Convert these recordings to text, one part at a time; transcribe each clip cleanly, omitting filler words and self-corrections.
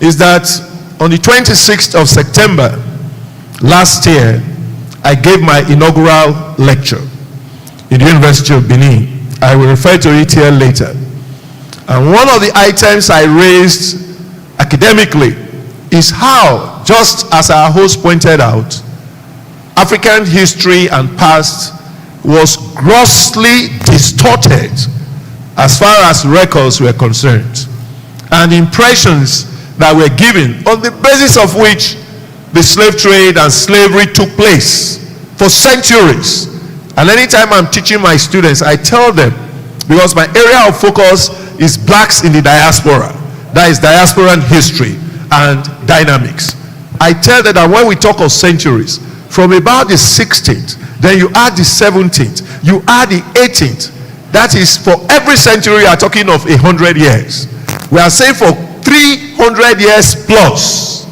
is that on the 26th of September last year, I gave my inaugural lecture in the University of Benin. I will refer to it here later. And one of the items I raised academically is how, just as our host pointed out, African history and past was grossly distorted as far as records were concerned, and impressions that were given on the basis of which the slave trade and slavery took place for centuries. And anytime I'm teaching my students, I tell them, because my area of focus is blacks in the diaspora, that is diaspora history and dynamics. I tell them that when we talk of centuries, from about the 16th, then you add the 17th, you add the 18th, that is for every century you are talking of 100 years. We are saying for 300 years plus,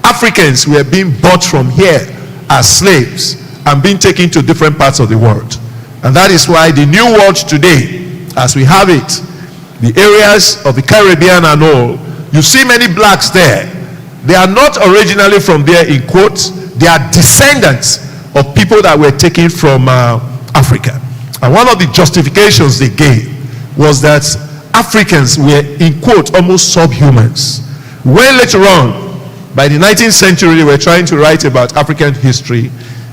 Africans were being bought from here as slaves and being taken to different parts of the world. And that is why the new world today, as we have it, the areas of the Caribbean and all, you see many blacks there. They are not originally from there in quotes. They are descendants of people that were taken from Africa. And one of the justifications they gave was that Africans were in quotes almost subhumans. When later on, by the 19th century, they were trying to write about African history,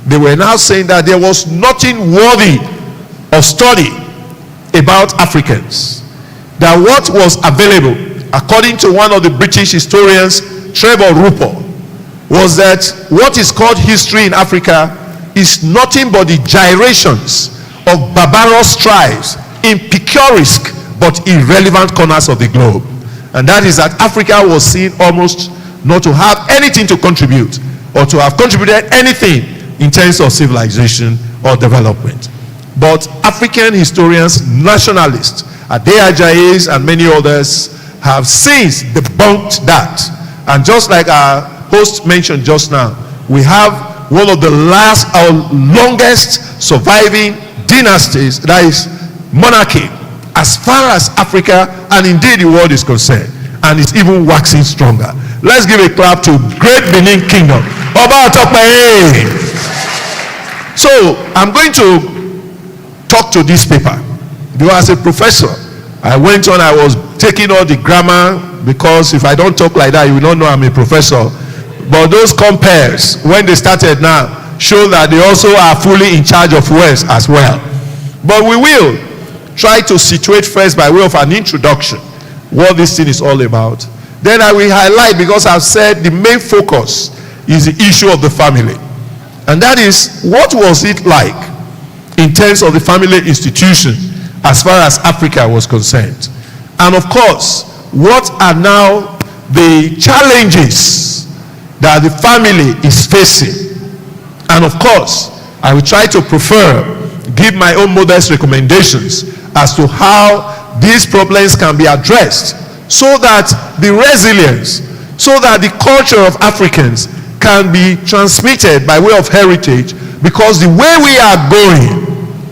they were now saying that there was nothing worthy of study about Africans. That what was available, according to one of the British historians, Trevor Rupert, was that what is called history in Africa is nothing but the gyrations of barbarous tribes in picturesque but irrelevant corners of the globe. And that is that Africa was seen almost not to have anything to contribute or to have contributed anything in terms of civilization or development. But African historians, nationalists, Ade Ajayi and many others have since debunked that. And just like our host mentioned just now, we have one of the last or longest surviving dynasties, that is monarchy, as far as Africa and indeed the world is concerned, and it's even waxing stronger. Let's give a clap to Great Benin Kingdom. So I'm going to talk to this paper. Because as a professor, I went on, I was taking all the grammar, because if I don't talk like that, you will not know I'm a professor. But those compares, when they started now, show that they also are fully in charge of words as well. But we will try to situate first by way of an introduction what this thing is all about. Then I will highlight, because I've said the main focus is the issue of the family. And that is, what was it like in terms of the family institution as far as Africa was concerned? And of course, what are now the challenges that the family is facing? And of course, I will try to give my own modest recommendations as to how these problems can be addressed, so that the resilience, so that the culture of Africans can be transmitted by way of heritage, because the way we are going,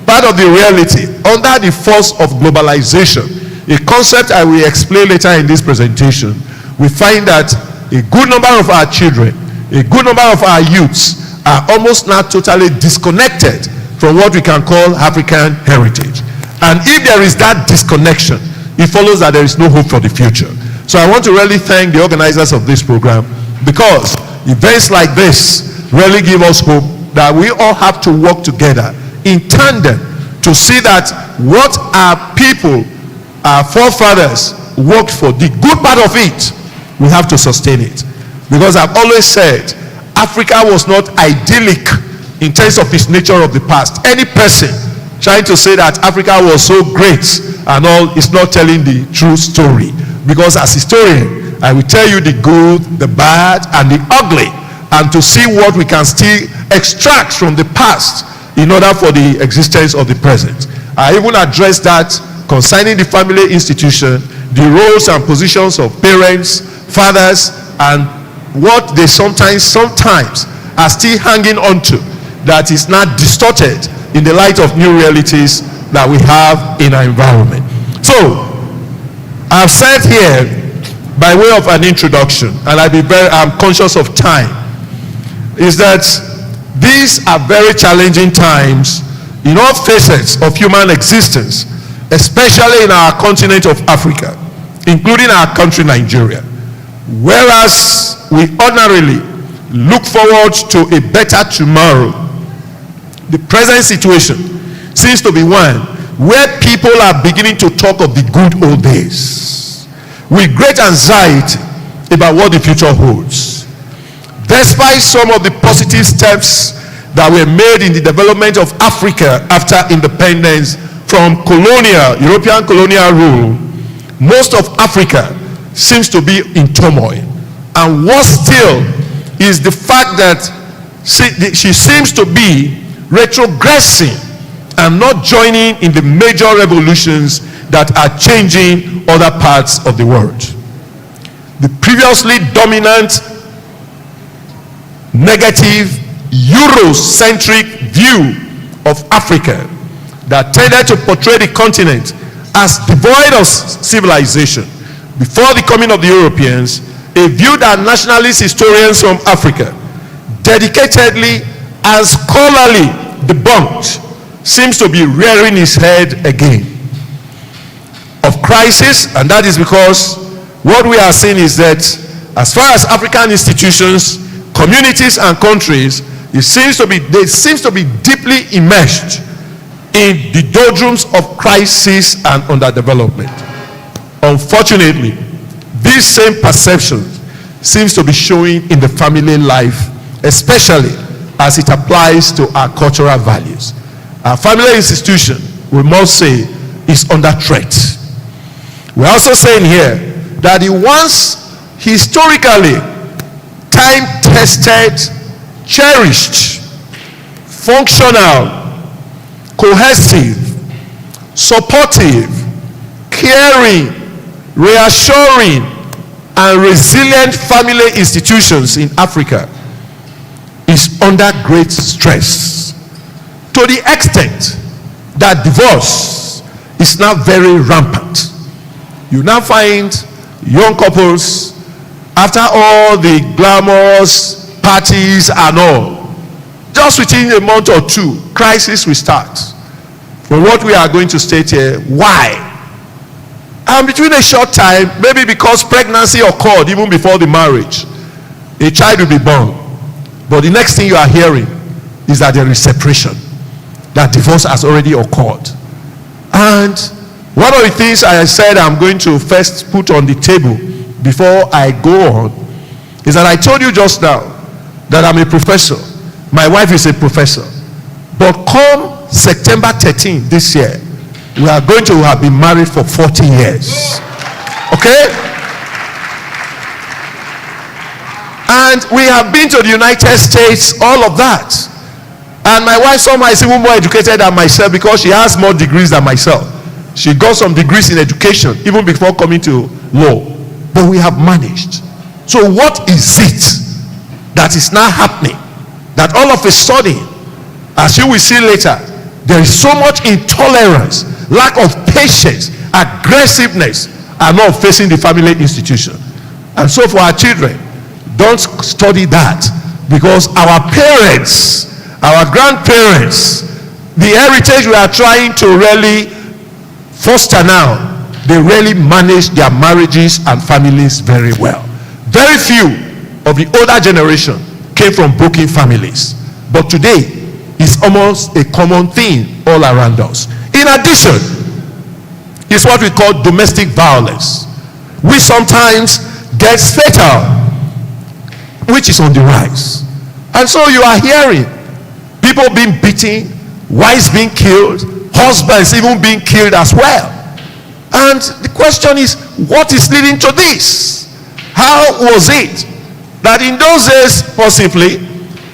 part of the reality, under the force of globalization, a concept I will explain later in this presentation, we find that a good number of our children, a good number of our youths are almost not totally disconnected from what we can call African heritage. And if there is that disconnection, it follows that there is no hope for the future. So I want to really thank the organizers of this program, because events like this really give us hope that we all have to work together in tandem to see that what our people, our forefathers worked for, the good part of it, we have to sustain it. Because I've always said, Africa was not idyllic in terms of its nature of the past. Any person trying to say that Africa was so great and all is not telling the true story. Because as a historian, I will tell you the good, the bad, and the ugly, and to see what we can still extract from the past in order for the existence of the present. I even addressed that concerning the family institution, the roles and positions of parents, fathers, and what they sometimes are still hanging on to, that is not distorted in the light of new realities that we have in our environment. So, I've said here, by way of an introduction, and I'm conscious of time, is that these are very challenging times in all facets of human existence, especially in our continent of Africa, including our country Nigeria. Whereas we ordinarily look forward to a better tomorrow, the present situation seems to be one where people are beginning to talk of the good old days with great anxiety about what the future holds. Despite some of the positive steps that were made in the development of Africa after independence from European colonial rule, most of Africa seems to be in turmoil. And worse still is the fact that she seems to be retrogressing and not joining in the major revolutions that are changing other parts of the world. The previously dominant negative Eurocentric view of Africa that tended to portray the continent as devoid of civilization before the coming of the Europeans, a view that nationalist historians from Africa dedicatedly and scholarly debunked, seems to be rearing its head again. Of crisis, and that is because what we are seeing is that as far as African institutions, communities and countries, they seems to be deeply immersed in the doldrums of crisis and underdevelopment. Unfortunately, these same perceptions seems to be showing in the family life, especially as it applies to our cultural values. Our family institution, we must say, is under threat. We're also saying here that the once historically time-tested, cherished, functional, cohesive, supportive, caring, reassuring, and resilient family institutions in Africa is under great stress, to the extent that divorce is now very rampant. You now find young couples, after all the glamorous parties and all, just within a month or two, crisis will start. For what we are going to state here, why? And between a short time, maybe because pregnancy occurred even before the marriage, a child will be born. But the next thing you are hearing is that there is separation, that divorce has already occurred. And one of the things I said I'm going to first put on the table before I go on is that I told you just now that I'm a professor. My wife is a professor. But come September 13 this year, we are going to have been married for 40 years. Okay? And we have been to the United States, all of that. And my wife somehow is even more educated than myself because she has more degrees than myself. She got some degrees in education even before coming to law. But we have managed. So what is it that is now happening? That all of a sudden, as you will see later, there is so much intolerance, lack of patience, aggressiveness, and not facing the family institution. And so for our children, don't study that, because our parents, our grandparents, the heritage we are trying to really foster now, they really manage their marriages and families very well. Very few of the older generation came from broken families, but today it's almost a common thing all around us. In addition, is what we call domestic violence, which sometimes gets fatal, which is on the rise. And so you are hearing people being beaten, wives being killed, husbands even being killed as well. And the question is, what is leading to this? How was it that in those days, possibly,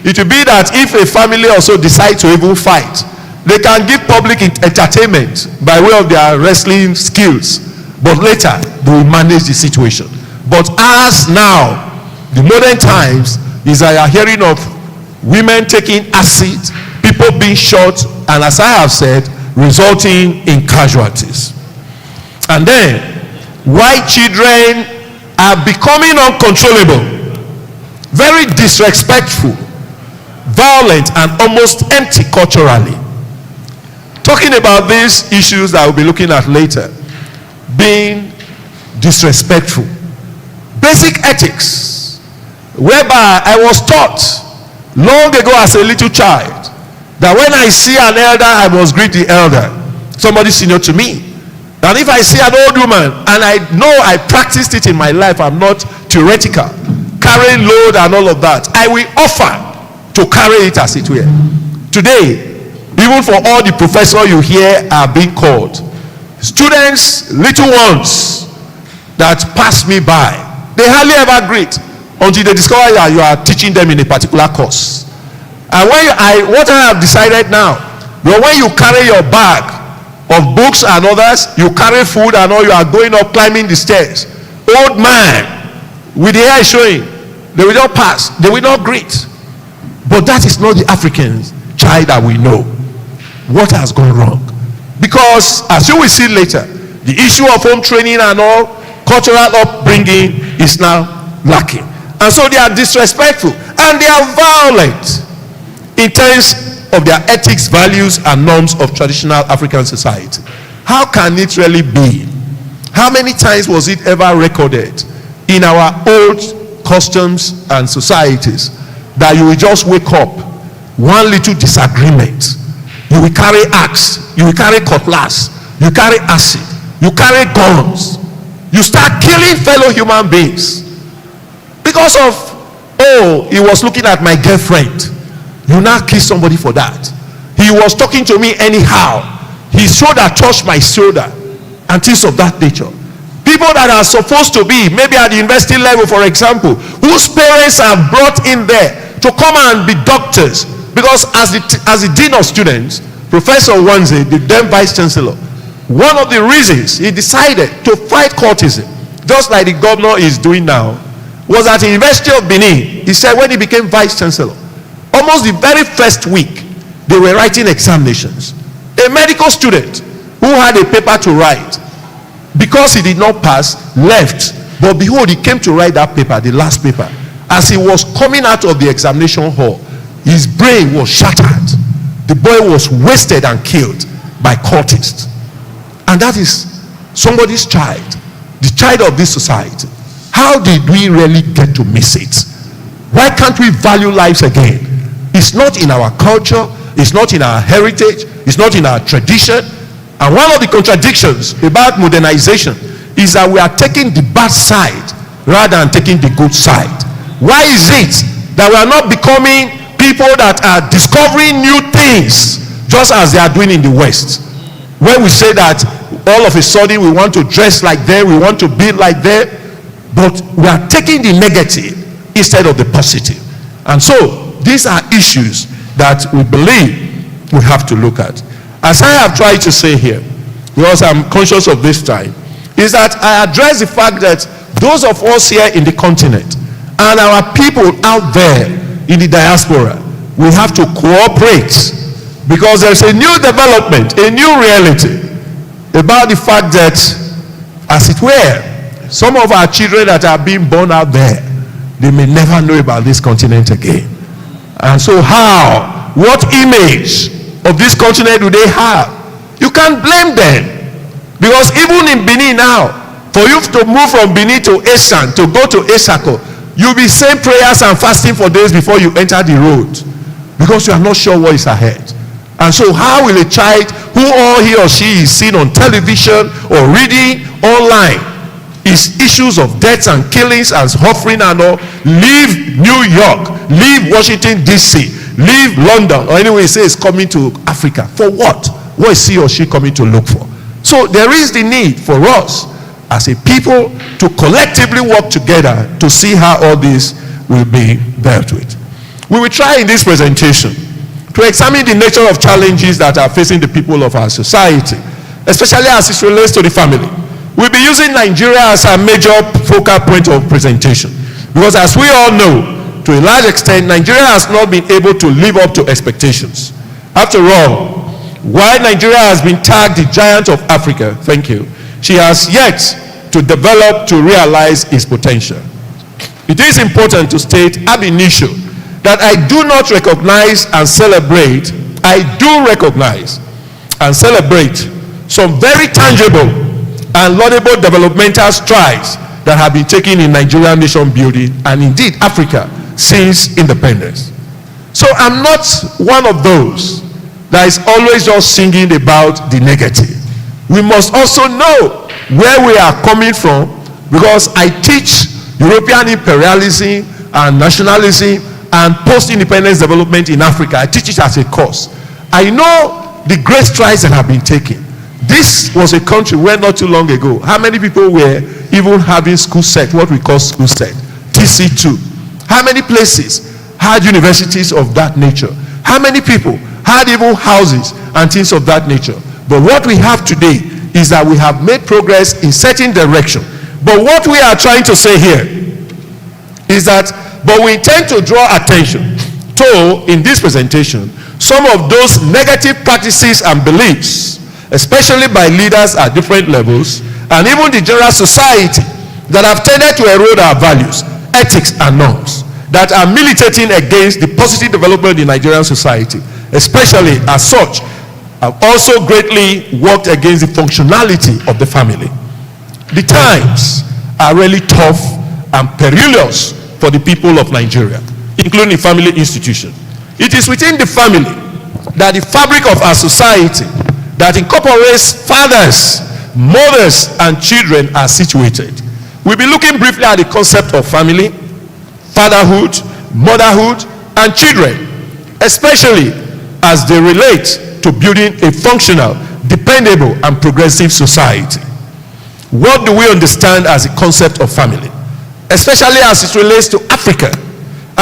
it will be that if a family also decides to even fight, they can give public entertainment by way of their wrestling skills, but later they will manage the situation. But as now, the modern times is that you are hearing of women taking acid, people being shot, and as I have said, resulting in casualties. And then white children are becoming uncontrollable, very disrespectful, violent, and almost empty culturally. Talking about these issues that we'll be looking at later, being disrespectful, basic ethics, whereby I was taught long ago as a little child that when I see an elder, I must greet the elder, somebody senior to me. And if I see an old woman, and I know I practiced it in my life, I'm not theoretical, carrying load and all of that, I will offer to carry it as it were. Today, even for all the professors you hear are being called, students, little ones that pass me by, they hardly ever greet until they discover that you are teaching them in a particular course. And what I have decided now, when you carry your bag of books and others, you carry food and all, you are going up, climbing the stairs, old man with the hair showing, they will not pass, they will not greet. But that is not the African child that we know. What has gone wrong? Because as you will see later, the issue of home training and all, cultural upbringing is now lacking. And so they are disrespectful and they are violent in terms of their ethics, values, and norms of traditional African society. How can it really be? How many times was it ever recorded in our old customs and societies that you will just wake up, one little disagreement, you will carry axe, you will carry cutlass, you carry acid, you carry guns, you start killing fellow human beings because of, oh, he was looking at my girlfriend. You now kill somebody for that. He was talking to me anyhow. His shoulder touched my shoulder and things of that nature. People that are supposed to be maybe at the university level, for example, whose parents are brought in there to come and be doctors, because as the dean of students, Professor Wanze, the then vice chancellor, one of the reasons he decided to fight cultism, just like the governor is doing now, was at the University of Benin. He said when he became vice chancellor, almost the very first week, they were writing examinations. A medical student who had a paper to write, because he did not pass, left. But behold, he came to write that paper, the last paper. As he was coming out of the examination hall, his brain was shattered. The boy was wasted and killed by cultists. And that is somebody's child, the child of this society. How did we really get to miss it? Why can't we value lives again? It's not in our culture, it's not in our heritage, it's not in our tradition. And one of the contradictions about modernization is that we are taking the bad side rather than taking the good side. Why is it that we are not becoming people that are discovering new things just as they are doing in the West? When we say that all of a sudden we want to dress like them, we want to be like them, but we are taking the negative instead of the positive. And so these are issues that we believe we have to look at. As I have tried to say here, because I'm conscious of this time, is that I address the fact that those of us here in the continent and our people out there in the diaspora, we have to cooperate, because there's a new development, a new reality about the fact that, as it were, some of our children that are being born out there, they may never know about this continent again. And so how, what image of this continent do they have? You can't blame them, because even in Benin now, for you to move from Benin to Esan, to go to Esako, you'll be saying prayers and fasting for days before you enter the road, because you are not sure what is ahead. And so how will a child who all he or she is seeing on television or reading online is issues of deaths and killings and suffering and all, leave New York, leave Washington DC, leave London, or anyway say is coming to Africa? For what? What is he or she coming to look for? So there is the need for us as a people to collectively work together to see how all this will be dealt with. We will try in this presentation to examine the nature of challenges that are facing the people of our society, especially as it relates to the family. We'll be using Nigeria as our major focal point of presentation, because as we all know, to a large extent, Nigeria has not been able to live up to expectations. After all, while Nigeria has been tagged the giant of Africa, thank you, she has yet to develop, to realize its potential. It is important to state ab initio that I do not recognize and celebrate, I do recognize and celebrate some very tangible and laudable developmental strides that have been taken in Nigerian nation building and indeed Africa since independence. So I'm not one of those that is always just singing about the negative. We must also know where we are coming from, because I teach European imperialism and nationalism and post-independence development in Africa. I teach it as a course. I know the great strides that have been taken. This was a country where not too long ago, how many people were even having school set, what we call school set, TC2? How many places had universities of that nature? How many people had even houses and things of that nature? But what we have today is that we have made progress in certain direction. But what we are trying to say here is that, but we intend to draw attention to, in this presentation, some of those negative practices and beliefs, especially by leaders at different levels, and even the general society, that have tended to erode our values, ethics, and norms, that are militating against the positive development in Nigerian society, especially as such, have also greatly worked against the functionality of the family. The times are really tough and perilous for the people of Nigeria, including the family institution. It is within the family that the fabric of our society that incorporates fathers, mothers, and children are situated. We'll be looking briefly at the concept of family, fatherhood, motherhood, and children, especially as they relate to building a functional, dependable, and progressive society. What do we understand as the concept of family, especially as it relates to Africa,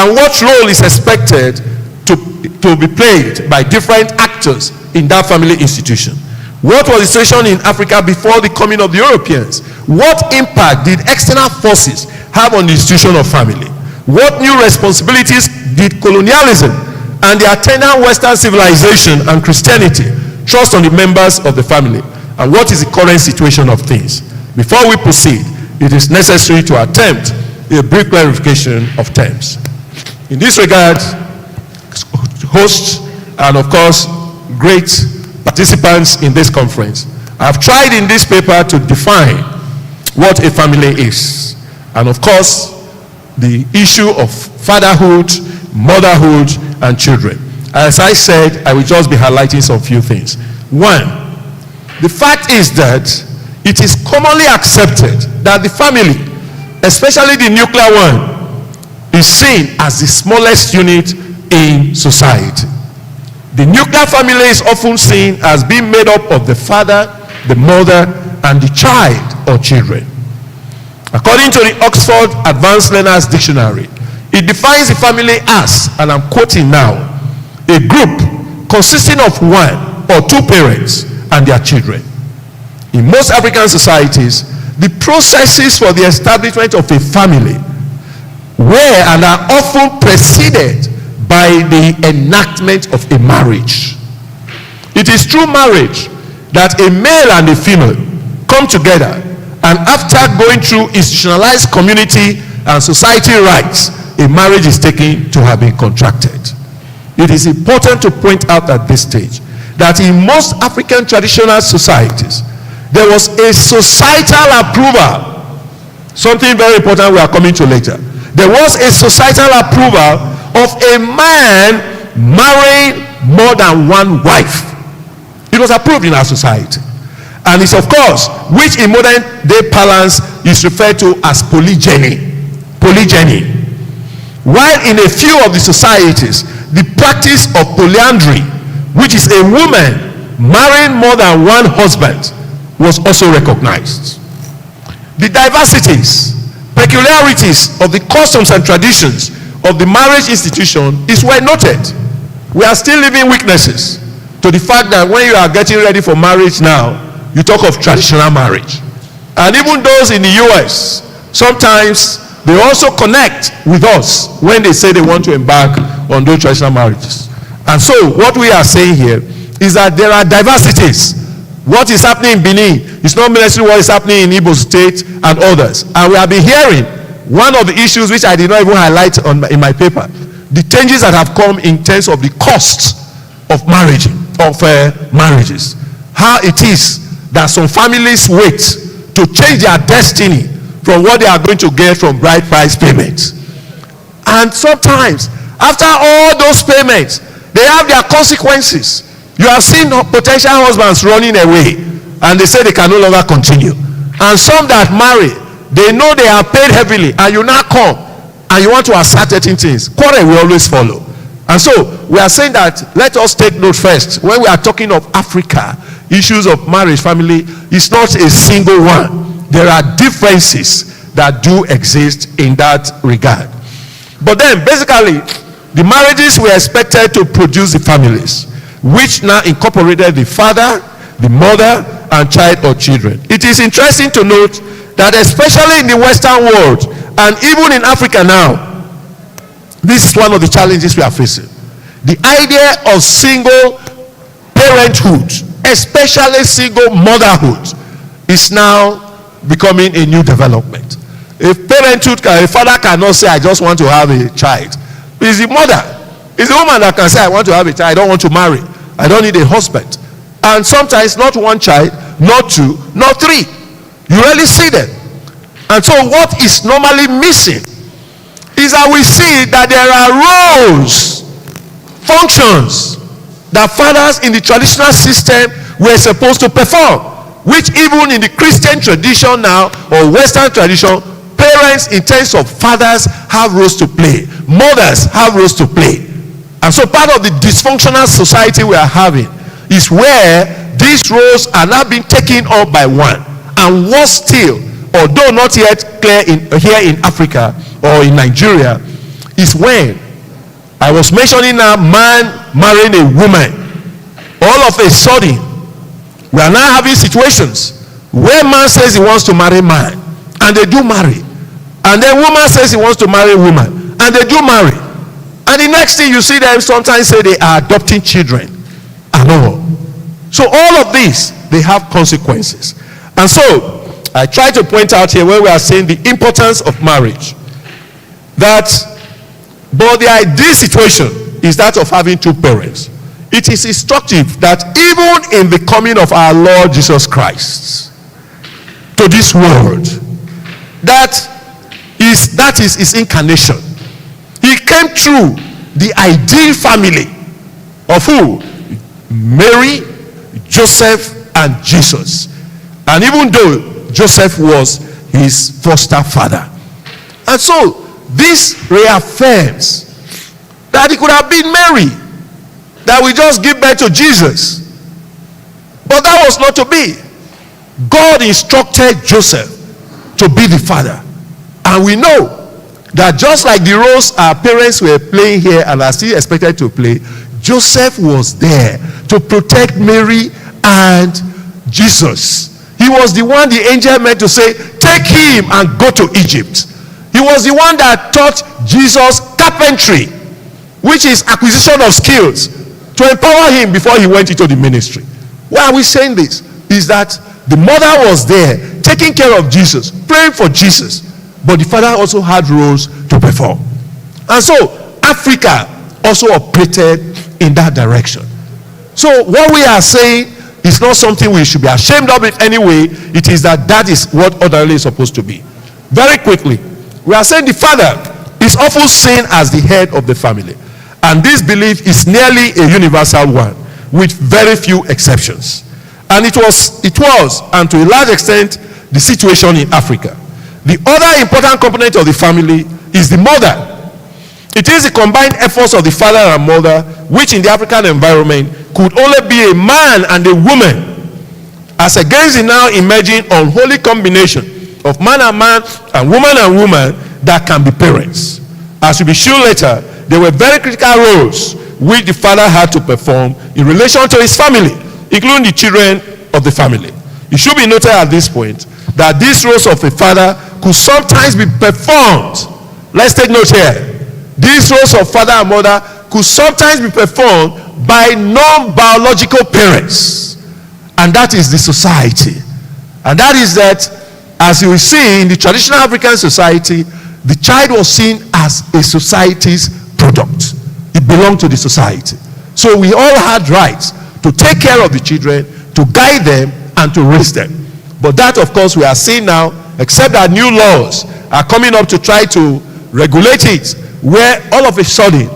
and what role is expected to be played by different actors in that family institution? What was the situation in Africa before the coming of the Europeans? What impact did external forces have on the institution of family? What new responsibilities did colonialism and the attendant Western civilization and Christianity trust on the members of the family? And what is the current situation of things? Before we proceed, it is necessary to attempt a brief clarification of terms. In this regard, hosts and of course great participants in this conference, I have tried in this paper to define what a family is, and of course the issue of fatherhood, motherhood, and children. As I said, I will just be highlighting some few things. One, the fact is that it is commonly accepted that the family, especially the nuclear one, is seen as the smallest unit in society. The nuclear family is often seen as being made up of the father, the mother, and the child or children. According to the Oxford Advanced Learners Dictionary, it defines the family as, and I'm quoting now, a group consisting of one or two parents and their children. In most African societies, the processes for the establishment of a family were and are often preceded by the enactment of a marriage. It is through marriage that a male and a female come together, and after going through institutionalized community and society rights, a marriage is taken to have been contracted. It is important to point out at this stage that in most African traditional societies, there was a societal approval, something very important we are coming to later. There was a societal approval of a man marrying more than one wife. It was approved in our society. And it's of course, which in modern day parlance is referred to as polygyny. Polygyny. While in a few of the societies, the practice of polyandry, which is a woman marrying more than one husband, was also recognized. The diversities, peculiarities of the customs and traditions of the marriage institution is well noted. We are still living witnesses to the fact that when you are getting ready for marriage now, you talk of traditional marriage. And even those in the US, sometimes they also connect with us when they say they want to embark on those traditional marriages. And so what we are saying here is that there are diversities What is happening in Benin is not necessarily what is happening in Igbo State and others. And we have been hearing one of the issues which I did not even highlight in my paper, the changes that have come in terms of the cost of marriages. How it is that some families wait to change their destiny from what they are going to get from bride price payments. And sometimes, after all those payments, they have their consequences. You have seen potential husbands running away, and they say they can no longer continue. And some that marry, they know they are paid heavily, and you now come and you want to assert certain things. Quarrel will always follow. And so we are saying that let us take note first. When we are talking of Africa, issues of marriage, family, it's not a single one. There are differences that do exist in that regard. But then basically, the marriages were expected to produce the families, which now incorporated the father, the mother, and child or children. It is interesting to note that especially in the Western world, and even in Africa now, this is one of the challenges we are facing. The idea of single parenthood, especially single motherhood, is now becoming a new development. If parenthood, a father cannot say, I just want to have a child. It's the mother. It's the woman that can say, I want to have a child. I don't want to marry. I don't need a husband. And sometimes not one child, not two, not three. You rarely see them. And so what is normally missing is that we see that there are roles, functions that fathers in the traditional system were supposed to perform, which even in the Christian tradition now, or Western tradition, parents in terms of fathers have roles to play, mothers have roles to play. And so part of the dysfunctional society we are having is where these roles are now being taken up by one. And worse still, although not yet clear here in Africa or in Nigeria, is when I was mentioning a man marrying a woman. All of a sudden, we are now having situations where man says he wants to marry man, and they do marry. And then woman says he wants to marry woman, and they do marry. And the next thing you see them sometimes say they are adopting children and all. So all of these, they have consequences. And so I try to point out here when we are saying the importance of marriage, that but the ideal situation is that of having two parents. It is instructive that even in the coming of our Lord Jesus Christ to this world, that is his incarnation. He came through the ideal family of who? Mary, Joseph, and Jesus. And even though Joseph was his foster father. And so this reaffirms that it could have been Mary that we just give birth to Jesus. But that was not to be. God instructed Joseph to be the father. And we know that just like the roles our parents were playing here and are still expected to play, Joseph was there to protect Mary and Jesus. He was the one the angel meant to say, take him and go to Egypt. He was the one that taught Jesus carpentry, which is acquisition of skills, to empower him before he went into the ministry. Why are we saying this? Is that the mother was there taking care of Jesus, praying for Jesus, but the father also had roles to perform. And so Africa also operated in that direction. So what we are saying is not something we should be ashamed of in any way. It is that is what orderly is supposed to be. Very quickly, we are saying the father is often seen as the head of the family. And this belief is nearly a universal one, with very few exceptions. And it was, and to a large extent, the situation in Africa. The other important component of the family is the mother. It is the combined efforts of the father and mother, which in the African environment could only be a man and a woman, as against the now emerging unholy combination of man and woman that can be parents. As will be shown later, there were very critical roles which the father had to perform in relation to his family, including the children of the family. It should be noted at this point that these roles of a father could sometimes be performed. Let's take note here. These roles of father and mother could sometimes be performed by non-biological parents. and that is the society. And that is that, as you will see in the traditional African society, the child was seen as a society's product. It belonged to the society. So we all had rights to take care of the children, to guide them, and to raise them. But that, of course, we are seeing now, except that new laws are coming up to try to regulate it, where all of a sudden,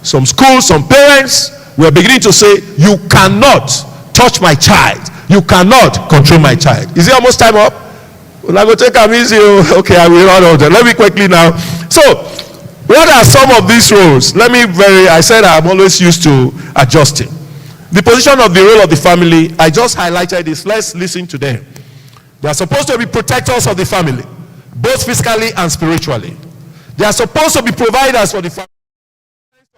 some schools, some parents were beginning to say, you cannot touch my child. You cannot control my child. Is it almost time up? Well, I will take them easy. Okay, I will run out there. Let me quickly now. So, what are some of these roles? I said I'm always used to adjusting. The position of the role of the family, I just highlighted this. Let's listen to them. They are supposed to be protectors of the family, both physically and spiritually. They are supposed to be providers for the family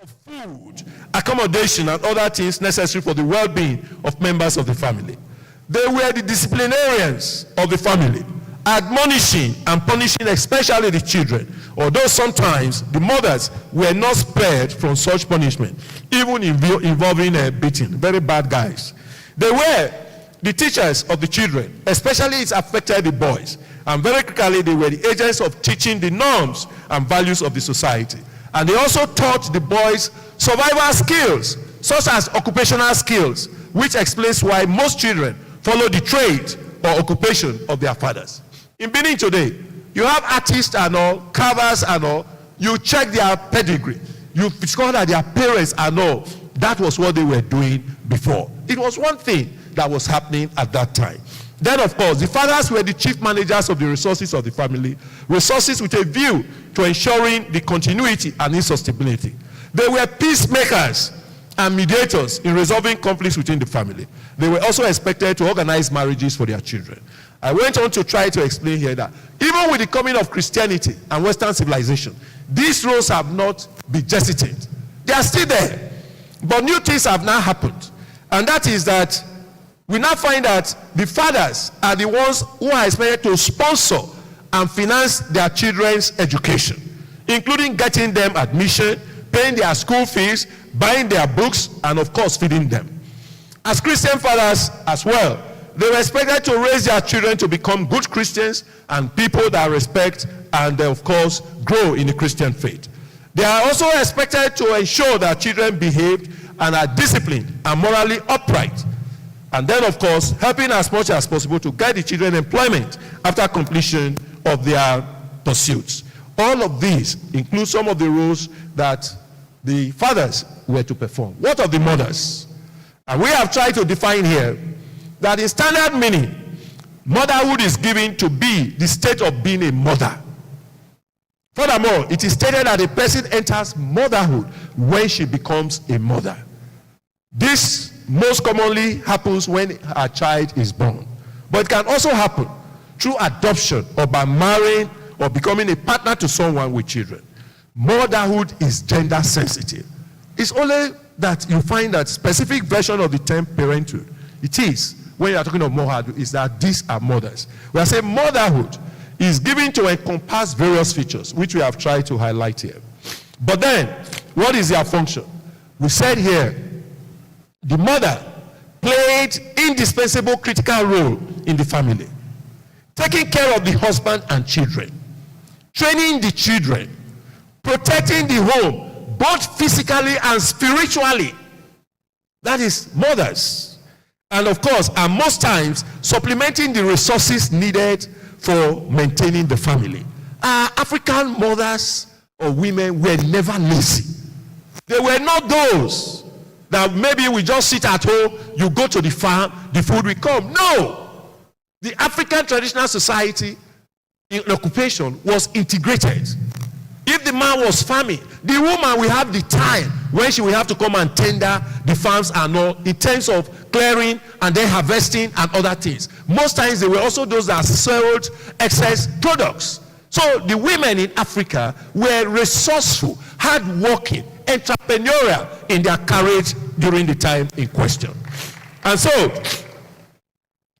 of food, accommodation, and other things necessary for the well-being of members of the family. They were the disciplinarians of the family, admonishing and punishing especially the children, although sometimes the mothers were not spared from such punishment, even involving beating. Very bad guys. They were the teachers of the children, especially it affected the boys, and very critically they were the agents of teaching the norms and values of the society. And they also taught the boys survival skills, such as occupational skills, which explains why most children follow the trade or occupation of their fathers. In Benin today, you have artists and all, carvers and all, you check their pedigree, you discover that their parents and all, that was what they were doing before. It was one thing that was happening at that time. Then, of course, the fathers were the chief managers of the resources of the family, resources with a view to ensuring the continuity and insustainability. They were peacemakers and mediators in resolving conflicts within the family. They were also expected to organize marriages for their children. I went on to try to explain here that even with the coming of Christianity and Western civilization, these roles have not been jettisoned. They are still there. But new things have now happened. And that is that we now find that the fathers are the ones who are expected to sponsor and finance their children's education, including getting them admission, paying their school fees, buying their books, and of course feeding them. As Christian fathers as well, they were expected to raise their children to become good Christians and people that respect and of course grow in the Christian faith. They are also expected to ensure that children behaved and are disciplined and morally upright. And then, of course, helping as much as possible to get the children employment after completion of their pursuits. All of these include some of the roles that the fathers were to perform. What of the mothers? And we have tried to define here that in standard meaning, motherhood is given to be the state of being a mother. Furthermore, it is stated that a person enters motherhood when she becomes a mother. This most commonly happens when a child is born. But it can also happen through adoption or by marrying or becoming a partner to someone with children. Motherhood is gender sensitive. It's only that you find that specific version of the term parenthood. It is, when you are talking of motherhood, is that these are mothers. We are saying motherhood is given to encompass various features, which we have tried to highlight here. But then, what is their function? We said here, the mother played indispensable critical role in the family, taking care of the husband and children, training the children, protecting the home, both physically and spiritually. That is mothers. And of course, and most times, supplementing the resources needed for maintaining the family. African mothers or women were never lazy. They were not those that maybe we just sit at home, you go to the farm, the food will come. No! The African traditional society in occupation was integrated. If the man was farming, the woman will have the time when she will have to come and tender the farms and all in terms of clearing and then harvesting and other things. Most times they were also those that sold excess products. So the women in Africa were resourceful, hardworking, entrepreneurial in their courage during the time in question. And so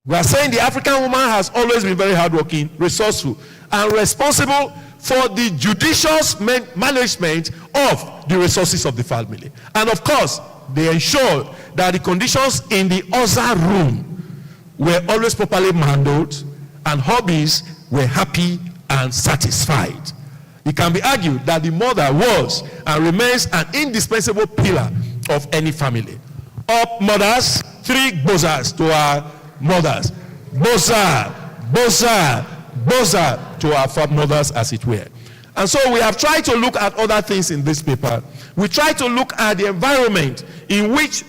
we are saying the African woman has always been very hardworking, resourceful, and responsible for the judicious management of the resources of the family. And of course, they ensure that the conditions in the other room were always properly handled, and hobbies were happy and satisfied. It can be argued that the mother was and remains an indispensable pillar of any family. Up mothers, 3 bozas to our mothers. Boza, boza, boza to our mothers, as it were. And so we have tried to look at other things in this paper. We try to look at the environment in which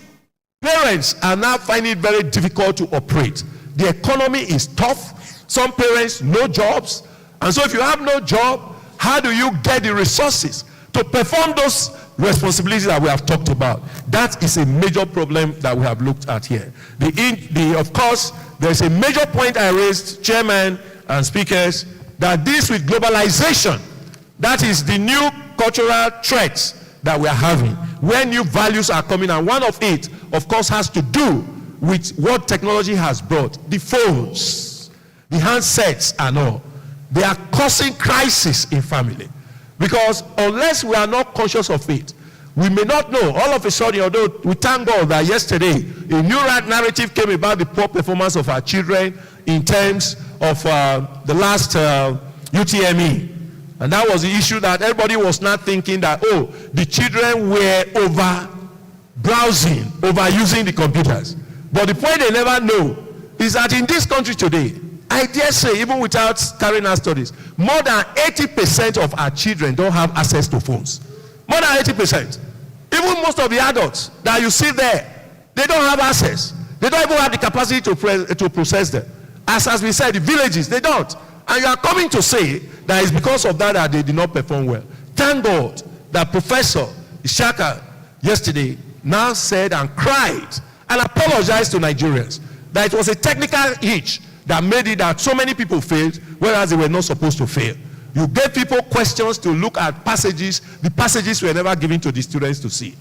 parents are now finding it very difficult to operate. The economy is tough. Some parents, no jobs. And so if you have no job, how do you get the resources to perform those responsibilities that we have talked about? That is a major problem that we have looked at here. Of course, there's a major point I raised, chairman and speakers, that deals with globalization. That is the new cultural threats that we are having, where new values are coming, and one of it, of course, has to do with what technology has brought. The phones, the handsets and all. They are causing crisis in family. Because unless we are not conscious of it, we may not know. All of a sudden, although we thank God that yesterday a new narrative came about the poor performance of our children in terms of the last UTME. And that was the issue, that everybody was not thinking that, oh, the children were over browsing, over using the computers. But the point they never know is that in this country today, I dare say, even without carrying out studies, more than 80% of our children don't have access to phones. More than 80%. Even most of the adults that you see there, they don't have access. They don't even have the capacity to process them. As has been said, the villages, they don't. And you are coming to say that it's because of that they did not perform well. Thank God that Professor Ishaka yesterday now said and cried and apologized to Nigerians that it was a technical hitch that made it that so many people failed, whereas they were not supposed to fail. You gave people questions to look at passages. The passages were never given to the students to see.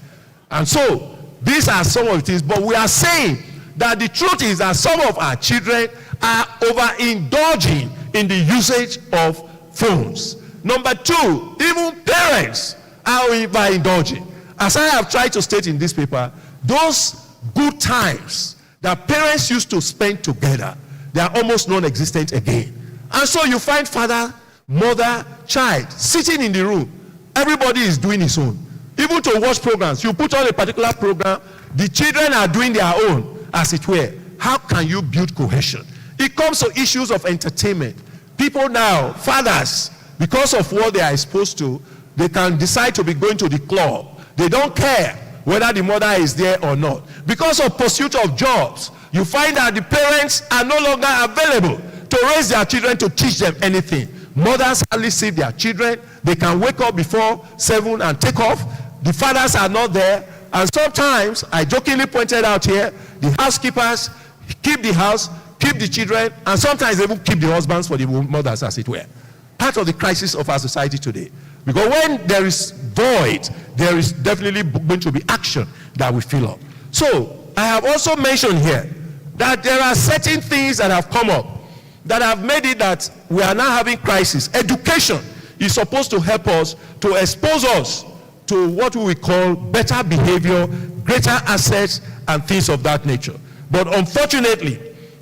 And so, these are some of the things. But we are saying that the truth is that some of our children are overindulging in the usage of phones. Number 2, even parents are overindulging. As I have tried to state in this paper, those good times that parents used to spend together, they are almost non-existent again. And so you find father, mother, child sitting in the room. Everybody is doing his own. Even to watch programs, you put on a particular program, the children are doing their own, as it were. How can you build cohesion? It comes to issues of entertainment. People now, fathers, because of what they are exposed to, they can decide to be going to the club. They don't care whether the mother is there or not. Because of pursuit of jobs, you find that the parents are no longer available to raise their children, to teach them anything. Mothers hardly see their children. They can wake up before 7 and take off. The fathers are not there. And sometimes, I jokingly pointed out here, the housekeepers keep the house, keep the children, and sometimes they even keep the husbands for the mothers, as it were. Part of the crisis of our society today. Because when there is void, there is definitely going to be action that we fill up. So, I have also mentioned here that there are certain things that have come up that have made it that we are now having crisis. Education is supposed to help us, to expose us to what we call better behavior, greater assets, and things of that nature. But unfortunately,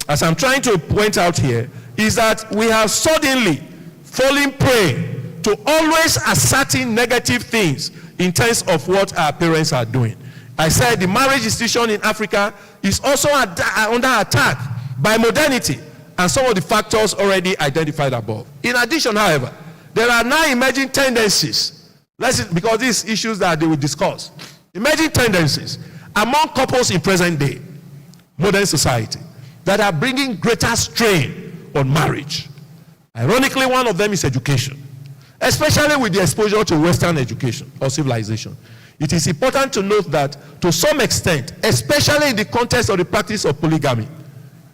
as I'm trying to point out here, is that we have suddenly fallen prey to always asserting negative things in terms of what our parents are doing. I said the marriage institution in Africa is also under attack by modernity and some of the factors already identified above. In addition, however, there are now emerging tendencies, because these issues that they will discuss, emerging tendencies among couples in present day, modern society, that are bringing greater strain on marriage. Ironically, one of them is education, especially with the exposure to Western education or civilization. It is important to note that to some extent, especially in the context of the practice of polygamy,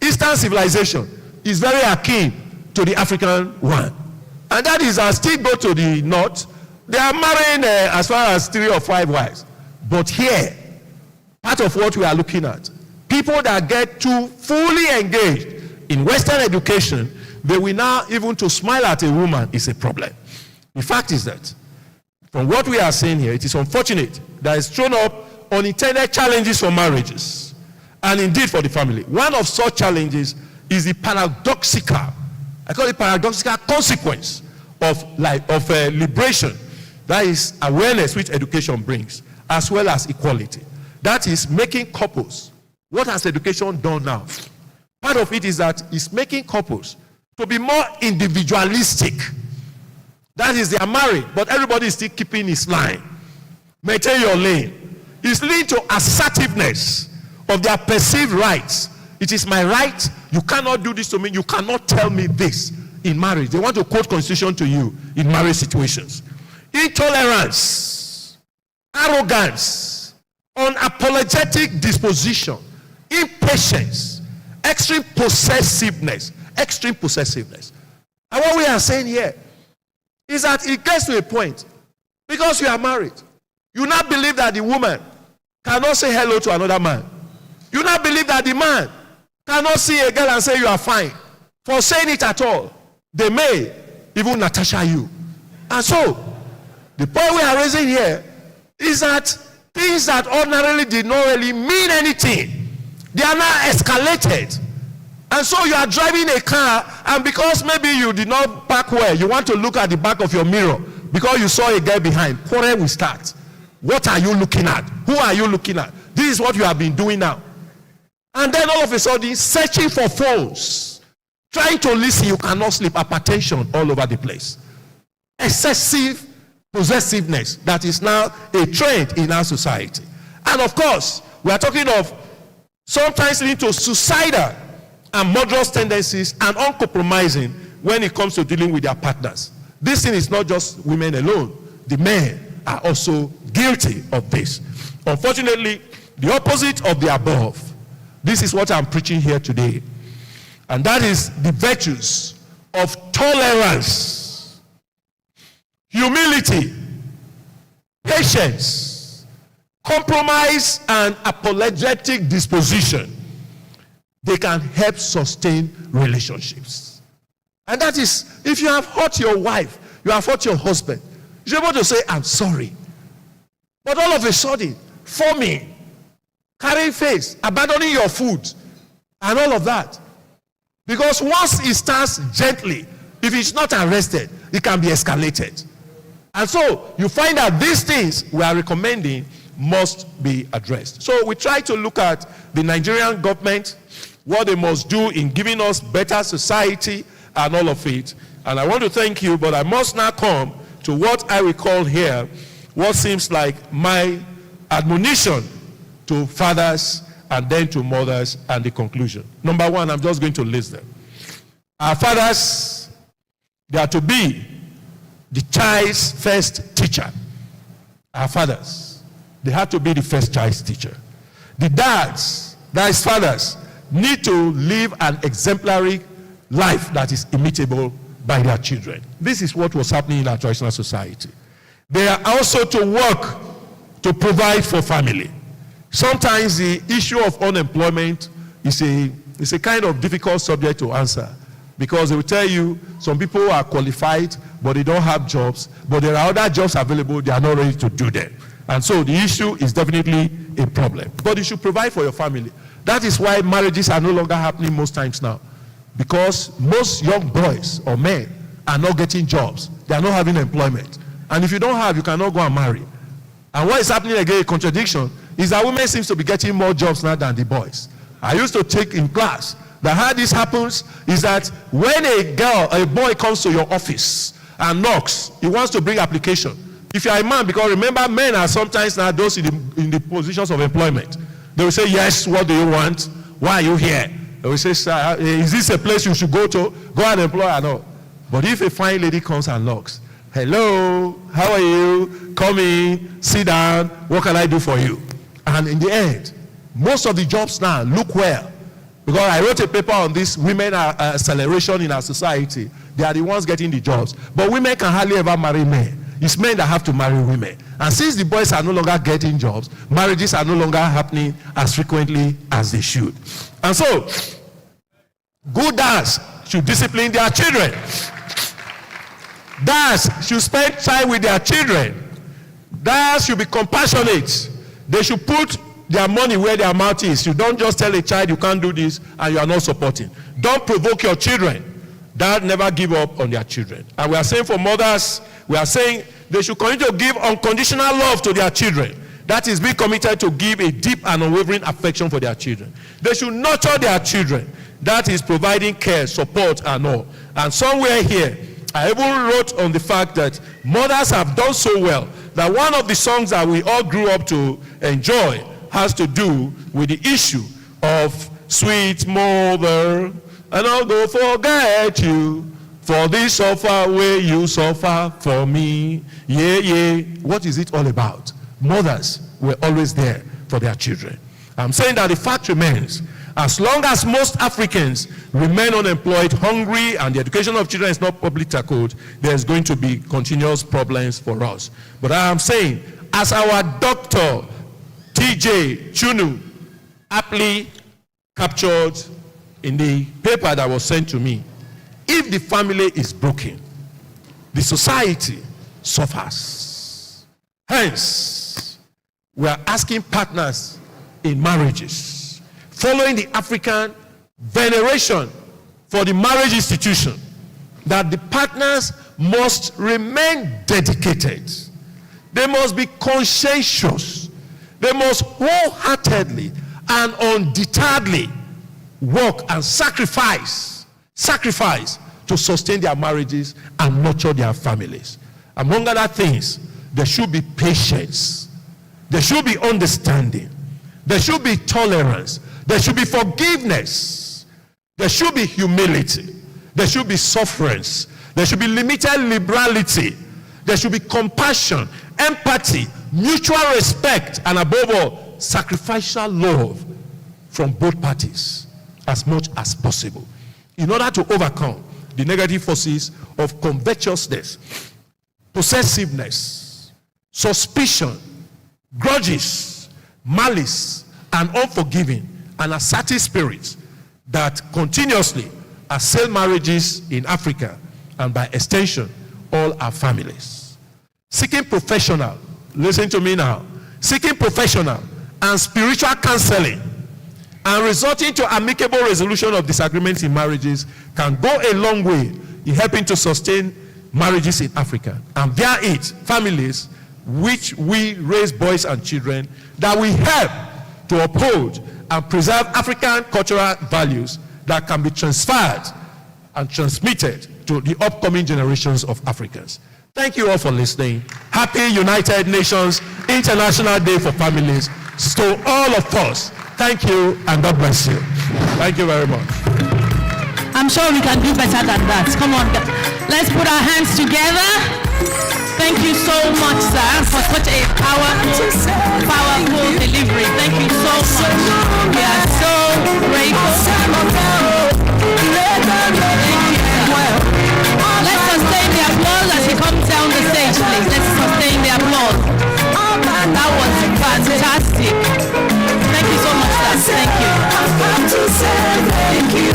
Eastern civilization is very akin to the African one. And that is, as still go to the north, they are marrying as far as 3 or 5 wives. But here, part of what we are looking at, people that get too fully engaged in Western education, they will now, even to smile at a woman is a problem. The fact is that, from what we are saying here, it is unfortunate that it's thrown up unintended challenges for marriages. and indeed for the family. One of such challenges is the paradoxical, I call it paradoxical consequence of liberation. That is awareness which education brings, as well as equality. That is making couples. What has education done now? Part of it is that it's making couples to be more individualistic. That is, they are married, but everybody is still keeping his line. Maintain your lane. It's leading to assertiveness of their perceived rights. It is my right. You cannot do this to me. You cannot tell me this in marriage. They want to quote constitution to you in marriage situations. Intolerance, arrogance, unapologetic disposition, impatience, extreme possessiveness. Extreme possessiveness. And what we are saying here is that it gets to a point, because you are married, you now believe that the woman cannot say hello to another man. You now believe that the man cannot see a girl and say you are fine. For saying it at all, they may even Natasha you. And so, the point we are raising here is that things that ordinarily did not really mean anything, they are now escalated. And so you are driving a car, and because maybe you did not park well, you want to look at the back of your mirror because you saw a girl behind. Quarrel will start. What are you looking at? Who are you looking at? This is what you have been doing now. And then all of a sudden, searching for phones, trying to listen, you cannot sleep. Hypertension all over the place. Excessive possessiveness that is now a trend in our society. And of course, we are talking of sometimes leading to suicidal and murderous tendencies and uncompromising when it comes to dealing with their partners. This thing is not just women alone. The men are also guilty of this. Unfortunately, the opposite of the above. This is what I'm preaching here today. And that is the virtues of tolerance, humility, patience, compromise, and apologetic disposition. They can help sustain relationships. And that is, if you have hurt your wife, you have hurt your husband, you're able to say, I'm sorry. But all of a sudden, foaming, carrying face, abandoning your food, and all of that. Because once it starts gently, if it's not arrested, it can be escalated. And so, you find that these things we are recommending must be addressed. So, we try to look at the Nigerian government, what they must do in giving us better society and all of it. And I want to thank you, but I must now come to what I will call here, what seems like my admonition to fathers and then to mothers and the conclusion. Number one, I'm just going to list them. Our fathers, they are to be the child's first teacher. Our fathers, they have to be the first child's teacher. The dads, that is fathers, need to live an exemplary life that is imitable by their children. This is what was happening in our traditional society. They are also to work to provide for family. Sometimes the issue of unemployment is a kind of difficult subject to answer, because they will tell you some people are qualified but they don't have jobs, but there are other jobs available, they are not ready to do them. And so the issue is definitely a problem. But you should provide for your family. That is why marriages are no longer happening most times now. Because most young boys or men are not getting jobs. They are not having employment. And if you don't have, you cannot go and marry. And what is happening again, a contradiction, is that women seem to be getting more jobs now than the boys. I used to take in class that how this happens is that when a boy comes to your office and knocks, he wants to bring application. If you are a man, because remember, men are sometimes now those in the positions of employment. They will say, yes, what do you want? Why are you here? They will say, sir, is this a place you should go to? Go and employ and all. But if a fine lady comes and knocks, hello, how are you? Come in, sit down, what can I do for you? And in the end, most of the jobs now look well. Because I wrote a paper on this, women acceleration in our society. They are the ones getting the jobs. But women can hardly ever marry men. It's men that have to marry women. And since the boys are no longer getting jobs, marriages are no longer happening as frequently as they should. And so, good dads should discipline their children. Dads should spend time with their children. Dads should be compassionate. They should put their money where their mouth is. You don't just tell a child you can't do this and you are not supporting. Don't provoke your children. Dad, never give up on their children. And we are saying for mothers, we are saying they should continue to give unconditional love to their children. That is, be committed to give a deep and unwavering affection for their children. They should nurture their children. That is providing care, support, and all. And somewhere here, I even wrote on the fact that mothers have done so well that one of the songs that we all grew up to enjoy has to do with the issue of sweet mother, and I'll go forget you for this suffer way you suffer for me. Yeah, yeah. What is it all about? Mothers were always there for their children. I'm saying that the fact remains, as long as most Africans remain unemployed, hungry, and the education of children is not properly tackled, there's going to be continuous problems for us. But I am saying, as our Dr. T.J. Chunu aptly captured in the paper that was sent to me, if the family is broken, the society suffers. Hence, we are asking partners in marriages, following the African veneration for the marriage institution, that the partners must remain dedicated. They must be conscientious. They must wholeheartedly and undeterredly work and sacrifice to sustain their marriages and nurture their families. Among other things, there should be patience. There should be understanding. There should be tolerance. There should be forgiveness. There should be humility. There should be sufferance. There should be limited liberality. There should be compassion, empathy, mutual respect, and above all, sacrificial love from both parties as much as possible in order to overcome the negative forces of covetousness, possessiveness, suspicion, grudges, malice, and unforgiving and assertive spirits that continuously assail marriages in Africa and by extension all our families. Seeking professional, listen to me now, seeking professional and spiritual counseling and resorting to amicable resolution of disagreements in marriages can go a long way in helping to sustain marriages in Africa, and via it, families which we raise boys and children that we help to uphold and preserve African cultural values that can be transferred and transmitted to the upcoming generations of Africans. Thank you all for listening. Happy United Nations International Day for Families to all of us. Thank you and God bless you. Thank you very much. I'm sure we can do better than that. Come on, let's put our hands together. Thank you so much, sir, for such a powerful delivery. Thank you so much. We are so grateful. Thank you, sir. Let's sustain the applause as he comes down the stage, please. Let's sustain the applause. That was fantastic. Thank you so much, sir. Thank you. I've got to say thank you.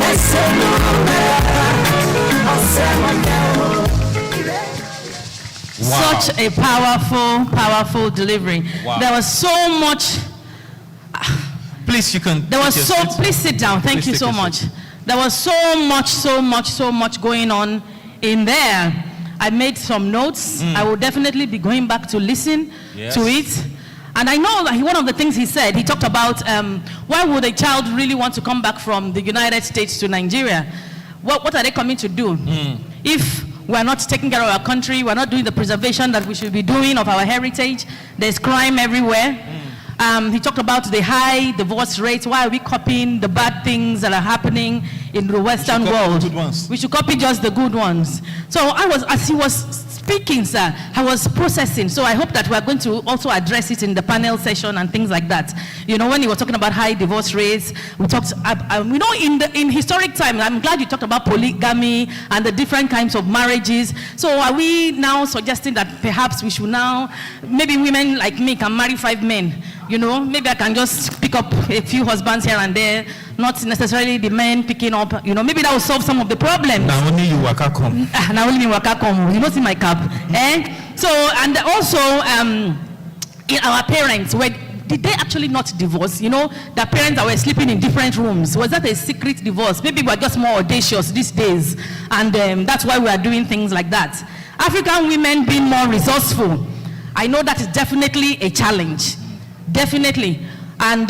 I said no matter. I'll say my wow. Such a powerful delivery. Wow. There was so much. Please, you can. There was so. Please sit down. Thank you so much. There was so much going on in there. I made some notes. I will definitely be going back to listen to it. And I know that one of the things he said, he talked about why would a child really want to come back from the United States to Nigeria? What are they coming to do? If we're not taking care of our country, we're not doing the preservation that we should be doing of our heritage, there's crime everywhere. He talked about the high divorce rates. Why are we copying the bad things that are happening in the Western world? We should copy just the good ones. So as he was speaking, sir, I was processing. So I hope that we're going to also address it in the panel session and things like that. You know, when he was talking about high divorce rates, we talked, you know, in historic times, I'm glad you talked about polygamy and the different kinds of marriages. So are we now suggesting that perhaps we should now, maybe women like me can marry 5 men? You know, maybe I can just pick up a few husbands here and there, not necessarily the men picking up, you know, maybe that will solve some of the problems. Now only you waka come. Now only me waka come. You don't see my cap. So, and also, in our parents, did they actually not divorce? You know, the parents that were sleeping in different rooms. Was that a secret divorce? Maybe we're just more audacious these days, and that's why we are doing things like that. African women being more resourceful. I know that is definitely a challenge. Definitely. And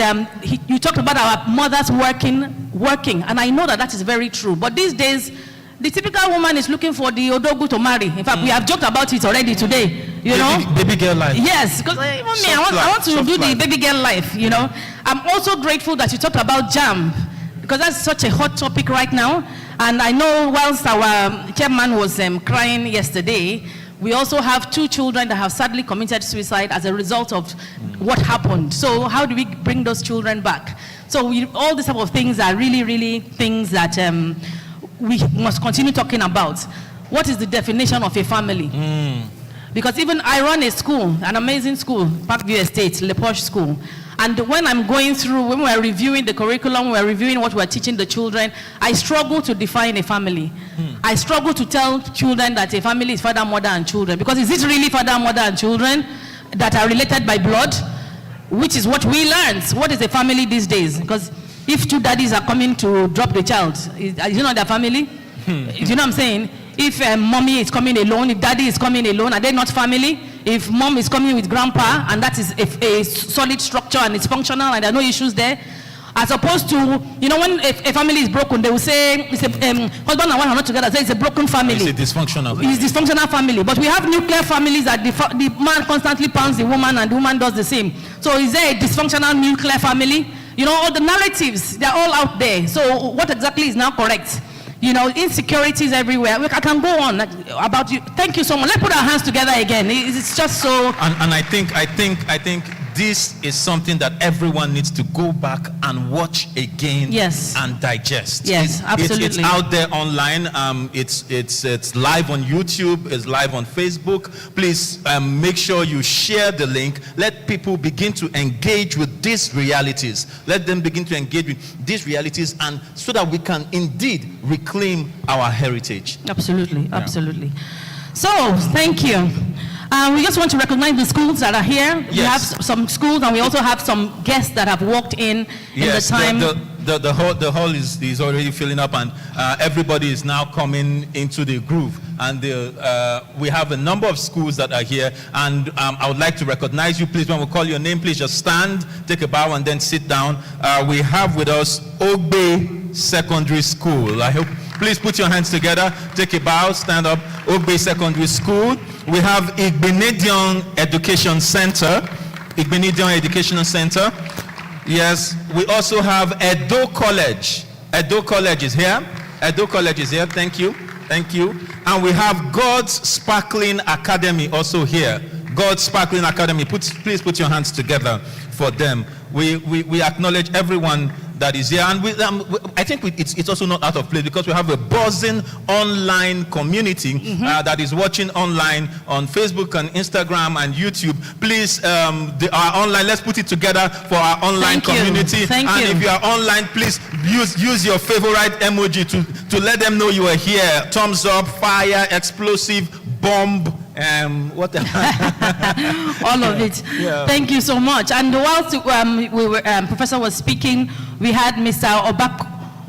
you talked about our mothers working, and I know that that is very true. But these days, the typical woman is looking for the odogu to marry. In fact, we have joked about it already today. You know, baby girl life. Yes, because I want to do the baby girl life. You know, I'm also grateful that you talked about JAM, because that's such a hot topic right now. And I know whilst our chairman was crying yesterday, we also have 2 children that have sadly committed suicide as a result of what happened. So how do we bring those children back? So all these type of things are really, really things that we must continue talking about. What is the definition of a family? Because even I run a school, an amazing school, Parkview Estate, Le Poche School. And when I'm going through, when we're reviewing the curriculum, we're reviewing what we're teaching the children, I struggle to define a family. I struggle to tell children that a family is father, mother, and children. Because is it really father, mother, and children that are related by blood? Which is what we learned. What is a family these days? Because if 2 daddies are coming to drop the child, is it not their family? Do you know what I'm saying? If mommy is coming alone, if daddy is coming alone, are they not family? If mom is coming with grandpa, and that is a solid structure and it's functional and there are no issues there, as opposed to, you know, when a family is broken, they will say, it's a, husband and wife are not together, so it's a broken family. It's a dysfunctional family. It's dysfunctional family. But we have nuclear families that the man constantly pounds the woman and the woman does the same. So is there a dysfunctional nuclear family? You know, all the narratives, they're all out there. So what exactly is now correct? You know, insecurities everywhere. I can go on about you. Thank you so much. Let's put our hands together again. It's just so. And I think this is something that everyone needs to go back and watch again. Yes. And digest. Yes, absolutely. It's out there online. It's live on YouTube. It's live on Facebook. Please make sure you share the link. Let people begin to engage with these realities. Let them begin to engage with these realities, and so that we can indeed reclaim our heritage. Absolutely, absolutely. So, thank you. We just want to recognize the schools that are here. Yes. We have some schools, and we also have some guests that have walked in the time. The hall is already filling up, and everybody is now coming into the groove. And we have a number of schools that are here, and I would like to recognize you. Please, when we call your name, please just stand, take a bow, and then sit down. We have with us Ogbe Secondary School. I hope. Please put your hands together, take a bow, stand up. Ogbe Secondary School. We have Igbenedion Education Center. Igbenedion Educational Center. Yes, we also have Edo College. Edo College is here. Edo College is here. Thank you. Thank you. And we have God's Sparkling Academy also here. God's Sparkling Academy. Please put your hands together for them. We acknowledge everyone that is here, and I think it's also not out of place, because we have a buzzing online community that is watching online on Facebook and Instagram and YouTube. Please, our online, let's put it together for our online community. Thank you. If you are online, please use your favorite emoji to let them know you are here. Thumbs up, fire, explosive, bomb. What all of it. Yeah. Thank you so much. And whilst Professor was speaking, we had Mr.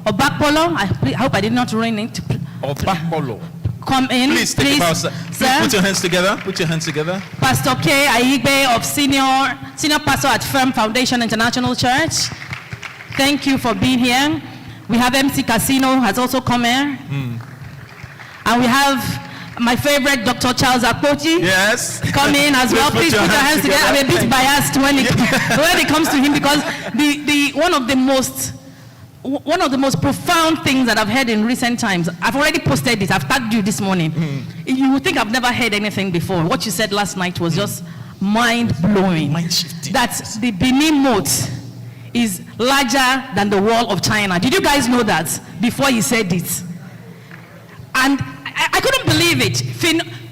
Obakpolo. I hope I did not ruin it. Obakpolo. Come in, please. Take about, sir. Please put your hands together. Put your hands together. Pastor K. Aigbe of senior pastor at Firm Foundation International Church. Thank you for being here. We have MC Casino has also come here. And we have my favorite, Dr. Charles Akpochi. Yes. Come in as well. Please put your hands together. I'm a bit biased when it comes to him, because one of the most profound things that I've heard in recent times, I've already posted it. I've tagged you this morning. You would think I've never heard anything before. What you said last night was just mind-blowing. Mind-shifting. That the Benin moat is larger than the wall of China. Did you guys know that before you said it? And I couldn't believe it.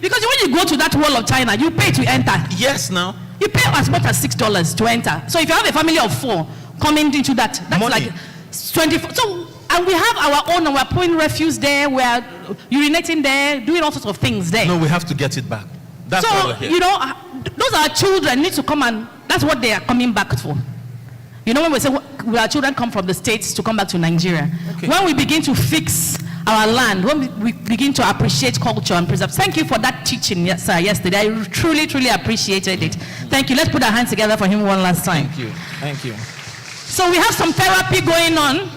Because when you go to that wall of China, you pay to enter. Yes, now. You pay as much as $6 to enter. So if you have a family of 4 coming into that's money. Like 24. So, and we have our own, and we're pouring refuse there, we're urinating there, doing all sorts of things there. No, we have to get it back. That's why we're here. You know, those are children need to come, and That's what they are coming back for. You know, when we say will our children come from the States to come back to Nigeria? Okay. When we begin to fix our land, when we begin to appreciate culture and preserve. Thank you for that teaching, sir, yesterday. I truly, truly appreciated it. Thank you. Let's put our hands together for him one last time. Thank you. Thank you. So we have some therapy going on.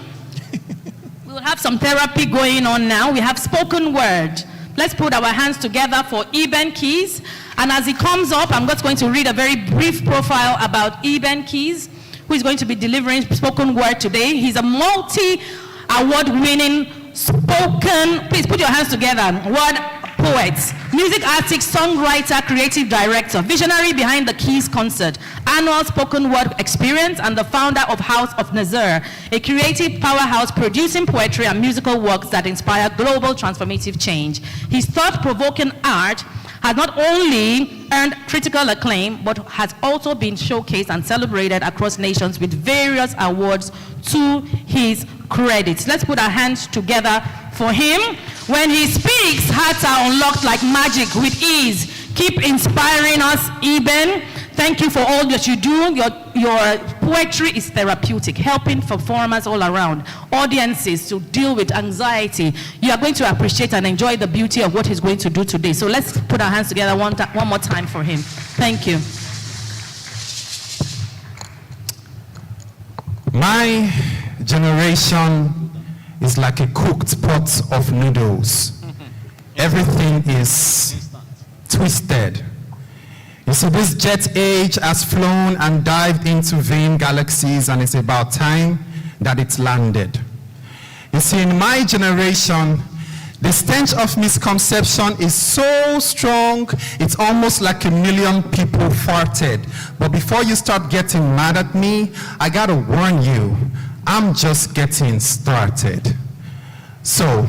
We'll have some therapy going on now. We have spoken word. Let's put our hands together for Eben Keys. And as he comes up, I'm just going to read a very brief profile about Eben Keys, who is going to be delivering spoken word today. He's a multi-award winning spoken, please put your hands together, word poet, music artist, songwriter, creative director, visionary behind the Keys concert, annual spoken word experience, and the founder of House of Nazar, a creative powerhouse producing poetry and musical works that inspire global transformative change. His thought-provoking art has not only earned critical acclaim, but has also been showcased and celebrated across nations with various awards to his credit. Let's put our hands together for him. When he speaks, hearts are unlocked like magic with ease. Keep inspiring us, Eben. Thank you for all that you do. Your poetry is therapeutic, helping performers all around, audiences to deal with anxiety. You are going to appreciate and enjoy the beauty of what he's going to do today. So let's put our hands together one more time for him. Thank you. My generation is like a cooked pot of noodles. Everything is twisted. You see, this jet age has flown and dived into vain galaxies, and it's about time that it landed. You see, in my generation, the stench of misconception is so strong, it's almost like 1 million people farted. But before you start getting mad at me, I gotta warn you, I'm just getting started. So,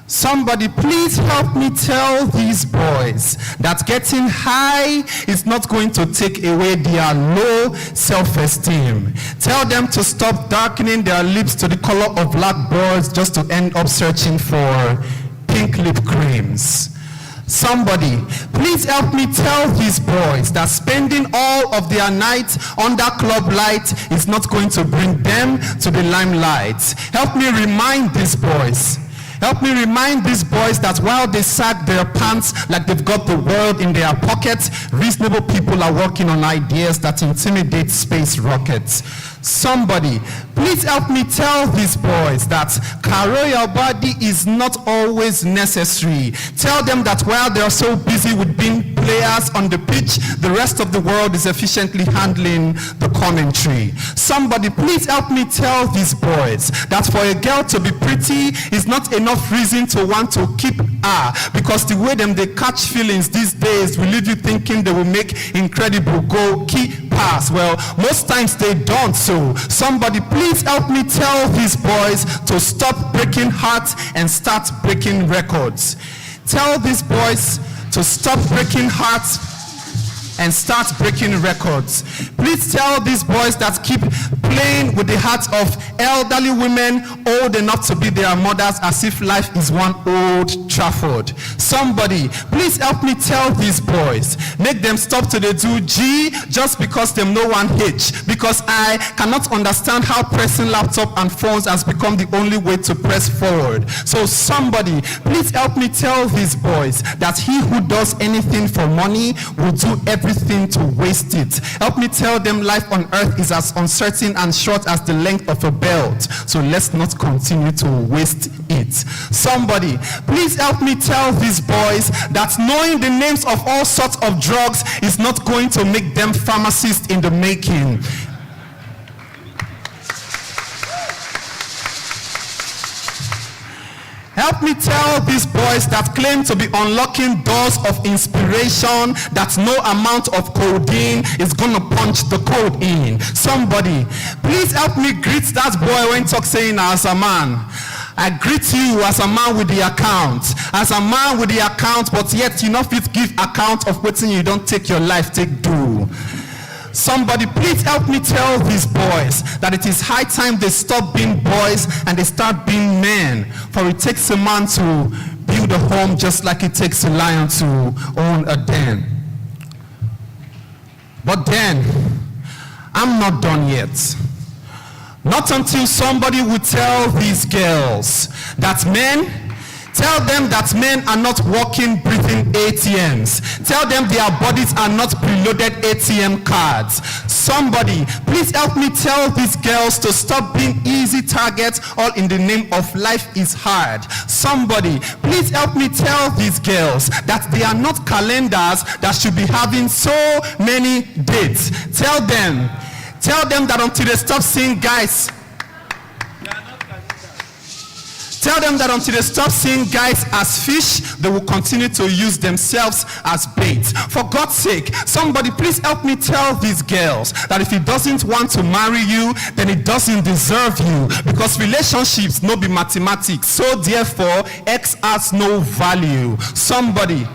somebody please help me tell these boys that getting high is not going to take away their low self-esteem. Tell them to stop darkening their lips to the color of blackboards just to end up searching for pink lip creams. Somebody, please help me tell these boys that spending all of their night under club light is not going to bring them to the limelight. Help me remind these boys. Help me remind these boys that while they sag their pants like they've got the world in their pockets, reasonable people are working on ideas that intimidate space rockets. Somebody, please help me tell these boys that royal body is not always necessary. Tell them that while they are so busy with being players on the pitch, the rest of the world is efficiently handling the commentary. Somebody, please help me tell these boys that for a girl to be pretty is not enough reason to want to keep her, because the way they catch feelings these days will leave you thinking they will make incredible goalkeepers. Well, most times they don't. So somebody please help me tell these boys to stop breaking hearts and start breaking records. Tell these boys to stop breaking hearts and start breaking records. Please tell these boys that keep playing with the hearts of elderly women old enough to be their mothers as if life is one old Trafford. Somebody, please help me tell these boys, make them stop to the do G just because them know one H, because I cannot understand how pressing laptop and phones has become the only way to press forward. So somebody, please help me tell these boys that he who does anything for money will do everything to waste it. Help me tell them life on earth is as uncertain and short as the length of a belt. So let's not continue to waste it. Somebody, please help me tell these boys that knowing the names of all sorts of drugs is not going to make them pharmacists in the making. Help me tell these boys that claim to be unlocking doors of inspiration that no amount of codeine is gonna punch the code in. Somebody, please help me greet that boy when talk saying as a man. I greet you as a man with the account. As a man with the account, but yet you not fit give account of what you don't take your life, take do. Somebody, please help me tell these boys that it is high time they stop being boys and they start being men. For it takes a man to build a home just like it takes a lion to own a den. But then, I'm not done yet. Not until somebody would tell these girls that tell them that men are not walking, breathing ATMs. Tell them their bodies are not preloaded ATM cards. Somebody, please help me tell these girls to stop being easy targets, all in the name of life is hard. Somebody, please help me tell these girls that they are not calendars that should be having so many dates. Tell them that until they stop seeing guys, tell them that until they stop seeing guys as fish, they will continue to use themselves as bait. For God's sake, somebody please help me tell these girls that if he doesn't want to marry you, then he doesn't deserve you. Because relationships no be mathematics. So therefore, X has no value. Somebody,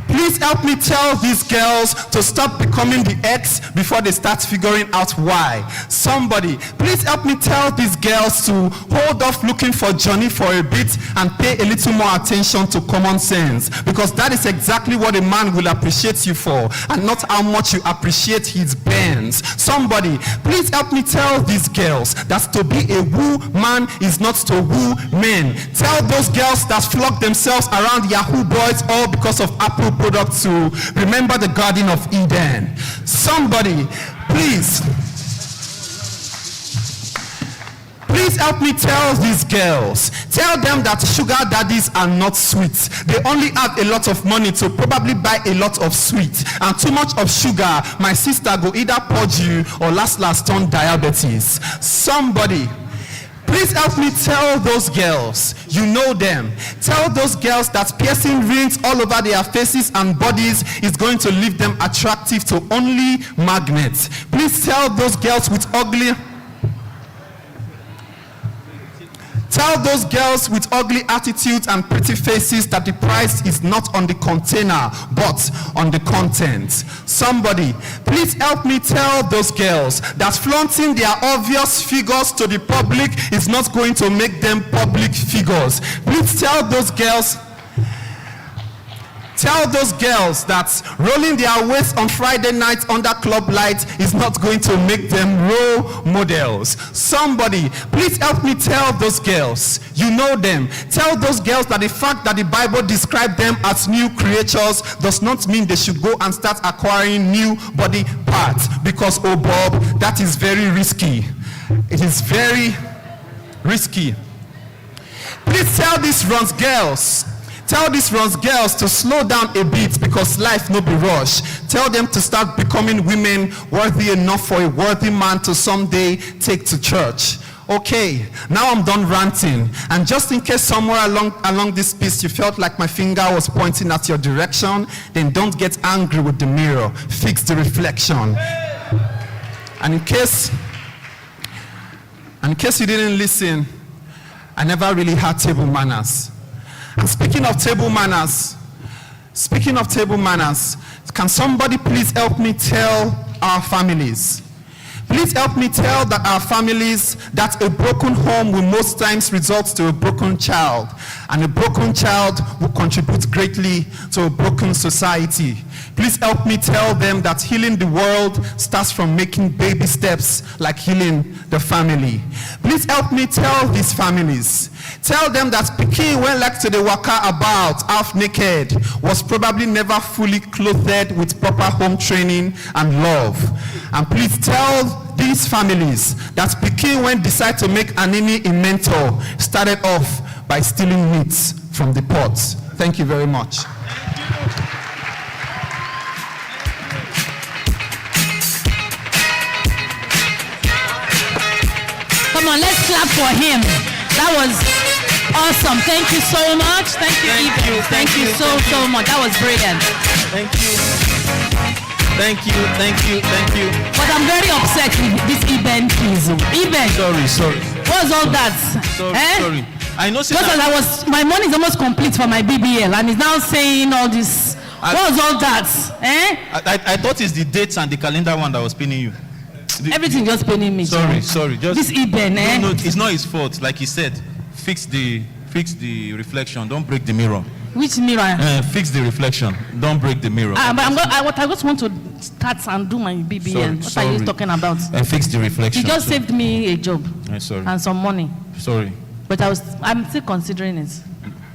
please help me tell these girls to stop becoming the X before they start figuring out why. Somebody, please help me tell these girls to hold off looking for Johnny for a bit and pay a little more attention to common sense. Because that is exactly what a man will appreciate you for, and not how much you appreciate his bands. Somebody, please help me tell these girls that to be a woo man is not to woo men. Tell those girls that flog themselves around Yahoo boys all because of Apple products to remember the Garden of Eden. Somebody, please help me tell these girls. Tell them that sugar daddies are not sweet. They only have a lot of money to probably buy a lot of sweet. And too much of sugar, my sister, go either purge you or last turn diabetes. Somebody, please help me tell those girls, you know them. Tell those girls that piercing rings all over their faces and bodies is going to leave them attractive to only magnets. Please tell those girls with ugly attitudes and pretty faces that the price is not on the container but on the content. Somebody, please help me tell those girls that flaunting their obvious figures to the public is not going to make them public figures. Please tell those girls that rolling their waist on Friday nights under club lights is not going to make them role models. Somebody, please help me tell those girls, you know them. Tell those girls that the fact that the Bible described them as new creatures does not mean they should go and start acquiring new body parts. Because, oh Bob, that is very risky. It is very risky. Please tell these girls to slow down a bit because life no be rush. Tell them to start becoming women worthy enough for a worthy man to someday take to church. Okay, now I'm done ranting. And just in case somewhere along this piece you felt like my finger was pointing at your direction, then don't get angry with the mirror. Fix the reflection. And in case you didn't listen, I never really had table manners. And speaking of table manners, can somebody please help me tell our families? Please help me tell that our families that a broken home will most times result to a broken child. And a broken child will contribute greatly to a broken society. Please help me tell them that healing the world starts from making baby steps like healing the family. Please help me tell these families. Tell them that Pikin went like to the waka about half naked was probably never fully clothed with proper home training and love. And please tell these families that Pikin when decide to make Anini a mentor started off by stealing meat from the pot. Thank you very much. Come on, let's clap for him. That was awesome. Thank you so much. Thank you, Eben. Thank you so much. That was brilliant. Thank you. But I'm very upset with this Eben, please. Eben. Sorry. What's all that? Sorry. I know. Just as my money is almost complete for my BBL, and he's now saying all this. What's all that? I thought it's the dates and the calendar one that was pinning you. Everything just paining me. Sorry. Just this Eben, No, it's not his fault. Like he said, fix the reflection. Don't break the mirror. Which mirror? Fix the reflection. Don't break the mirror. But I just want to start and do my BBN. What are you talking about? Fix the reflection. You just saved me a job. Sorry. And some money. Sorry. But I'm still considering it.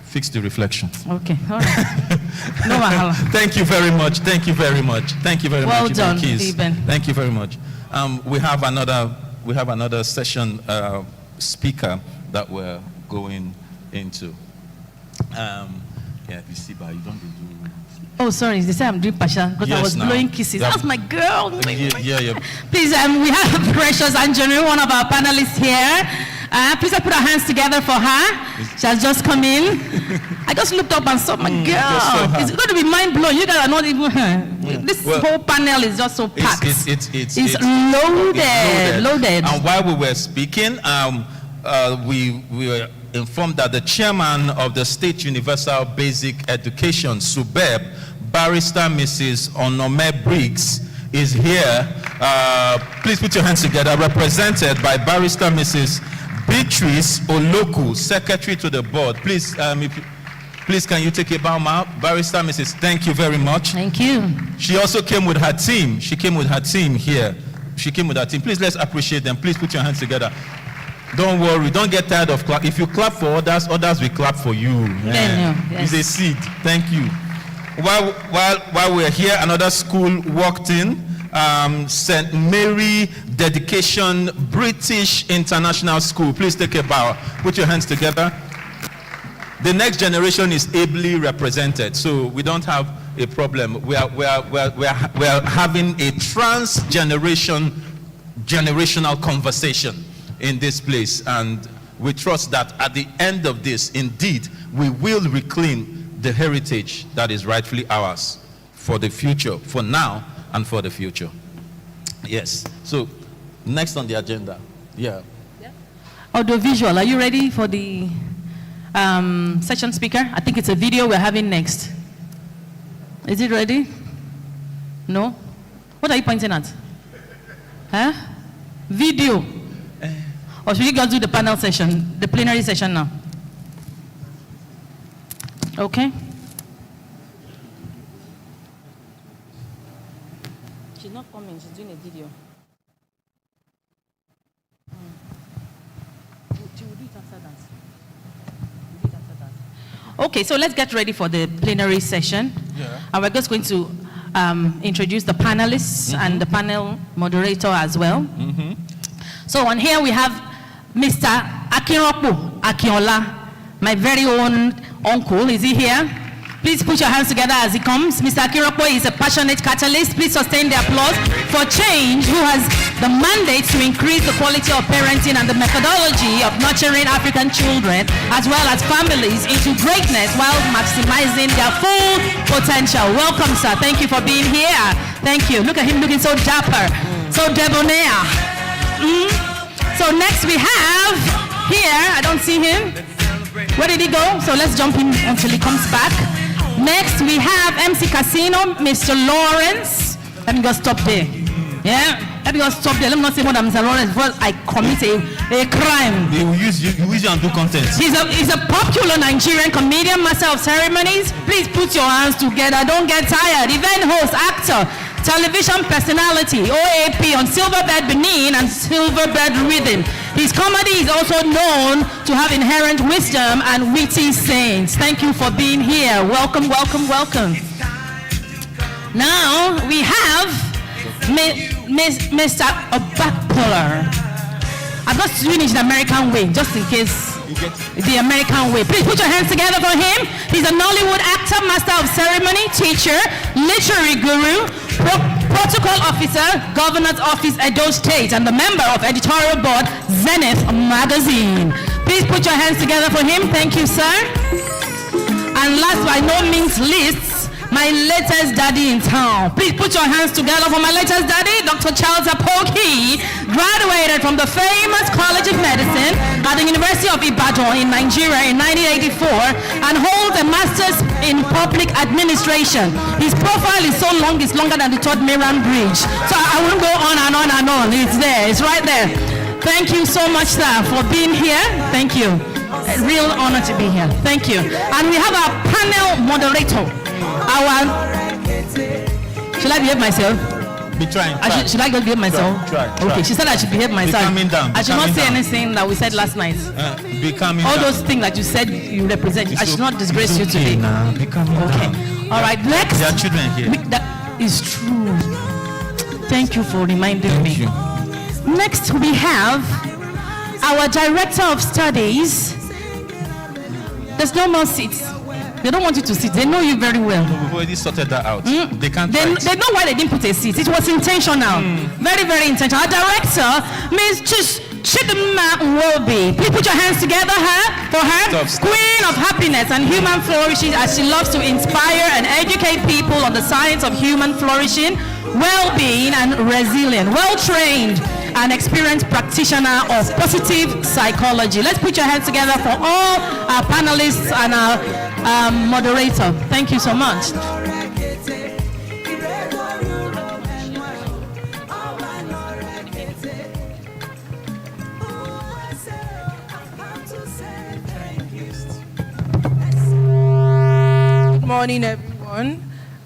Fix the reflection. Okay, all right. No mahala. Thank you very much. Thank you very much. Thank you very well much. Well done, Stephen. Thank you very much. We have another session speaker that we're going into. Yeah, you see, but you don't do. Oh, sorry. They say I'm doing passion because I was blowing kisses. That's my girl. Yeah. Please, we have precious Anjanu, one of our panelists here. Please put our hands together for her. She has just come in. I just looked up and saw my girl. It's going to be mind blowing. You guys are not even. This whole panel is just so packed. It's loaded. And while we were speaking, we were informed that the chairman of the State Universal Basic Education, SUBEB, Barrister Mrs. Onome Briggs, is here. Please put your hands together, represented by Barrister Mrs. Beatrice Oloku, Secretary to the Board. Please, please can you take a bow, ma? Barrister Mrs. Thank you very much. Thank you. She also came with her team. She came with her team here. She came with her team. Please, let's appreciate them. Please put your hands together. Don't worry, don't get tired of clap. If you clap for others, others will clap for you. Yeah. Yes. It's a seed. Thank you. While we're here, another school walked in. St. Mary Dedication British International School. Please take a bow. Put your hands together. The next generation is ably represented, so we don't have a problem. We are having a generational conversation in this place, and we trust that at the end of this, indeed, we will reclaim the heritage that is rightfully ours for the future, for now and for the future. Yes. So, next on the agenda. Yeah. Audiovisual. Are you ready for the session speaker? I think it's a video we're having next. Is it ready? No? What are you pointing at? Huh? Video. Or should you go do the panel session, the plenary session now? Okay. She's not coming, she's doing a video. She will do it after that. Okay, so let's get ready for the plenary session. Yeah. And we're just going to introduce the panelists and the panel moderator as well. So on here we have Mr. Akinropo Akinola, my very own uncle. Is he here? Please put your hands together as he comes. Mr. Akinropo is a passionate catalyst. Please sustain the applause for change, who has the mandate to increase the quality of parenting and the methodology of nurturing African children as well as families into greatness while maximizing their full potential. Welcome, sir. Thank you for being here. Thank you. Look at him looking so dapper, so debonair. So next we have here, I don't see him. Where did he go? So let's jump in until he comes back. Next we have MC Casino, Mr. Lawrence. Let me go stop there. Yeah, let me go stop there. Let me not say more than Mr. Lawrence because I commit a crime. They will use you and do content. He's a popular Nigerian comedian, master of ceremonies. Please put your hands together. Don't get tired. Event host, actor, television personality, OAP on Silverbird Benin and Silverbird Rhythm. His comedy is also known to have inherent wisdom and witty sayings. Thank you for being here. Welcome, welcome, welcome. Now we have Mr. Obapola. I'm just doing it in the American way, just in case. The American way. Please put your hands together for him. He's a Nollywood actor, master of ceremony, teacher, literary guru, protocol officer, governor's office, Edo State, and the member of editorial board, Zenith Magazine. Please put your hands together for him. Thank you, sir. And last by no means least, my latest daddy in town. Please put your hands together for my latest daddy, Dr. Charles Apoki, graduated from the famous College of Medicine at the University of Ibadan in Nigeria in 1984 and holds a master's in public administration. His profile is so long, it's longer than the Third Miran Bridge. So I won't go on and on and on. It's there, it's right there. Thank you so much, sir, for being here. Thank you. A real honor to be here. Thank you. And we have our panel moderator. Should I behave myself? Be trying. Should I go behave myself? Try. Okay, she said I should behave myself. Be calming down. I should not say anything that we said last night. Be calming All down. those things that you said you represent, I should not disgrace you today. Be calming Okay. down. All right, next. There are children here. That is true. Thank you for reminding me. You. Next, we have our director of studies. There's no more seats. They don't want you to sit. They know you very well. We've already sorted that out. They can't They know why they didn't put a seat. It was intentional. Very, very intentional. Our director, Ms. Chidima Nwobi. Please put your hands together for her. Queen of happiness and human flourishing, as she loves to inspire and educate people on the science of human flourishing, well-being, and resilience. Well-trained and experienced practitioner of positive psychology. Let's put your hands together for all our panelists and our moderator. Thank you so much. Good morning, everyone,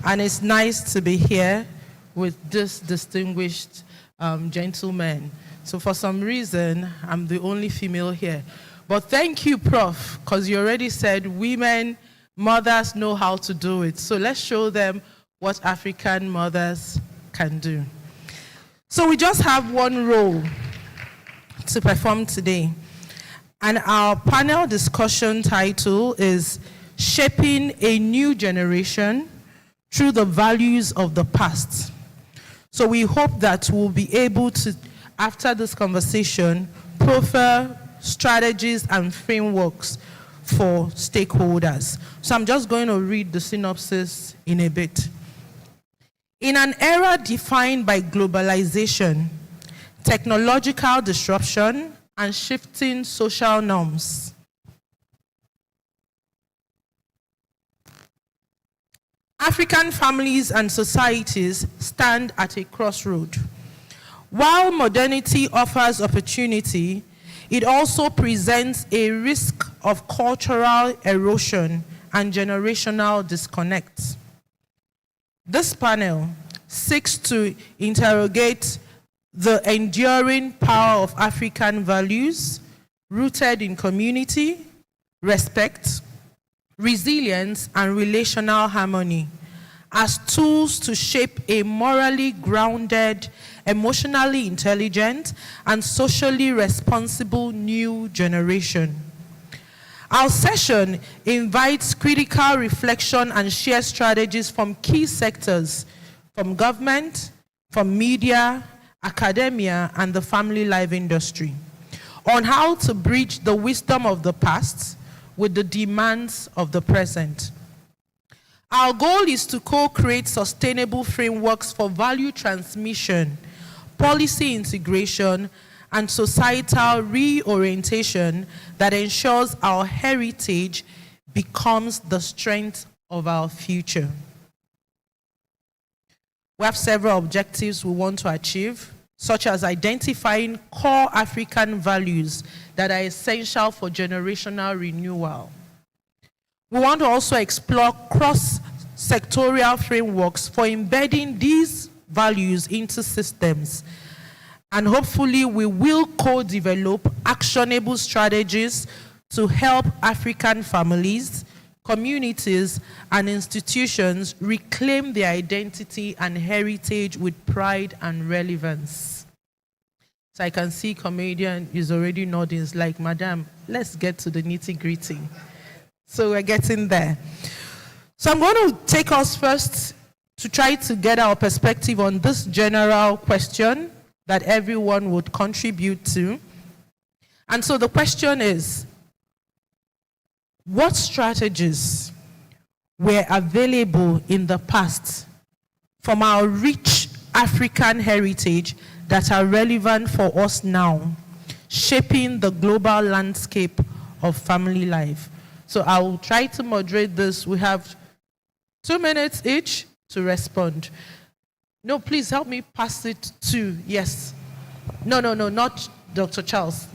and it's nice to be here with this distinguished gentleman. So for some reason, I'm the only female here. But thank you, Prof, because you already said women, mothers know how to do it. So let's show them what African mothers can do. So we just have one role to perform today. And our panel discussion title is Shaping a New Generation Through the Values of the Past. So we hope that we'll be able to, after this conversation, profile strategies and frameworks for stakeholders. So I'm just going to read the synopsis in a bit. In an era defined by globalization, technological disruption, and shifting social norms, African families and societies stand at a crossroad. While modernity offers opportunity, it also presents a risk of cultural erosion and generational disconnect. This panel seeks to interrogate the enduring power of African values rooted in community, respect, resilience, and relational harmony as tools to shape a morally grounded, emotionally intelligent, and socially responsible new generation. Our session invites critical reflection and shared strategies from key sectors, from government, from media, academia, and the family life industry, on how to bridge the wisdom of the past with the demands of the present. Our goal is to co-create sustainable frameworks for value transmission, policy integration, and societal reorientation that ensures our heritage becomes the strength of our future. We have several objectives we want to achieve, such as identifying core African values that are essential for generational renewal. We want to also explore cross-sectorial frameworks for embedding these values into systems. And hopefully we will co-develop actionable strategies to help African families, communities, and institutions reclaim their identity and heritage with pride and relevance. So I can see comedian is already nodding. It's like, Madam, let's get to the nitty-gritty. So we're getting there. So I'm going to take us first to try to get our perspective on this general question that everyone would contribute to. And so the question is, what strategies were available in the past from our rich African heritage that are relevant for us now, shaping the global landscape of family life? So I will try to moderate this. We have 2 minutes each to respond. No, please help me pass it to, yes. No, not Dr. Charles.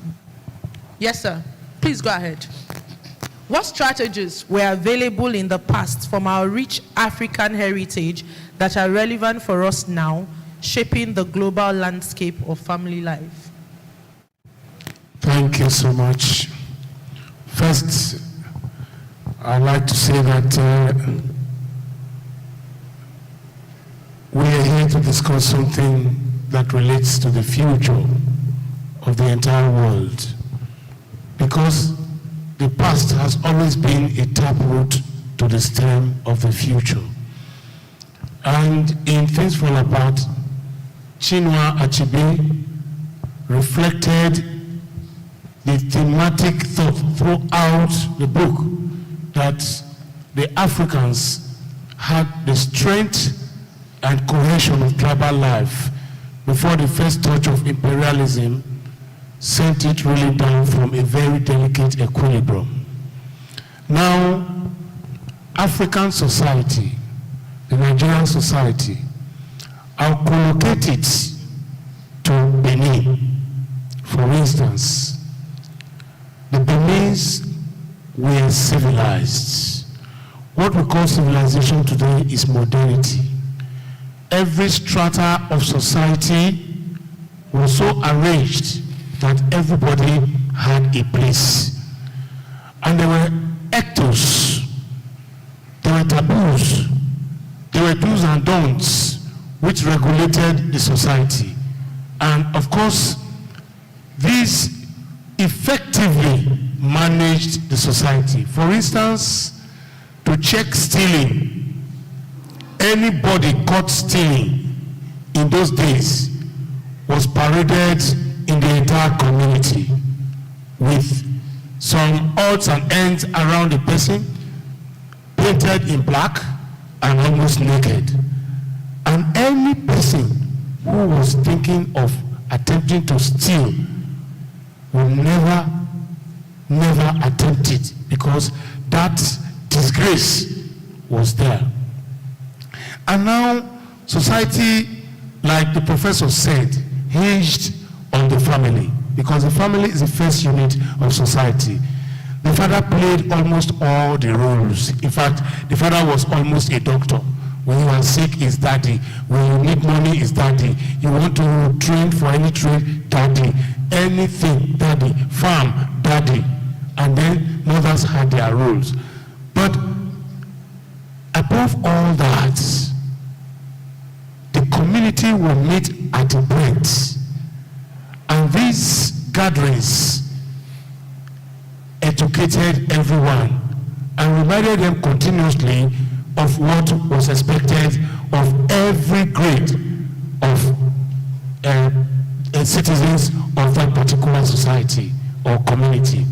Yes, sir. Please go ahead. What strategies were available in the past from our rich African heritage that are relevant for us now, shaping the global landscape of family life? Thank you so much. First, I'd like to say that we are here to discuss something that relates to the future of the entire world, because the past has always been a taproot to the stem of the future. And in Things Fall Apart, Chinua Achebe reflected the thematic thought throughout the book that the Africans had the strength and cohesion of tribal life before the first touch of imperialism sent it really down from a very delicate equilibrium. Now, African society, the Nigerian society, I'll collocate it to Benin. For instance, the Beninese were civilized. What we call civilization today is modernity. Every strata of society was so arranged that everybody had a place. And there were ethos, there were taboos, there were do's and don'ts which regulated the society. And of course, these effectively managed the society. For instance, to check stealing, anybody caught stealing in those days was paraded in the entire community with some odds and ends around the person, painted in black and almost naked. And any person who was thinking of attempting to steal will never attempt it, because that disgrace was there. And now society, like the professor said, hinged on the family, because the family is the first unit of society. The father played almost all the roles. In fact, the father was almost a doctor. When you are sick, it's daddy. When you need money, it's daddy. You want to train for any trade, daddy. Anything, daddy. Farm, daddy. And then mothers had their roles. But above all that, the community will meet at the point. And these gatherings educated everyone and reminded them continuously of what was expected of every grade of citizens of that particular society or community.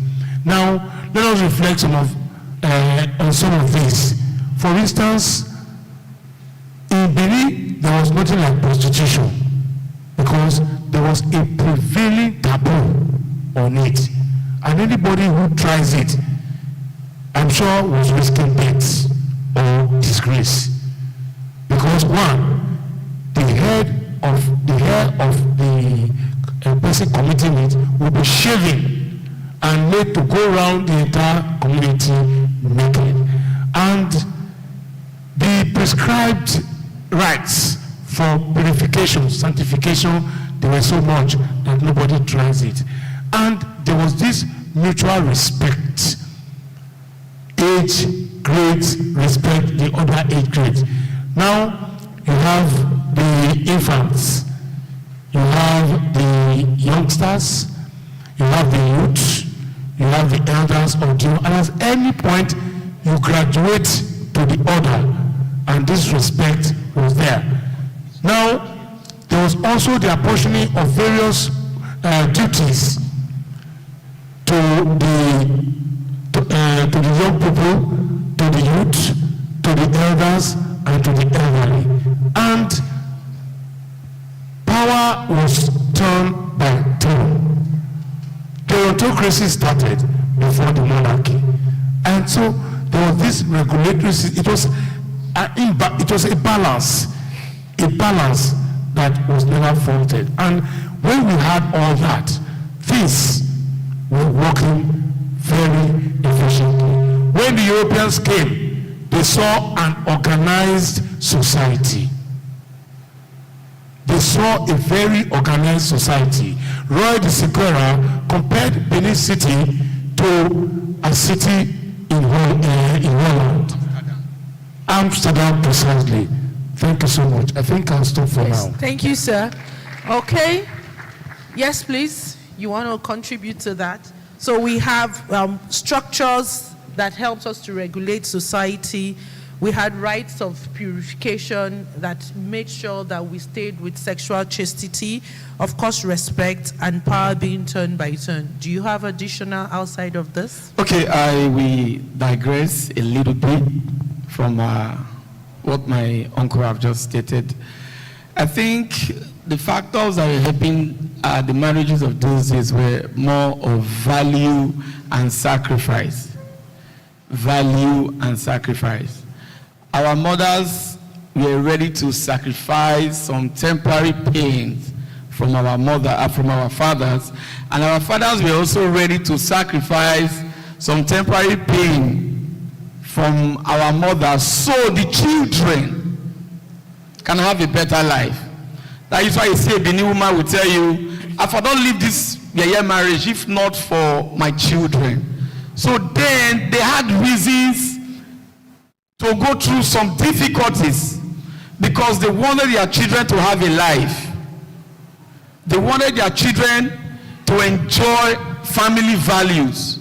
Now, let us reflect on some of these. For instance, in Benin, there was nothing like prostitution because there was a prevailing taboo on it. And anybody who tries it, I'm sure, was risking death or disgrace. Because one, the hair of the person committing it will be shaven and made to go around the entire community naked. And the prescribed rites for purification, sanctification, they were so much that nobody tries it. And there was this mutual respect. Age grades respect the other age grades. Now you have the infants, you have the youngsters, you have the youth, you have the elders or due, and at any point you graduate to the order, and this respect was there. Now there was also the apportioning of various duties to the young people, to the youth, to the elders, and to the elderly. And power was turned by turn. The autocracy started before the monarchy. And so there was this regulatory system. It was a balance that was never faulted. And when we had all that, things were working very efficiently. the Europeans came, they saw an organized society. They saw a very organized society. Roy de Sequeira compared Benin City to a city in Holland. Amsterdam, precisely. Thank you so much. I think I'll stop for now. Thank you, sir. Okay. Yes, please. You want to contribute to that? So we have structures that helps us to regulate society. We had rites of purification that made sure that we stayed with sexual chastity, of course, respect, and power being turn by turn. Do you have additional outside of this? Okay, I will digress a little bit from what my uncle have just stated. I think the factors that were helping the marriages of those days were more of value and sacrifice. Value and sacrifice. Our mothers were ready to sacrifice some temporary pains from our fathers, and our fathers were also ready to sacrifice some temporary pain from our mothers, so the children can have a better life. That is why you see a Benin woman will tell you, if I don't leave this marriage, if not for my children. So then they had reasons to go through some difficulties because they wanted their children to have a life. They wanted their children to enjoy family values.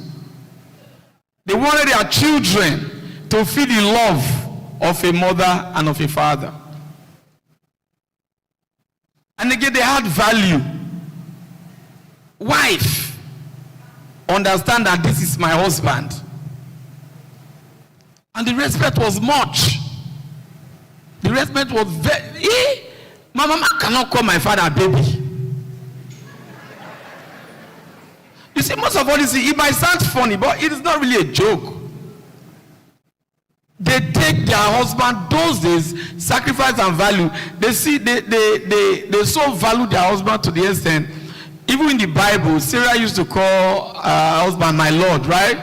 They wanted their children to feel the love of a mother and of a father. And again, they had value. Wife, understand that this is my husband. And the respect was much. The respect was very... My mama cannot call my father baby. You see, most of all this, it might sound funny, but it is not really a joke. They take their husband, those days, sacrifice and value. They see, they so value their husband to the extent, even in the Bible, Sarah used to call her husband my Lord, right?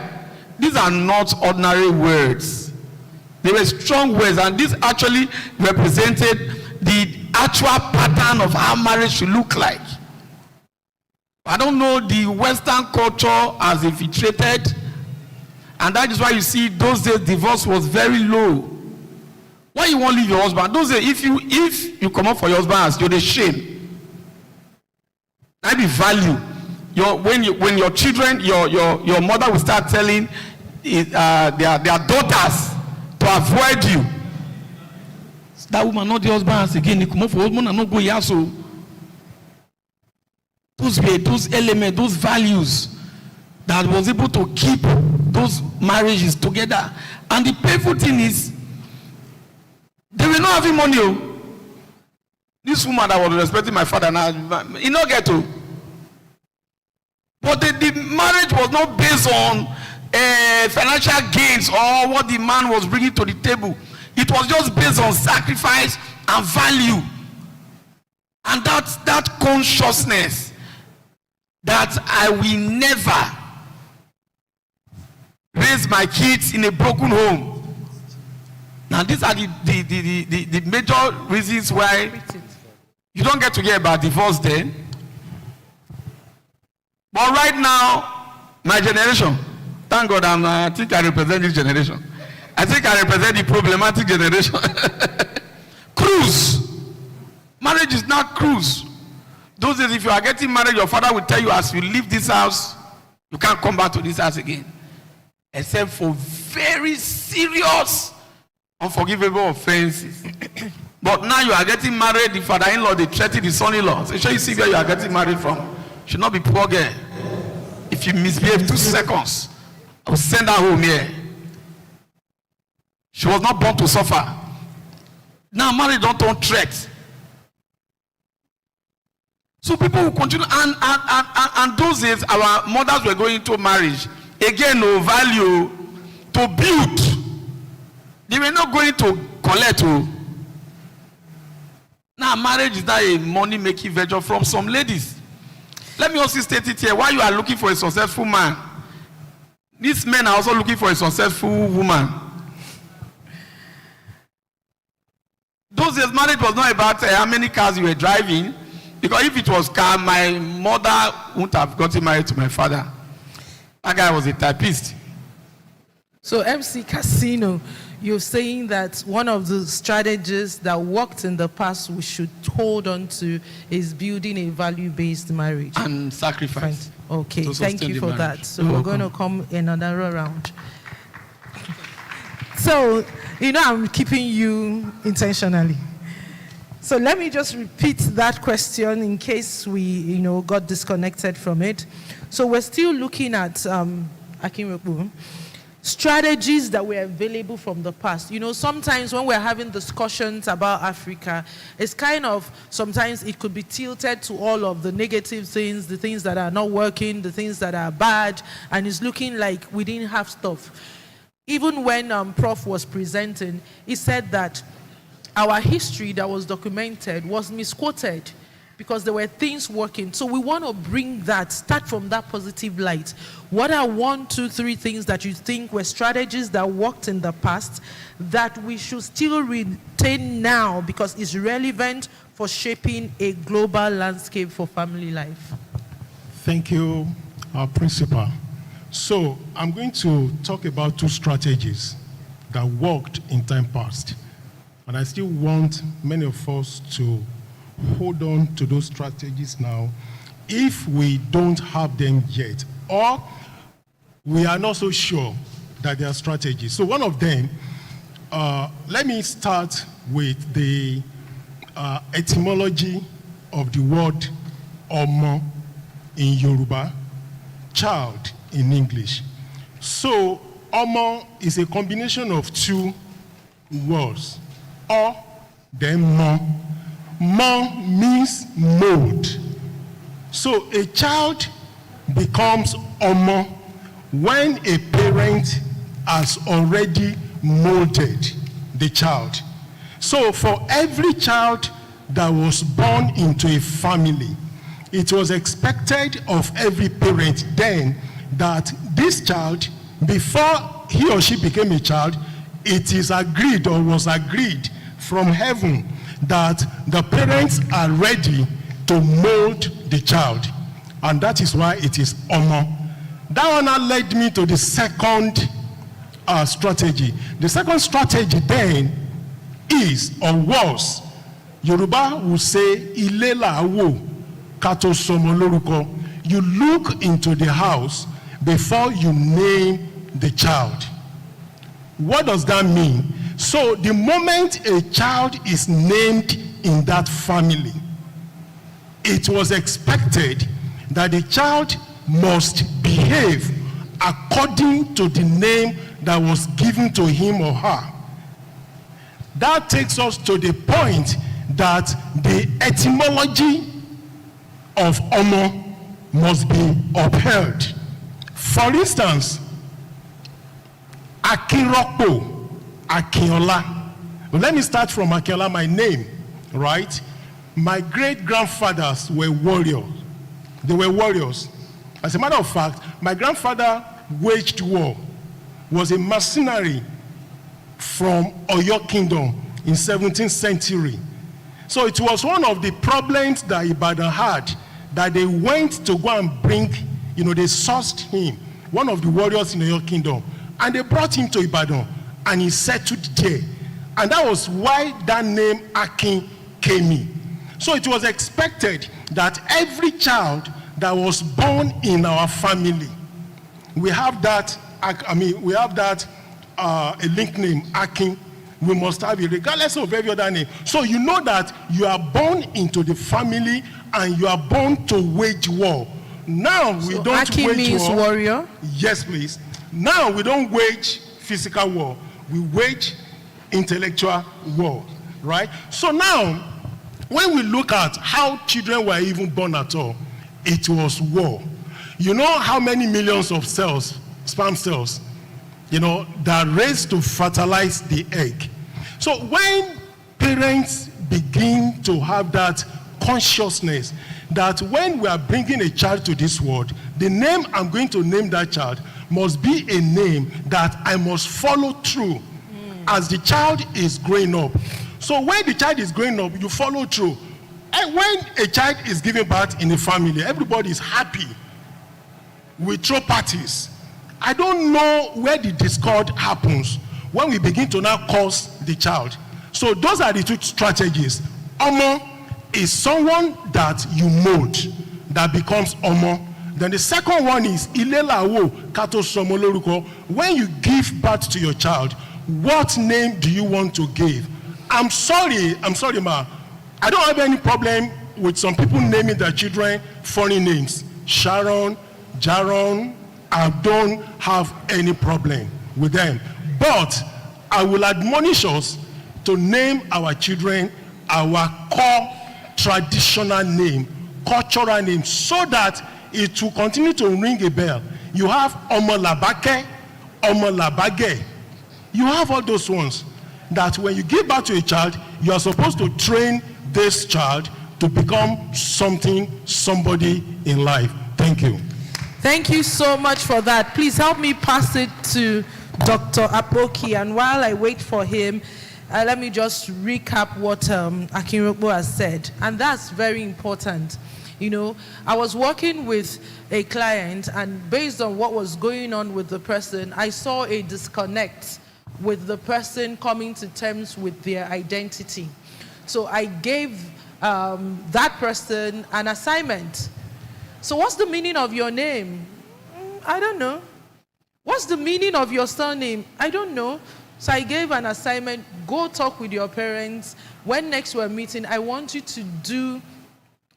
These are not ordinary words. They were strong words, and this actually represented the actual pattern of how marriage should look like. I don't know, the Western culture has infiltrated, and that is why you see those days divorce was very low. Why you won't leave your husband? Those days, if you come up for your husband, you're the shame. That be value. When your children, your mother will start telling their daughters to avoid you. That woman not the husband again. They come up for husband and not go yaso. Those elements, those values that was able to keep those marriages together. And the painful thing is, they will not having money. This woman that was respecting my father now, he not get to. But the marriage was not based on financial gains or what the man was bringing to the table. It was just based on sacrifice and value. And that consciousness that I will never raise my kids in a broken home. Now these are the major reasons why you don't get to hear about divorce then. But right now, my generation, thank God I think I represent this generation. I think I represent the problematic generation. Cruise. Marriage is not cruise. Those days, if you are getting married, your father will tell you, as you leave this house, you can't come back to this house again. Except for very serious, unforgivable offenses. But now you are getting married, the father-in-law, they threaten the son-in-law. So show you see where you are getting married from. Should not be poor girl. If you misbehave 2 seconds, I will send her home here. She was not born to suffer. Now marriage don't turn threats. So people will continue, and those days our mothers were going into marriage. Again, no value to build. They were not going to collect. Now marriage is not a money-making venture from some ladies. Let me also state it here. While you are looking for a successful man, These men are also looking for a successful woman. Those days, marriage was not about how many cars you were driving, because if it was car, my mother wouldn't have gotten married to my father. That guy was a typist. So MC Casino, you're saying that one of the strategies that worked in the past we should hold on to is building a value-based marriage. And sacrifice. Okay, thank you for that. So we're going to come another round. So, I'm keeping you intentionally. So let me just repeat that question in case we, got disconnected from it. So we're still looking at strategies that were available from the past. Sometimes when we're having discussions about Africa, it's kind of, sometimes it could be tilted to all of the negative things, the things that are not working, the things that are bad, and it's looking like we didn't have stuff. Even when Prof was presenting, he said that our history that was documented was misquoted because there were things working. So we want to bring that, start from that positive light. What are 1, 2, 3 things that you think were strategies that worked in the past that we should still retain now because it's relevant for shaping a global landscape for family life? Thank you, our principal. So I'm going to talk about 2 strategies that worked in time past. And I still want many of us to hold on to those strategies now if we don't have them yet, or we are not so sure that they are strategies. So one of them, let me start with the etymology of the word Omo in Yoruba, child in English. So Omo is a combination of 2 words, O then Mo. Mo means mold. So a child becomes Omo when a parent has already molded the child. So for every child that was born into a family, it was expected of every parent then that this child, before he or she became a child, it is agreed or was agreed from heaven that the parents are ready to mold the child. And that is why it is Omo. That one now led me to the second strategy. The second strategy then is or was, Yoruba will say, Ile la wo kato somo loruko. You look into the house before you name the child. What does that mean? So the moment a child is named in that family, it was expected that the child must behave according to the name that was given to him or her. That takes us to the point that the etymology of Omo must be upheld. For instance, Akinropo, Akinola. Let me start from Akinola, my name, right? My great-grandfathers were warriors. They were warriors. As a matter of fact, my grandfather waged war, was a mercenary from Oyo Kingdom in 17th century. So it was one of the problems that Ibadan had, that they went to go and bring, they sourced him, one of the warriors in Oyo Kingdom, and they brought him to Ibadan, and he settled there. And that was why that name Akin came in. So it was expected that every child that was born in our family, we have that, a link name, Akin. We must have it regardless of every other name. So you know that you are born into the family and you are born to wage war. Now we don't Akin wage means war. warrior? Yes, please. Now we don't wage physical war. We wage intellectual war, right? So now, when we look at how children were even born at all, it was war. You know how many millions of cells, sperm cells, that are raised to fertilize the egg. So when parents begin to have that consciousness that when we are bringing a child to this world, the name I'm going to name that child must be a name that I must follow through as the child is growing up. So when the child is growing up, you follow through. And when a child is giving birth in a family, everybody is happy. We throw parties. I don't know where the discord happens when we begin to now curse the child. So those are the two strategies. Omo is someone that you mold, that becomes Omo. Then the second one is Ilelawo Kato Somoloruko. When you give birth to your child, what name do you want to give? I'm sorry, ma. I don't have any problem with some people naming their children funny names. Sharon, Jaron, I don't have any problem with them. But I will admonish us to name our children our core traditional name, cultural name, so that it will continue to ring a bell. You have Omo Labake, Omo Labage. You have all those ones that when you give birth to a child, you are supposed to train this child to become somebody in life. Thank you. Thank you so much for that. Please help me pass it to Dr. Apoki. And while I wait for him, let me just recap what Akinrokbo has said. And that's very important. You know, I was working with a client, and based on what was going on with the person, I saw a disconnect with the person coming to terms with their identity. So I gave that person an assignment. So what's the meaning of your name? I don't know. What's the meaning of your surname? I don't know. So I gave an assignment, go talk with your parents. When next we're meeting, I want you to do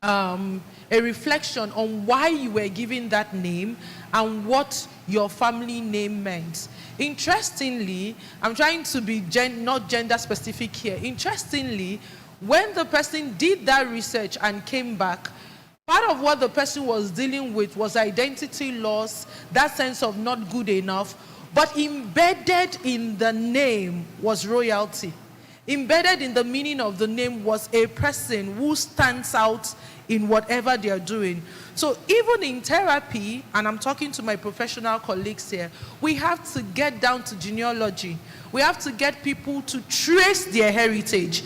a reflection on why you were given that name and what your family name meant. Interestingly, I'm trying to be not gender specific here. Interestingly, when the person did that research and came back, part of what the person was dealing with was identity loss, that sense of not good enough, but embedded in the name was royalty. Embedded in the meaning of the name was a person who stands out in whatever they are doing. So even in therapy, and I'm talking to my professional colleagues here, we have to get down to genealogy. We have to get people to trace their heritage.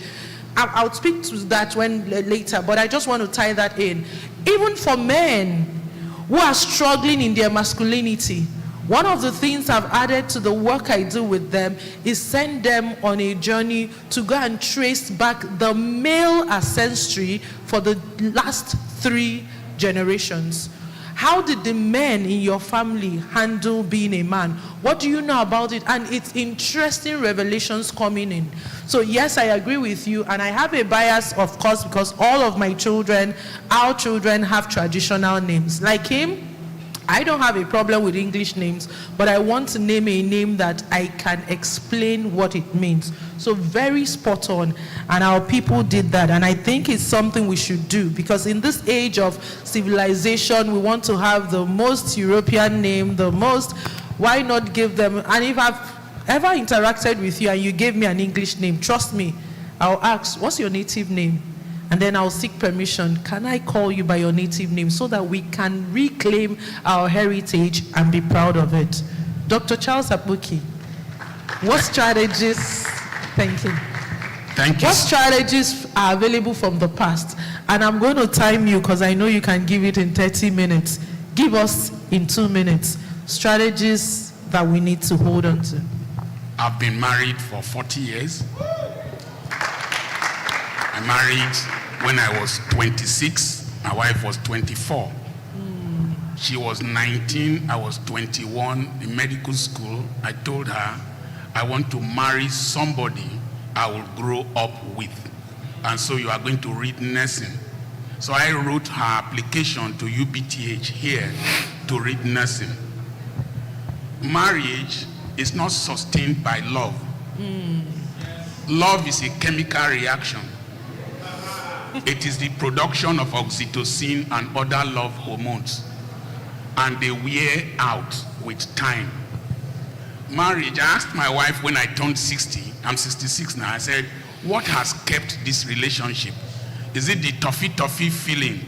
I'll speak to that later, but I just want to tie that in. Even for men who are struggling in their masculinity, one of the things I've added to the work I do with them is send them on a journey to go and trace back the male ancestry for the last 3 generations. How did the men in your family handle being a man? What do you know about it? And it's interesting revelations coming in. So yes, I agree with you, and I have a bias, of course, because all of my children, our children, have traditional names. Like him, I don't have a problem with English names, but I want to name a name that I can explain what it means. So very spot on, and our people did that, and I think it's something we should do, because in this age of civilization, we want to have the most European name, why not give them, and if I've ever interacted with you and you gave me an English name, trust me, I'll ask, what's your native name? And then I'll seek permission. Can I call you by your native name so that we can reclaim our heritage and be proud of it? Dr. Charles Apoki, what strategies, thank you. Thank you. What strategies are available from the past? And I'm going to time you because I know you can give it in 30 minutes. Give us in 2 minutes strategies that we need to hold on to. I've been married for 40 years. I married when I was 26. My wife was 24. She was 19. I was 21 in medical school. I told her, I want to marry somebody I will grow up with. And so you are going to read nursing. So I wrote her application to UBTH here to read nursing. Marriage is not sustained by love. Love is a chemical reaction. It is the production of oxytocin and other love hormones, and they wear out with time. Marriage, I asked my wife when I turned 60, I'm 66 now, I said, what has kept this relationship? Is it the toffee feeling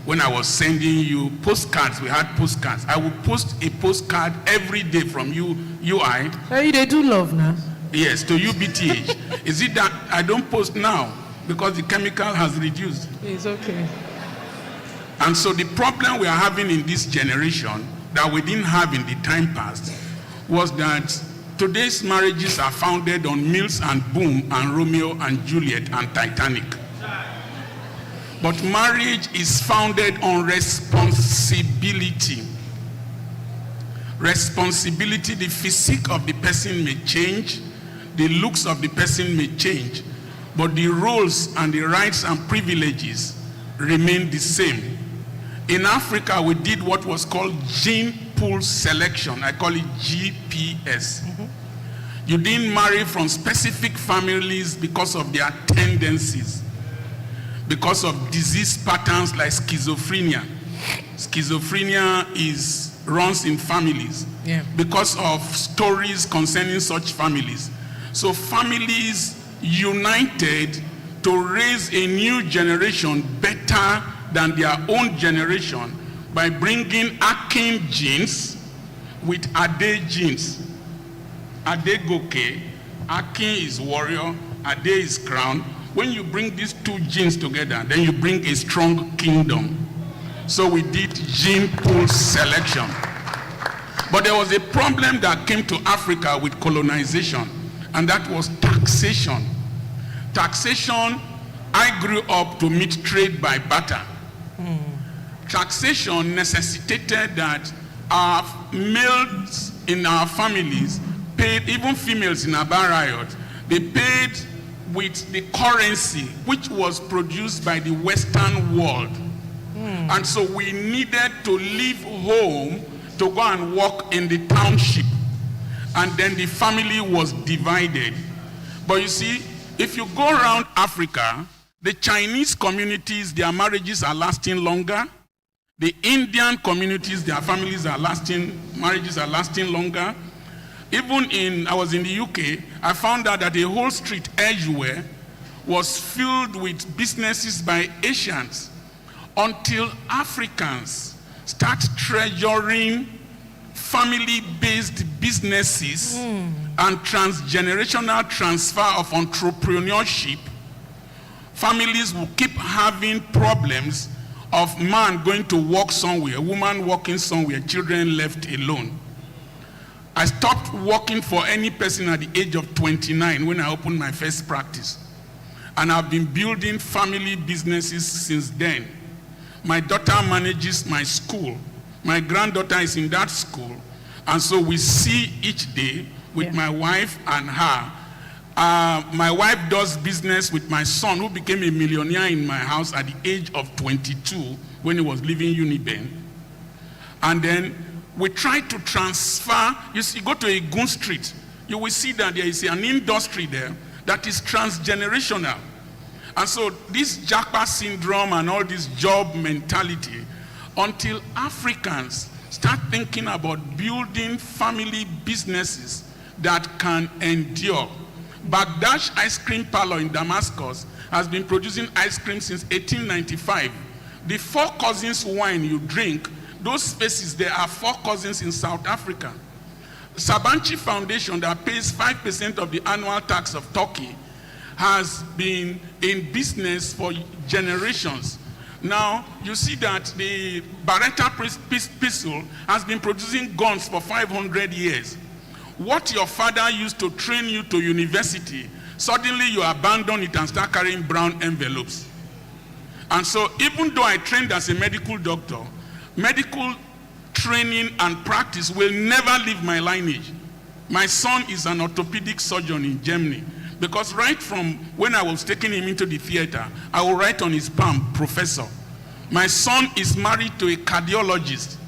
when I was sending you postcards. We had postcards. I would post a postcard every day from UI. Hey, they do love now. Yes, to UBTH. Is it that I don't post now because the chemical has reduced? It's okay. And so the problem we are having in this generation that we didn't have in the time past was that today's marriages are founded on Mills and Boom and Romeo and Juliet and Titanic. But marriage is founded on responsibility. Responsibility, the physique of the person may change, the looks of the person may change, but the roles and the rights and privileges remain the same. In Africa, we did what was called gene pool selection. I call it GPS. You didn't marry from specific families because of their tendencies, because of disease patterns like schizophrenia. Schizophrenia runs in families because of stories concerning such families. So families united to raise a new generation better than their own generation by bringing Akin genes with Ade genes. Ade Goke, Akin is warrior, Ade is crown. When you bring these two genes together, then you bring a strong kingdom. So we did gene pool selection. But there was a problem that came to Africa with colonization, and that was taxation. Taxation, I grew up to meet trade by barter. Taxation necessitated that our males in our families paid, even females in Aba Riot, they paid with the currency which was produced by the Western world. And so we needed to leave home to go and work in the township. And then the family was divided. But you see, if you go around Africa, the Chinese communities, their marriages are lasting longer. The Indian communities, their marriages are lasting longer. Even I was in the UK, I found out that a whole street, Edgeware, was filled with businesses by Asians until Africans start treasuring family-based businesses and transgenerational transfer of entrepreneurship. Families will keep having problems of man going to work somewhere, woman working somewhere, children left alone. I stopped working for any person at the age of 29 when I opened my first practice. And I've been building family businesses since then. My daughter manages my school. My granddaughter is in that school. And so we see each day with my wife and her. My wife does business with my son, who became a millionaire in my house at the age of 22 when he was leaving Uniben. And then we try to transfer. You see, go to Egun Street, you will see that there is an industry there that is transgenerational. And so this Japa syndrome and all this job mentality, until Africans start thinking about building family businesses that can endure. Bagdash Ice Cream Parlor in Damascus has been producing ice cream since 1895. The Four Cousins wine you drink, those spaces, there are Four Cousins in South Africa. Sabanchi Foundation, that pays 5% of the annual tax of Turkey, has been in business for generations. Now, you see that the Parental pistol has been producing guns for 500 years. What your father used to train you to university, suddenly you abandon it and start carrying brown envelopes. And so even though I trained as a medical doctor, medical training and practice will never leave my lineage. My son is an orthopedic surgeon in Germany, because right from when I was taking him into the theater, I will write on his palm, Professor. My son is married to a cardiologist.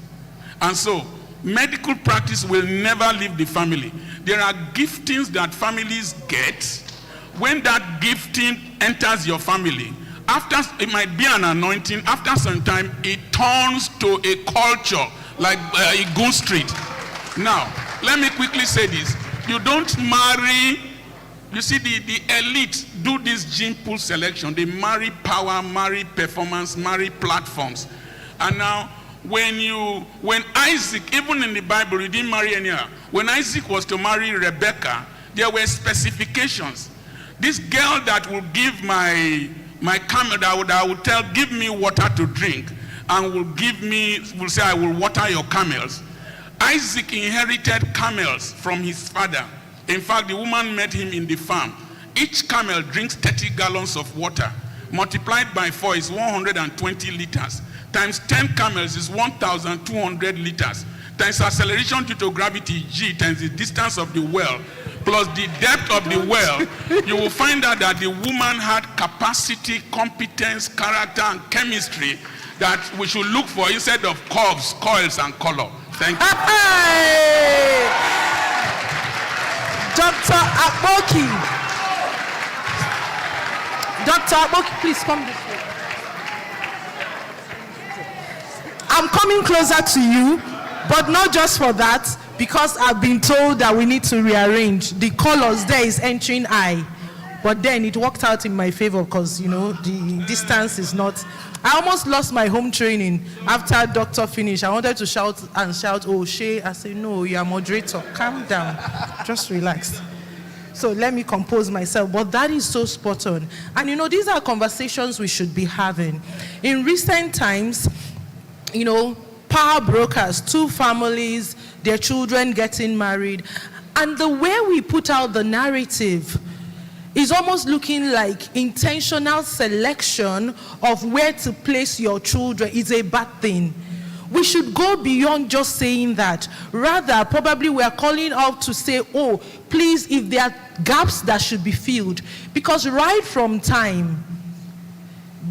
And so medical practice will never leave the family. There are giftings that families get. When that gifting enters your family, after it might be an anointing, after some time it turns to a culture like Egun Street. Now, let me quickly say this. You don't marry You see, the elite do this gene pool selection. They marry power, marry performance, marry platforms. And now, when Isaac, even in the Bible, he didn't marry anyone. When Isaac was to marry Rebecca, there were specifications. This girl that will give my camel, that I would tell, give me water to drink, and will say, I will water your camels. Isaac inherited camels from his father. In fact, the woman met him in the farm. Each camel drinks 30 gallons of water. Multiplied by 4 is 120 liters. Times 10 camels is 1,200 liters. Times acceleration due to gravity, G, times the distance of the well, plus the depth of the well, you will find out that the woman had capacity, competence, character, and chemistry that we should look for instead of curves, coils, and color. Thank you. Hey! Dr. Akboki. Dr. Akboki, please come this way. I'm coming closer to you, but not just for that, because I've been told that we need to rearrange. The colors there is entering eye, but then it worked out in my favor because, you know, the distance is not. I almost lost my home training after doctor finished. I wanted to shout, oh, Shay. I said, no, you're a moderator. Calm down. Just relax. So let me compose myself. But that is so spot on. And, you know, these are conversations we should be having. In recent times, you know, power brokers, 2 families, their children getting married. And the way we put out the narrative is almost looking like intentional selection of where to place your children is a bad thing. We should go beyond just saying that. Rather, probably we are calling out to say, oh, please, if there are gaps that should be filled. Because right from time,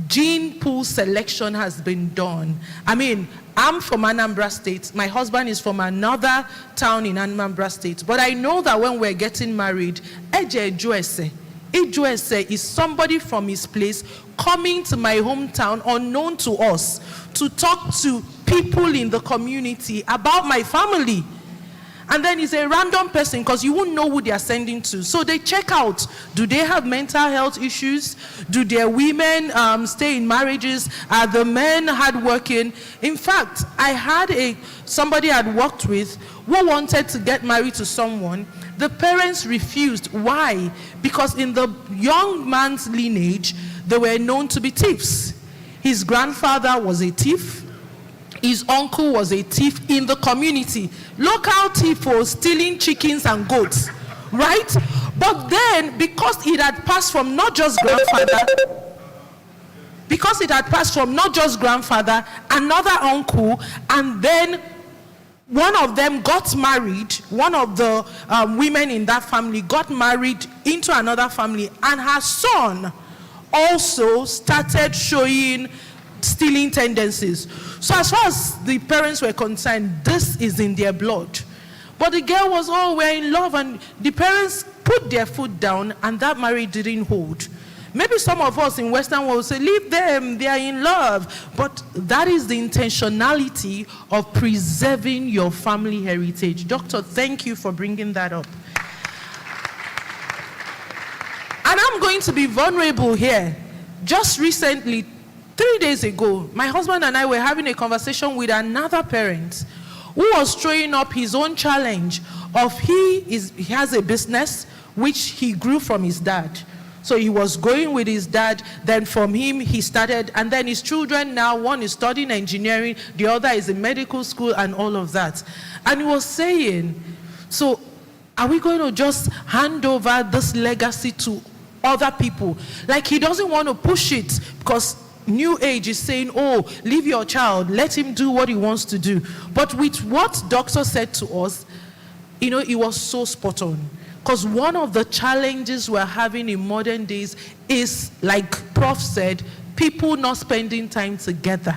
gene pool selection has been done. I mean, I'm from Anambra State. My husband is from another town in Anambra State. But I know that when we're getting married, Eje is somebody from his place coming to my hometown unknown to us to talk to people in the community about my family. And then it's a random person because you won't know who they are sending to. So they check out, do they have mental health issues? Do their women stay in marriages? Are the men hardworking? In fact, I had somebody I'd worked with who wanted to get married to someone. The parents refused. Why? Because in the young man's lineage, they were known to be thieves. His grandfather was a thief. His uncle was a thief in the community. Local thief for stealing chickens and goats, right? But then, because it had passed from not just grandfather, another uncle, and then one of them got married, one of the women in that family got married into another family, and her son also started showing stealing tendencies. So as far as the parents were concerned, this is in their blood. But the girl was, oh, we're in love, and the parents put their foot down, and that marriage didn't hold. Maybe some of us in Western world say, leave them, they are in love. But that is the intentionality of preserving your family heritage. Doctor, thank you for bringing that up. And I'm going to be vulnerable here. Just recently, 3 days ago, my husband and I were having a conversation with another parent who was throwing up his own challenge of he has a business which he grew from his dad. So he was going with his dad, then from him he started, and then his children now, one is studying engineering, the other is in medical school and all of that. And he was saying, so are we going to just hand over this legacy to other people? Like he doesn't want to push it because New Age is saying, oh, leave your child, let him do what he wants to do. But with what doctor said to us, you know, it was so spot on. Because one of the challenges we're having in modern days is, like Prof said, people not spending time together.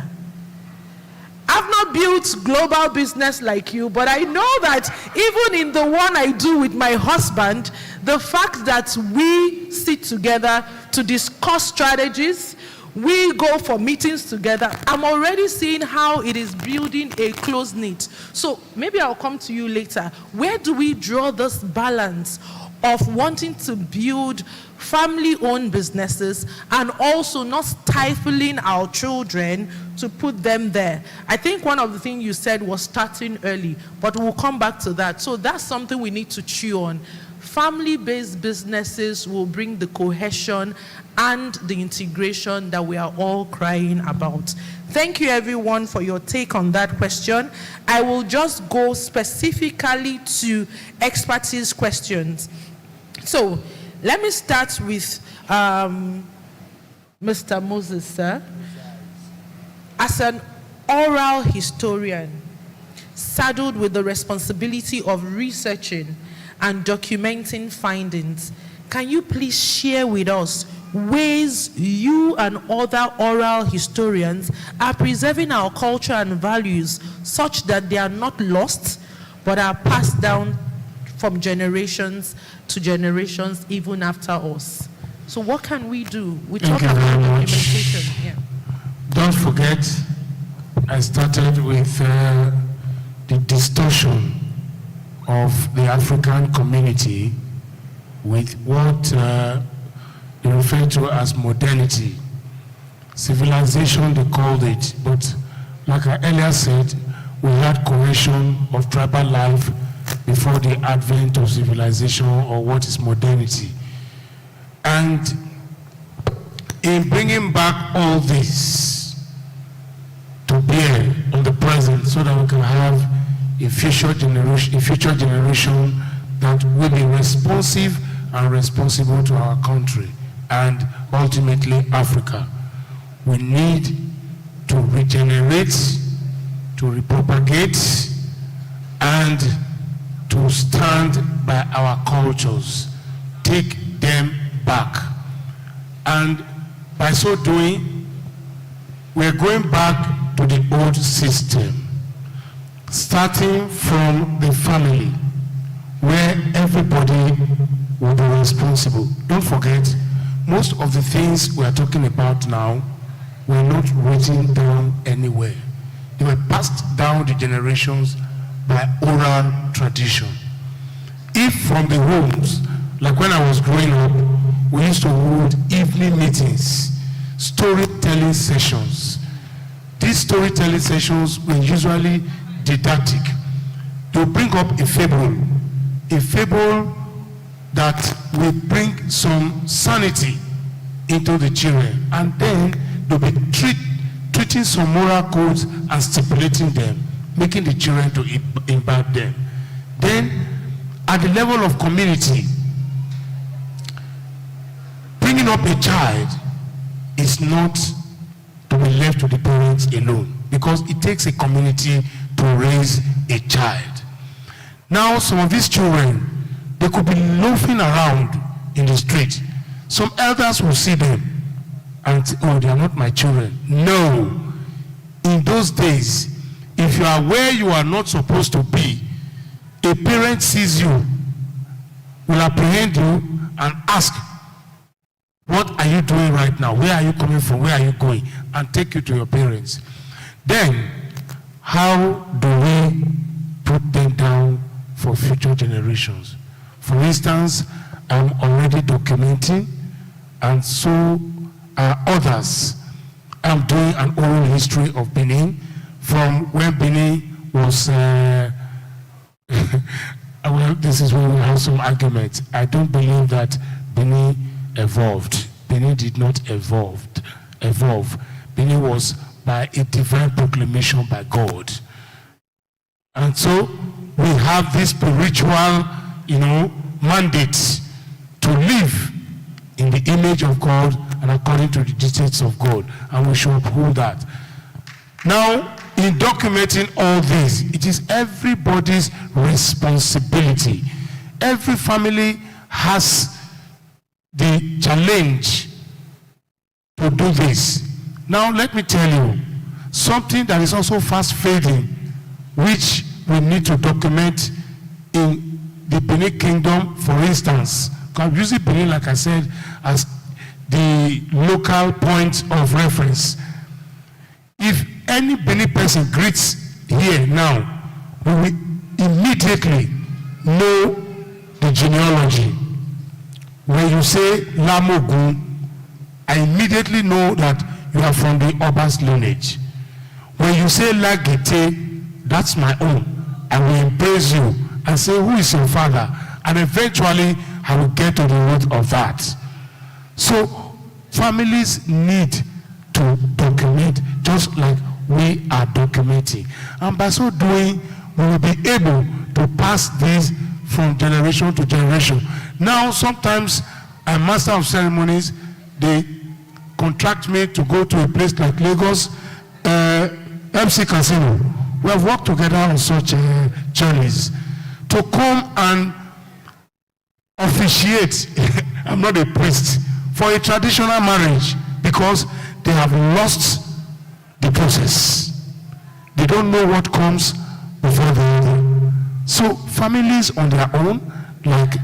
I've not built global business like you, but I know that even in the one I do with my husband, the fact that we sit together to discuss strategies, we go for meetings together, I'm already seeing how it is building a close knit. So maybe I'll come to you later. Where do we draw this balance of wanting to build family-owned businesses and also not stifling our children to put them there. I think one of the things you said was starting early, but we'll come back to that. So that's something we need to chew on. Family-based businesses will bring the cohesion and the integration that we are all crying about. Thank you everyone for your take on that question. I will just go specifically to expertise questions. So let me start with Mr. Moses, sir. As an oral historian, saddled with the responsibility of researching and documenting findings, can you please share with us ways you and other oral historians are preserving our culture and values such that they are not lost, but are passed down from generations to generations even after us? So what can we do? We talk about documentation. Yeah. Don't forget, I started with the distortion of the African community with what they refer to as modernity. Civilization, they called it, but like I earlier said, we had cohesion of tribal life before the advent of civilization, or what is modernity. And in bringing back all this to bear on the present so that we can have a future generation that will be responsive and responsible to our country and ultimately Africa, we need to regenerate, to repropagate, and to stand by our cultures, take them back. And by so doing, we're going back to the old system, starting from the family, where everybody will be responsible. Don't forget, most of the things we are talking about now were not written down anywhere. They were passed down the generations by oral tradition. If from the homes, like when I was growing up, we used to hold evening meetings, storytelling sessions. These storytelling sessions were usually didactic. They will bring up a fable that will bring some sanity into the children, and then they'll be treating some moral codes and stipulating them, making the children to imbibe them. Then, at the level of community, bringing up a child is not to be left to the parents alone, because it takes a community to raise a child. Now, some of these children, they could be loafing around in the street. Some elders will see them and say, oh, they are not my children. No. In those days, if you are where you are not supposed to be, a parent sees you, will apprehend you and ask, what are you doing right now? Where are you coming from? Where are you going? And take you to your parents. Then, how do we put them down for future generations? For instance, I'm already documenting, and so are others. I'm doing an oral history of Benin from when Benin was, well, this is where we have some arguments. I don't believe that Benin evolved. Benin did not evolve. Benin was by a divine proclamation by God. And so we have this spiritual, mandate to live in the image of God and according to the dictates of God, and we should uphold that. Now, in documenting all this, it is everybody's responsibility. Every family has the challenge to do this. Now, let me tell you something that is also fast fading, which we need to document in the Benin Kingdom, for instance. I'm using Benin, like I said, as the local point of reference. If any Benin person greets here now, we will immediately know the genealogy. When you say Lamogun, I immediately know that you are from the Oba's lineage. When you say Lagite, that's my own. I will embrace you and say, who is your father? And eventually, I will get to the root of that. So, families need to document just like we are documenting. And by so doing, we will be able to pass this from generation to generation. Now, sometimes a master of ceremonies, they contract me to go to a place like Lagos, MC Casino. We have worked together on such journeys to come and officiate. I'm not a priest for a traditional marriage because they have lost the process. They don't know what comes before the other. So families on their own, like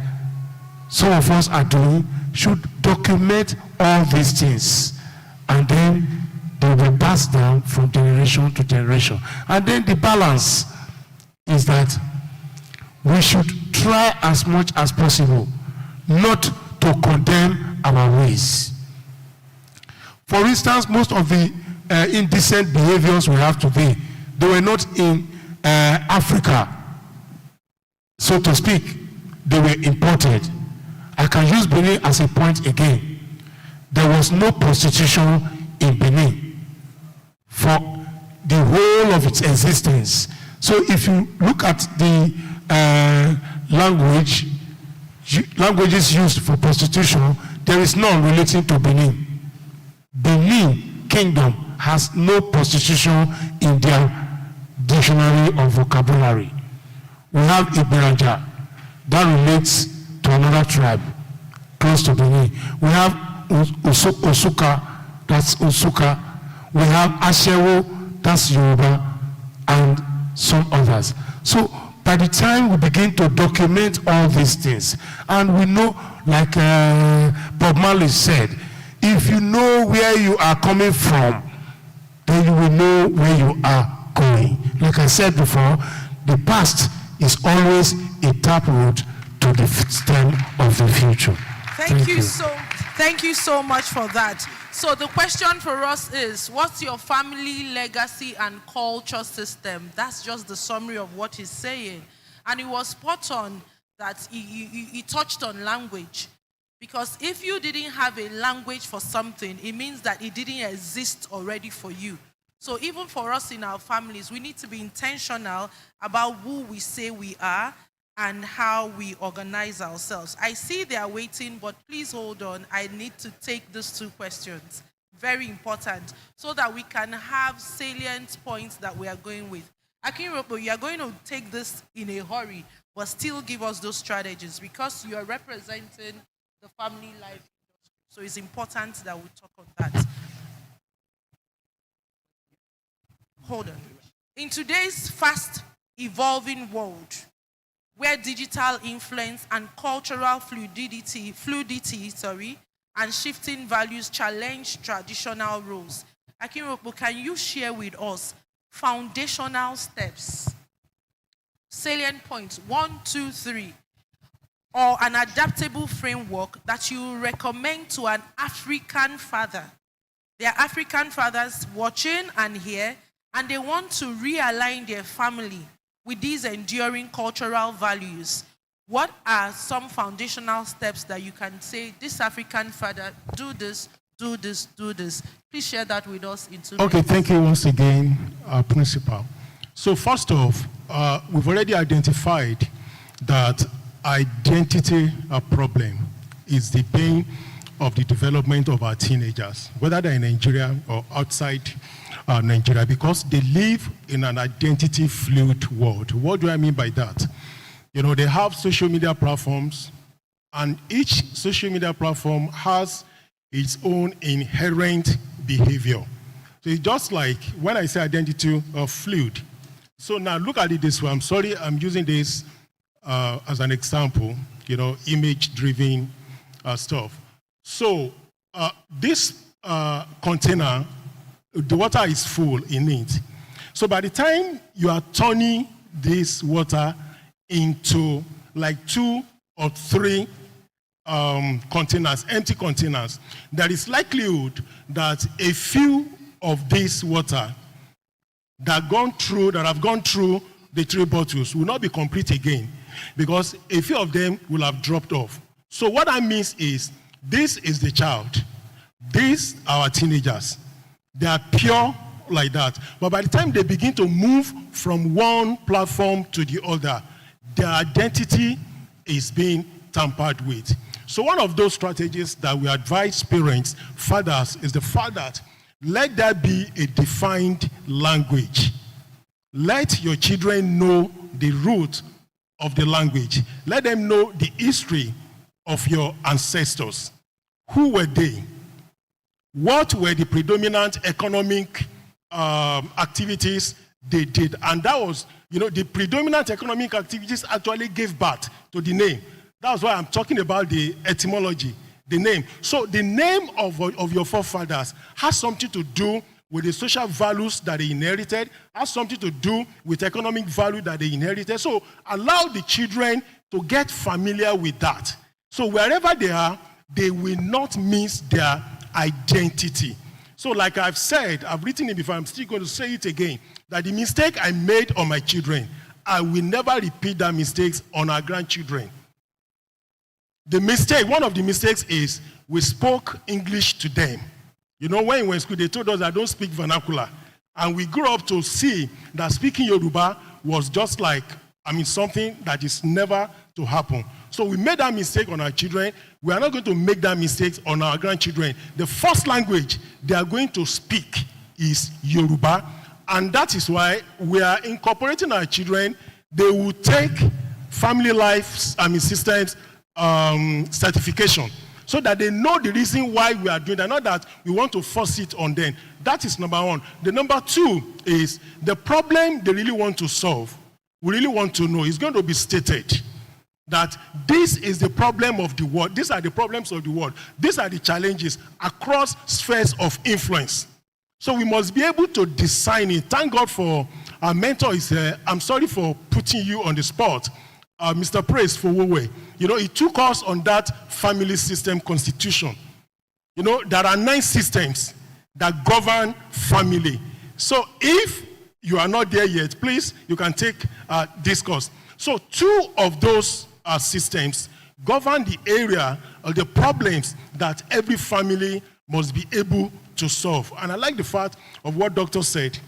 some of us are doing, should document all these things, and then they will pass down from generation to generation. And then the balance is that we should try as much as possible not to condemn our ways. For instance, most of the indecent behaviors we have today, they were not in Africa, so to speak. They were imported. I can use Benin as a point again. There was no prostitution in Benin for the whole of its existence. So if you look at the languages used for prostitution, there is none relating to Benin. Benin Kingdom has no prostitution in their dictionary or vocabulary. We have Iberaja, that relates to another tribe close to Benin. We have Osuka, that's Osuka. We have Ashewo, that's Yoruba, and some others. So by the time we begin to document all these things, and we know, like Bob Marley said, if you know where you are coming from, then you will know where you are going. Like I said before, the past is always a taproot to the stem of the future. Thank you so much for that. So the question for us is, what's your family legacy and culture system? That's just the summary of what he's saying. And it was spot on that he touched on language. Because if you didn't have a language for something, it means that it didn't exist already for you. So even for us in our families, we need to be intentional about who we say we are and how we organize ourselves. I see they are waiting, but please hold on. I need to take these two questions. Very important, so that we can have salient points that we are going with. Akinropo, you are going to take this in a hurry, but still give us those strategies because you are representing the family life industry. So it's important that we talk on that. Hold on. In today's fast evolving world, where digital influence and cultural fluidity, and shifting values challenge traditional roles, Akinropo, can you share with us foundational steps, salient points, 1, 2, 3, or an adaptable framework that you recommend to an African father? There are African fathers watching and here, and they want to realign their family with these enduring cultural values. What are some foundational steps that you can say, this African father, do this, do this, do this? Please share that with us in 2 minutes. Okay, thank you once again, Principal. So first off, we've already identified that identity problem is the pain of the development of our teenagers, whether they're in Nigeria or outside Nigeria, because they live in an identity fluid world. What do I mean by that? You know, they have social media platforms, and each social media platform has its own inherent behavior. So it's just like when I say identity fluid. So now look at it this way. I'm sorry, I'm using this as an example, you know, image-driven stuff. So this container, the water is full in it. So by the time you are turning this water into like 2 or 3 containers, empty containers, there is likelihood that a few of this water that have gone through the 3 bottles will not be complete again, because a few of them will have dropped off. So what that means is, this is the child. These are our teenagers. They are pure like that. But by the time they begin to move from one platform to the other, their identity is being tampered with. So one of those strategies that we advise parents, fathers, is the fact that let there be a defined language. Let your children know the root of the language. Let them know the history of your ancestors. Who were they? What were the predominant economic activities they did? And that was, the predominant economic activities actually gave birth to the name. That's why I'm talking about the etymology, the name. So the name of your forefathers has something to do with the social values that they inherited, has something to do with economic value that they inherited. So allow the children to get familiar with that. So wherever they are, they will not miss their identity. So like I've said, I've written it before, I'm still going to say it again, that the mistake I made on my children, I will never repeat that mistakes on our grandchildren. One of the mistakes is we spoke English to them. When we were in school, they told us I don't speak vernacular. And we grew up to see that speaking Yoruba was just like, something that is never to happen. So we made that mistake on our children. We are not going to make that mistake on our grandchildren. The first language they are going to speak is Yoruba. And that is why we are incorporating our children. They will take family life systems certification, so that they know the reason why we are doing that, not that we want to force it on them. That is number one. The number two is the problem they really want to solve. We really want to know. It's going to be stated that this is the problem of the world. These are the problems of the world. These are the challenges across spheres of influence. So we must be able to design it. Thank God for our mentor is here. I'm sorry for putting you on the spot. Mr. Praise for Wowe. He took us on that family system constitution. There are 9 systems that govern family. So if you are not there yet, please, you can take this course. So 2 of those systems govern the area of the problems that every family must be able to solve. And I like the fact of what Doctor said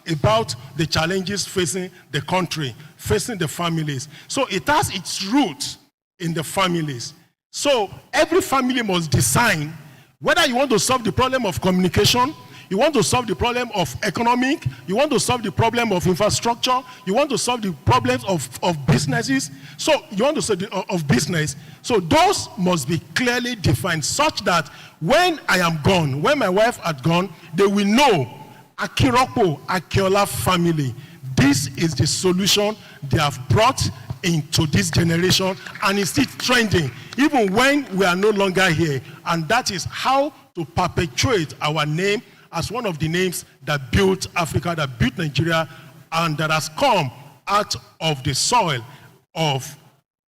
about the challenges facing the country, facing the families. So it has its roots in the families. So every family must design whether you want to solve the problem of communication, you want to solve the problem of economic, you want to solve the problem of infrastructure, you want to solve the problems of businesses. So you want to solve of business. So those must be clearly defined such that when I am gone, when my wife had gone, they will know Akiropo, Akiola family. This is the solution they have brought into this generation, and it's still trending even when we are no longer here. And that is how to perpetuate our name as one of the names that built Africa, that built Nigeria, and that has come out of the soil of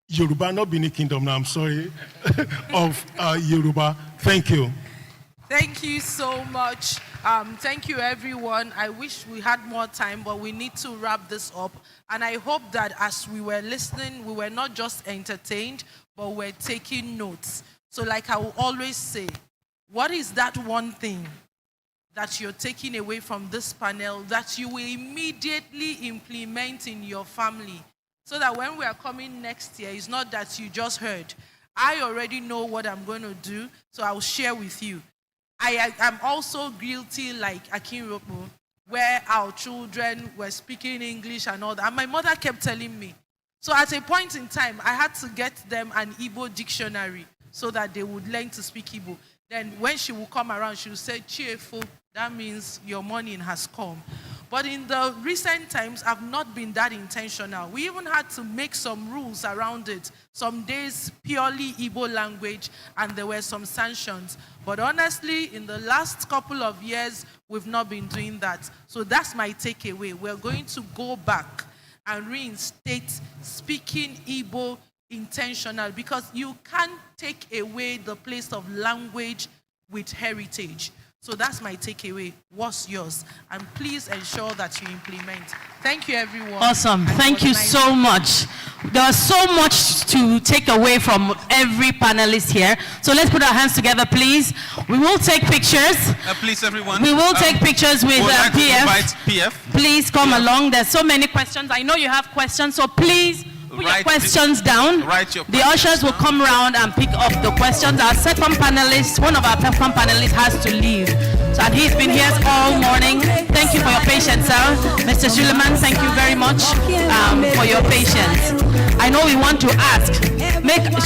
Yoruba, not Benin Kingdom now, I'm sorry, of Yoruba. Thank you. Thank you so much. Thank you, everyone. I wish we had more time, but we need to wrap this up. And I hope that as we were listening, we were not just entertained, but we're taking notes. So like I will always say, what is that one thing that you're taking away from this panel that you will immediately implement in your family? So that when we are coming next year, it's not that you just heard. I already know what I'm going to do, so I'll share with you. I'm also guilty like Akinropo, where our children were speaking English and all that. And my mother kept telling me. So at a point in time, I had to get them an Igbo dictionary so that they would learn to speak Igbo. Then when she would come around, she would say, Chiefo, that means your morning has come. But in the recent times, I've not been that intentional. We even had to make some rules around it. Some days, purely Igbo language, and there were some sanctions. But honestly, in the last couple of years, we've not been doing that. So that's my takeaway. We're going to go back and reinstate speaking Igbo intentional, because you can't take away the place of language with heritage. So that's my takeaway. What's yours? And please ensure that you implement. Thank you, everyone. Awesome. Thank you so much. There's so much to take away from every panelist here. So let's put our hands together, please. We will take pictures. Please, everyone. We will take pictures with like PF. Please come along. There's so many questions. I know you have questions, so please put your questions down. The ushers will come around and pick up the questions. Our second panelist, one of our second panelists has to leave. So, and he's been here all morning. Thank you for your patience, sir. Mr. Suleiman, thank you very much for your patience. I know we want to ask,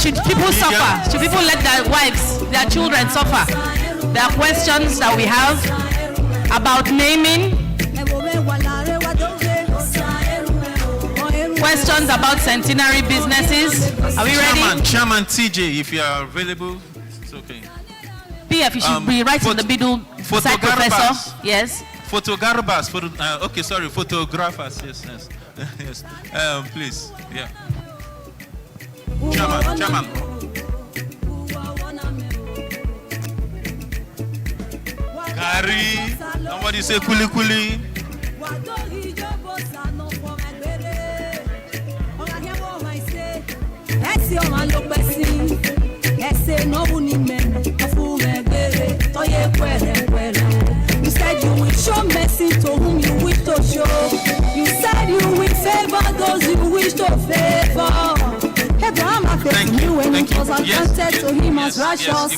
should people suffer? Should people let their wives, their children suffer? There are questions that we have about naming. Questions about centenary businesses. Are we ready? Chairman TJ, if you are available, it's okay. PF, you should be right in the middle beside Professor. Yes. Photographers. Okay, sorry, photographers. Yes. Yes. Please. Yeah. Chairman. Gary. Somebody say kuli. You said you will show mercy to whom you wish to show. You said you will favor those you wish to favor. Abraham affected you when it was accounted to him as righteous.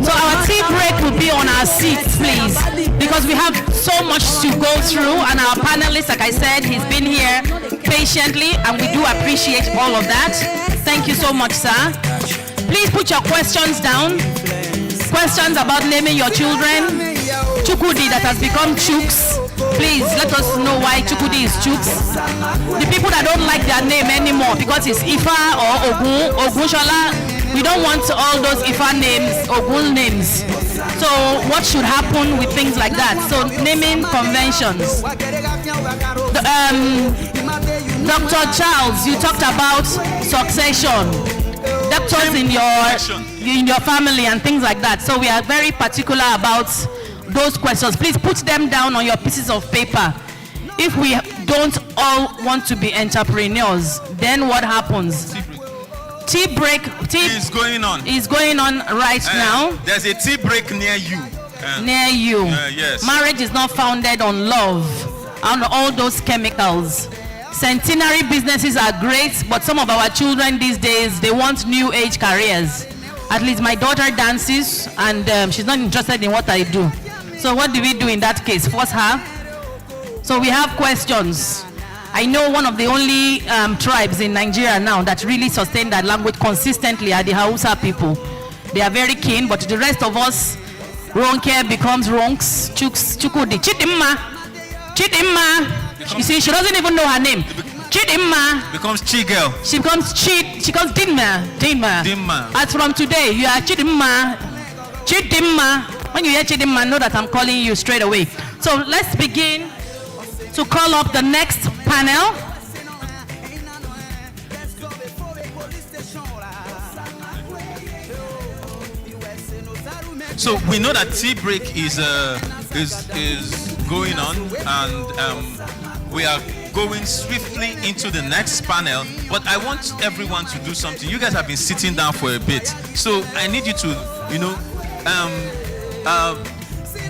So our tea break will be on our seats, please, because we have so much to go through, and our panelist, like I said, he's been here patiently, and we do appreciate all of that. Thank you so much, sir. Please put your questions down. Questions about naming your children. Chukudi that has become Chuks. Please let us know why Chukudi is Chuks. The people that don't like their name anymore because it's Ifa or Ogun, Ogunshola. We don't want all those Ifa names, Ogun names. So what should happen with things like that? So naming conventions. Dr. Charles, you talked about succession. Doctors in your family and things like that. So we are very particular about those questions. Please put them down on your pieces of paper. If we don't all want to be entrepreneurs, then what happens? Tea break is going on. Is going on right now. There's a tea break near you. Near you. Yes. Marriage is not founded on love and all those chemicals. Centenary businesses are great, but some of our children these days, they want new age careers. At least my daughter dances, and she's not interested in what I do. So what do we do in that case? Force her? So we have questions. I know one of the only tribes in Nigeria now that really sustain that language consistently are the Hausa people. They are very keen, but the rest of us, Ronke becomes Ronks, Chuks, Chukudi, Chidimma. You see, she doesn't even know her name. Chidimma becomes Chigel. She becomes Dimma. As from today, you are Chidimma. When you hear Chidimma, know that I'm calling you straight away. So let's begin to call up the next panel. So we know that tea break is going on, and we are going swiftly into the next panel. But I want everyone to do something. You guys have been sitting down for a bit, so I need you to,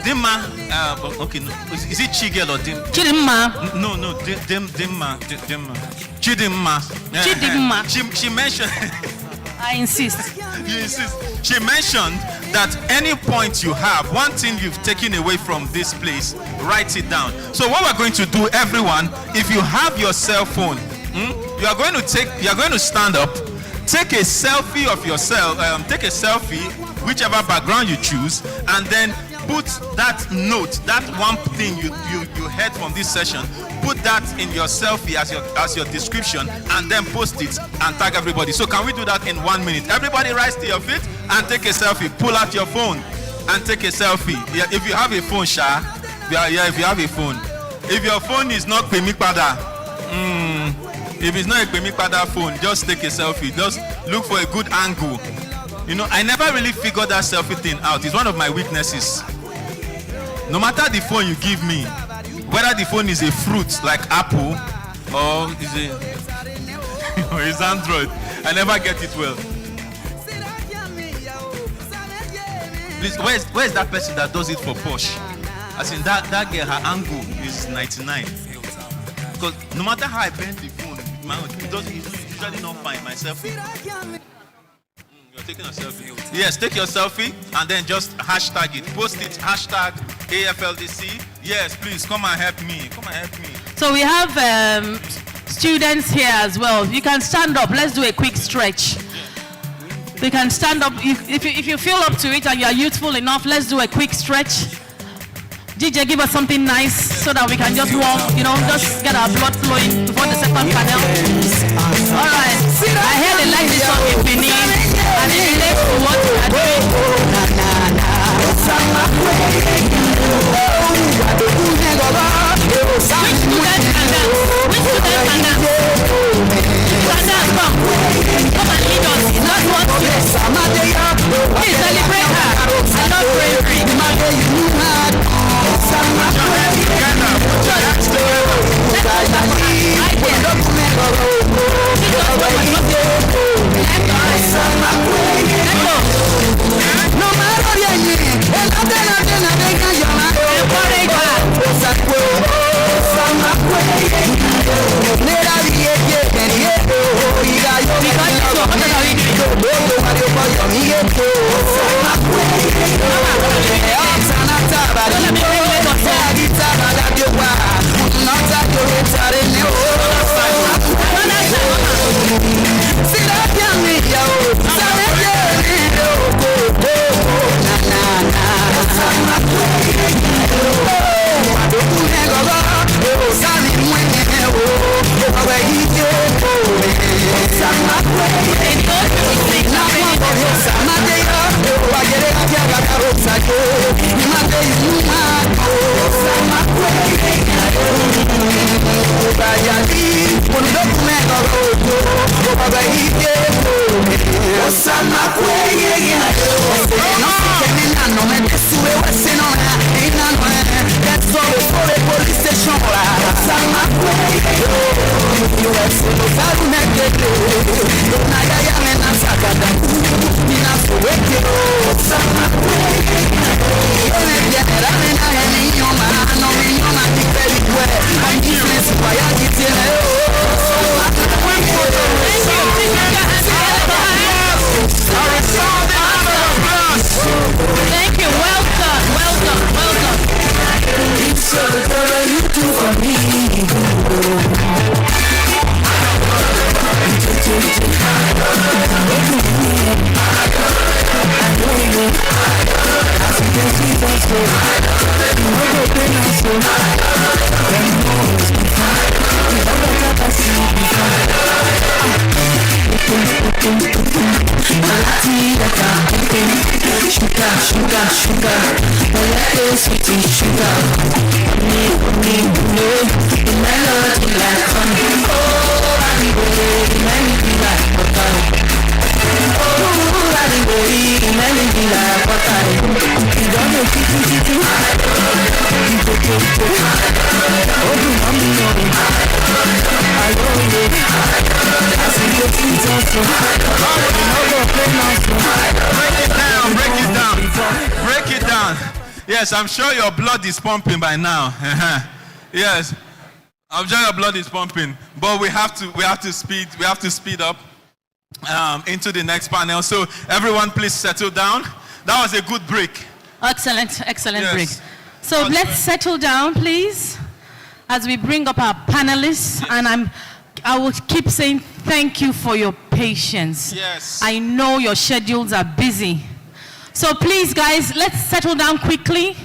Dimma. Okay, no. Is it Chigel or Dim? Chidimma. No, Dimma. Chidimma. She mentioned. I insist. You insist. She mentioned that any point you have, one thing you've taken away from this place, write it down. So what we're going to do, everyone, if you have your cell phone, you are going to stand up, take a selfie of yourself, take a selfie, whichever background you choose, and then put that note, that one thing you heard from this session, put that in your selfie as your description, and then post it and tag everybody. So can we do that in 1 minute? Everybody rise to your feet and take a selfie. Pull out your phone and take a selfie. Yeah, if you have a phone, if you have a phone. If your phone is not Pemipada, if it's not a Pemipada phone, just take a selfie. Just look for a good angle. You know, I never really figured that selfie thing out. It's one of my weaknesses. No matter the phone you give me, whether the phone is a fruit like Apple or is or is Android, I never get it well. Please, where's that person that does it for Porsche? As in that girl, her angle is 99. Because no matter how I bend the phone, it's usually not fine. My selfie. You're taking a selfie. Yes, take your selfie and then just hashtag it. Post it, hashtag AFLDC. Yes, please come and help me. Come and help me. So we have students here as well. You can stand up. Let's do a quick stretch. You can stand up. If you feel up to it and you are youthful enough, let's do a quick stretch. DJ, give us something nice so that we can just walk, just get our blood flowing before the second panel. All right. I heard they like this song in Benin, and it relates to what we are doing. Which student can dance? Which student can dance? Can dance, come. Come and lead us. Not one student. Please celebrate her. I love bravery. Thank you. Break it down. Yes, I'm sure your blood is pumping by now. Yes, I'm sure your blood is pumping. But we have to speed up into the next panel. So everyone, please settle down. That was a good break. Excellent Yes. break. So let's settle down, please, as we bring up our panelists. Yes. And I will keep saying thank you for your patience. Yes. I know your schedules are busy. So please, guys, let's settle down quickly.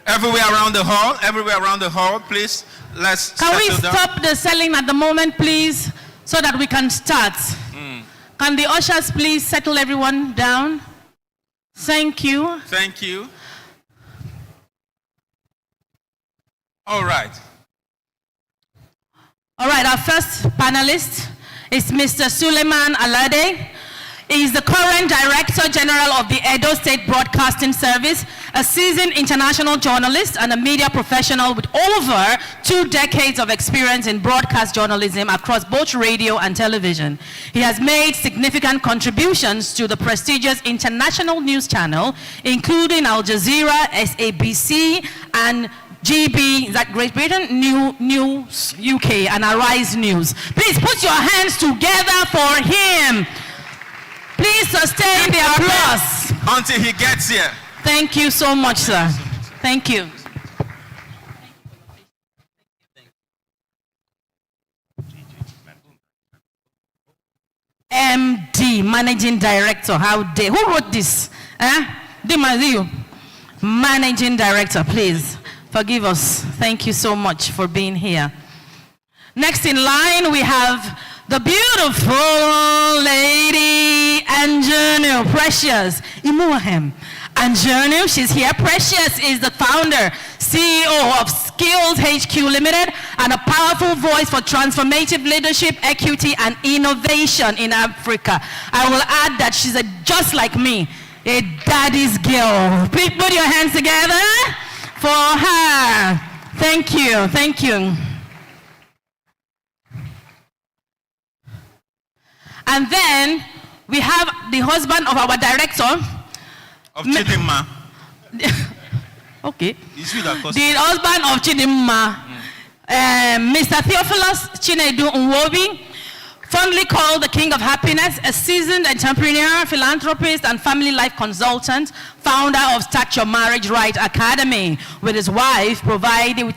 Everywhere around the hall, please, let's Can we settle down. stop the selling at the moment, please, so that we can start? Can the ushers please settle everyone down? Thank you. Thank you. All right. All right, our first panelist is Mr. Suleiman Alade. He is the current Director General of the Edo State Broadcasting Service, a seasoned international journalist and a media professional with over 2 decades of experience in broadcast journalism across both radio and television. He has made significant contributions to the prestigious international news channel, including Al Jazeera, SABC, and GB, is that Great Britain, News UK, and Arise News. Please put your hands together for him. Please sustain the applause. Until he gets here. Thank you so much, sir. Thank you. MD, Managing Director, how dare, who wrote this? You. Managing Director, please forgive us. Thank you so much for being here. Next in line, we have the beautiful lady, Anjanu Precious Imuahem. Anjanu, she's here. Precious is the founder, CEO of Skills HQ Limited, and a powerful voice for transformative leadership, equity, and innovation in Africa. I will add that she's just like me, a daddy's girl. Please put your hands together for her. Thank you, thank you. And then we have the husband of our director. Of Chidimma. Okay. The husband of Chidimma, Mr. Theophilus Chinedu Nwobi, fondly called the King of Happiness, a seasoned entrepreneur, philanthropist, and family life consultant, founder of Start Your Marriage Right Academy, with his wife, providing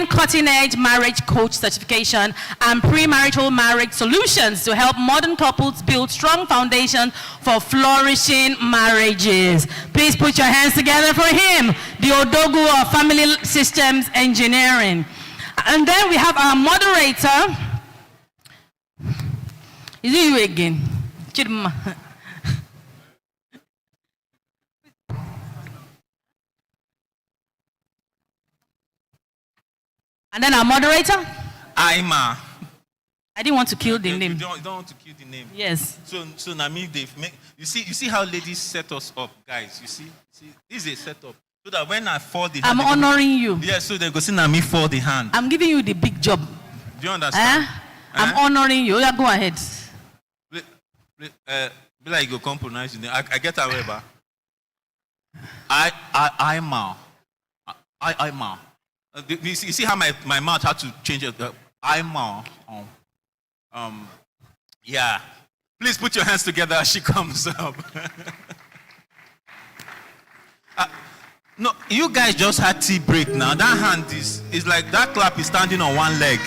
cutting-edge marriage coach certification and premarital marriage solutions to help modern couples build strong foundations for flourishing marriages. Please put your hands together for him, the Odogu of Family Systems Engineering. And then we have our moderator. Is it you again? Chidma. And then our moderator? Aima. I didn't want to kill the name. You don't want to kill the name. Yes. So Nami, they've make, you see how ladies set us up, guys. You see, this is a setup. So that when I fall the hand, I'm honoring you. Yeah, so they go see Nami fall the hand. I'm giving you the big job. Do you understand? I'm honoring you. Yeah, go ahead. Be like you come pronounce your name. I get however. Aima. You see how my mouth had to change it. Aima. Yeah. Please put your hands together as she comes up. No, you guys just had tea break now. That hand is like that clap is standing on one leg.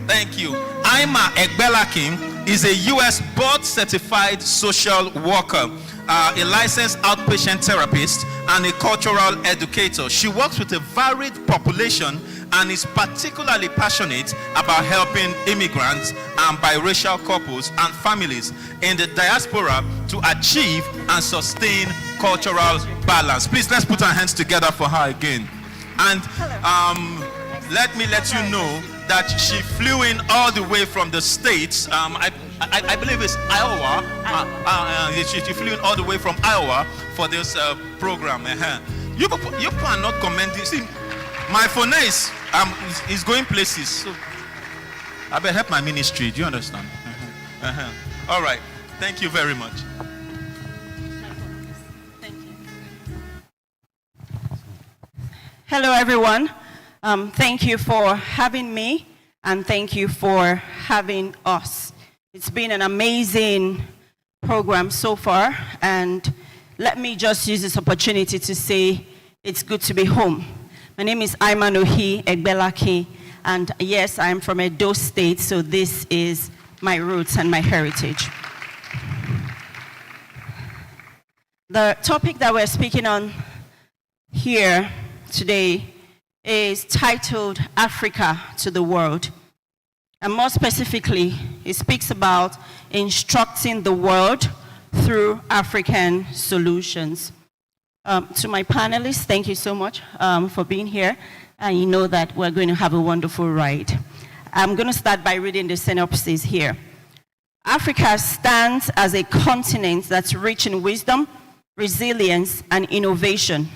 Thank you. Aima Egbelakin is a U.S. board-certified social worker, a licensed outpatient therapist, and a cultural educator. She works with a varied population and is particularly passionate about helping immigrants and biracial couples and families in the diaspora to achieve and sustain cultural balance. Please, let's put our hands together for her again. And let me let you know that she flew in all the way from the States. I believe it's Iowa. She flew in all the way from Iowa for this program. You cannot comment this. See, my phone is going places. So I better help my ministry. Do you understand? All right. Thank you very much. Thank you. Hello, everyone. Thank you for having me, and thank you for having us. It's been an amazing program so far, and let me just use this opportunity to say it's good to be home. My name is Aima Nohi Egbelaki, and yes, I'm from Edo State, so this is my roots and my heritage. The topic that we're speaking on here today is titled Africa to the World. And more specifically, it speaks about instructing the world through African solutions. To my panelists, thank you so much for being here. And you know that we're going to have a wonderful ride. I'm going to start by reading the synopsis here. Africa stands as a continent that's rich in wisdom, resilience, and innovation,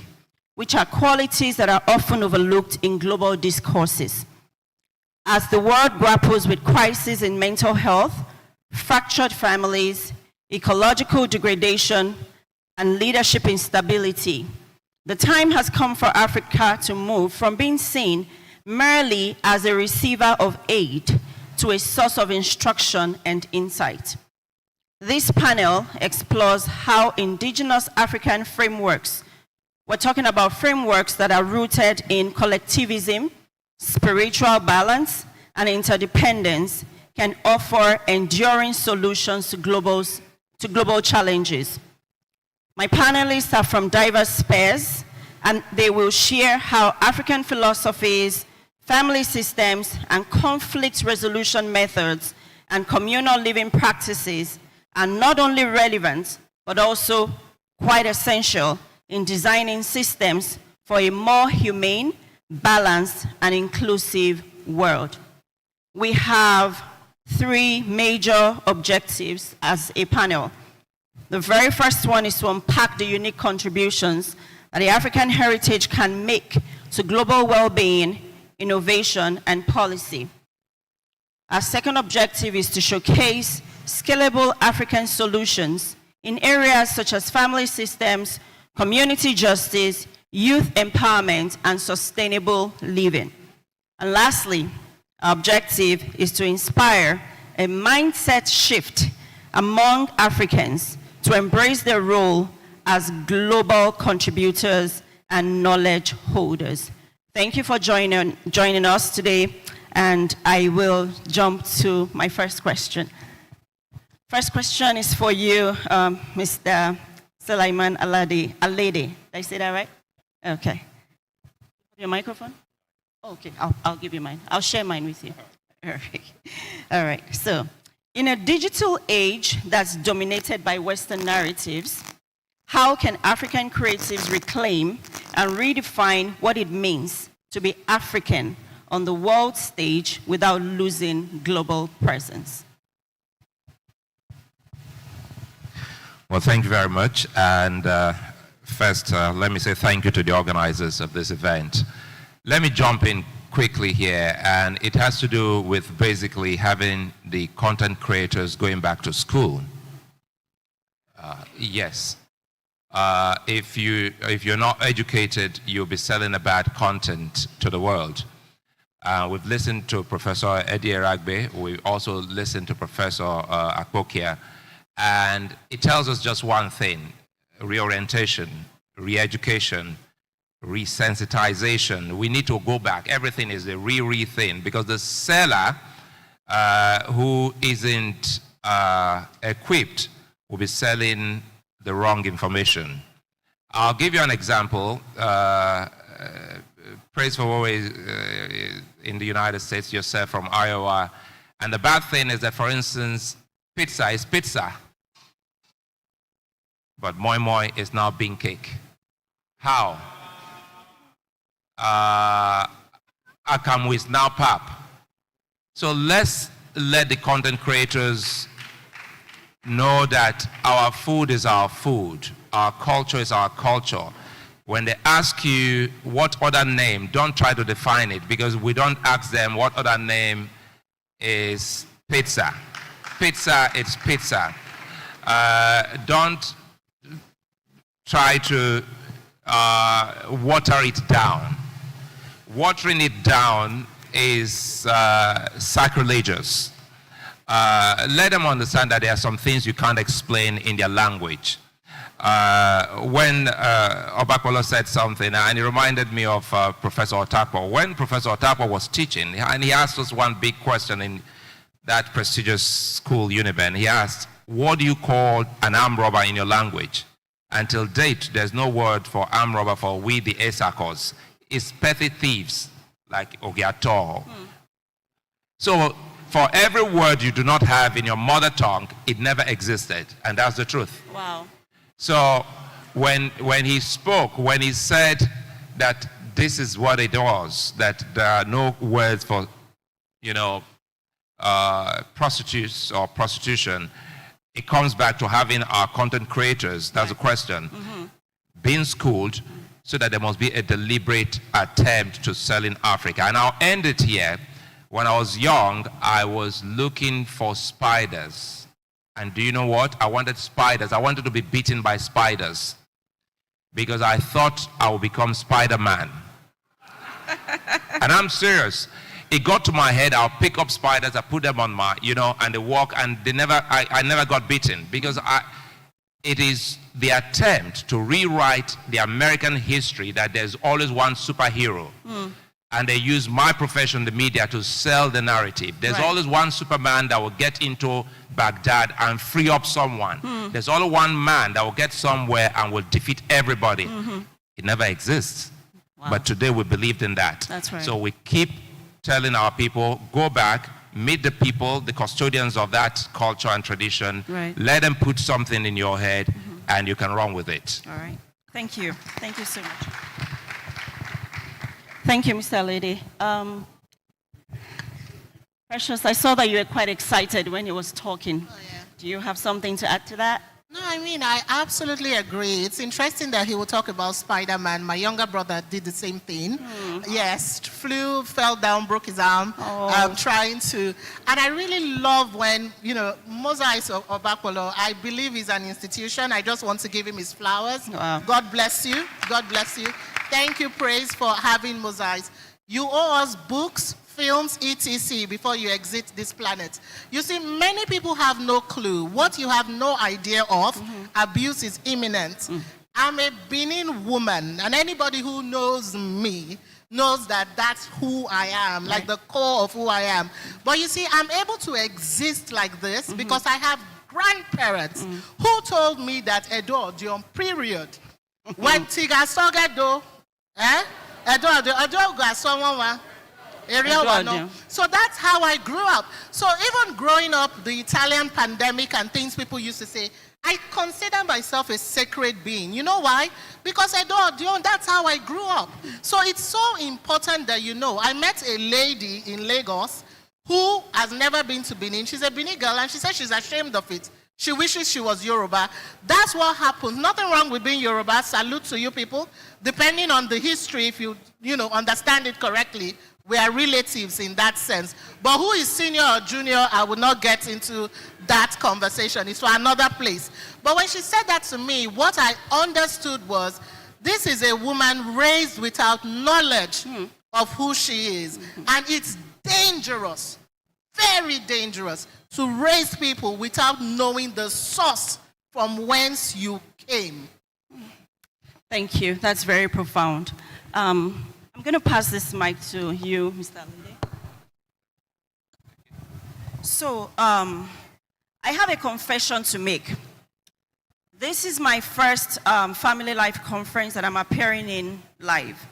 which are qualities that are often overlooked in global discourses. As the world grapples with crises in mental health, fractured families, ecological degradation, and leadership instability, the time has come for Africa to move from being seen merely as a receiver of aid to a source of instruction and insight. This panel explores how indigenous African frameworks, we're talking about frameworks that are rooted in collectivism, spiritual balance, and interdependence, can offer enduring solutions to global challenges. My panelists are from diverse spheres, and they will share how African philosophies, family systems, and conflict resolution methods and communal living practices are not only relevant, but also quite essential in designing systems for a more humane, balanced, and inclusive world. We have 3 major objectives as a panel. The very first one is to unpack the unique contributions that the African heritage can make to global well-being, innovation, and policy. Our second objective is to showcase scalable African solutions in areas such as family systems, community justice, youth empowerment, and sustainable living. And lastly, our objective is to inspire a mindset shift among Africans to embrace their role as global contributors and knowledge holders. Thank you for joining us today, and I will jump to my first question. First question is for you, Mr. Sulaiman Alade. Did I say that right? Okay. Your microphone? Okay, I'll give you mine. I'll share mine with you. All right. So, in a digital age that's dominated by Western narratives, how can African creatives reclaim and redefine what it means to be African on the world stage without losing global presence? Well, thank you very much. And first, let me say thank you to the organizers of this event. Let me jump in quickly here, and it has to do with basically having the content creators going back to school. Yes. If you're not educated, you'll be selling a bad content to the world. We've listened to Professor Eddie Eragbe. We've also listened to Professor Akpokia. And it tells us just one thing: reorientation, re-education, resensitization. We need to go back. Everything is a re-thing, because the seller who isn't equipped will be selling the wrong information. I'll give you an example. Praise for always in the United States, yourself from Iowa. And the bad thing is that, for instance, pizza is pizza, but moi moi is now bean cake. How? Akamu is now pap. So let's let the content creators know that our food is our food, our culture is our culture. When they ask you what other name, don't try to define it, because we don't ask them what other name is pizza. Pizza is pizza. Don't try to water it down. Watering it down is sacrilegious. Let them understand that there are some things you can't explain in their language. When Obakolo said something, and it reminded me of Professor Otapo. When Professor Otapo was teaching, and he asked us one big question in that prestigious school, Uniben, he asked, what do you call an armed robber in your language? Until date, there's no word for armed robber for we, the Esakos. It's petty thieves, like Ogiato. So, for every word you do not have in your mother tongue, it never existed. And that's the truth. Wow. So, when he spoke, when he said that this is what it was, that there are no words for, prostitutes or prostitution, it comes back to having our content creators, that's the question, being schooled so that there must be a deliberate attempt to sell in Africa. And I'll end it here. When I was young, I was looking for spiders. And do you know what? I wanted spiders. I wanted to be bitten by spiders because I thought I would become Spider-Man. And I'm serious. It got to my head, I'll pick up spiders, I put them on my, and they walk, and I never got bitten because it is the attempt to rewrite the American history that there's always one superhero. And they use my profession, the media, to sell the narrative. There's always one Superman that will get into Baghdad and free up someone. There's only one man that will get somewhere and will defeat everybody. It never exists. Wow. But today we believed in that. That's right. So we keep telling our people, go back, meet the people, the custodians of that culture and tradition. Let them put something in your head, and you can run with it. All right. Thank you. Thank you so much. Thank you, Mr. Lady. Precious, I saw that you were quite excited when he was talking. Oh, yeah. Do you have something to add to that? No, I absolutely agree. It's interesting that he will talk about Spider-Man. My younger brother did the same thing. Yes, flew, fell down, broke his arm, trying to. And I really love when, Moses Obakolo, I believe he's an institution. I just want to give him his flowers. Wow. God bless you. God bless you. Thank you, Praise, for having Moses. You owe us books, films, etc. before you exit this planet. You see, many people have no clue. What you have no idea of, abuse is imminent. I'm a Benin woman, and anybody who knows me knows that that's who I am, like the core of who I am. But you see, I'm able to exist like this because I have grandparents who told me that Edo during period, when Tiga Sogado, so that's how I grew up. So even growing up, the Italian pandemic and things people used to say, I consider myself a sacred being. You know why? Because that's how I grew up. So it's so important that I met a lady in Lagos who has never been to Benin. She's a Benin girl, and she says she's ashamed of it. She wishes she was Yoruba. That's what happens. Nothing wrong with being Yoruba. Salute to you people. Depending on the history, if you understand it correctly, we are relatives in that sense. But who is senior or junior, I will not get into that conversation. It's for another place. But when she said that to me, what I understood was, this is a woman raised without knowledge of who she is. And it's dangerous, very dangerous, to raise people without knowing the source from whence you came. Thank you. That's very profound. I'm going to pass this mic to you, Mr. Linde. So, I have a confession to make. This is my first family life conference that I'm appearing in live.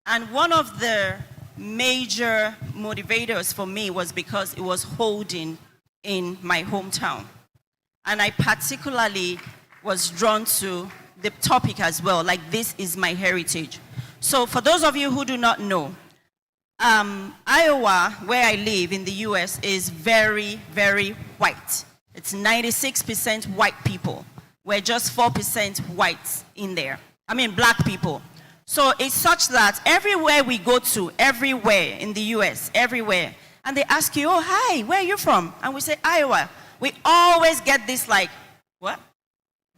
And one of the major motivators for me was because it was holding in my hometown. And I particularly was drawn to the topic as well, like this is my heritage. So for those of you who do not know, Iowa, where I live in the US, is very, very white. It's 96% white people. We're just 4% whites in there. I mean, black people. So it's such that everywhere we go to, everywhere in the US, everywhere, and they ask you, oh, hi, where are you from? And we say, Iowa. We always get this like, what?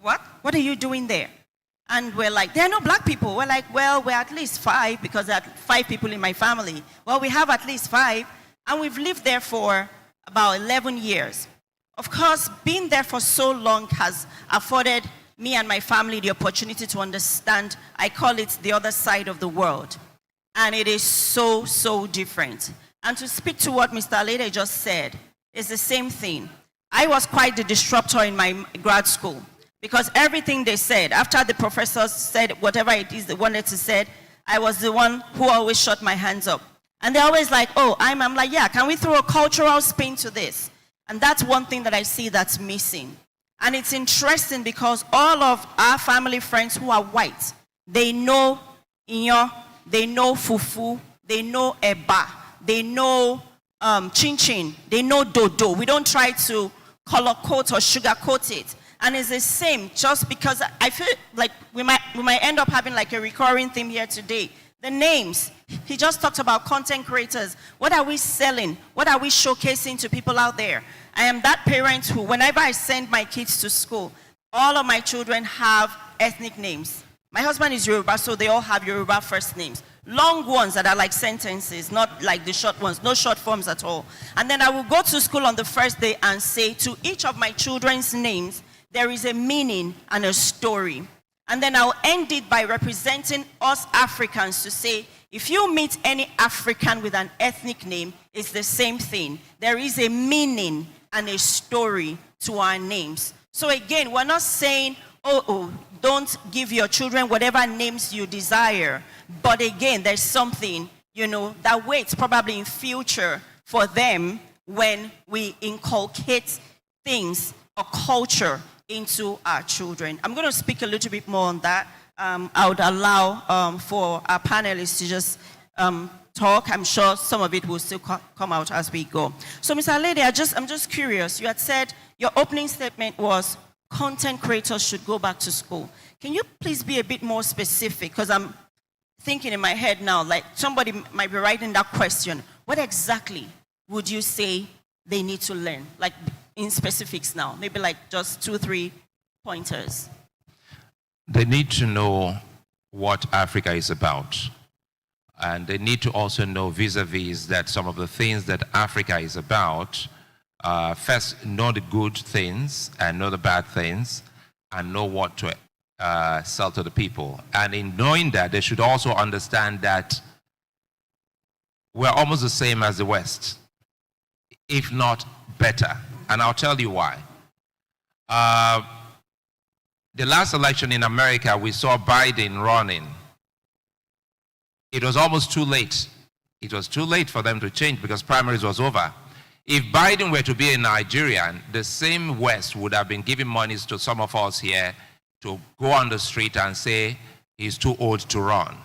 What? What are you doing there? And we're like, there are no black people. We're like, well, we're at least 5 because there are 5 people in my family. Well, we have at least 5, and we've lived there for about 11 years. Of course, being there for so long has afforded me and my family the opportunity to understand, I call it the other side of the world. And it is so, so different. And to speak to what Mr. Alede just said, it's the same thing. I was quite the disruptor in my grad school because everything they said, after the professors said whatever it is they wanted to say, I was the one who always shut my hands up. And they're always like, oh, I'm like, yeah, can we throw a cultural spin to this? And that's one thing that I see that's missing. And it's interesting because all of our family friends who are white, they know Inyo, they know Fufu, they know Eba, they know Chin Chin, they know Dodo. We don't try to color coat or sugar coat it. And it's the same, just because I feel like we might end up having like a recurring theme here today. The names. He just talked about content creators. What are we selling? What are we showcasing to people out there? I am that parent who, whenever I send my kids to school, all of my children have ethnic names. My husband is Yoruba, so they all have Yoruba first names. Long ones that are like sentences, not like the short ones, no short forms at all. And then I will go to school on the first day and say to each of my children's names, there is a meaning and a story. And then I'll end it by representing us Africans to say, if you meet any African with an ethnic name, it's the same thing. There is a meaning and a story to our names. So again, we're not saying, don't give your children whatever names you desire. But again, there's something, that waits probably in future for them when we inculcate things or culture into our children. I'm going to speak a little bit more on that. I would allow for our panelists to just talk. I'm sure some of it will still come out as we go. So, Mr. Lady, I'm just curious. You had said your opening statement was content creators should go back to school. Can you please be a bit more specific? Because I'm thinking in my head now, like somebody might be writing that question. What exactly would you say they need to learn? Like in specifics now, maybe like just 2-3 pointers. They need to know what Africa is about. And they need to also know vis-a-vis that some of the things that Africa is about, first know the good things and know the bad things and know what to sell to the people. And in knowing that, they should also understand that we're almost the same as the West, if not better. And I'll tell you why. The last election in America, we saw Biden running. It was almost too late. It was too late for them to change because primaries was over. If Biden were to be a Nigerian, the same West would have been giving monies to some of us here to go on the street and say he's too old to run.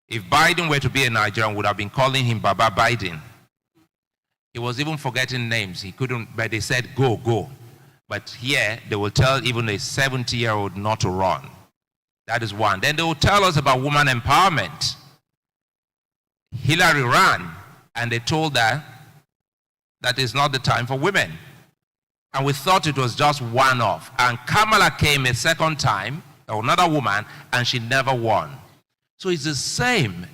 If Biden were to be a Nigerian, would have been calling him Baba Biden. He was even forgetting names. He couldn't, but they said, go, go. But here, they will tell even a 70-year-old not to run. That is one. Then they will tell us about woman empowerment. Hillary ran, and they told her that it's not the time for women. And we thought it was just one-off. And Kamala came a second time, another woman, and she never won. So it's the same.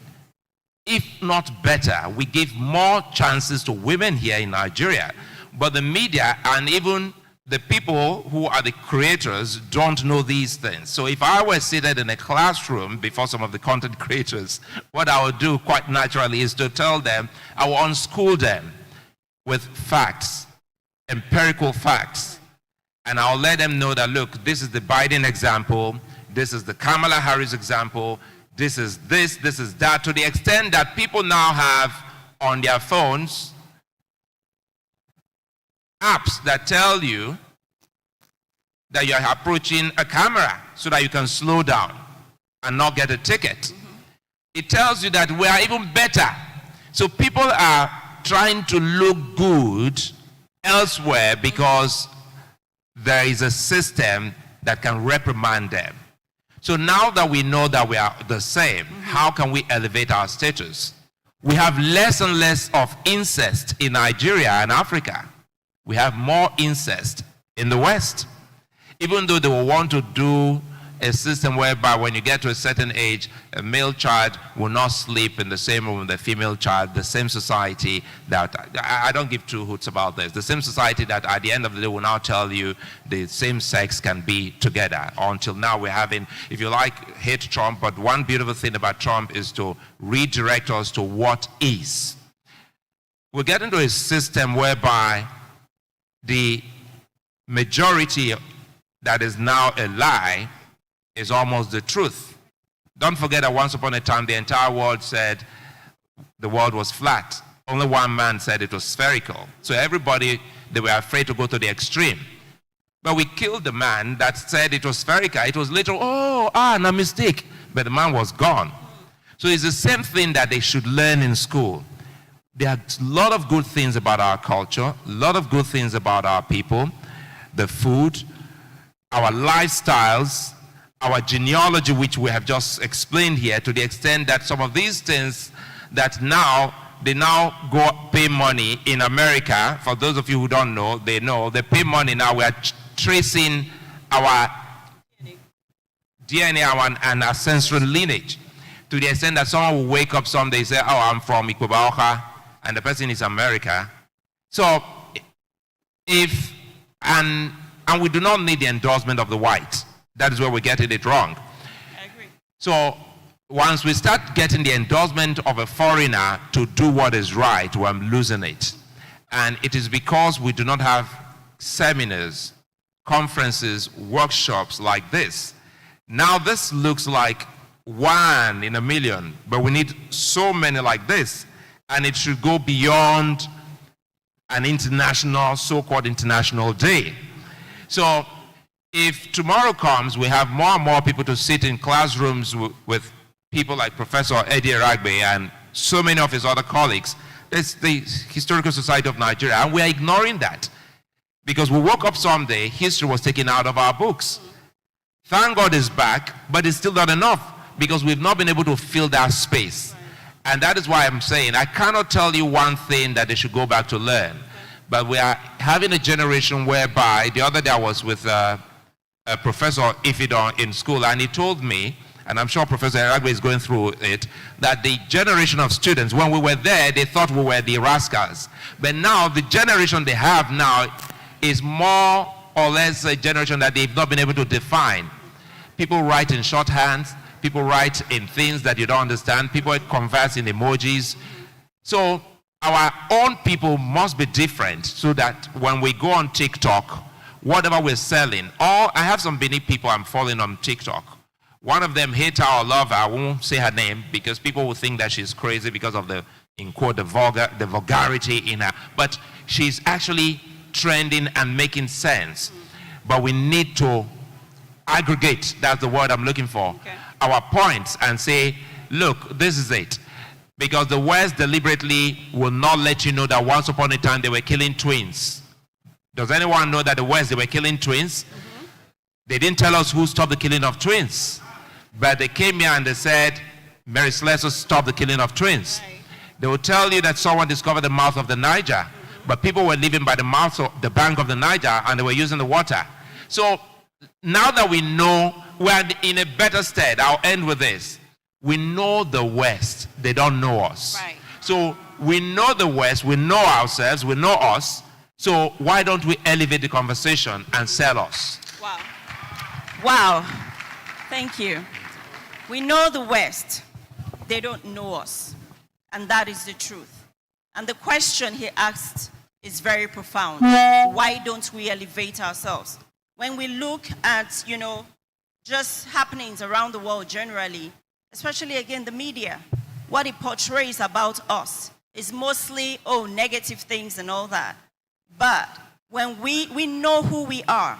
If not better, we give more chances to women here in Nigeria. But the media and even the people who are the creators don't know these things. So if I were seated in a classroom before some of the content creators, what I would do quite naturally is to tell them, I will unschool them with facts, empirical facts. And I'll let them know that, look, this is the Biden example, this is the Kamala Harris example, this is that, to the extent that people now have on their phones apps that tell you that you're approaching a camera so that you can slow down and not get a ticket. Mm-hmm. It tells you that we are even better. So people are trying to look good elsewhere because there is a system that can reprimand them. So now that we know that we are the same, how can we elevate our status? We have less and less of incest in Nigeria and Africa. We have more incest in the West. Even though they will want to do a system whereby when you get to a certain age, a male child will not sleep in the same room with a female child, the same society that, I don't give two hoots about this, the same society that at the end of the day will now tell you the same sex can be together. Until now we're having, if you like, hate Trump, but one beautiful thing about Trump is to redirect us to what is. We're getting to a system whereby the majority that is now a lie is almost the truth. Don't forget that once upon a time the entire world said the world was flat. Only one man said it was spherical. So everybody, they were afraid to go to the extreme. But we killed the man that said it was spherical. It was later, no mistake. But the man was gone. So it's the same thing that they should learn in school. There are a lot of good things about our culture, a lot of good things about our people, the food, our lifestyles, our genealogy, which we have just explained here, to the extent that some of these things that they now go pay money in America. For those of you who don't know, they pay money now. We are tracing our DNA and ancestral lineage, to the extent that someone will wake up someday and say, I'm from Ikwebaoka, and the person is America. So and we do not need the endorsement of the whites. That is where we're getting it wrong. I agree. So once we start getting the endorsement of a foreigner to do what is right, we're losing it. And it is because we do not have seminars, conferences, workshops like this. Now this looks like 1 in a million, but we need so many like this. And it should go beyond an international, so-called international day. So if tomorrow comes, we have more and more people to sit in classrooms with people like Professor Eddie Eragbe and so many of his other colleagues. It's the Historical Society of Nigeria, and we are ignoring that. Because we woke up someday, history was taken out of our books. Thank God it's back, but it's still not enough, because we've not been able to fill that space. And that is why I'm saying, I cannot tell you one thing that they should go back to learn. But we are having a generation whereby, the other day I was with Professor Ifidon in school, and he told me, and I'm sure Professor Eragbe is going through it, that the generation of students, when we were there, they thought we were the rascals. But now, the generation they have now is more or less a generation that they've not been able to define. People write in shorthands, people write in things that you don't understand, people converse in emojis. So our own people must be different, so that when we go on TikTok, whatever we're selling, I have some Benin people I'm following on TikTok. One of them, hate her or love her, I won't say her name because people will think that she's crazy because of the, in quote, the vulgarity in her. But she's actually trending and making sense. But we need to aggregate, that's the word I'm looking for, our points and say, look, this is it. Because the West deliberately will not let you know that once upon a time they were killing twins. Does anyone know that the West, they were killing twins? They didn't tell us who stopped the killing of twins. But they came here and they said, Mary Slessor stopped the killing of twins. They will tell you that someone discovered the mouth of the Niger. But people were living by the mouth of the bank of the Niger, and they were using the water. So now that we know, we're in a better state. I'll end with this. We know the West. They don't know us. Right. So we know the West. We know ourselves. We know us. So why don't we elevate the conversation and sell us? Wow. Wow. Thank you. We know the West. They don't know us. And that is the truth. And the question he asked is very profound. Why don't we elevate ourselves? When we look at, just happenings around the world generally, especially again the media, what it portrays about us is mostly, negative things and all that. But when we know who we are,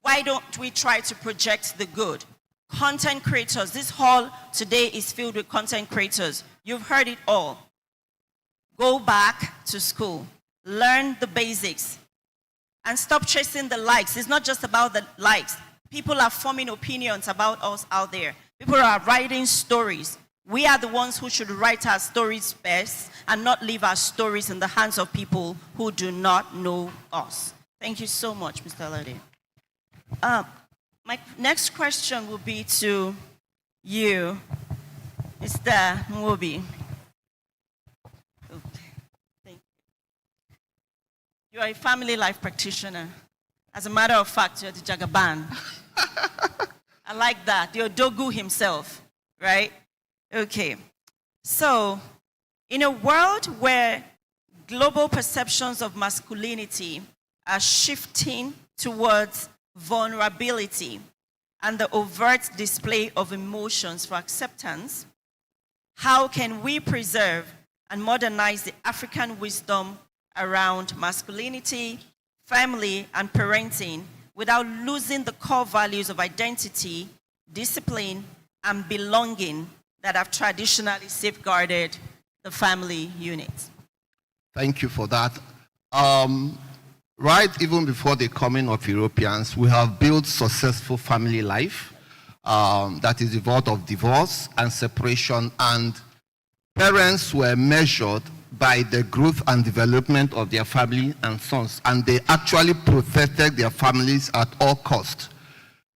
why don't we try to project the good? Content creators, this hall today is filled with content creators. You've heard it all. Go back to school, learn the basics, and stop chasing the likes. It's not just about the likes. People are forming opinions about us out there. People are writing stories. We are the ones who should write our stories best and not leave our stories in the hands of people who do not know us. Thank you so much, Mr. Lade. My next question will be to you, Mr. Nwobi. You are a family life practitioner. As a matter of fact, you're the Jagaban. I like that. The Odogu himself, right? Okay. So, in a world where global perceptions of masculinity are shifting towards vulnerability and the overt display of emotions for acceptance, how can we preserve and modernize the African wisdom around masculinity, family, and parenting without losing the core values of identity, discipline, and belonging that have traditionally safeguarded the family unit. Thank you for that. Right even before the coming of Europeans, we have built successful family life that is devoid of divorce and separation, and parents were measured by the growth and development of their family and sons, and they actually protected their families at all costs.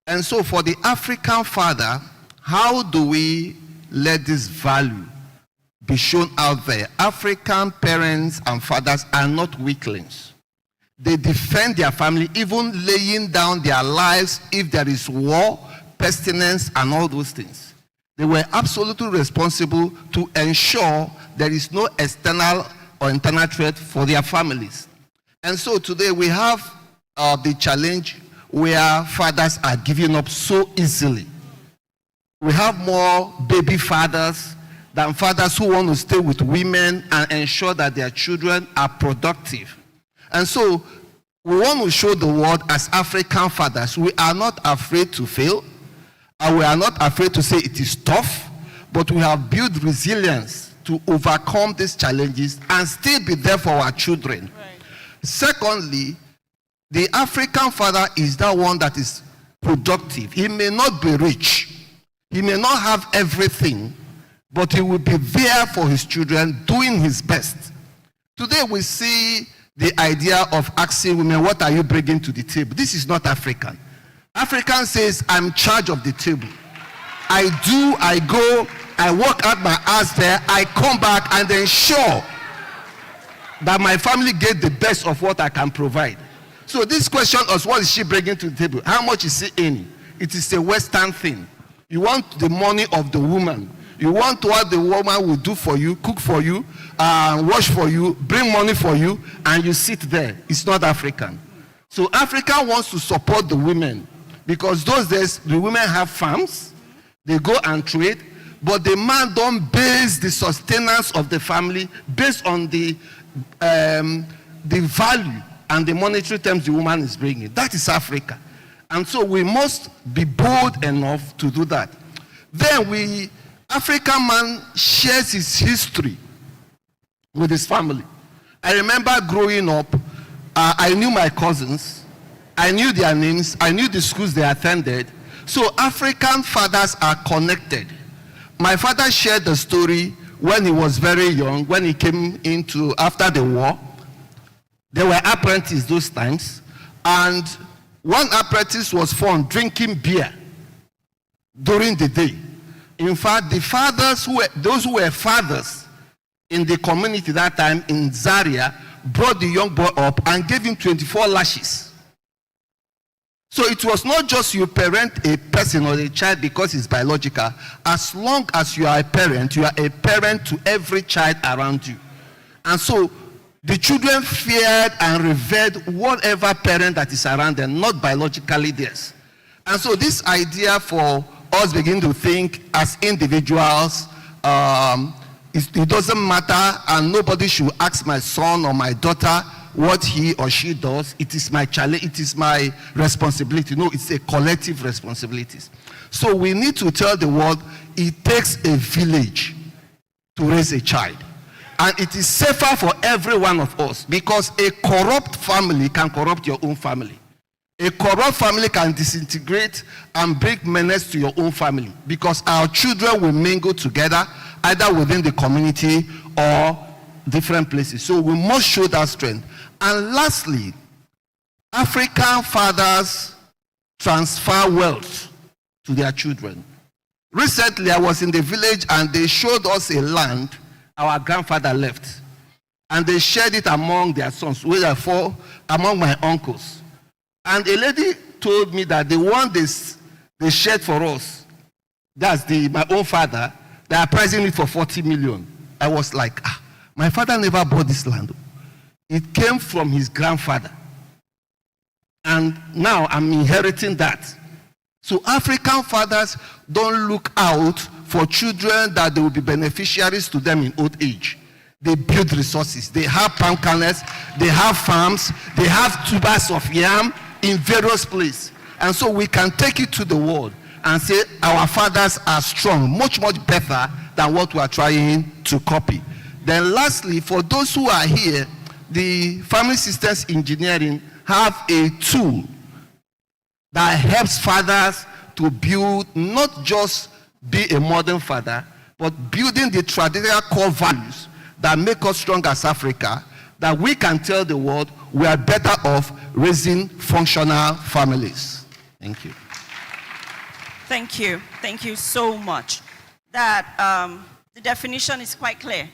And so for the African father, how do we let this value be shown out there? African parents and fathers are not weaklings. They defend their family, even laying down their lives if there is war, pestilence, and all those things. They were absolutely responsible to ensure there is no external or internal threat for their families. And so today we have the challenge where fathers are giving up so easily. We have more baby fathers than fathers who want to stay with women and ensure that their children are productive. And so we want to show the world as African fathers, we are not afraid to fail, and we are not afraid to say it is tough, but we have built resilience to overcome these challenges and still be there for our children. Right. Secondly, the African father is that one that is productive. He may not be rich, he may not have everything, but he will be there for his children, doing his best. Today we see the idea of asking women, what are you bringing to the table? This is not African. African says, I'm in charge of the table. I go, I work out my ass there, I come back and ensure that my family get the best of what I can provide. So this question is, what is she bringing to the table? How much is she earning? It is a Western thing. You want the money of the woman. You want what the woman will do for you, cook for you, wash for you, bring money for you, and you sit there. It's not African. So Africa wants to support the women, because those days the women have farms, they go and trade, but the man don't base the sustenance of the family based on the value and the monetary terms the woman is bringing. That is Africa. And so we must be bold enough to do that. Then African man shares his history with his family. I remember growing up, I knew my cousins, I knew their names, I knew the schools they attended. So African fathers are connected. My father shared the story when he was very young, when he came into after the war. There were apprentices those times, and one apprentice was found drinking beer during the day. In fact, the fathers, those who were fathers in the community that time in Zaria, brought the young boy up and gave him 24 lashes. So it was not just you parent a person or a child because it's biological. As long as you are a parent, you are a parent to every child around you. And so the children feared and revered whatever parent that is around them, not biologically theirs. And so this idea for us begin to think as individuals, it doesn't matter, and nobody should ask my son or my daughter what he or she does. It is my challenge, it is my responsibility. No, it's a collective responsibility. So we need to tell the world it takes a village to raise a child. And it is safer for every one of us, because a corrupt family can corrupt your own family. A corrupt family can disintegrate and bring menace to your own family, because our children will mingle together either within the community or different places. So we must show that strength. And lastly, African fathers transfer wealth to their children. Recently, I was in the village and they showed us a land our grandfather left. And they shared it among their sons, therefore among my uncles. And a lady told me that the one they shared for us, that's my own father, they are pricing it for 40 million. I was like, my father never bought this land. It came from his grandfather. And now I'm inheriting that. So African fathers don't look out for children that they will be beneficiaries to them in old age. they build resources. They have palm kernels, they have farms, they have tubers of yam in various places. And so we can take it to the world and say our fathers are strong, much better than what we are trying to copy. Then lastly, for those who are here, the family systems engineering have a tool that helps fathers to build, not just be a modern father, but building the traditional core values that make us strong as Africa, that we can tell the world we are better off raising functional families. Thank you. Thank you. Thank you so much. That the definition is quite clear.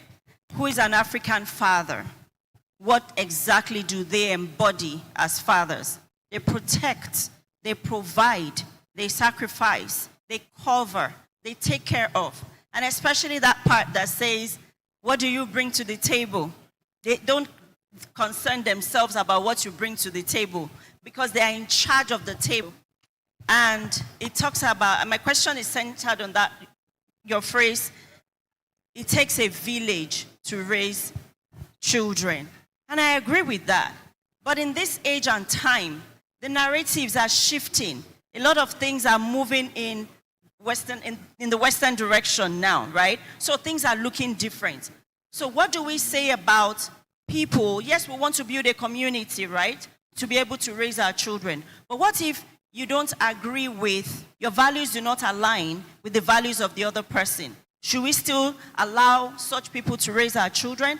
Who is an African father? What exactly do they embody as fathers? They protect, they provide, they sacrifice, they cover, they take care of. And especially that part that says, what do you bring to the table? They don't concern themselves about what you bring to the table because they are in charge of the table. And it talks about, and my question is centered on that, your phrase, it takes a village to raise children. And I agree with that. But in this age and time, the narratives are shifting. A lot of things are moving in the Western direction now, right? So things are looking different. So what do we say about people? Yes, we want to build a community, right? To be able to raise our children. But what if you don't agree with, your values do not align with the values of the other person? Should we still allow such people to raise our children?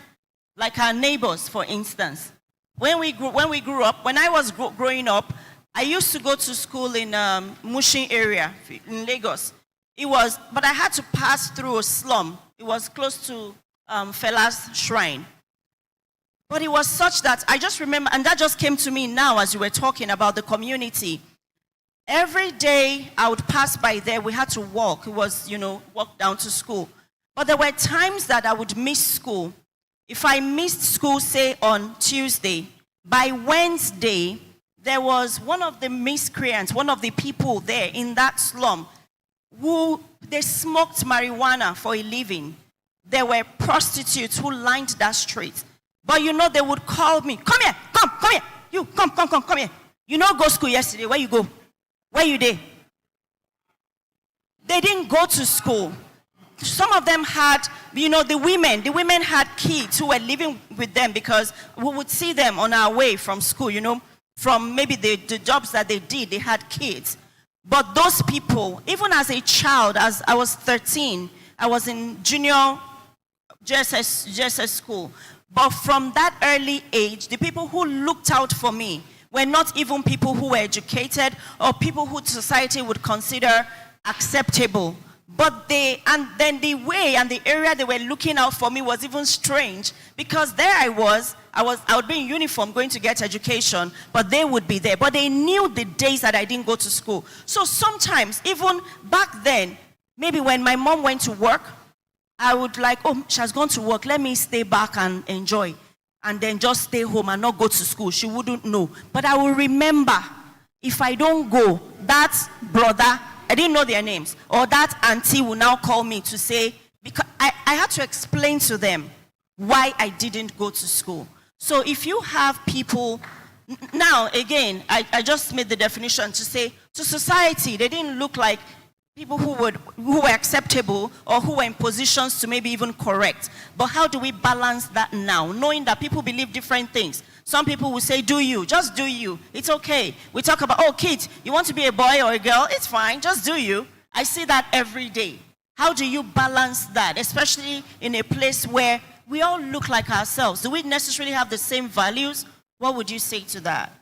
Like our neighbors, for instance. When I was growing up, I used to go to school in Mushin area in Lagos. But I had to pass through a slum. It was close to Fela's shrine. But it was such that I just remember, and that just came to me now as you were talking about the community. Every day I would pass by there, we had to walk. It was, walk down to school. But there were times that I would miss school. If I missed school, say on Tuesday, by Wednesday, there was one of the miscreants, one of the people there in that slum, who they smoked marijuana for a living. There were prostitutes who lined that street. But they would call me, come here, come here. You, come here. You go school yesterday, where you go? Where you there? They didn't go to school. Some of them had, the women had kids who were living with them because we would see them on our way from school, from maybe the jobs that they did, they had kids. But those people, even as a child, as I was 13, I was in junior JSS school. But from that early age, the people who looked out for me were not even people who were educated or people who society would consider acceptable. But then the way and the area they were looking out for me was even strange because there I would be in uniform going to get education, but they would be there. But they knew the days that I didn't go to school. So sometimes, even back then, maybe when my mom went to work, I would she has gone to work, let me stay back and enjoy. And then just stay home and not go to school. She wouldn't know. But I will remember, if I don't go, that brother, I didn't know their names, or that auntie will now call me to say, because I had to explain to them why I didn't go to school. So if you have people, now again, I just made the definition to say, to society, they didn't look like people who were acceptable or who were in positions to maybe even correct. But how do we balance that now, knowing that people believe different things? Some people will say, do you, just do you. It's okay. We talk about, kids, you want to be a boy or a girl? It's fine, just do you. I see that every day. How do you balance that, especially in a place where we all look like ourselves? Do we necessarily have the same values? What would you say to that?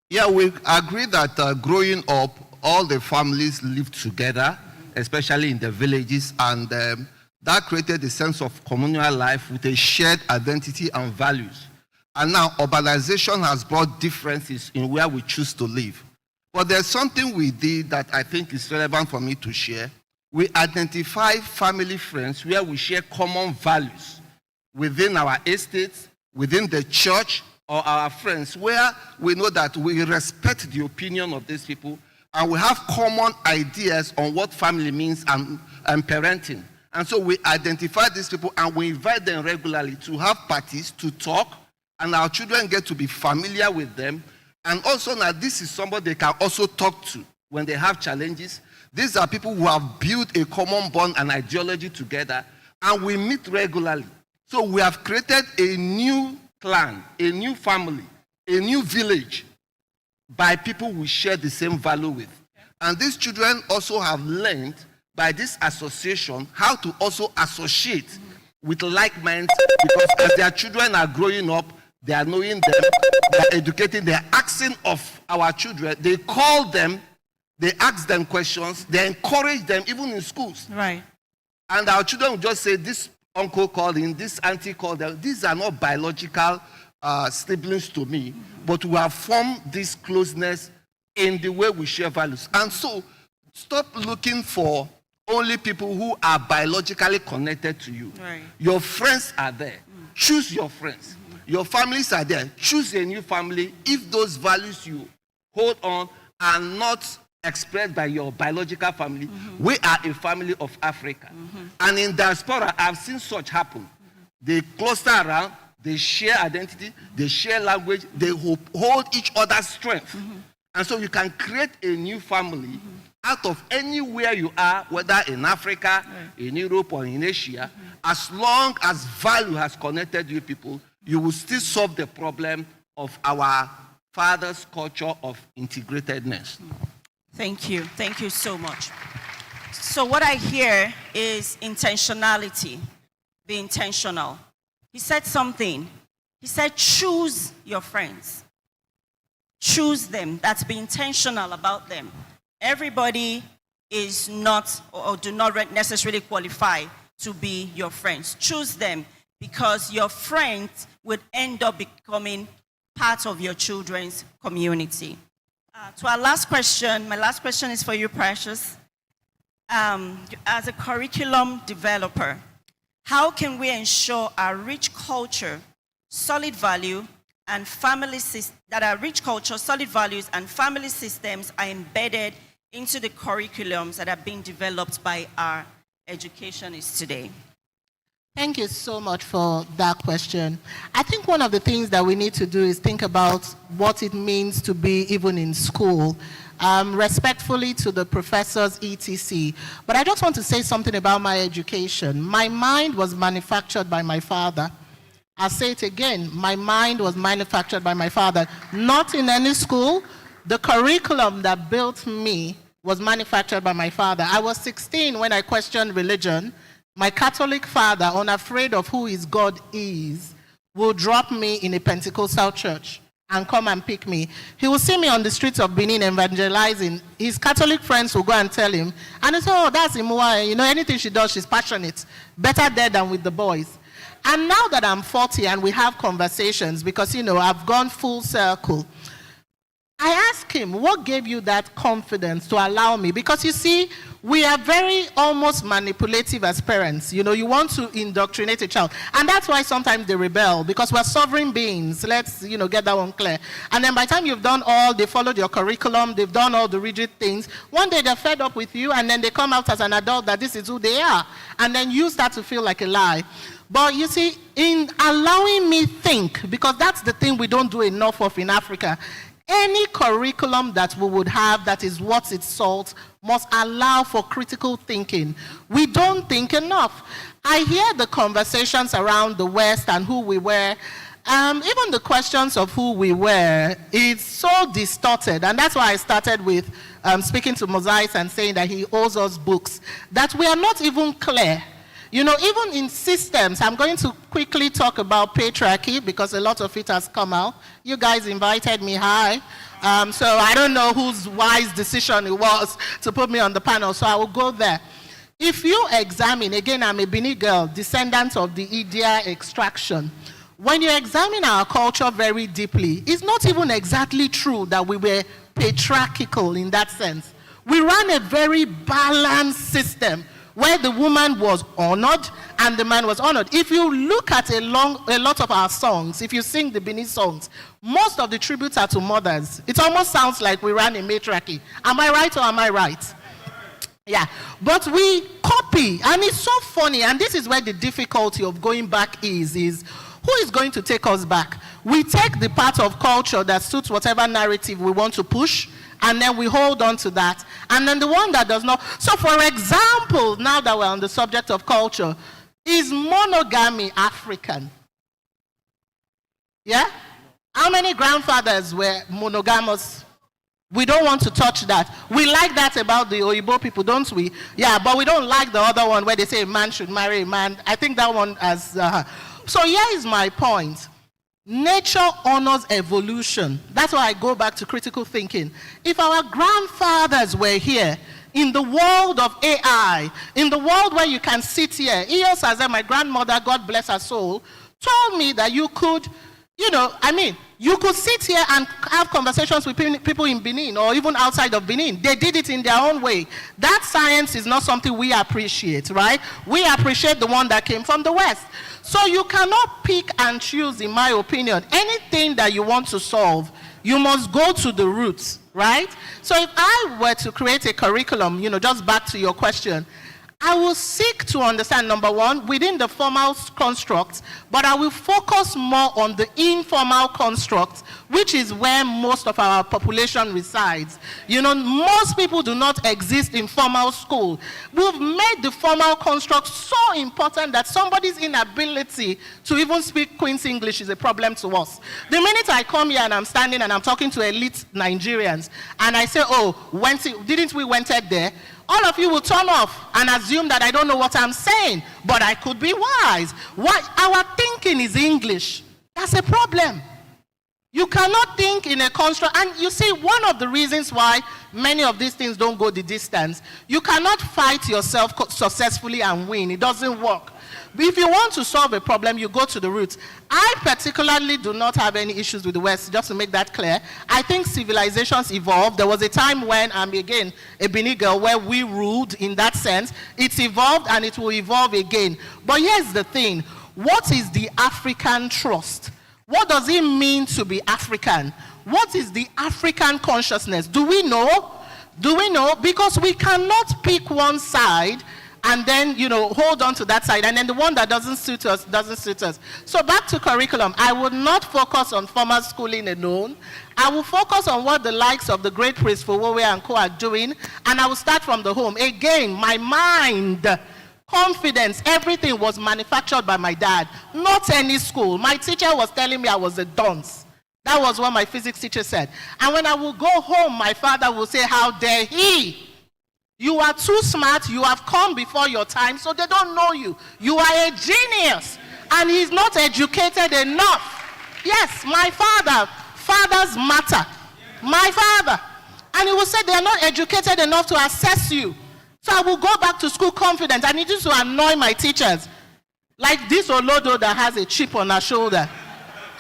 Yeah, we agree that growing up, all the families lived together, especially in the villages, and that created a sense of communal life with a shared identity and values. And now urbanization has brought differences in where we choose to live. But there's something we did that I think is relevant for me to share. We identify family friends where we share common values within our estates, within the church, or our friends, where we know that we respect the opinion of these people and we have common ideas on what family means and parenting. And so we identify these people and we invite them regularly to have parties, to talk, and our children get to be familiar with them. And also now this is somebody they can also talk to when they have challenges. These are people who have built a common bond and ideology together, and we meet regularly. So we have created a new clan, a new family, a new village by people we share the same value with. And these children also have learned by this association how to also associate with like minds, because as their children are growing up, they are knowing them, they are educating, they are asking of our children, they call them, they ask them questions, they encourage them even in schools. Right. And our children will just say, this uncle called in, this auntie called them. These are not biological siblings to me, but we have formed this closeness in the way we share values. And so, stop looking for only people who are biologically connected to you. Right. Your friends are there. Choose your friends. Your families are there. Choose a new family if those values you hold on are not expressed by your biological family. We are a family of Africa. And in diaspora, I've seen such happen. They cluster around, they share identity, they share language, they hold each other's strength. And so you can create a new family out of anywhere you are, whether in Africa, in Europe, or in Asia. As long as value has connected you people, you will still solve the problem of our father's culture of integratedness. Thank you. Thank you so much. So what I hear is intentionality. Be intentional. He said something. He said, choose your friends. Choose them. That's be intentional about them. Everybody is not or do not necessarily qualify to be your friends. Choose them, because your friends would end up becoming part of your children's community. To our last question, my last question is for you, Precious. As a curriculum developer, how can we ensure our rich culture, solid value, and family that our rich culture, solid values, and family systems are embedded into the curriculums that are being developed by our educationists today? Thank you so much for that question. I think one of the things that we need to do is think about what it means to be even in school, respectfully to the professors, etc. But I just want to say something about my education. My mind was manufactured by my father. I'll say it again. My mind was manufactured by my father. Not in any school. The curriculum that built me was manufactured by my father. I was 16 when I questioned religion. My Catholic father, unafraid of who his God is, will drop me in a Pentecostal church and come and pick me. He will see me on the streets of Benin evangelizing. His Catholic friends will go and tell him, and they say, oh, that's Imua. You know, anything she does, she's passionate. Better there than with the boys. And now that I'm 40 and we have conversations, because, you know, I've gone full circle, I ask him, what gave you that confidence to allow me? Because you see, we are very almost manipulative as parents. You know, you want to indoctrinate a child. And that's why sometimes they rebel, because we're sovereign beings. Let's, you know, get that one clear. And then by the time you've done all, they followed your curriculum, they've done all the rigid things, one day they're fed up with you, and then they come out as an adult that this is who they are. And then you start to feel like a lie. But you see, in allowing me think, because that's the thing we don't do enough of in Africa, any curriculum that we would have that is worth its salt must allow for critical thinking. We don't think enough. I hear the conversations around the West and who we were. Even the questions of who we were, it's so distorted. And that's why I started with speaking to Mosiah and saying that he owes us books, that we are not even clear. You know, even in systems, I'm going to quickly talk about patriarchy because a lot of it has come out. You guys invited me, hi. So I don't know whose wise decision it was to put me on the panel, so I will go there. If you examine, again, I'm a Bini girl, descendant of the Idia extraction. When you examine our culture very deeply, it's not even exactly true that we were patriarchal in that sense. We ran a very balanced system where the woman was honored and the man was honored. If you look at a lot of our songs, if you sing the Benin songs, most of the tributes are to mothers. It almost sounds like we ran a matriarchy. Am I right or am I right? Yeah, but we copy copy. And it's so funny, and this is where the difficulty of going back is who is going to take us back? We take the part of culture that suits whatever narrative we want to push, and then we hold on to that. And then the one that does not. So for example, now that we're on the subject of culture, is monogamy African? Yeah? How many grandfathers were monogamous? We don't want to touch that. We like that about the Oyibo people, don't we? Yeah, but we don't like the other one where they say a man should marry a man. I think that one has... So here is my point. Nature honors evolution. That's why I go back to critical thinking. If our grandfathers were here, in the world of AI, in the world where you can sit here, Iyo Saze, my grandmother, God bless her soul, told me that you could, you could sit here and have conversations with people in Benin or even outside of Benin. They did it in their own way. That science is not something we appreciate, right? We appreciate the one that came from the West. So you cannot pick and choose, in my opinion. Anything that you want to solve, you must go to the roots, right? So if I were to create a curriculum, just back to your question, I will seek to understand, number one, within the formal construct, but I will focus more on the informal construct, which is where most of our population resides. Most people do not exist in formal school. We've made the formal construct so important that somebody's inability to even speak Queen's English is a problem to us. The minute I come here and I'm standing and I'm talking to elite Nigerians, and I say, didn't we went there? All of you will turn off and assume that I don't know what I'm saying, but I could be wise. Why? Our thinking is English. That's a problem. You cannot think in a construct, and you see, one of the reasons why many of these things don't go the distance, you cannot fight yourself successfully and win. It doesn't work. If you want to solve a problem, you go to the roots. I particularly do not have any issues with the West, just to make that clear. I think civilizations evolved. There was a time when, again, a Benin girl, where we ruled in that sense. It's evolved and it will evolve again. But here's the thing. What is the African trust? What does it mean to be African? What is the African consciousness? Do we know? Do we know? Because we cannot pick one side and then, hold on to that side, and then the one that doesn't suit us, doesn't suit us. So back to curriculum, I would not focus on formal schooling alone. I will focus on what the likes of the great Prince Fowowe and co are doing, and I will start from the home. Again, my mind, confidence, everything was manufactured by my dad, not any school. My teacher was telling me I was a dunce. That was what my physics teacher said. And when I will go home, my father will say, how dare he? You are too smart, you have come before your time, so they don't know you. You are a genius, and he's not educated enough. Yes, my father, fathers matter. My father. And he will say they are not educated enough to assess you. So I will go back to school confident. I need you to annoy my teachers. Like this Olodo that has a chip on her shoulder.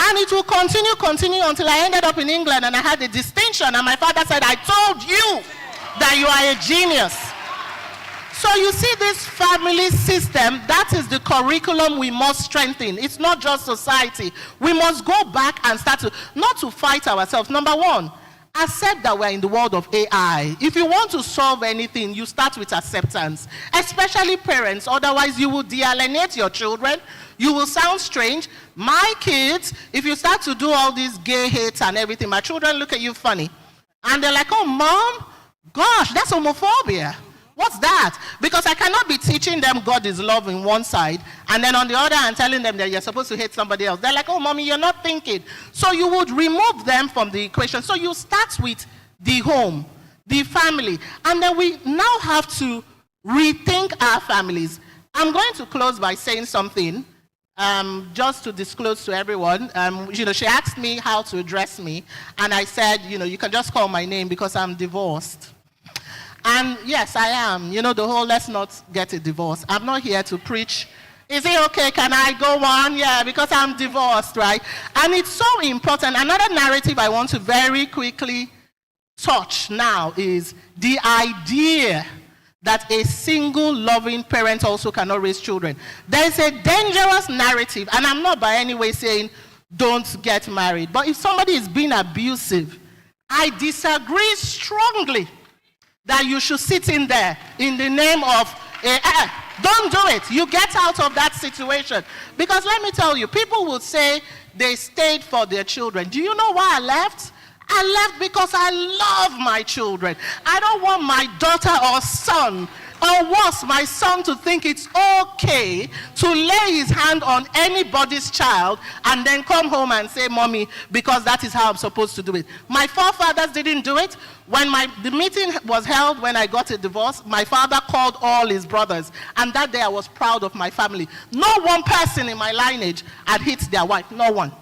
And it will continue until I ended up in England and I had a distinction, and my father said, I told you that you are a genius. So you see this family system, that is the curriculum we must strengthen. It's not just society. We must go back and start to, not to fight ourselves. Number one, accept that we're in the world of AI. If you want to solve anything, you start with acceptance, especially parents. Otherwise, you will de-alienate your children. You will sound strange. My kids, if you start to do all these gay hates and everything, my children look at you funny. And they're like, oh, Mom, gosh, that's homophobia. What's that? Because I cannot be teaching them God is love in one side, and then on the other hand telling them that you're supposed to hate somebody else. They're like, oh, Mommy, you're not thinking. So you would remove them from the equation. So you start with the home, the family, and then we now have to rethink our families. I'm going to close by saying something, just to disclose to everyone. She asked me how to address me, and I said, you can just call my name because I'm divorced. And yes, I am. The whole let's not get a divorce. I'm not here to preach. Is it okay? Can I go on? Yeah, because I'm divorced, right? And it's so important. Another narrative I want to very quickly touch now is the idea that a single loving parent also cannot raise children. There's a dangerous narrative, and I'm not by any way saying don't get married. But if somebody is being abusive, I disagree strongly that you should sit in there in the name of Don't do it. You get out of that situation. Because let me tell you, people will say they stayed for their children. Do you know why I left? I left because I love my children. I don't want my daughter or son, or worse, my son, to think it's okay to lay his hand on anybody's child and then come home and say, Mommy, because that is how I'm supposed to do it. My forefathers didn't do it. When the meeting was held when I got a divorce, my father called all his brothers. And that day I was proud of my family. No one person in my lineage had hit their wife. No one.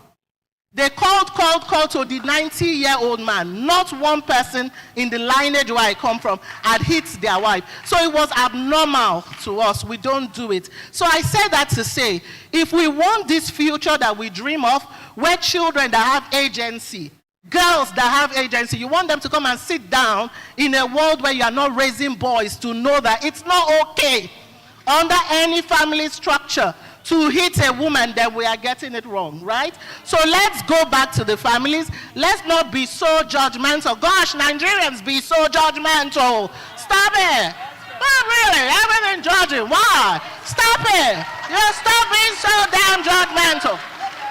They called to the 90-year-old man. Not one person in the lineage where I come from had hit their wife. So it was abnormal to us. We don't do it. So I say that to say, if we want this future that we dream of, where children that have agency, girls that have agency, you want them to come and sit down in a world where you are not raising boys to know that it's not okay under any family structure to hit a woman, then we are getting it wrong, right? So let's go back to the families. Let's not be so judgmental. Gosh, Nigerians be so judgmental. Stop it. Not really. Everything judging. Why? Stop it. You stop being so damn judgmental.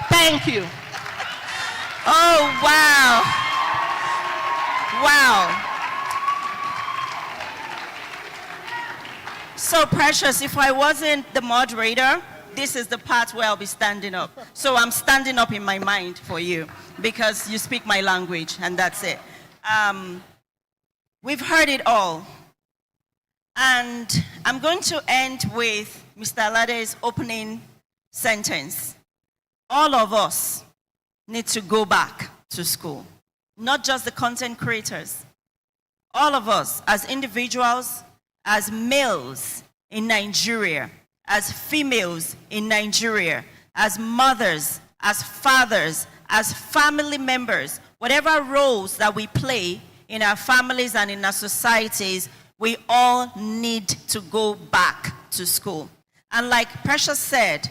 Thank you. Oh, wow. Wow. So Precious, if I wasn't the moderator, this is the part where I'll be standing up. So I'm standing up in my mind for you because you speak my language and that's it. We've heard it all. And I'm going to end with Mr. Alade's opening sentence. All of us need to go back to school, not just the content creators. All of us as individuals, as males in Nigeria, as females in Nigeria, as mothers, as fathers, as family members, whatever roles that we play in our families and in our societies, we all need to go back to school. And like Precious said,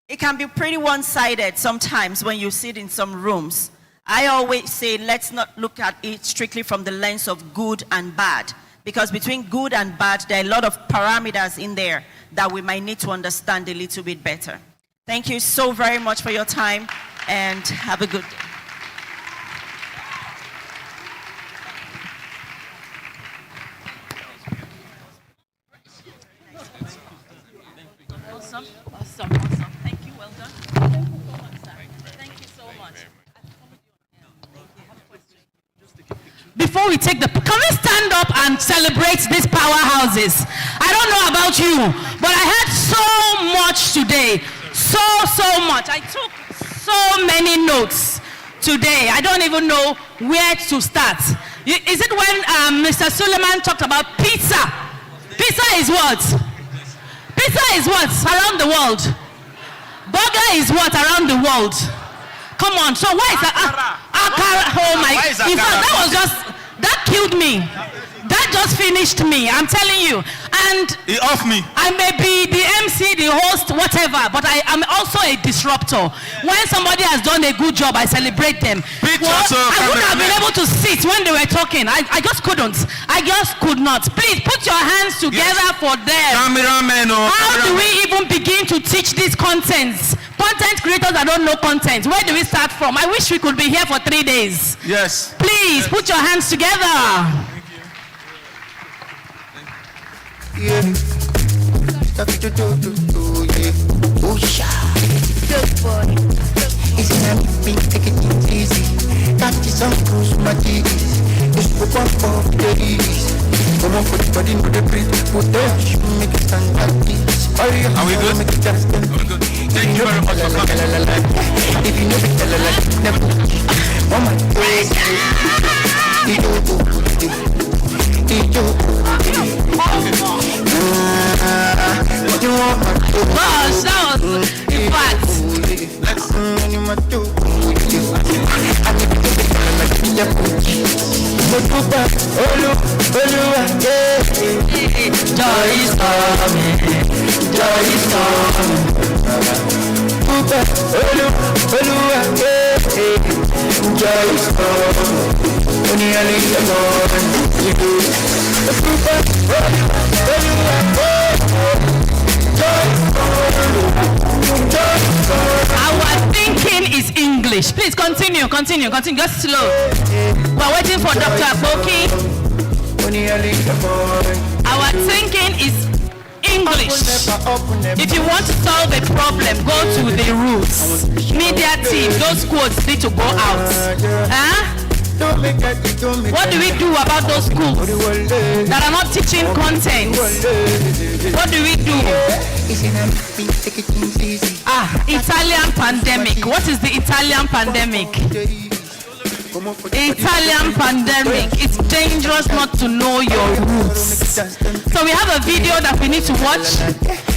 it can be pretty one-sided sometimes when you sit in some rooms. I always say, let's not look at it strictly from the lens of good and bad, because between good and bad, there are a lot of parameters in there that we might need to understand a little bit better. Thank you so very much for your time, and have a good day. Awesome. Thank you, well done. Thank you so much. Before we take can we stand up and celebrate these powerhouses? I don't know about you, but I had so much today. So much. I took so many notes today. I don't even know where to start. Is it when Mr. Suleiman talked about pizza? Pizza is what? Pizza is what? Around the world. Burger is what? Around the world. Come on. So why is that? Akara. Oh my. In fact, that killed me. That just finished me. I'm telling you. And he off me. I may be the MC, the host, whatever, but I am also a disruptor. When somebody has done a good job, I celebrate them. I wouldn't have been able to sit when they were talking. I just couldn't. I just could not. Please put your hands together for them. How do we even begin to teach these contents? Content creators that don't know content. Where do we start from? I wish we could be here for 3 days. Yes. Please put your hands together. Yeah. Good boy. It's not me, take it easy. Got this on cruise my titties. It's for one for the days. Come on for the body, no the breathe. Put the make it stand like this. Are we good? Make it just stand. Thank you very much for coming. If you know it, never. Mama, Gosh, that was in fact. Joy is coming, joy is coming. Joy is coming. Only a little more. English. Please continue. Just slow. We're waiting for Dr. Aboki. Our thinking is English. If you want to solve a problem, go to the roots. Media team, those quotes need to go out. What do we do about those schools that are not teaching content? What do we do? Italian pandemic. What is the Italian pandemic? Italian pandemic. It's dangerous not to know your roots. So we have a video that we need to watch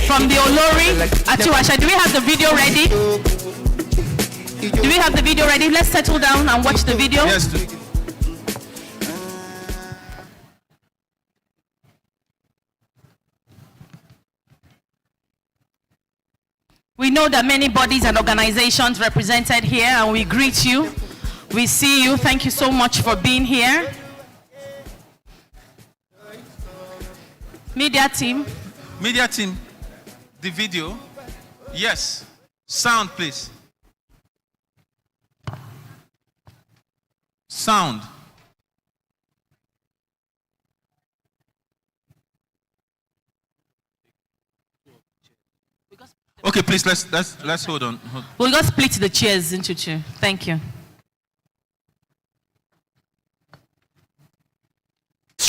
from the Olori Atiwasha. Do we have the video ready? Do we have the video ready? Let's settle down and watch the video. Yes. We know that many bodies and organizations represented here, and we greet you. We see you. Thank you so much for being here. Media team, the video. Yes. Sound, please. Sound. Okay, please, let's hold on. We'll just split the chairs into two. Thank you.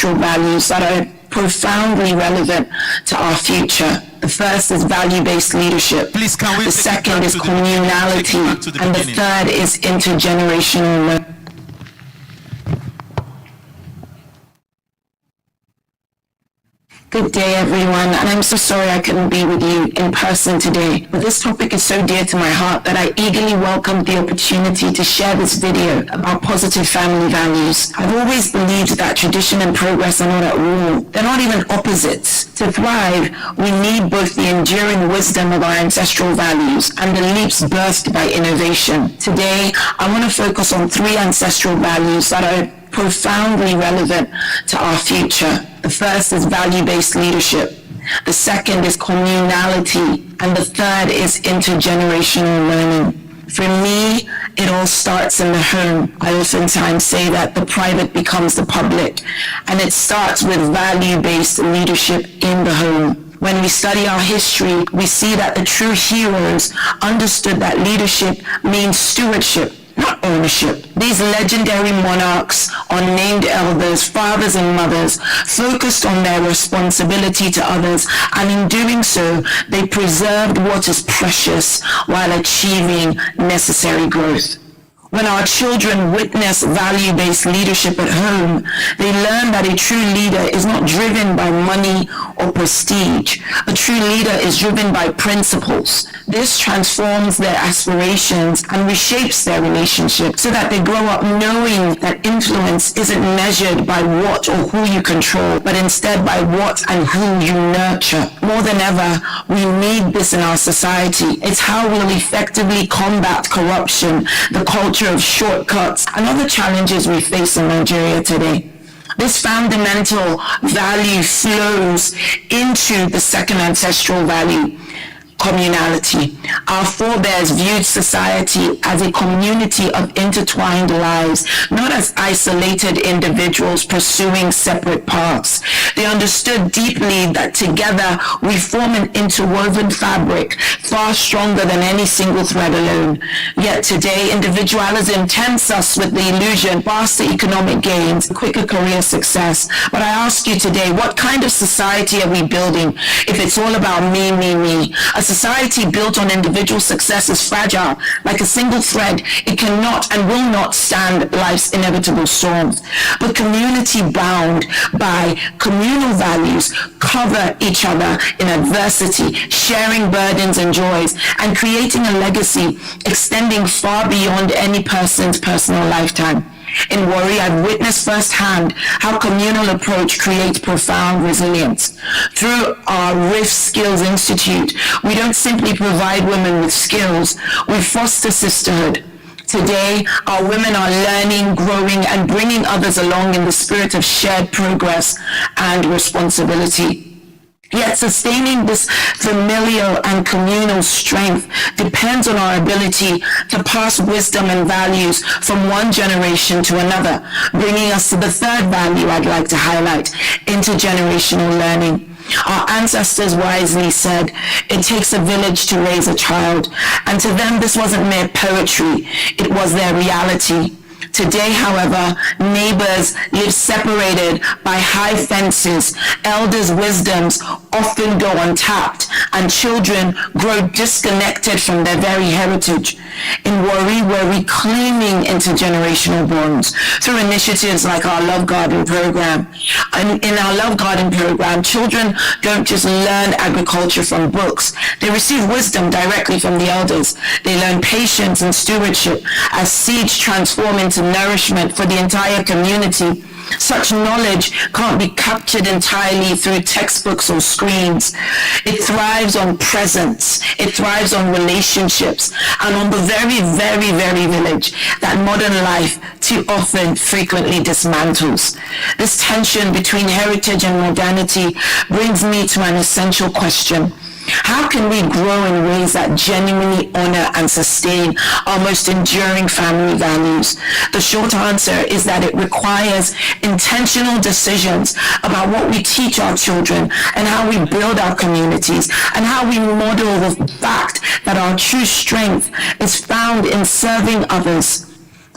Values that are profoundly relevant to our future. The first is value-based leadership. Please, can we the second is communality, and the third is intergenerational learning. Good day, everyone, and I'm so sorry I couldn't be with you in person today, but this topic is so dear to my heart that I eagerly welcomed the opportunity to share this video about positive family values. I've always believed that tradition and progress are not at war. They're not even opposites. To thrive, we need both the enduring wisdom of our ancestral values and the leaps birthed by innovation. Today, I want to focus on 3 ancestral values that are profoundly relevant to our future. The first is value-based leadership. The second is communality. And the third is intergenerational learning. For me, it all starts in the home. I oftentimes say that the private becomes the public. And it starts with value-based leadership in the home. When we study our history, we see that the true heroes understood that leadership means stewardship, not ownership. These legendary monarchs, unnamed elders, fathers and mothers, focused on their responsibility to others, and in doing so, they preserved what is precious while achieving necessary growth. When our children witness value-based leadership at home, they learn that a true leader is not driven by money or prestige. A true leader is driven by principles. This transforms their aspirations and reshapes their relationship so that they grow up knowing that influence isn't measured by what or who you control, but instead by what and who you nurture. More than ever, we need this in our society. It's how we'll effectively combat corruption, the culture of shortcuts, and other challenges we face in Nigeria today. This fundamental value flows into the second ancestral value, communality. Our forebears viewed society as a community of intertwined lives, not as isolated individuals pursuing separate paths. They understood deeply that together we form an interwoven fabric far stronger than any single thread alone. Yet today, individualism tempts us with the illusion of faster economic gains, quicker career success. But I ask you today, what kind of society are we building if it's all about me, me, me? A society built on individual success is fragile. Like a single thread, it cannot and will not stand life's inevitable storms. But community bound by communal values cover each other in adversity, sharing burdens and joys, and creating a legacy extending far beyond any person's personal lifetime. In Warri, I've witnessed firsthand how communal approach creates profound resilience. Through our RIF Skills Institute, we don't simply provide women with skills, we foster sisterhood. Today, our women are learning, growing, and bringing others along in the spirit of shared progress and responsibility. Yet sustaining this familial and communal strength depends on our ability to pass wisdom and values from one generation to another, bringing us to the third value I'd like to highlight, intergenerational learning. Our ancestors wisely said, it takes a village to raise a child, and to them this wasn't mere poetry, it was their reality. Today, however, neighbors live separated by high fences, elders' wisdoms often go untapped, and children grow disconnected from their very heritage. In Warri, we're reclaiming intergenerational bonds through initiatives like our Love Garden program. And in our Love Garden program, children don't just learn agriculture from books. They receive wisdom directly from the elders. They learn patience and stewardship as seeds transform into nourishment for the entire community. Such knowledge can't be captured entirely through textbooks or screens. It thrives on presence. It thrives on relationships and on the very, very, very village that modern life too often frequently dismantles. This tension between heritage and modernity brings me to an essential question. How can we grow in ways that genuinely honor and sustain our most enduring family values? The short answer is that it requires intentional decisions about what we teach our children and how we build our communities and how we model the fact that our true strength is found in serving others.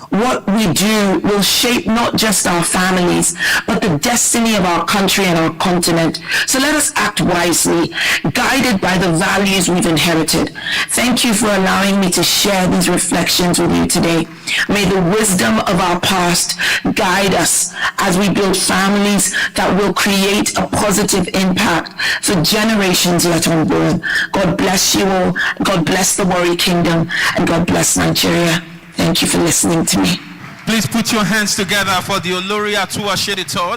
What we do will shape not just our families, but the destiny of our country and our continent. So let us act wisely, guided by the values we've inherited. Thank you for allowing me to share these reflections with you today. May the wisdom of our past guide us as we build families that will create a positive impact for generations yet unborn. God bless you all. God bless the Warri Kingdom, and God bless Nigeria. Thank you for listening to me. Please put your hands together for the Olori Atuwashede III,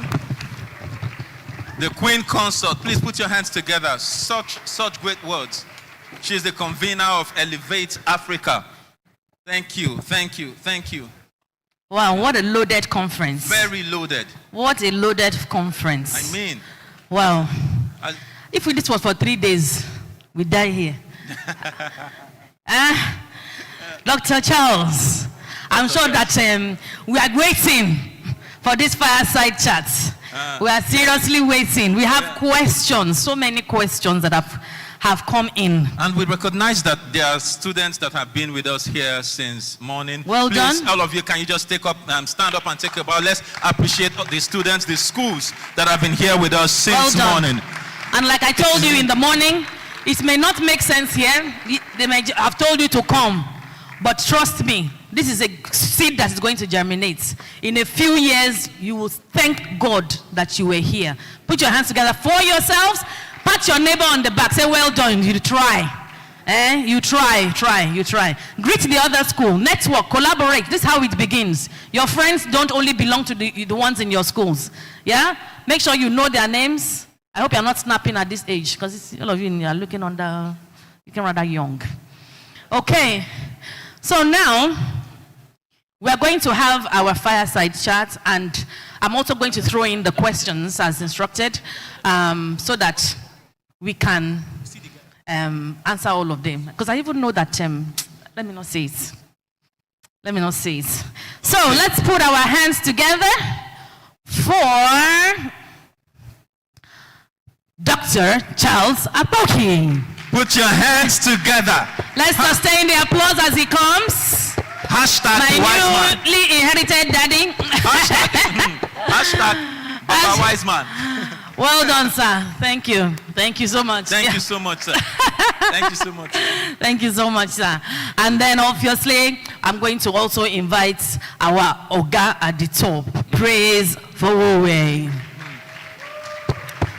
the Queen Consort. Please put your hands together. Such great words. She is the convener of Elevate Africa. Thank you, thank you, thank you. Wow, what a loaded conference. Very loaded. What a loaded conference. I mean. Wow. If this was for 3 days, we die here. Dr. Charles, I'm sure that we are waiting for this fireside chat. We are seriously waiting. We have questions, so many questions that have come in. And we recognize that there are students that have been with us here since morning. Well Please, done. all of you, can you just take up, stand up and take a bow? Let's appreciate the students, the schools that have been here with us since morning. And like I told you in the morning, it may not make sense here. They may have told you to come. But trust me, this is a seed that is going to germinate. In a few years, you will thank God that you were here. Put your hands together for yourselves. Pat your neighbor on the back. Say, well done, you try. You try. Greet the other school. Network, collaborate. This is how it begins. Your friends don't only belong to the ones in your schools. Yeah? Make sure you know their names. I hope you're not snapping at this age, because all of you are looking rather young. Okay. So now, we're going to have our fireside chat, and I'm also going to throw in the questions as instructed, so that we can answer all of them. Because I even know that, let me not say it. So let's put our hands together for Dr. Charles Apoki. Put your hands together. Let's sustain the applause as he comes. Hashtag my wise man. newly inherited daddy. Hashtag Baba Wise Man. Well done, sir. Thank you. Thank you so much. Thank you so much, sir. Thank you so much. Thank you so much, sir. And then obviously, I'm going to also invite our Oga at the top. Praise for Oella.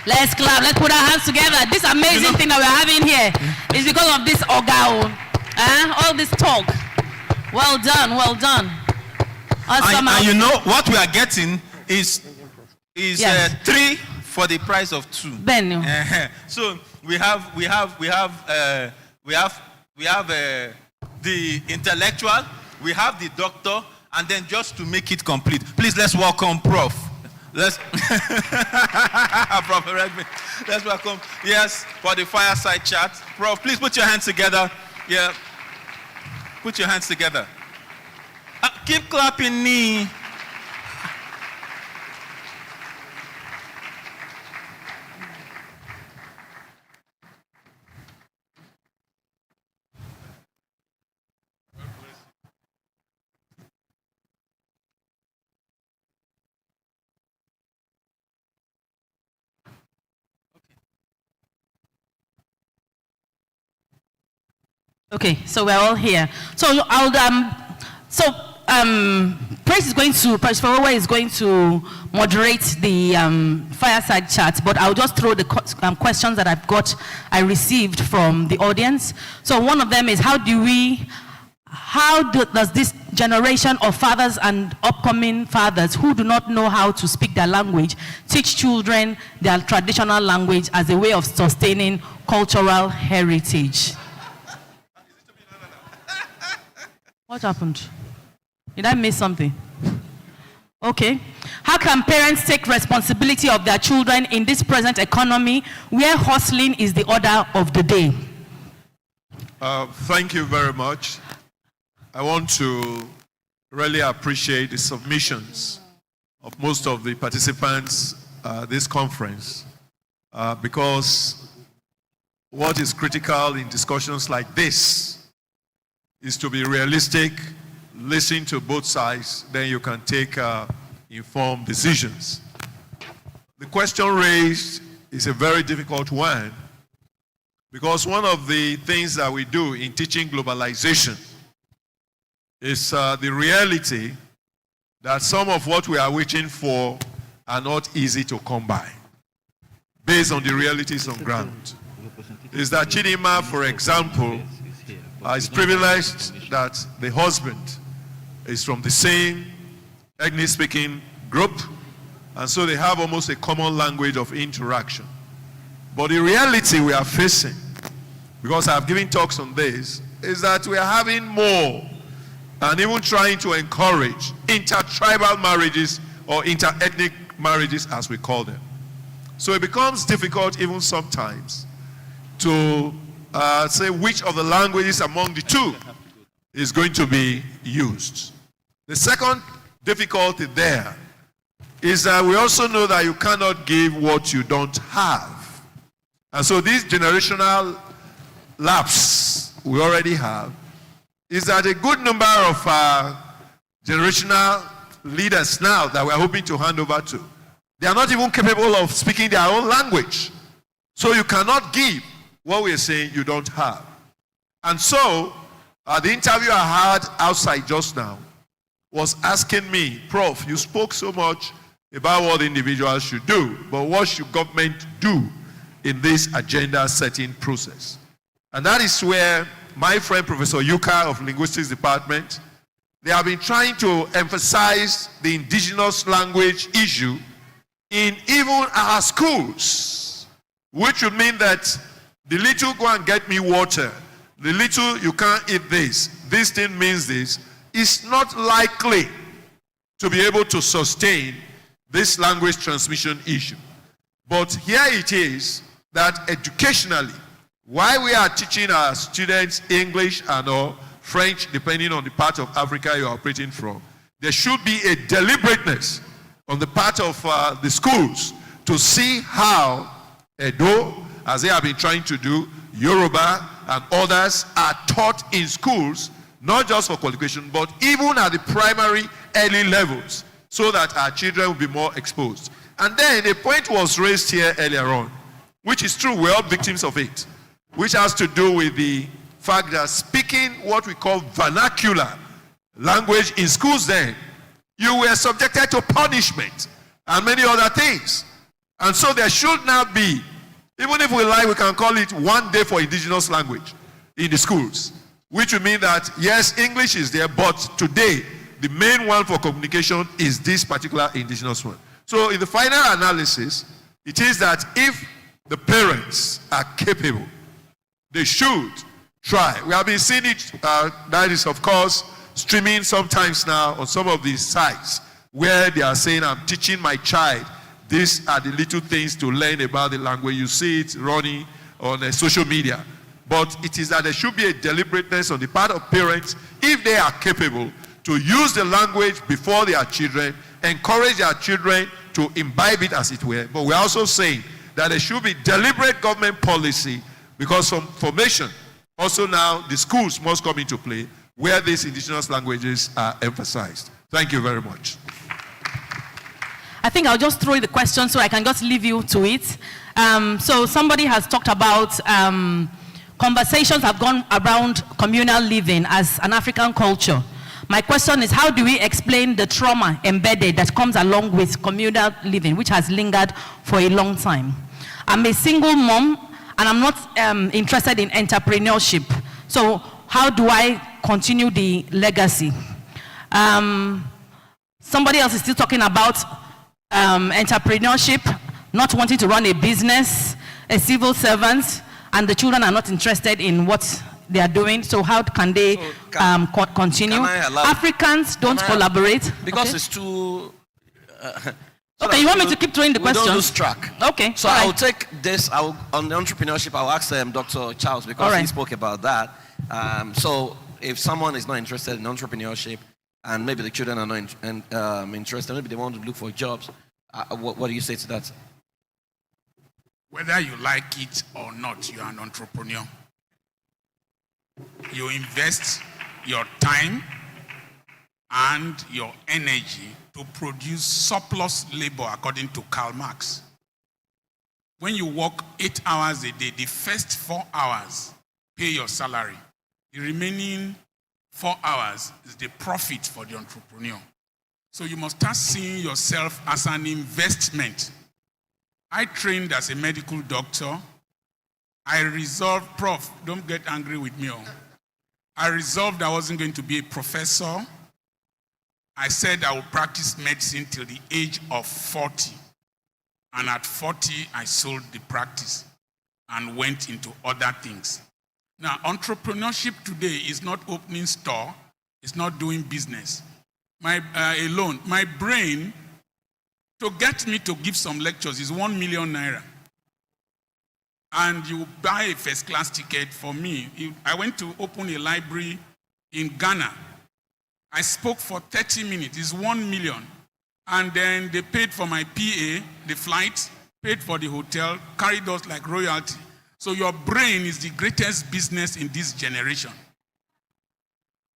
Let's clap. Let's put our hands together. This amazing thing that we're having here is because of this Oga. All this talk. Well done. Well done. Awesome. And you know what we are getting is 3 for the price of 2. Ben. So we have the intellectual, we have the doctor, and then just to make it complete, please let's welcome Prof. Prof. correct me. Let's welcome, yes, for the fireside chat. Prof, please put your hands together. Yeah. Put your hands together. Keep clapping knee. Okay, so we're all here. So Praise is going to, Praise Forever is going to moderate the fireside chat, but I'll just throw the questions that I received from the audience. So one of them is, how does this generation of fathers and upcoming fathers who do not know how to speak their language teach children their traditional language as a way of sustaining cultural heritage? What happened? Did I miss something? Okay. How can parents take responsibility of their children in this present economy where hustling is the order of the day? Thank you very much. I want to really appreciate the submissions of most of the participants this conference because what is critical in discussions like this is to be realistic, listen to both sides, then you can take informed decisions. The question raised is a very difficult one because one of the things that we do in teaching globalization is the reality that some of what we are waiting for are not easy to come by based on the realities on ground. Is that Chidima, for example, is privileged that the husband is from the same ethnic-speaking group, and so they have almost a common language of interaction. But the reality we are facing, because I've given talks on this, is that we are having more and even trying to encourage intertribal marriages or inter-ethnic marriages, as we call them. So it becomes difficult even sometimes to say which of the languages among the two is going to be used. The second difficulty there is that we also know that you cannot give what you don't have. And so this generational lapse we already have is that a good number of generational leaders now that we're hoping to hand over to, they are not even capable of speaking their own language. So you cannot give what we're saying you don't have. And so, the interview I had outside just now was asking me, Prof, you spoke so much about what individuals should do, but what should government do in this agenda setting process? And that is where my friend Professor Yuka of Linguistics Department, they have been trying to emphasize the indigenous language issue in even our schools, which would mean that the little go and get me water, the little you can't eat this thing means this, is not likely to be able to sustain this language transmission issue. But here it is that educationally, while we are teaching our students English and or French, depending on the part of Africa you are operating from, there should be a deliberateness on the part of the schools to see how Edo, as they have been trying to do, Yoruba and others are taught in schools, not just for qualification, but even at the primary early levels, so that our children will be more exposed. And then a point was raised here earlier on, which is true, we're all victims of it, which has to do with the fact that speaking what we call vernacular language in schools then, you were subjected to punishment and many other things. And so there should now be, even if we like, we can call it 1 day for indigenous language in the schools, which would mean that, yes, English is there, but today, the main one for communication is this particular indigenous one. So in the final analysis, it is that if the parents are capable, they should try. We have been seeing it, that is, of course, streaming sometimes now on some of these sites where they are saying, I'm teaching my child These are the little things to learn about the language. You see it running on social media. But it is that there should be a deliberateness on the part of parents, if they are capable, to use the language before their children, encourage their children to imbibe it, as it were. But we're also saying that there should be deliberate government policy, because from formation, also now the schools must come into play where these indigenous languages are emphasized. Thank you very much. I think I'll just throw in the question so I can just leave you to it. So somebody has talked about conversations have gone around communal living as an African culture. My question is, how do we explain the trauma embedded that comes along with communal living, which has lingered for a long time? I'm a single mom, and I'm not interested in entrepreneurship. So how do I continue the legacy? Somebody else is still talking about entrepreneurship, not wanting to run a business, a civil servant, and the children are not interested in what they are doing. So how can they continue? Africans don't collaborate. Because it's too... okay, you want me to keep throwing the questions? We don't lose track. Okay. So I'll take this, on the entrepreneurship, I'll ask Dr. Charles, because he spoke about that. So if someone is not interested in entrepreneurship, and maybe the children are not interested, maybe they want to look for jobs, what do you say to that? Whether you like it or not, you are an entrepreneur. You invest your time and your energy to produce surplus labor, according to Karl Marx. When you work 8 hours a day, the first 4 hours pay your salary. The remaining 4 hours is the profit for the entrepreneur. So you must start seeing yourself as an investment. I trained as a medical doctor. I resolved, Prof, don't get angry with me. I resolved I wasn't going to be a professor. I said I would practice medicine till the age of 40. And at 40, I sold the practice and went into other things. Now, entrepreneurship today is not opening store. It's not doing business. Alone. My brain, to get me to give some lectures, is 1 million naira. And you buy a first-class ticket for me. I went to open a library in Ghana. I spoke for 30 minutes. It's 1 million. And then they paid for my PA, the flight, paid for the hotel, carried us like royalty. So your brain is the greatest business in this generation.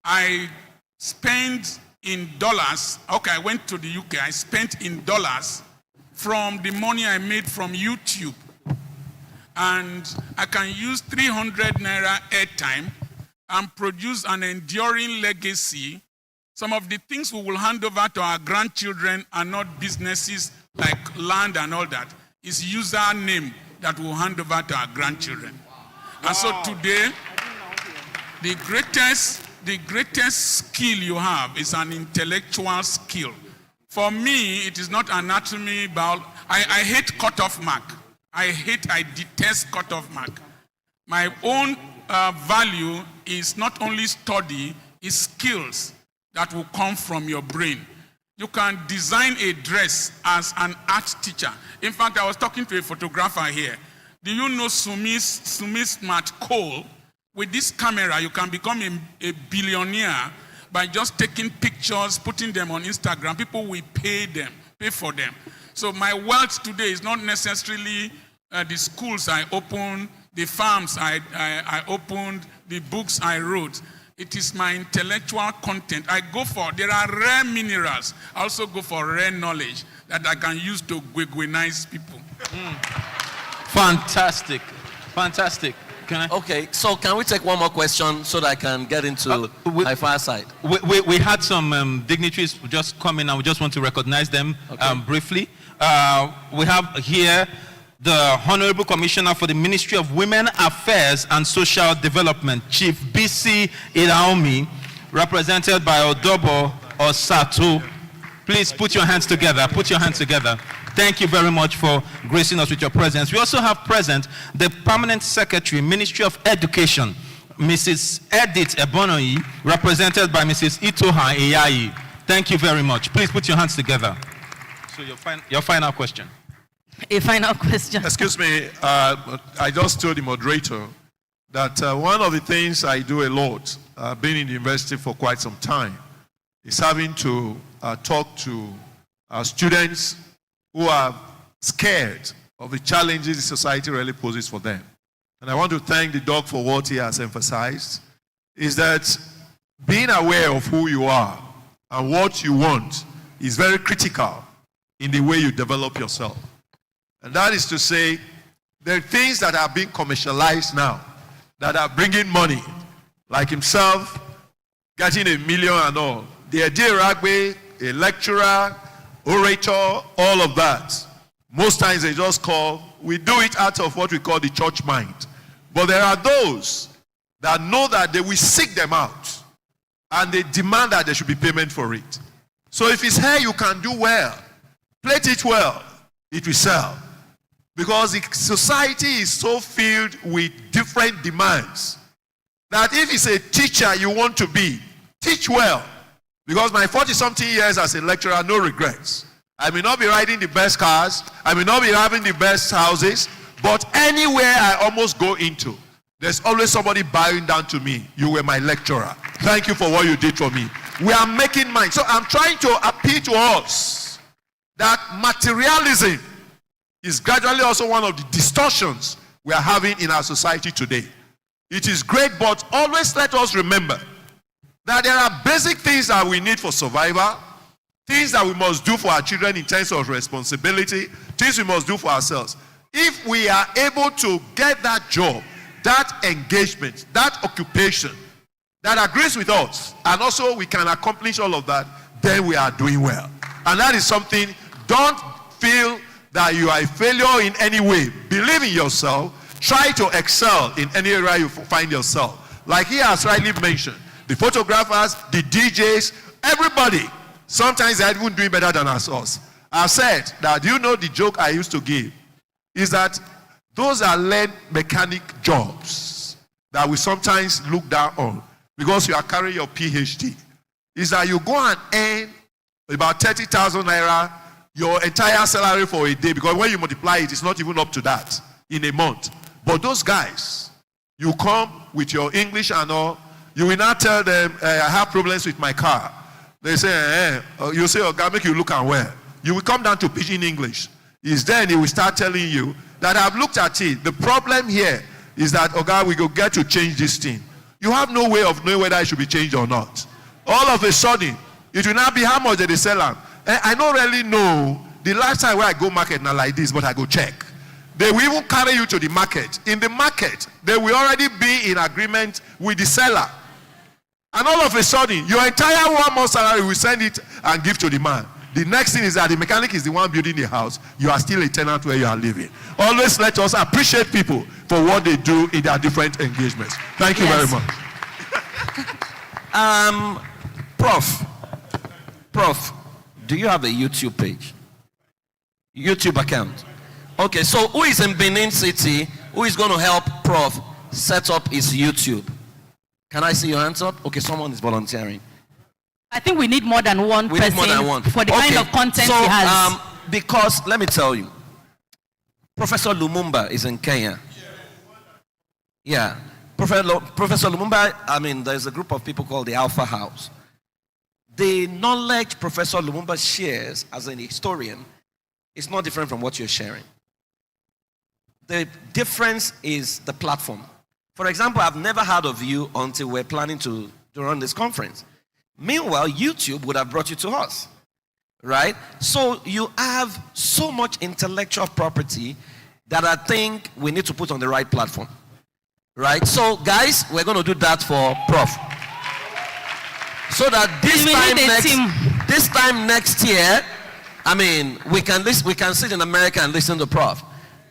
I spent in dollars. Okay, I went to the UK. I spent in dollars from the money I made from YouTube. And I can use 300 naira airtime and produce an enduring legacy. Some of the things we will hand over to our grandchildren are not businesses like land and all that. It's username that we'll hand over to our grandchildren. Wow. And so today, the greatest skill you have is an intellectual skill. For me, it is not anatomy, biology. I hate cutoff mark. I detest cutoff mark. My own value is not only study, it's skills that will come from your brain. You can design a dress as an art teacher. In fact, I was talking to a photographer here. Do you know Sumi Smart Cole? With this camera, you can become a billionaire by just taking pictures, putting them on Instagram. People will pay for them. So my wealth today is not necessarily the schools I opened, the farms I opened, the books I wrote. It is my intellectual content. There are rare minerals. I also go for rare knowledge that I can use to gwegwenize people. Fantastic. Fantastic. Okay, so can we take one more question so that I can get into my fireside? We had some dignitaries just come in and we just want to recognize them briefly. We have here the Honorable Commissioner for the Ministry of Women Affairs and Social Development, Chief B.C. Iraomi, represented by Odobo Osato. Please put your hands together. Put your hands together. Thank you very much for gracing us with your presence. We also have present the Permanent Secretary, Ministry of Education, Mrs. Edith Ebonoyi, represented by Mrs. Itoha Eyayi. Thank you very much. Please put your hands together. So your final question. A final question. Excuse me, I just told the moderator that one of the things I do a lot, being in the university for quite some time, is having to talk to students who are scared of the challenges the society really poses for them. And I want to thank the doc for what he has emphasized, is that being aware of who you are and what you want is very critical in the way you develop yourself. And that is to say, there are things that are being commercialized now that are bringing money, like himself getting $1 million and all. The idea rugby, a lecturer, orator, all of that. Most times they just call, we do it out of what we call the church mind. But there are those that know that they will seek them out and they demand that there should be payment for it. So if it's hair you can do well, plait it well, it will sell. Because the society is so filled with different demands that if it's a teacher you want to be, teach well. Because my 40-something years as a lecturer, no regrets. I may not be riding the best cars, I may not be having the best houses, but anywhere I almost go into, there's always somebody bowing down to me. You were my lecturer. Thank you for what you did for me. We are making mine. So I'm trying to appeal to us that materialism is gradually also one of the distortions we are having in our society today. It is great, but always let us remember that there are basic things that we need for survival, things that we must do for our children in terms of responsibility, things we must do for ourselves. If we are able to get that job, that engagement, that occupation that agrees with us, and also we can accomplish all of that, then we are doing well. And that is something, don't feel that you are a failure in any way. Believe in yourself. Try to excel in any area you find yourself. Like he has rightly mentioned, the photographers, the DJs, everybody, sometimes they are even doing better than us. I said that, you know, the joke I used to give is that those are learned mechanic jobs that we sometimes look down on because you are carrying your PhD. Is that you go and earn about 30,000 naira, your entire salary for a day, because when you multiply it, it's not even up to that in a month. But those guys, you come with your English and all, you will not tell them, I have problems with my car. They say, you say, oh God, make you look and well. You will come down to pidgin English. Is then he will start telling you that I've looked at it. The problem here is that, oh God, we go get to change this thing. You have no way of knowing whether it should be changed or not. All of a sudden, it will not be how much they sell them. I don't really know the last time where I go market now like this, but I go check. They will even carry you to the market. In the market, they will already be in agreement with the seller. And all of a sudden, your entire 1 month salary will send it and give to the man. The next thing is that the mechanic is the one building the house. You are still a tenant where you are living. Always let us appreciate people for what they do in their different engagements. Thank you very much. Prof, do you have a YouTube page? YouTube account? Okay, so who is in Benin City who is going to help Prof set up his YouTube? Can I see your hands up? Okay, someone is volunteering. I think we need more than one person more than one. for the kind of content he has. Because, let me tell you, Professor Lumumba is in Kenya. Yeah. Professor Lumumba, I mean, there's a group of people called the Alpha House. The knowledge Professor Lumumba shares as an historian is not different from what you're sharing. The difference is the platform. For example, I've never heard of you until we're planning to run this conference. Meanwhile, YouTube would have brought you to us, right? So you have so much intellectual property that I think we need to put on the right platform, right? So guys, we're going to do that for Prof. So that this time next year, I mean, we can sit in America and listen to Prof.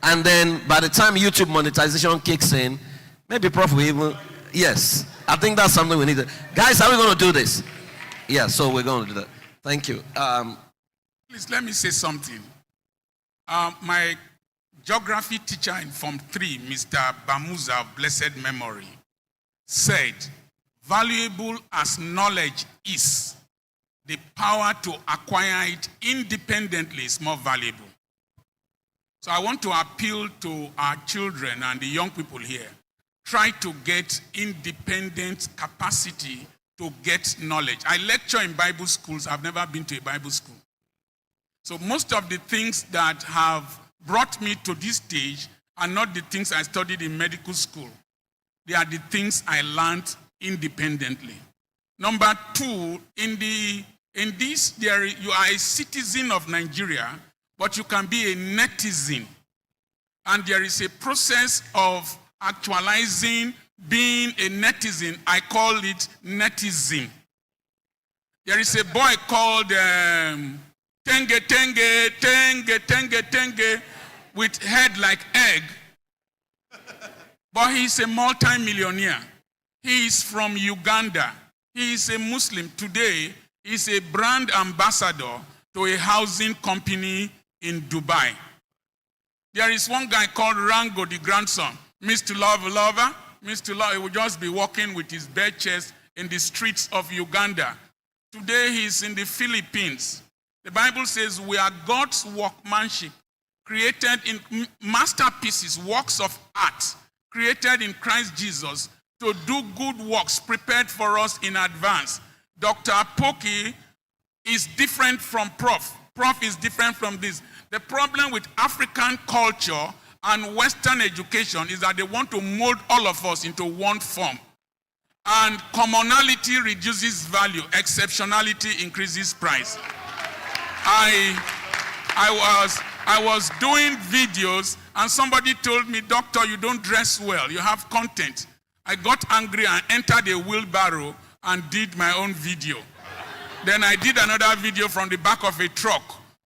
And then by the time YouTube monetization kicks in, maybe Prof will even, yes. I think that's something we need to. Guys, how are we going to do this? Yeah, so we're going to do that. Thank you. Please let me say something. My geography teacher in Form 3, Mr. Bamuza of blessed memory, said, valuable as knowledge is, the power to acquire it independently is more valuable. So I want to appeal to our children and the young people here. Try to get independent capacity to get knowledge. I lecture in Bible schools. I've never been to a Bible school. So most of the things that have brought me to this stage are not the things I studied in medical school. They are the things I learned independently. Number two, you are a citizen of Nigeria, but you can be a netizen. And there is a process of actualizing being a netizen. I call it netizen. There is a boy called Tenge, with head like egg. But he's a multi-millionaire. He is from Uganda. He is a Muslim. Today, he's a brand ambassador to a housing company in Dubai. There is one guy called Rango, the grandson. Mr. Lover. Mr. Love, he will just be walking with his bare chest in the streets of Uganda. Today, he's in the Philippines. The Bible says we are God's workmanship, created in masterpieces, works of art, created in Christ Jesus to do good works prepared for us in advance. Dr. Apoki is different from Prof. Prof is different from this. The problem with African culture and Western education is that they want to mold all of us into one form. And commonality reduces value, exceptionality increases price. I was doing videos and somebody told me, "Doctor, you don't dress well, you have content." I got angry and entered a wheelbarrow and did my own video. Then I did another video from the back of a truck.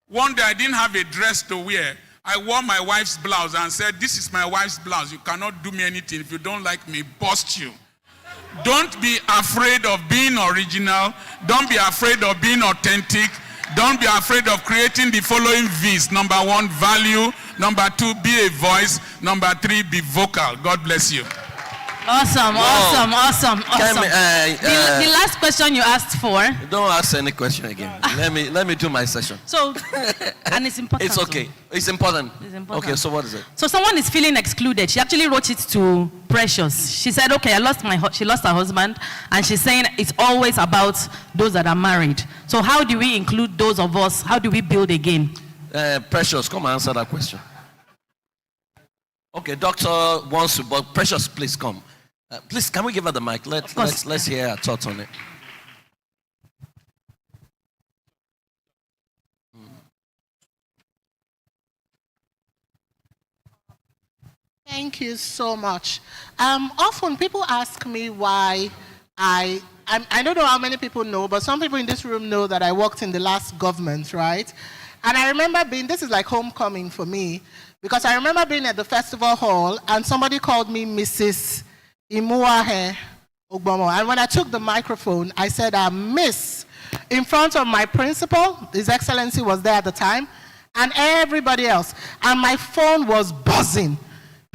One day I didn't have a dress to wear. I wore my wife's blouse and said, "This is my wife's blouse. You cannot do me anything. If you don't like me, bust you." Don't be afraid of being original. Don't be afraid of being authentic. Don't be afraid of creating the following V's. Number one, value. Number two, be a voice. Number three, be vocal. God bless you. Awesome. The last question you asked for. Don't ask any question again. Let me do my session. So, and it's important. It's okay. It's important. Okay, so what is it? So someone is feeling excluded. She actually wrote it to Precious. She said, "Okay, she lost her husband," and she's saying it's always about those that are married. So how do we include those of us? How do we build again? Precious, come and answer that question. Okay, doctor wants to, but Precious, please come. Please, can we give her the mic? Let's hear her thoughts on it. Thank you so much. Often people ask me why I don't know how many people know, but some people in this room know that I worked in the last government, right? And I remember this is like homecoming for me, because I remember being at the festival hall and somebody called me Mrs. Imuahe Ogbomo. And when I took the microphone, I said, "Miss," in front of my principal. His Excellency was there at the time, and everybody else. And my phone was buzzing.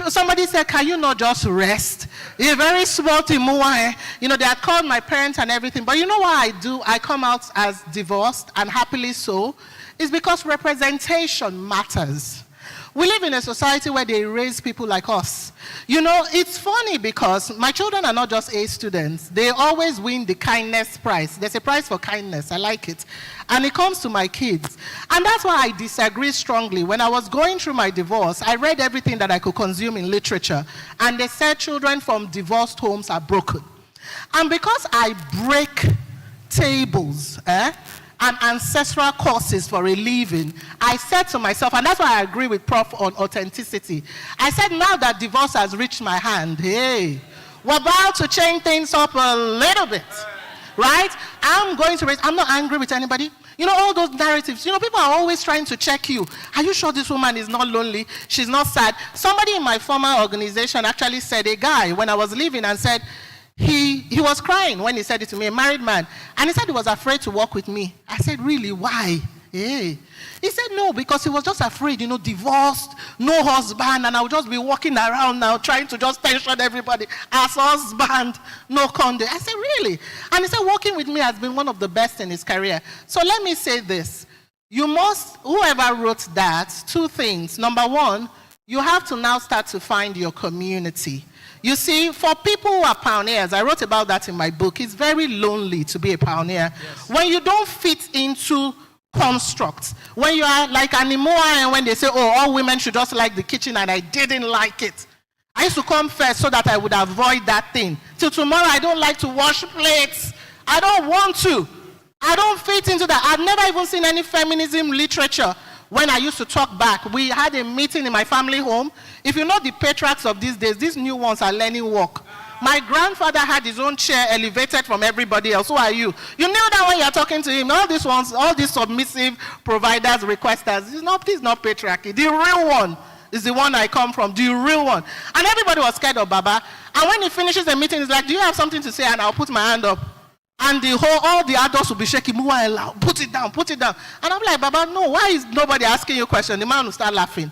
Somebody said, "Can you not just rest?" You're very small Imuahe. You know, they had called my parents and everything. But you know what I do? I come out as divorced, and happily so. It's because representation matters. We live in a society where they raise people like us. You know, it's funny because my children are not just A students. They always win the kindness prize. There's a prize for kindness. I like it. And it comes to my kids. And that's why I disagree strongly. When I was going through my divorce, I read everything that I could consume in literature. And they said children from divorced homes are broken. And because I break tables, and ancestral courses for a living, I said to myself, and that's why I agree with Prof on authenticity. I said, now that divorce has reached my hand, hey, we're about to change things up a little bit, right? I'm not angry with anybody. You know, all those narratives, you know, people are always trying to check you. Are you sure this woman is not lonely? She's not sad? Somebody in my former organization actually said, a guy, when I was leaving, and said, he was crying when he said it to me, a married man. And he said he was afraid to work with me. I said, really, why? Hey. He said, no, because he was just afraid, you know, divorced, no husband, and I would just be walking around now trying to just tension everybody. As husband, no conde. I said, really? And he said, working with me has been one of the best in his career. So let me say this. You must, whoever wrote that, two things. Number one, you have to now start to find your community. You see, for people who are pioneers, I wrote about that in my book, it's very lonely to be a pioneer. Yes. When you don't fit into constructs, when you are like an Imoa, and when they say, oh, all women should just like the kitchen, and I didn't like it. I used to come first so that I would avoid that thing. Till tomorrow, I don't like to wash plates. I don't want to. I don't fit into that. I've never even seen any feminism literature. When I used to talk back, we had a meeting in my family home. If you know the patriarchs of these days, these new ones are learning work. My grandfather had his own chair elevated from everybody else. Who are you? You knew that when you're talking to him. All these ones, all these submissive providers, requesters, this is not patriarchy. The real one is the one I come from, the real one. And everybody was scared of Baba. And when he finishes the meeting, he's like, do you have something to say? And I'll put my hand up. And all the adults will be shaking, put it down, put it down. And I'm like, Baba, no, why is nobody asking you a question? The man will start laughing.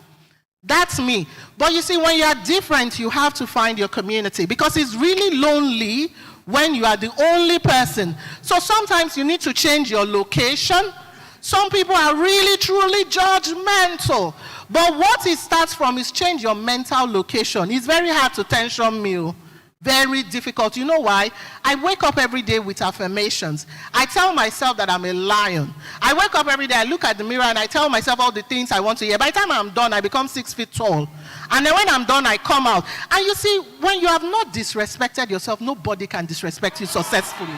That's me. But you see, when you are different, you have to find your community, because it's really lonely when you are the only person. So sometimes you need to change your location. Some people are really, truly judgmental. But what it starts from is change your mental location. It's very hard to tension meal. Very difficult. You know why? I wake up every day with affirmations. I tell myself that I'm a lion. I wake up every day, I look at the mirror, and I tell myself all the things I want to hear. By the time I'm done, I become 6 feet tall. And then when I'm done, I come out. And you see, when you have not disrespected yourself, nobody can disrespect you successfully.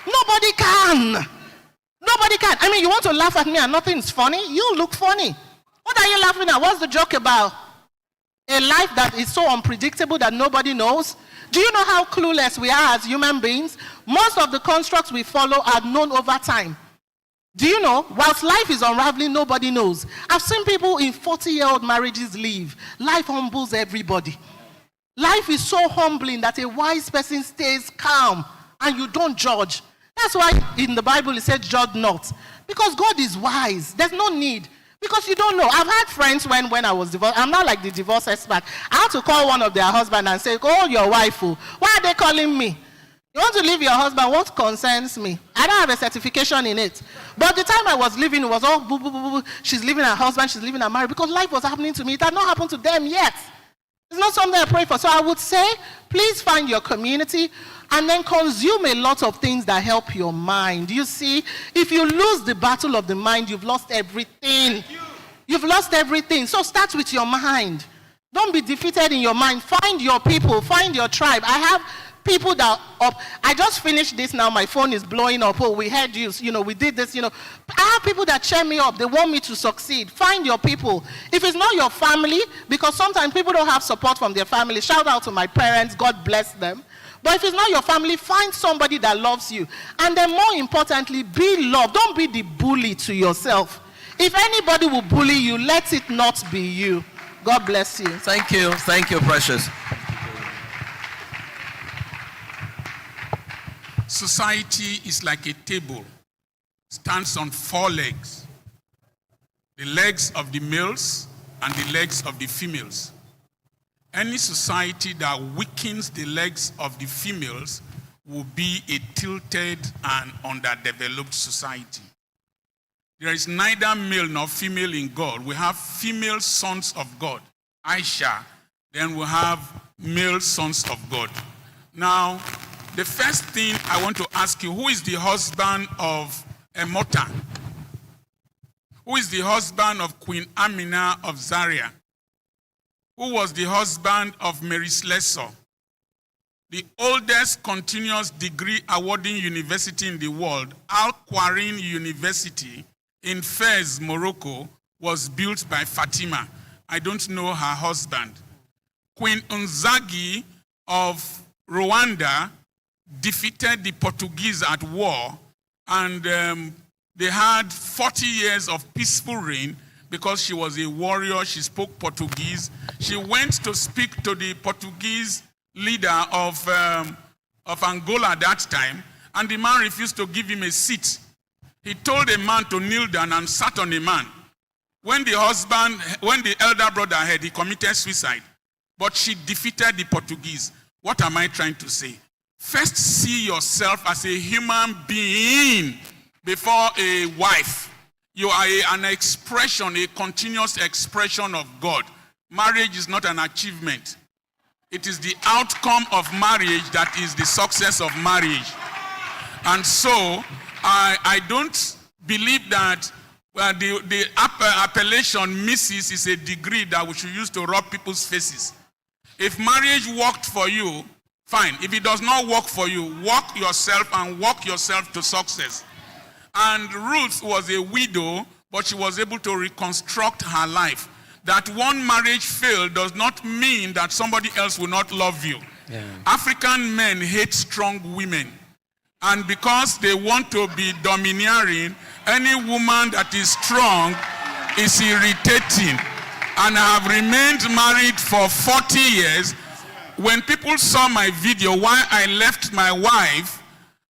Nobody can. Nobody can. I mean, you want to laugh at me and nothing's funny? You look funny. What are you laughing at? What's the joke about? A life that is so unpredictable that nobody knows. Do you know how clueless we are as human beings? Most of the constructs we follow are known over time. Do you know? Whilst life is unraveling, nobody knows. I've seen people in 40-year-old marriages leave. Life humbles everybody. Life is so humbling that a wise person stays calm and you don't judge. That's why in the Bible it said, judge not. Because God is wise. There's no need. Because you don't know. I've had friends when I was divorced. I'm not like the divorce expert. I had to call one of their husbands and say, oh, your wife. Why are they calling me? You want to leave your husband? What concerns me? I don't have a certification in it. But the time I was leaving, it was all boo, boo, boo, boo. She's leaving her husband, she's leaving her marriage. Because life was happening to me. It had not happened to them yet. It's not something I pray for. So I would say, please find your community and then consume a lot of things that help your mind. You see, if you lose the battle of the mind, you've lost everything. You've lost everything. So start with your mind. Don't be defeated in your mind. Find your people. Find your tribe. I have people that I just finished this now. My phone is blowing up. Oh, we had you. We did this. I have people that cheer me up. They want me to succeed. Find your people. If it's not your family, because sometimes people don't have support from their family. Shout out to my parents. God bless them. But if it's not your family, find somebody that loves you. And then more importantly, be loved. Don't be the bully to yourself. If anybody will bully you, let it not be you. God bless you. Thank you. Thank you, Precious. Society is like a table. Stands on 4 legs. The legs of the males and the legs of the females. Any society that weakens the legs of the females will be a tilted and underdeveloped society. There is neither male nor female in God. We have female sons of God, Aisha. Then we have male sons of God. Now, the first thing I want to ask you, who is the husband of Emota? Who is the husband of Queen Amina of Zaria? Who was the husband of Mary Slessor? The oldest continuous degree awarding university in the world, Al-Qarin University in Fez, Morocco, was built by Fatima. I don't know her husband. Queen Unzagi of Rwanda defeated the Portuguese at war, and they had 40 years of peaceful reign because she was a warrior. She spoke Portuguese. She went to speak to the Portuguese leader of Angola at that time, and the man refused to give him a seat. He told a man to kneel down and sat on a man. When the elder brother heard, he committed suicide. But she defeated the Portuguese. What am I trying to say? First, see yourself as a human being before a wife. You are an expression, a continuous expression of God. Marriage is not an achievement. It is the outcome of marriage that is the success of marriage. And so, I don't believe that the appellation Mrs. is a degree that we should use to rub people's faces. If marriage worked for you, fine. If it does not work for you, work yourself and walk yourself to success. And Ruth was a widow, but she was able to reconstruct her life. That one marriage failed does not mean that somebody else will not love you. Yeah. African men hate strong women. And because they want to be domineering, any woman that is strong is irritating. And I have remained married for 40 years. When people saw my video, why I left my wife,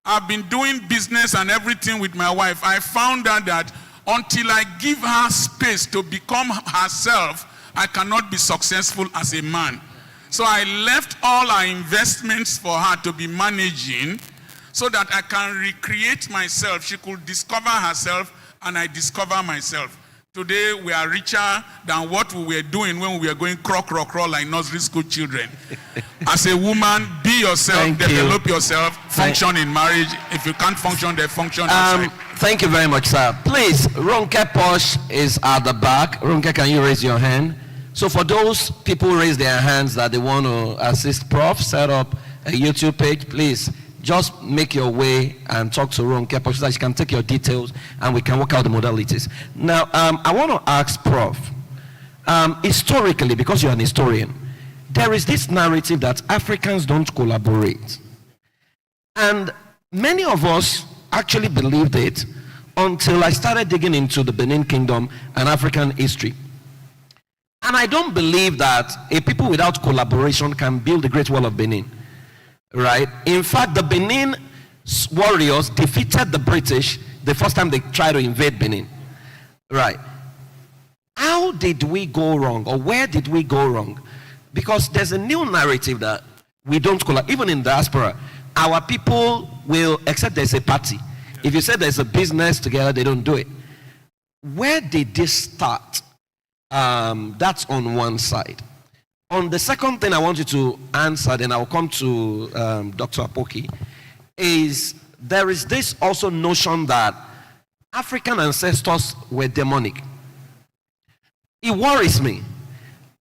I've been doing business and everything with my wife. I found out that until I give her space to become herself, I cannot be successful as a man. So I left all our investments for her to be managing so that I can recreate myself. She could discover herself and I discover myself. Today we are richer than what we were doing when we were going crawl like nursery school children. As a woman, be yourself, develop yourself, function in marriage. If you can't function there, function outside. Thank you very much, sir. Please, Ronke Posh is at the back. Ronke, can you raise your hand? So for those people who raise their hands that they want to assist Prof, set up a YouTube page, please just make your way and talk to Ronke Posh so that you can take your details and we can work out the modalities. Now, I want to ask Prof, historically, because you're an historian, there is this narrative that Africans don't collaborate. And many of us actually believed it until I started digging into the Benin Kingdom and African history. And I don't believe that a people without collaboration can build the Great Wall of Benin. Right? In fact, the Benin warriors defeated the British the first time they tried to invade Benin. Right? How did we go wrong, or where did we go wrong? Because there's a new narrative that we don't collaborate. Even in diaspora, our people will, except there's a party. If you say there's a business together, they don't do it. Where did this start? That's on one side. On the second thing I want you to answer, then I'll come to Dr. Apoki, is there is this also notion that African ancestors were demonic. It worries me.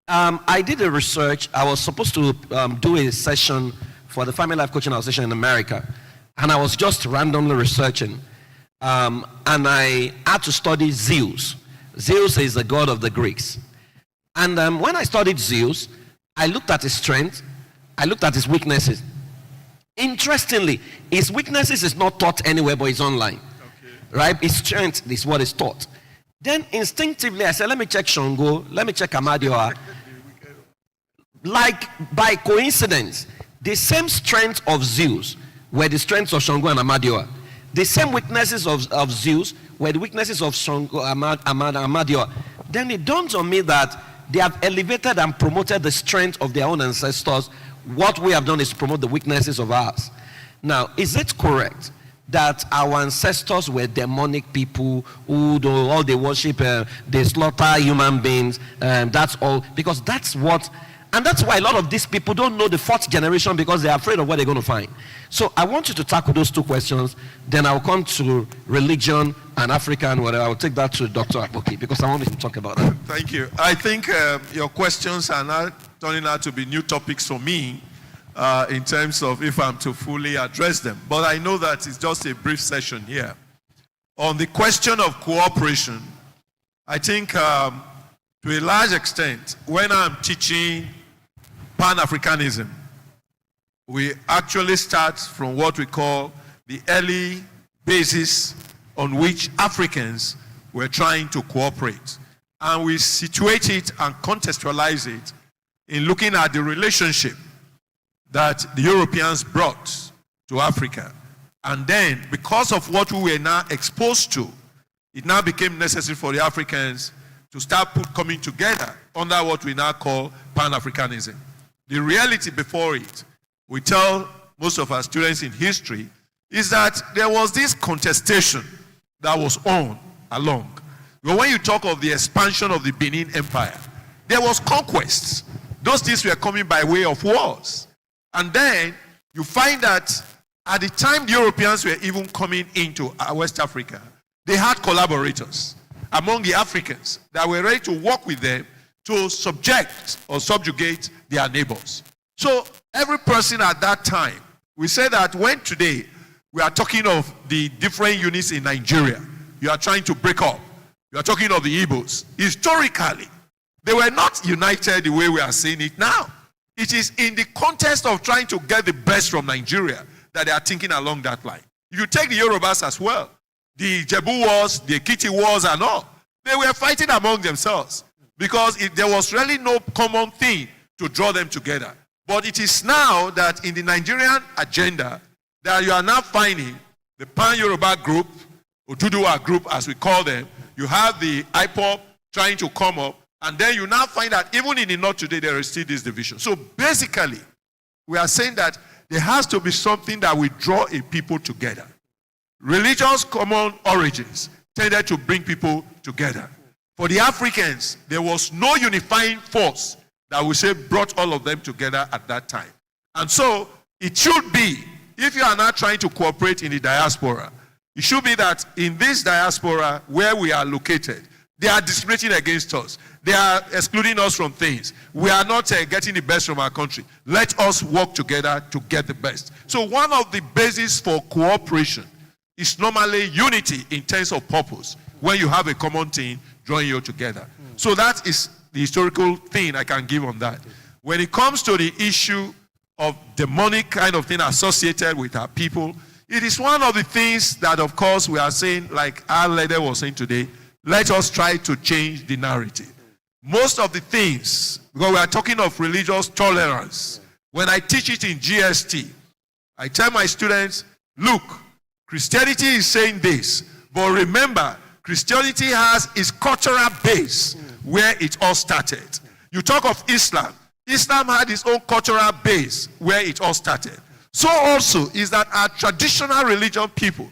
I did a research. I was supposed to do a session for the Family Life Coaching Association in America, and I was just randomly researching, and I had to study Zeus. Zeus is the god of the Greeks. And when I studied Zeus, I looked at his strength, I looked at his weaknesses. Interestingly, his weaknesses is not taught anywhere, but it's online. Okay. Right? His strength is what is taught. Then instinctively, I said, let me check Shango, let me check Amadioha. Like by coincidence, the same strength of Zeus were the strengths of Shango and Amadioha. The same weaknesses of Zeus were the weaknesses of Shango and Amadioha. Then it dawns on me that they have elevated and promoted the strength of their own ancestors. What we have done is to promote the weaknesses of ours. Now, is it correct that our ancestors were demonic people who do all they worship, they slaughter human beings, and that's all? Because that's what, and that's why a lot of these people don't know the fourth generation because they're afraid of what they're going to find. So I want you to tackle those two questions. Then I'll come to religion and Africa and whatever. I'll take that to Dr. Apoki because I want to talk about that. Thank you. I think your questions are now turning out to be new topics for me in terms of if I'm to fully address them. But I know that it's just a brief session here. On the question of cooperation, I think to a large extent, when I'm teaching Pan-Africanism, we actually start from what we call the early basis on which Africans were trying to cooperate. And we situate it and contextualize it in looking at the relationship that the Europeans brought to Africa. And then, because of what we were now exposed to, it now became necessary for the Africans to start coming together under what we now call Pan-Africanism. The reality before it, we tell most of our students in history, is that there was this contestation that was on along. But when you talk of the expansion of the Benin Empire, there was conquests. Those things were coming by way of wars. And then you find that at the time the Europeans were even coming into West Africa, they had collaborators among the Africans that were ready to work with them to subject or subjugate their neighbors. So every person at that time, we say that when today we are talking of the different units in Nigeria, you are trying to break up. You are talking of the Igbos. Historically, they were not united the way we are seeing it now. It is in the context of trying to get the best from Nigeria that they are thinking along that line. If you take the Yorubas as well, the Jebu Wars, the Ekiti Wars and all, they were fighting among themselves because there was really no common thing to draw them together. But it is now that in the Nigerian agenda that you are now finding the Pan-Yoruba group, Oduduwa group as we call them, you have the IPOP trying to come up, and then you now find that even in the North today, there is still this division. So basically, we are saying that there has to be something that will draw a people together. Religious common origins tended to bring people together. For the Africans, there was no unifying force that we say brought all of them together at that time. And so it should be, if you are not trying to cooperate in the diaspora, it should be that in this diaspora where we are located, they are discriminating against us. They are excluding us from things. We are not getting the best from our country. Let us work together to get the best. So one of the bases for cooperation is normally unity in terms of purpose, when you have a common thing drawing you together. So that is the historical thing I can give on that. When it comes to the issue of demonic kind of thing associated with our people, it is one of the things that, of course, we are saying, like our leader was saying today, let us try to change the narrative. Most of the things, because we are talking of religious tolerance, when I teach it in GST, I tell my students, look, Christianity is saying this, but remember, Christianity has its cultural base where it all started. You talk of Islam. Islam had its own cultural base where it all started. So also is that our traditional religion people,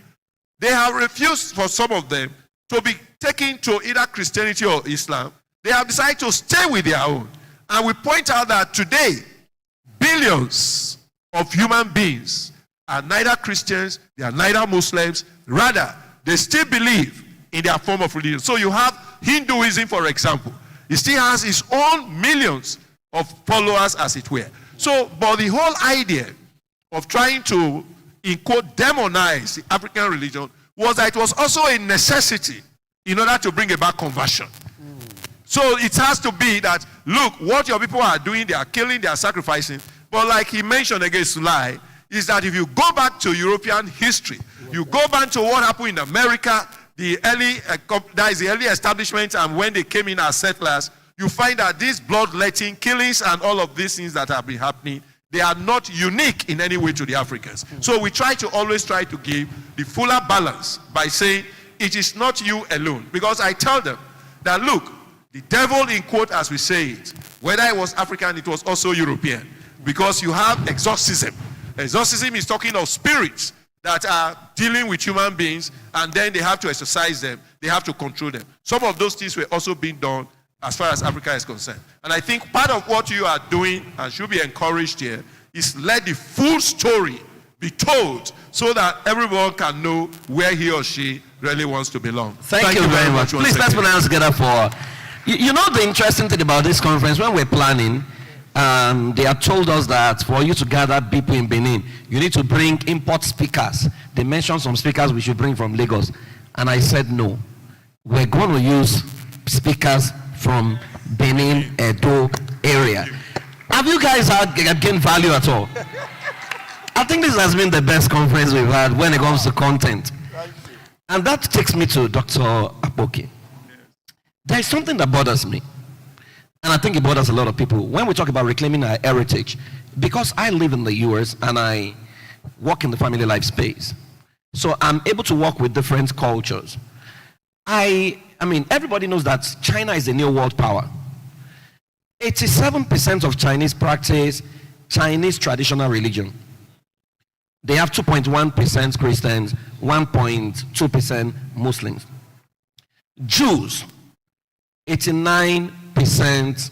they have refused for some of them to be taken to either Christianity or Islam. They have decided to stay with their own. And we point out that today, billions of human beings are neither Christians, they are neither Muslims, rather, they still believe in their form of religion. So you have Hinduism, for example. It still has its own millions of followers, as it were. So, but the whole idea of trying to, in quote, demonize the African religion was that it was also a necessity in order to bring about conversion. So it has to be that, look, what your people are doing, they are killing, they are sacrificing. But like he mentioned against Sulai, is that if you go back to European history, you go back to what happened in America, the early establishment, and when they came in as settlers, you find that these bloodletting, killings, and all of these things that have been happening, they are not unique in any way to the Africans. So we always try to give the fuller balance by saying, it is not you alone. Because I tell them that, look, the devil, in quote, as we say it, whether it was African, it was also European. Because you have exorcism. Exorcism is talking of spirits that are dealing with human beings, and then they have to exercise them. They have to control them. Some of those things were also being done as far as Africa is concerned. And I think part of what you are doing, and should be encouraged here, is let the full story be told so that everyone can know where he or she really wants to belong. Thank you very much. Please, let's put our hands together for... You know the interesting thing about this conference, when we're planning, they have told us that for you to gather people in Benin, you need to bring import speakers. They mentioned some speakers we should bring from Lagos. And I said no. We're going to use speakers from Benin, Edo area. Have you guys gained value at all? I think this has been the best conference we've had when it comes to content. And that takes me to Dr. Apoki. There is something that bothers me. And I think it bothers a lot of people. When we talk about reclaiming our heritage, because I live in the US and I work in the family life space, so I'm able to work with different cultures. I mean, everybody knows that China is a new world power. 87% of Chinese practice Chinese traditional religion. They have 2.1% Christians, 1.2% Muslims. Jews, 89%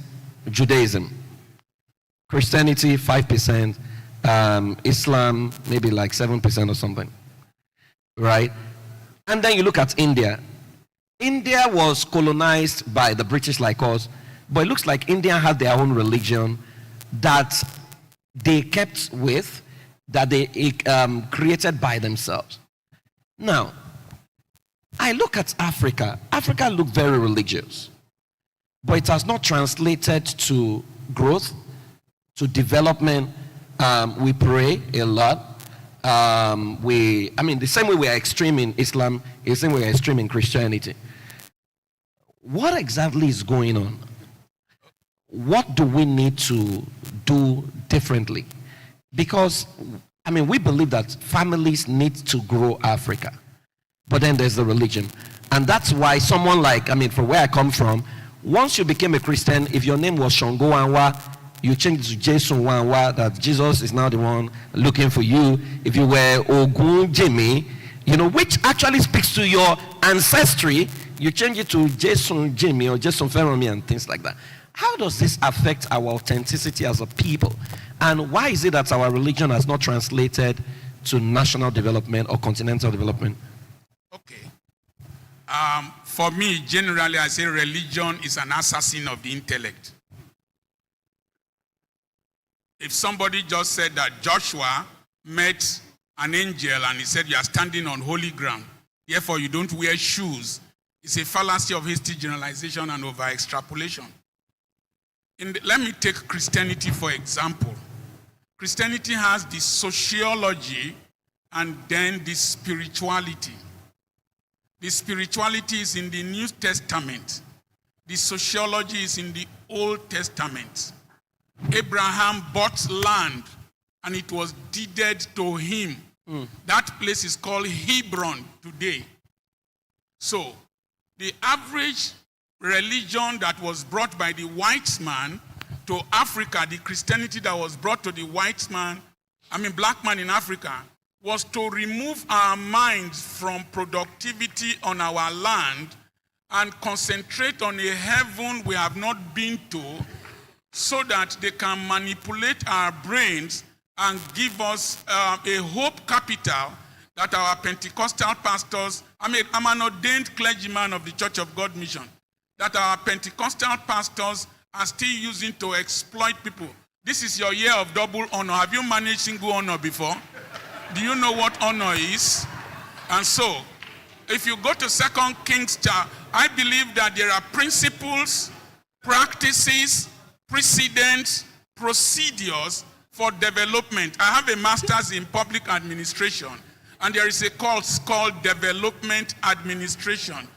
Judaism. Christianity, 5%. Islam, maybe like 7% or something. Right? And then you look at India. India was colonized by the British like us, but it looks like India had their own religion that they kept with, that they created by themselves. Now, I look at Africa. Africa looked very religious, but it has not translated to growth, to development. We pray a lot. The same way we are extreme in Islam is the same way we are extreme in Christianity. What exactly is going on? What do we need to do differently? Because, we believe that families need to grow Africa. But then there's the religion. And that's why someone like, from where I come from, once you became a Christian, if your name was Shango Anwa, you changed to Jason Wanwa, that Jesus is now the one looking for you. If you were Ogun Jimmy, which actually speaks to your ancestry, you change it to Jason Jimmy or Jason Feromi and things like that. How does this affect our authenticity as a people? And why is it that our religion has not translated to national development or continental development? Okay. For me, generally, I say religion is an assassin of the intellect. If somebody just said that Joshua met an angel and he said, you are standing on holy ground, therefore you don't wear shoes, it's a fallacy of hasty generalization and over extrapolation. Let me take Christianity for example. Christianity has the sociology and then the spirituality. The spirituality is in the New Testament. The sociology is in the Old Testament. Abraham bought land and it was deeded to him. That place is called Hebron today. So, the average religion that was brought by the white man to Africa, the Christianity that was brought to the white man, black man in Africa, was to remove our minds from productivity on our land and concentrate on a heaven we have not been to, so that they can manipulate our brains and give us a hope capital that our Pentecostal pastors, I'm an ordained clergyman of the Church of God Mission, that our Pentecostal pastors are still using to exploit people. This is your year of double honor. Have you managed single honor before? Do you know what honor is? And so, if you go to 2 Kings, I believe that there are principles, practices, precedents, procedures for development. I have a master's in public administration, and there is a course called development administration.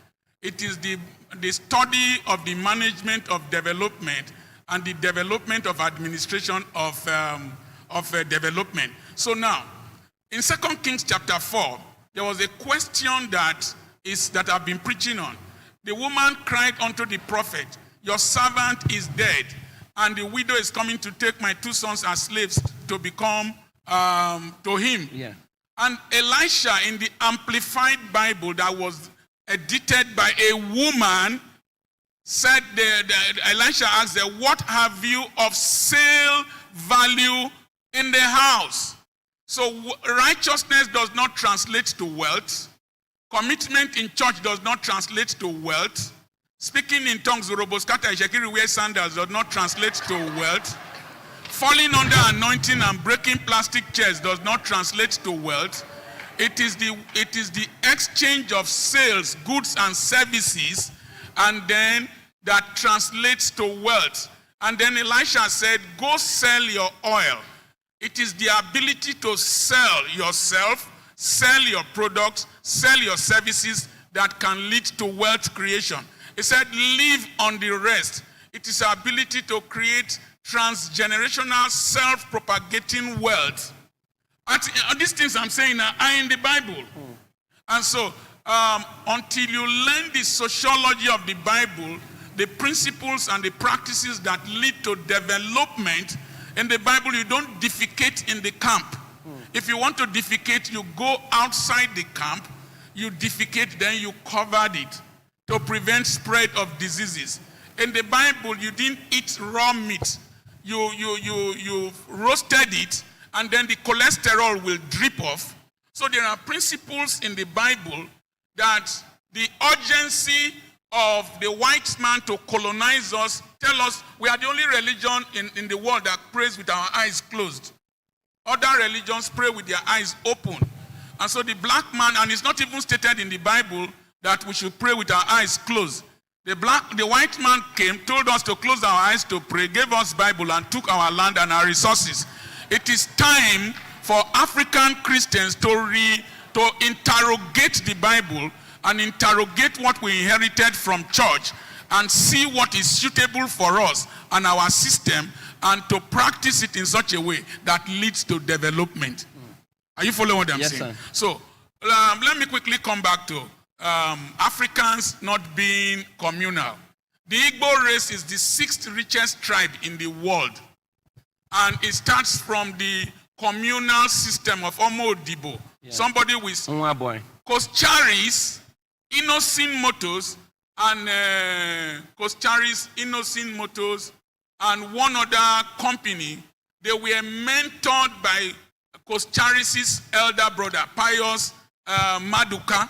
It is the study of the management of development and the development of administration of development. So now, in 2 Kings chapter 4, there was a question that I've been preaching on. The woman cried unto the prophet, your servant is dead, and the widow is coming to take my 2 sons as slaves to become to him. Yeah. And Elisha, in the Amplified Bible that was edited by a woman, said, Elisha asked her, what have you of sale value in the house? So righteousness does not translate to wealth. Commitment in church does not translate to wealth. Speaking in tongues, Uroboskata Ishekiri wear sandals does not translate to wealth. Falling under anointing and breaking plastic chairs does not translate to wealth. It is the exchange of sales, goods and services, and then that translates to wealth. And then Elisha said, go sell your oil. It is the ability to sell yourself, sell your products, sell your services that can lead to wealth creation. He said, live on the rest. It is our ability to create transgenerational, self-propagating wealth. These things I'm saying are in the Bible. And so, until you learn the sociology of the Bible, the principles and the practices that lead to development, in the Bible, you don't defecate in the camp. If you want to defecate, you go outside the camp, you defecate, then you covered it. to prevent spread of diseases. In the Bible, you didn't eat raw meat. You roasted it, and then the cholesterol will drip off. So there are principles in the Bible that the urgency of the white man to colonize us tell us we are the only religion in the world that prays with our eyes closed. Other religions pray with their eyes open. And so the black man, and it's not even stated in the Bible that we should pray with our eyes closed. The white man came, told us to close our eyes to pray, gave us Bible, and took our land and our resources. It is time for African Christians to interrogate the Bible and interrogate what we inherited from church and see what is suitable for us and our system, and to practice it in such a way that leads to development. Are you following what I'm saying? Sir. So let me quickly come back to Africans not being communal. The Igbo race is the 6th richest tribe in the world, and it starts from the communal system of Omo Odibo. Yeah. Somebody with Koscharis, Innocent Motors, and Koscharis, Innocent Motors, and one other company. They were mentored by Koscharis' elder brother, Pius Maduka.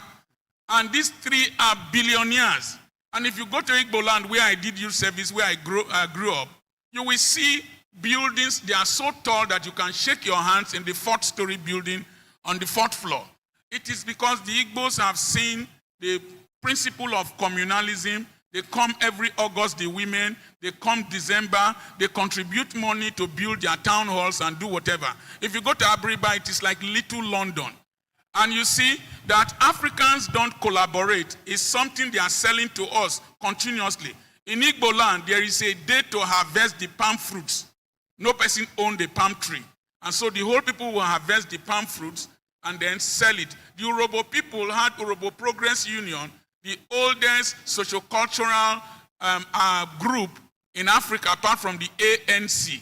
And these three are billionaires. And if you go to Igbo land, where I did youth service, where I grew up, you will see buildings. They are so tall that you can shake your hands in the 4th-story building on the 4th floor. It is because the Igbos have seen the principle of communalism. They come every August, the women. They come December. They contribute money to build their town halls and do whatever. If you go to Abiriba, it is like Little London. And you see that Africans don't collaborate. It's something they are selling to us continuously. In Igbo land, there is a day to harvest the palm fruits. No person owns the palm tree. And so the whole people will harvest the palm fruits and then sell it. The Urobo people had Urobo Progress Union, the oldest sociocultural group in Africa apart from the ANC.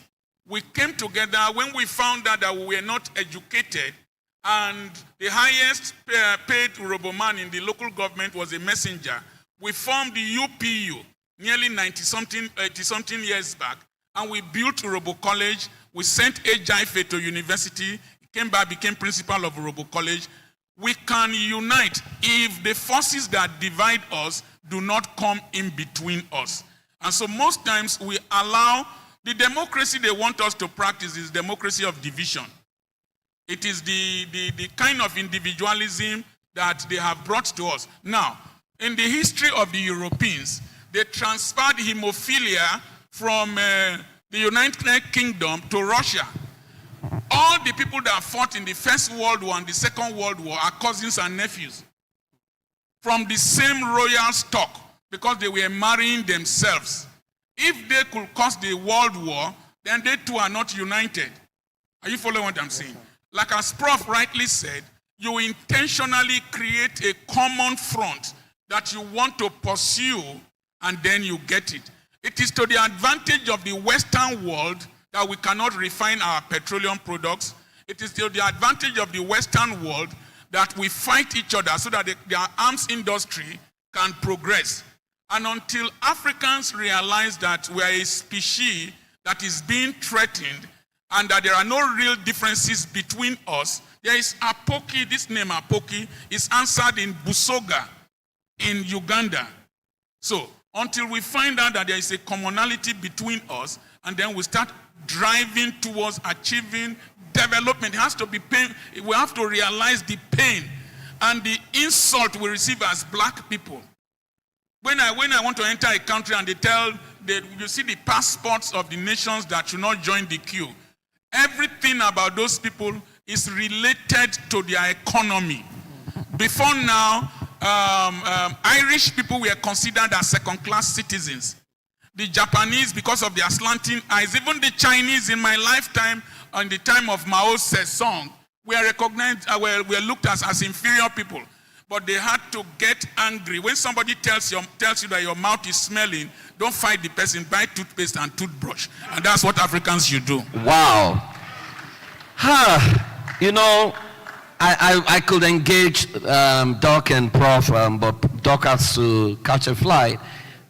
We came together when we found out that we were not educated, and the highest paid Urobo man in the local government was a messenger. We formed the UPU nearly 80-something years back, and we built Urobo College. We sent Ejaife to university. He came back, became principal of Urobo College. We can unite if the forces that divide us do not come in between us. And so most times we allow the democracy they want us to practice is democracy of division. It is the kind of individualism that they have brought to us. Now, in the history of the Europeans, they transferred hemophilia from the United Kingdom to Russia. All the people that fought in the First World War and the Second World War are cousins and nephews from the same royal stock because they were marrying themselves. If they could cause the world war, then they too are not united. Are you following what I'm saying? Like as Prof rightly said, you intentionally create a common front that you want to pursue, and then you get it. It is to the advantage of the Western world that we cannot refine our petroleum products. It is to the advantage of the Western world that we fight each other so that their arms industry can progress. And until Africans realize that we are a species that is being threatened and that there are no real differences between us, there is Apoki. This name Apoki is answered in Busoga in Uganda. So until we find out that there is a commonality between us, and then we start driving towards achieving development, it has to be pain. We have to realize the pain and the insult we receive as black people. When I want to enter a country and they tell, you see the passports of the nations that should not join the queue. Everything about those people is related to their economy. Before now, Irish people were considered as second-class citizens. The Japanese, because of their slanting eyes, even the Chinese in my lifetime, on the time of Mao Zedong, were recognized, were looked at as inferior people. But they had to get angry. When somebody tells you that your mouth is smelling, don't fight the person, buy toothpaste and toothbrush. And that's what Africans should do. Wow. You know, I could engage Doc and Prof, but Doc has to catch a flight.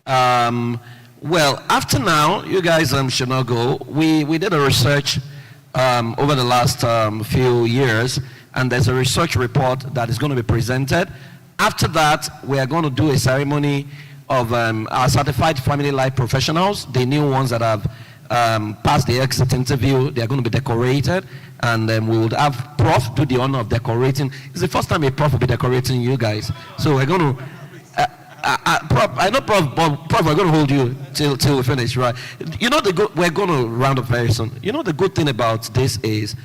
Well, after now, you guys should not go. We did a research over the last few years, and there's a research report that is going to be presented. After that, we are going to do a ceremony of our certified family life professionals, the new ones that have passed the exit interview. They are going to be decorated, and we would have Prof do the honor of decorating. It's the first time a Prof will be decorating you guys. So we're going to, Prof, I know Prof, but Prof, we're going to hold you till we finish, right? You know, we're going to round up very soon. You know, the good thing about this is,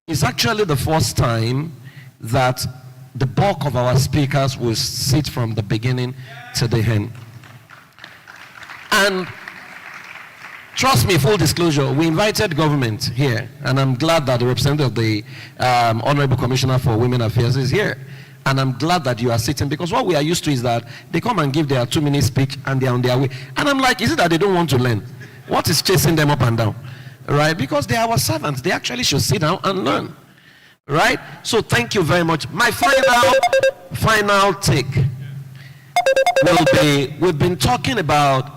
it's actually the first time that the bulk of our speakers will sit from the beginning to the end. And trust me, full disclosure, we invited government here, and I'm glad that the representative of the Honorable Commissioner for Women Affairs is here. And I'm glad that you are sitting, because what we are used to is that they come and give their 2-minute speech and they're on their way. And I'm like, is it that they don't want to learn? What is chasing them up and down? Right? Because they are our servants. They actually should sit down and learn. Right? So thank you very much. My final take will be, we've been talking about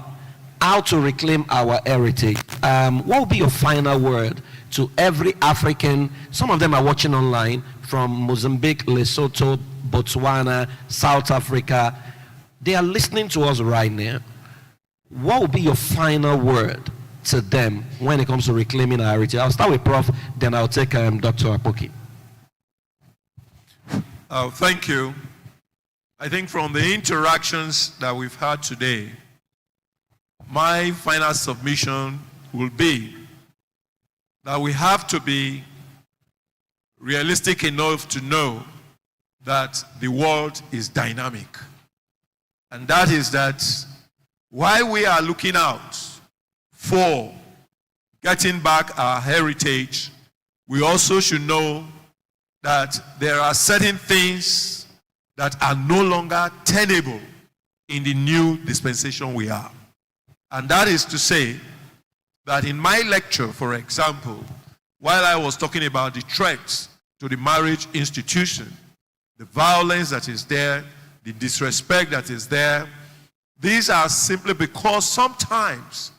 how to reclaim our heritage. What will be your final word to every African? Some of them are watching online from Mozambique, Lesotho, Botswana, South Africa. They are listening to us right now. What will be your final word to them when it comes to reclaiming our heritage? I'll start with Prof, then I'll take Dr. Apoki. Thank you. I think from the interactions that we've had today, my final submission will be that we have to be realistic enough to know that the world is dynamic. And that is that while we are looking out for getting back our heritage, we also should know that there are certain things that are no longer tenable in the new dispensation we are. And that is to say that in my lecture, for example, while I was talking about the threats to the marriage institution, the violence that is there, the disrespect that is there, these are simply because sometimes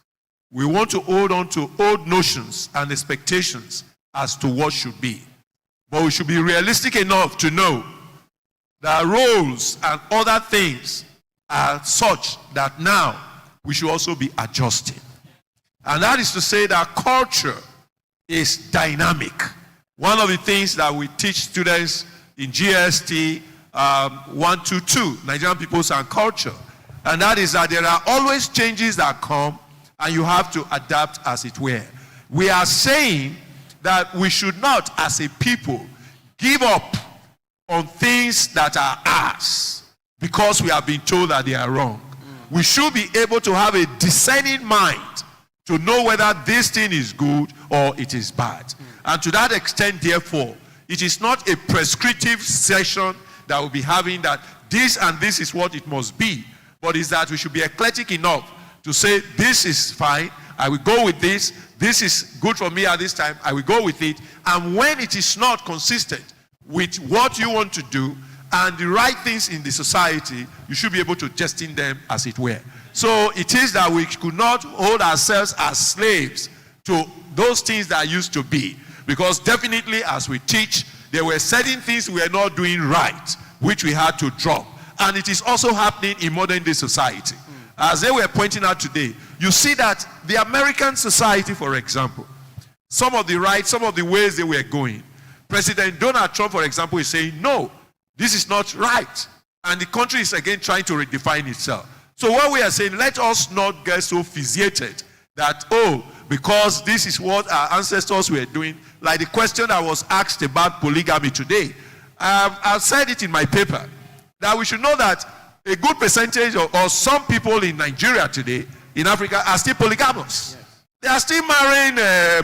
we want to hold on to old notions and expectations as to what should be. But we should be realistic enough to know that roles and other things are such that now we should also be adjusting. And that is to say that culture is dynamic. One of the things that we teach students in GST 122, Nigerian Peoples and Culture, and that is that there are always changes that come and you have to adapt as it were. We are saying that we should not, as a people, give up on things that are ours because we have been told that they are wrong. We should be able to have a discerning mind to know whether this thing is good or it is bad. And to that extent, therefore, it is not a prescriptive session that we'll be having that this and this is what it must be, but is that we should be eclectic enough to say this is fine, I will go with this is good for me at this time, I will go with it. And when it is not consistent with what you want to do and the right things in the society, you should be able to destine them as it were. So it is that we could not hold ourselves as slaves to those things that used to be. Because definitely as we teach, there were certain things we were not doing right, which we had to drop. And it is also happening in modern day society. As they were pointing out today, you see that the American society, for example, some of the rights, some of the ways they were going. President Donald Trump, for example, is saying, no, this is not right. And the country is again trying to redefine itself. So what we are saying, let us not get so fixated that, oh, because this is what our ancestors were doing, like the question I was asked about polygamy today. I've said it in my paper, that we should know that a good percentage or some people in Nigeria today, in Africa, are still polygamous. Yes. They are still marrying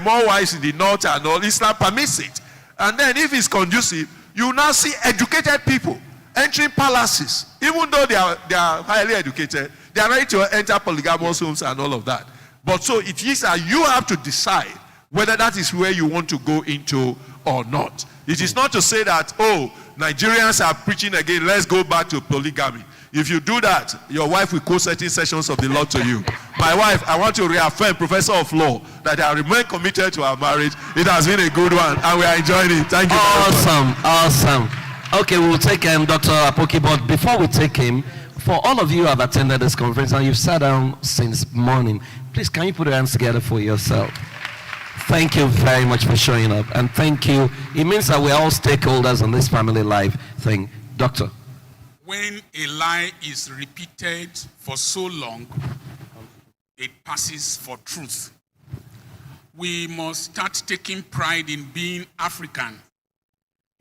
more wives in the north and all. Islam permits it. And then if it's conducive, you now see educated people entering palaces. Even though they are highly educated, they are ready to enter polygamous homes and all of that. But so it is that you have to decide whether that is where you want to go into or not. It is not to say that, oh, Nigerians are preaching again, let's go back to polygamy. If you do that, your wife will quote certain sections of the law to you. My wife, I want to reaffirm, Professor of Law, that I remain committed to our marriage. It has been a good one, and we are enjoying it. Thank you Awesome, awesome. Okay, we'll take Dr. Apoki, but before we take him, for all of you who have attended this conference and you've sat down since morning, please, can you put your hands together for yourself? Thank you very much for showing up, and thank you. It means that we're all stakeholders in this family life thing. Doctor. When a lie is repeated for so long, it passes for truth. We must start taking pride in being African.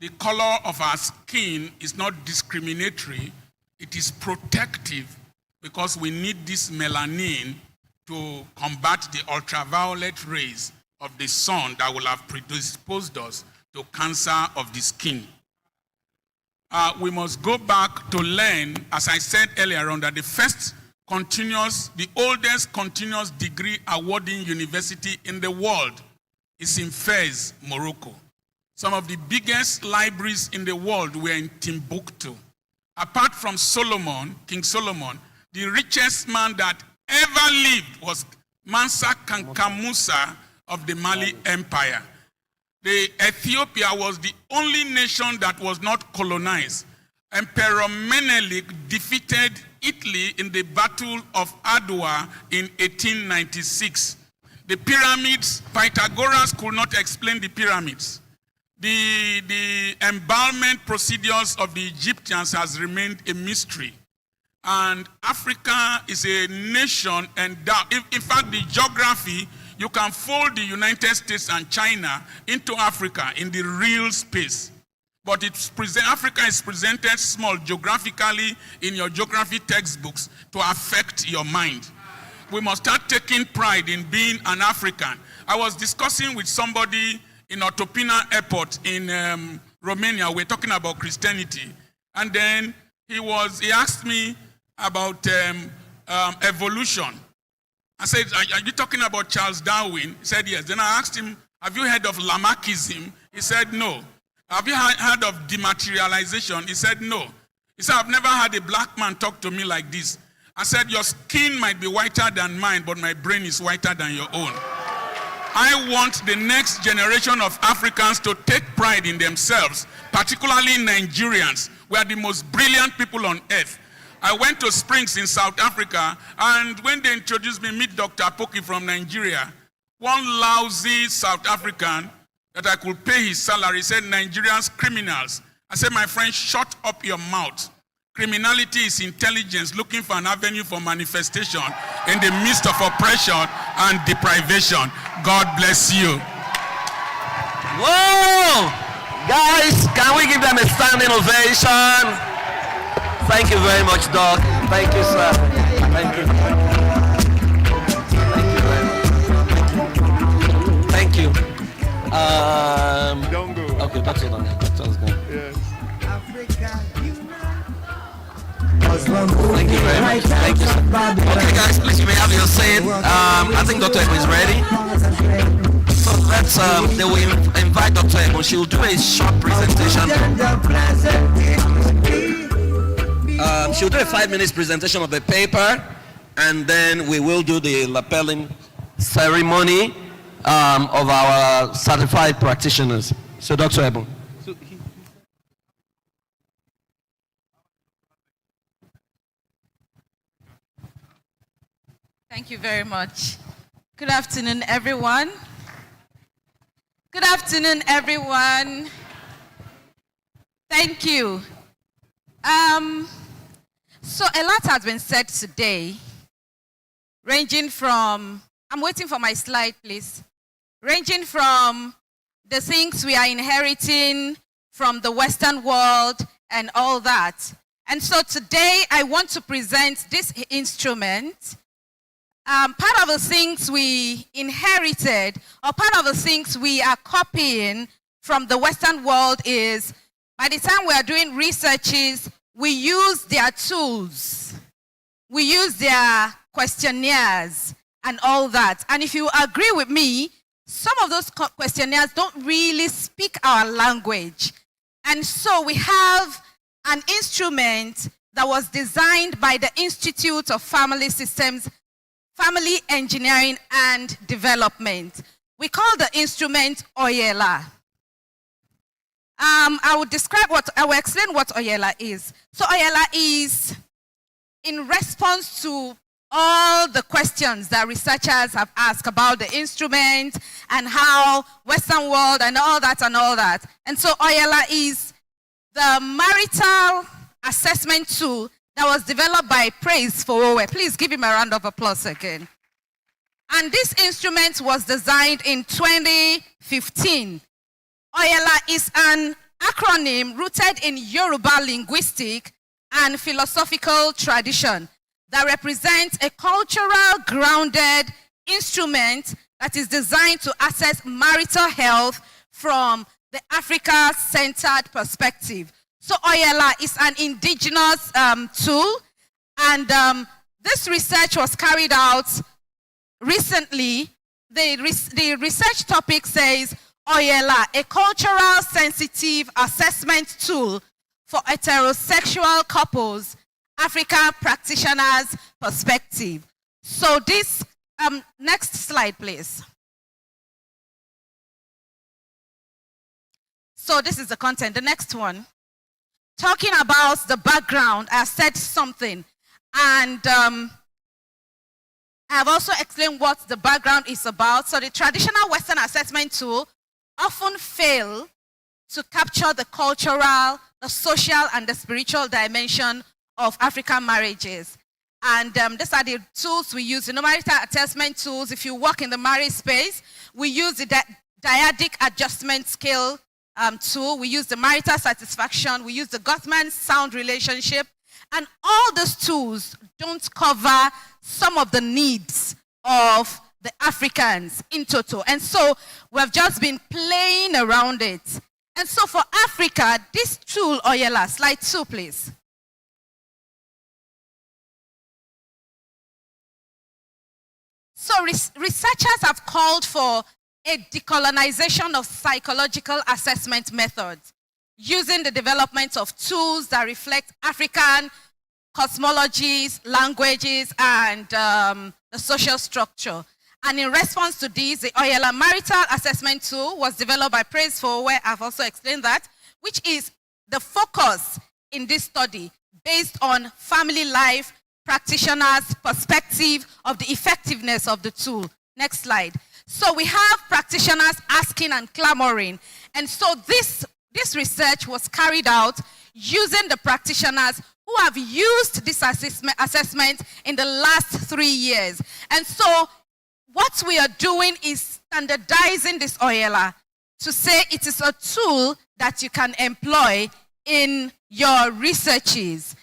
The color of our skin is not discriminatory, it is protective, because we need this melanin to combat the ultraviolet rays of the sun that will have predisposed us to cancer of the skin. We must go back to learn, as I said earlier on, that the oldest continuous degree awarding university in the world is in Fez, Morocco. Some of the biggest libraries in the world were in Timbuktu. Apart from Solomon, King Solomon, the richest man that ever lived was Mansa Kankamusa of the Mali Empire. Ethiopia was the only nation that was not colonized. Emperor Menelik defeated Italy in the Battle of Adwa in 1896. The pyramids, Pythagoras could not explain the pyramids. The embalmment procedures of the Egyptians has remained a mystery. And Africa is a nation endowed. In fact, the geography, you can fold the United States and China into Africa in the real space. But Africa is presented small geographically in your geography textbooks to affect your mind. We must start taking pride in being an African. I was discussing with somebody in Otopina Airport in Romania. We're talking about Christianity. And then he asked me about evolution. I said, are you talking about Charles Darwin? He said, yes. Then I asked him, have you heard of Lamarckism? He said, no. Have you heard of dematerialization? He said, no. He said, I've never had a black man talk to me like this. I said, your skin might be whiter than mine, but my brain is whiter than your own. I want the next generation of Africans to take pride in themselves, particularly Nigerians. We are the most brilliant people on earth. I went to Springs in South Africa, and when they introduced me, meet Dr. Apoki from Nigeria, one lousy South African that I could pay his salary said, Nigerians criminals. I said, my friend, shut up your mouth. Criminality is intelligence looking for an avenue for manifestation in the midst of oppression and deprivation. God bless you. Whoa! Guys, can we give them a standing ovation? Thank you very much, Doc. Thank you, sir. Thank you. Thank you. Don't go. Okay, that's all. That's good. Yes. Thank you very much. Thank you, sir. Okay, guys, please, you may have your seat. I think Dr. Ebo is ready. So let's, they will invite Dr. Ebo. She will do a short presentation. She'll do a 5-minute presentation of the paper, and then we will do the lapelling ceremony of our certified practitioners. So, Dr. Ebo. Thank you very much. Good afternoon, everyone. Good afternoon, everyone. Thank you. So a lot has been said today, ranging from, I'm waiting for my slide, please. Ranging from the things we are inheriting from the Western world and all that. And so today I want to present this instrument. Part of the things we inherited, or part of the things we are copying from the Western world is, by the time we are doing researches, we use their tools. We use their questionnaires and all that. And if you agree with me, some of those questionnaires don't really speak our language. And so we have an instrument that was designed by the Institute of Family Systems, Family Engineering and Development. We call the instrument Oella. I will explain what Oella is. So Oella is in response to all the questions that researchers have asked about the instrument and how Western world and all that and all that. And so Oella is the marital assessment tool that was developed by Praise for Oella. Please give him a round of applause again. And this instrument was designed in 2015. Oella is an acronym rooted in Yoruba linguistic and philosophical tradition that represents a cultural grounded instrument that is designed to assess marital health from the Africa-centered perspective. So Oella is an indigenous tool, and this research was carried out recently. The research topic says Oella, a cultural sensitive assessment tool for heterosexual couples, African practitioners' perspective. So this, next slide, please. So this is the content. The next one, talking about the background, I said something, and I've also explained what the background is about. So the traditional Western assessment tool often fail to capture the cultural, the social, and the spiritual dimension of African marriages. And these are the tools we use, the marital assessment tools. If you work in the marriage space, we use the dyadic adjustment scale tool. We use the marital satisfaction. We use the Gottman sound relationship. And all those tools don't cover some of the needs of the Africans in total. And so we've just been playing around it. And so for Africa, this tool, Oella, slide 2, please. So researchers have called for a decolonization of psychological assessment methods using the development of tools that reflect African cosmologies, languages, and the social structure. And in response to this, the Oella marital assessment tool was developed by Praise for Oella. I've also explained that, which is the focus in this study based on family life practitioners' perspective of the effectiveness of the tool. Next slide. So we have practitioners asking and clamoring. And so this research was carried out using the practitioners who have used this assessment in the last 3 years. And so what we are doing is standardizing this Oella to say it is a tool that you can employ in your researches.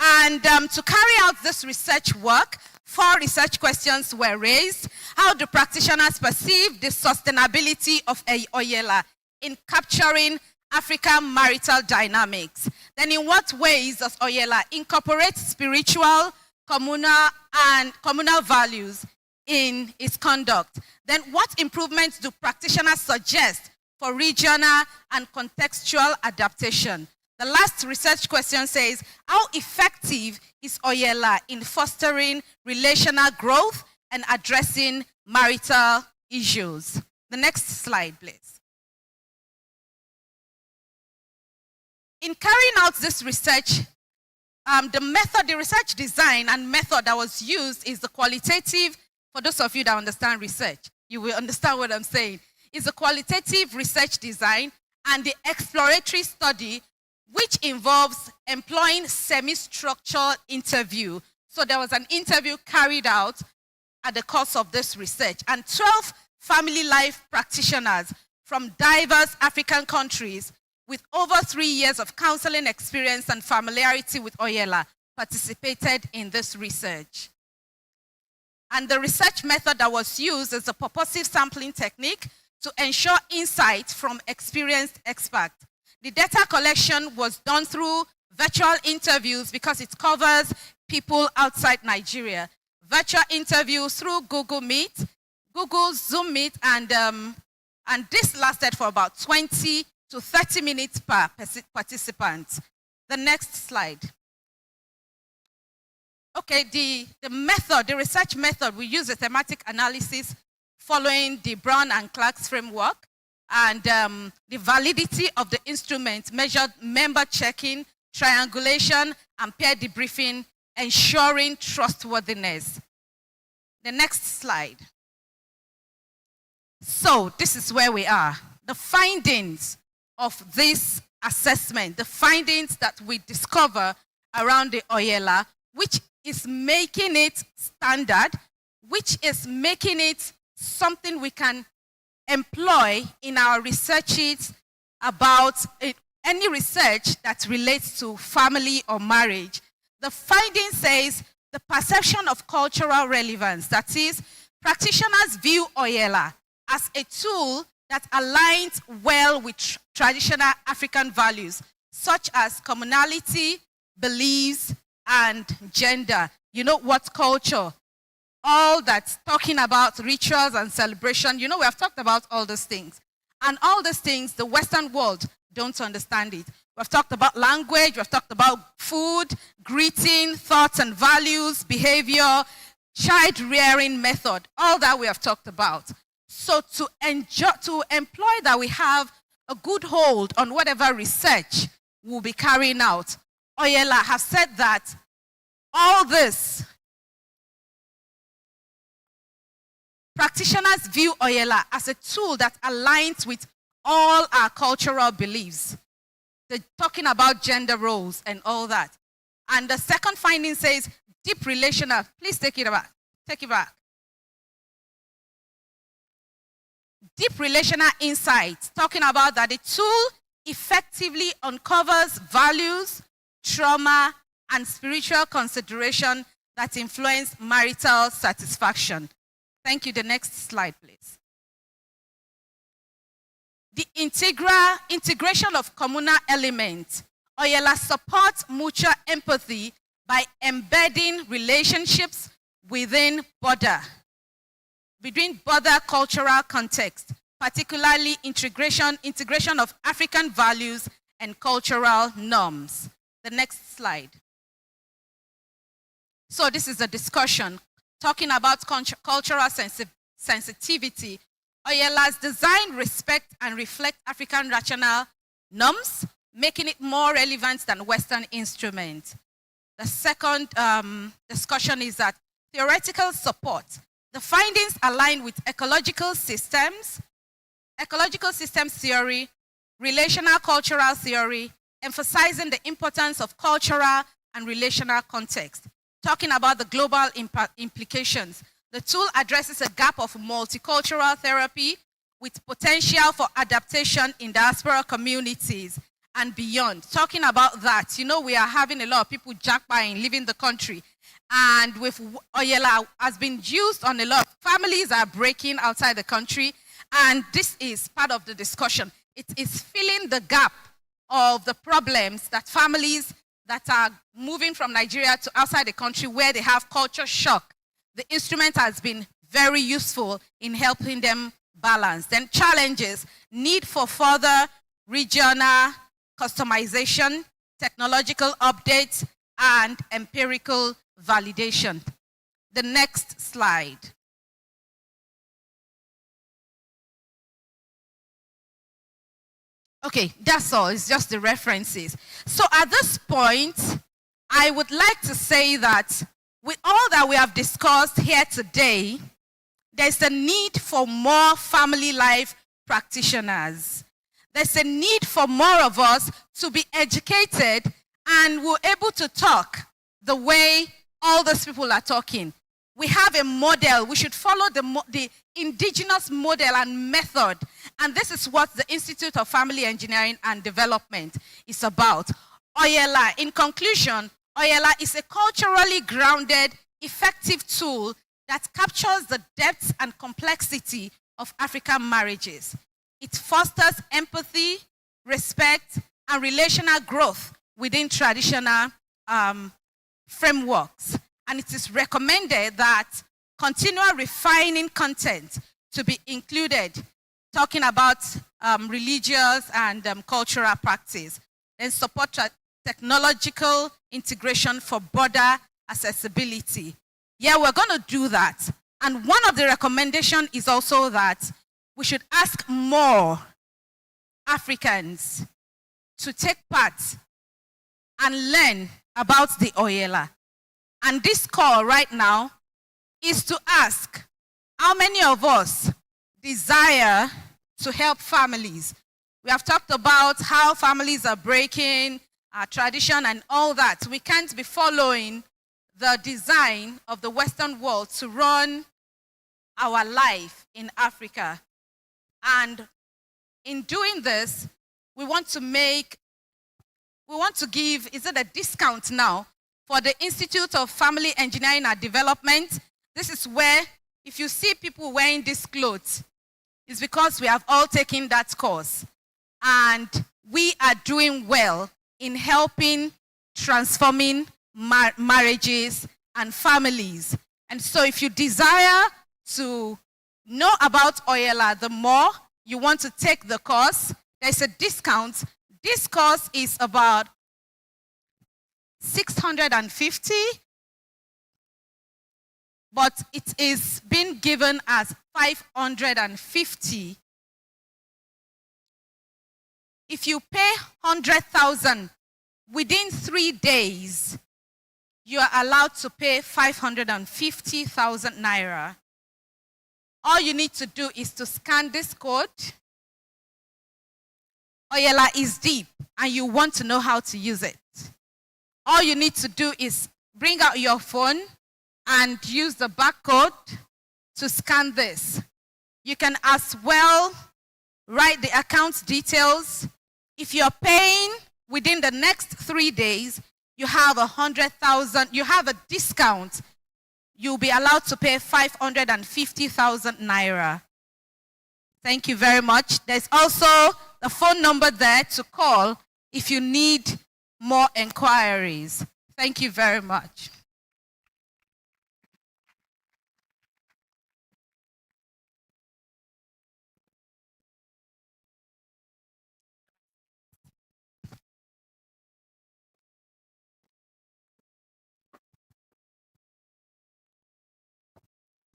And to carry out this research work, 4 research questions were raised. How do practitioners perceive the sustainability of Oella in capturing African marital dynamics? Then in what ways does Oella incorporate spiritual, communal values in its conduct? Then what improvements do practitioners suggest for regional and contextual adaptation? The last research question says, how effective is Oella in fostering relational growth and addressing marital issues? The next slide, please. In carrying out this research, the research design and method that was used is the qualitative. For those of you that understand research, you will understand what I'm saying. It's a qualitative research design and the exploratory study, which involves employing semi-structured interview. So there was an interview carried out at the course of this research, and 12 family life practitioners from diverse African countries with over 3 years of counseling experience and familiarity with Oella participated in this research. And the research method that was used is a purposive sampling technique to ensure insight from experienced experts. The data collection was done through virtual interviews because it covers people outside Nigeria. Virtual interviews through Google Meet, Google, Zoom Meet, and this lasted for about 20 to 30 minutes per participant. The next slide. Okay, the method, the research method, we use a thematic analysis following the Brown and Clark's framework, and the validity of the instrument measured member checking, triangulation, and peer debriefing, ensuring trustworthiness. The next slide. So this is where we are. The findings of this assessment, the findings that we discover around the Oella, which is making it standard, which is making it something we can employ in our researches about any research that relates to family or marriage. The finding says the perception of cultural relevance, that is, practitioners view Oella as a tool that aligns well with traditional African values, such as communality, beliefs, and gender. You know what culture? All that's talking about rituals and celebration. You know, we have talked about all those things. And all those things, the Western world don't understand it. We've talked about language, we've talked about food, greeting, thoughts and values, behavior, child rearing method. All that we have talked about. So to employ that, we have a good hold on whatever research we'll be carrying out. Oella have said that all this, practitioners view Oella as a tool that aligns with all our cultural beliefs. They're talking about gender roles and all that. And the second finding says deep relational. Please take it back. Take it back. Deep relational insights, talking about that the tool effectively uncovers values, trauma, and spiritual consideration that influence marital satisfaction. Thank you. The next slide, please. The integration of communal elements. Oella supports mutual empathy by embedding relationships between border cultural context, particularly integration of African values and cultural norms. The next slide. So this is a discussion talking about cultural sensitivity. Oella's design respect and reflect African rational norms, making it more relevant than Western instruments. The second discussion is that theoretical support. The findings align with ecological systems theory, relational cultural theory, emphasizing the importance of cultural and relational context. Talking about the global implications. The tool addresses a gap of multicultural therapy with potential for adaptation in diaspora communities and beyond. Talking about that, you know, we are having a lot of people jackpying, leaving the country. And with Oella has been used on a lot. Families are breaking outside the country, and this is part of the discussion. It is filling the gap of the problems that families that are moving from Nigeria to outside the country where they have culture shock. The instrument has been very useful in helping them balance. Then challenges, need for further regional customization, technological updates, and empirical validation. The next slide. Okay, that's all. It's just the references. So at this point, I would like to say that with all that we have discussed here today, there's a need for more family life practitioners. There's a need for more of us to be educated and we're able to talk the way all those people are talking. We have a model. We should follow the indigenous model and method. And this is what the Institute of Family Engineering and Development is about. Oella, in conclusion, Oella is a culturally grounded, effective tool that captures the depth and complexity of African marriages. It fosters empathy, respect, and relational growth within traditional frameworks. And it is recommended that continual refining content to be included, talking about religious and cultural practice, and support technological integration for broader accessibility. Yeah, we're going to do that. And one of the recommendations is also that we should ask more Africans to take part and learn about the Oella. And this call right now is to ask how many of us desire to help families. We have talked about how families are breaking our tradition and all that. We can't be following the design of the Western world to run our life in Africa. And in doing this, we want to give, is it a discount now, for the Institute of Family Engineering and Development. This is where, if you see people wearing these clothes, it's because we have all taken that course. And we are doing well in helping transforming marriages and families. And so if you desire to know about Oella, the more you want to take the course, there's a discount. This course is about $650, but it is being given as $550. If you pay $100,000 within 3 days, you are allowed to pay 550,000 naira. All you need to do is to scan this code. Oella is deep, and you want to know how to use it. All you need to do is bring out your phone and use the barcode to scan this. You can as well write the account details. If you're paying within the next 3 days, you have 100,000, you have a discount. You'll be allowed to pay 550,000 naira. Thank you very much. There's also the phone number there to call if you need more inquiries. Thank you very much.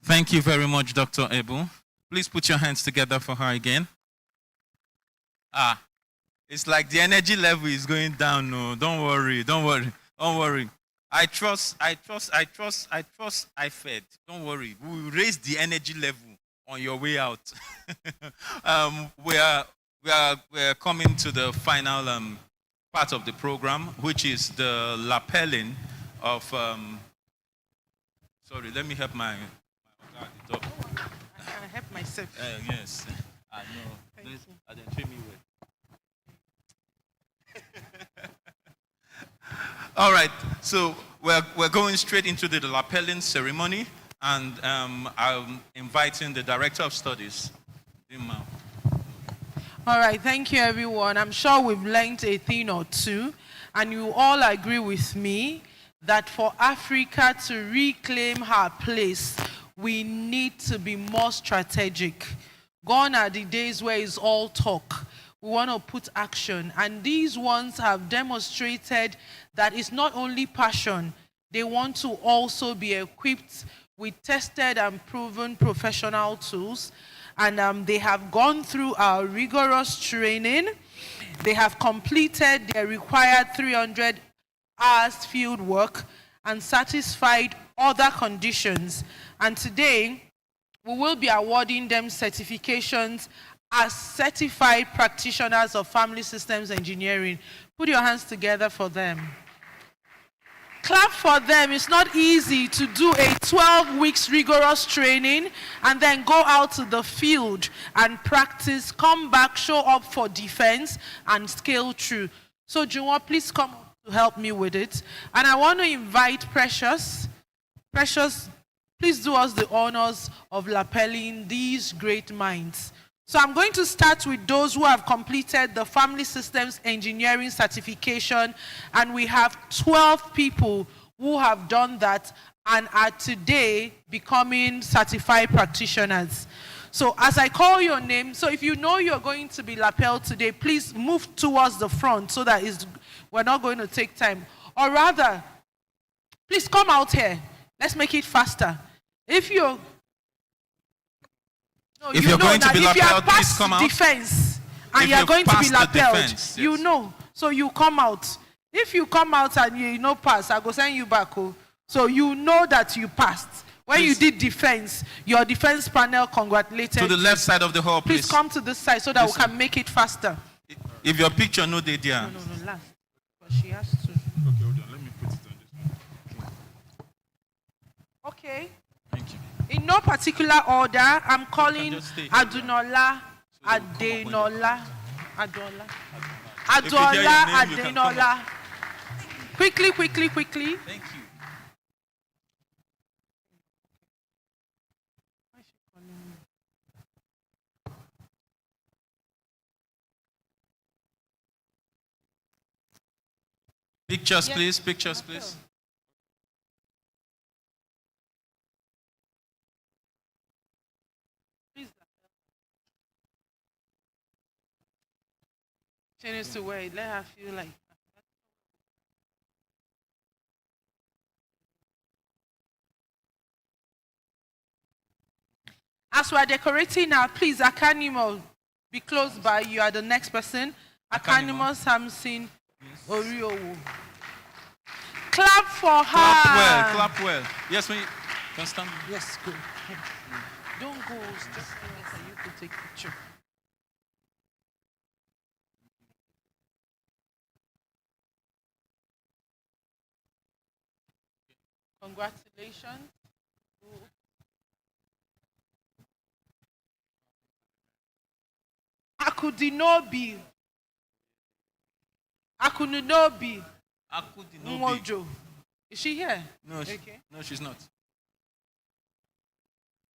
Thank you very much, Dr. Ebu. Please put your hands together for her again. It's like the energy level is going down. No, don't worry, don't worry, don't worry. I trust, I fed. Don't worry. We will raise the energy level on your way out. We are coming to the final part of the program, which is the lapelling of. Sorry, let me help my. I can help myself. Yes, I know. I didn't treat me well. All right, so we're going straight into the lapelling ceremony, and I'm inviting the Director of Studies. All right, thank you, everyone. I'm sure we've learned a thing or two, and you all agree with me that for Africa to reclaim her place, we need to be more strategic. Gone are the days where it's all talk. We want to put action. And these ones have demonstrated that it's not only passion. They want to also be equipped with tested and proven professional tools. And they have gone through our rigorous training. They have completed their required 300 hours field work and satisfied other conditions. And today, we will be awarding them certifications as certified practitioners of family systems engineering. Put your hands together for them. Clap for them. It's not easy to do a 12 weeks rigorous training and then go out to the field and practice, come back, show up for defense, and scale through. So, Junwa, please come to help me with it. And I want to invite Precious. Precious, please do us the honors of lapelling these great minds. So I'm going to start with those who have completed the Family Systems Engineering certification, and we have 12 people who have done that. and are today becoming certified practitioners. So as I call your name, so if you know you're going to be lapelled today, please move towards the front so that we're not going to take time. Or rather, please come out here. Let's make it faster. If you're going to be lapelled, please come out. Defense and you're going to be lapelled, defense, you know. So you come out. If you come out and you know pass, I go send you back. Oh. So you know that you passed. When you did defense, your defense panel congratulated to the left side of the hall, please. Please come to this side so that we can make it faster. If your picture no dey there. No, last. But she has to. Okay, hold on. Let me put it on this one. Okay. Thank you. In no particular order, I'm calling Adunola Adenola. Adola Adenola. Quickly. Thank you. Pictures, please. Pictures, please. She needs to wait. Let her feel like. As we are decorating now, please, Akanimo, be close by. You are the next person. Akanimo Samson Oriowo. Clap for her. Clap well. Yes, we can stand. Yes, good. Don't go. Just so you can take a picture. Congratulations. Akudinobi. Mojo. Is she here? No, no, she's not.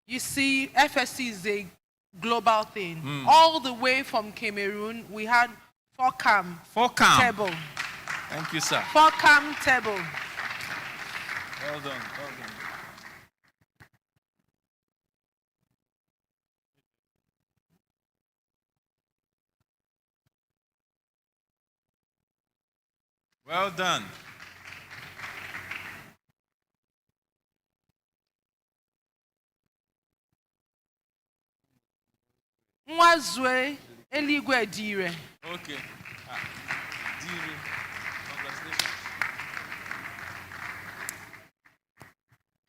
You see, FSC is a global thing. All the way from Cameroon, we had 4-cam table. Thank you, sir. 4-cam table. Well done. Well done. Mwazwe eligwe dire. Okay. Dire.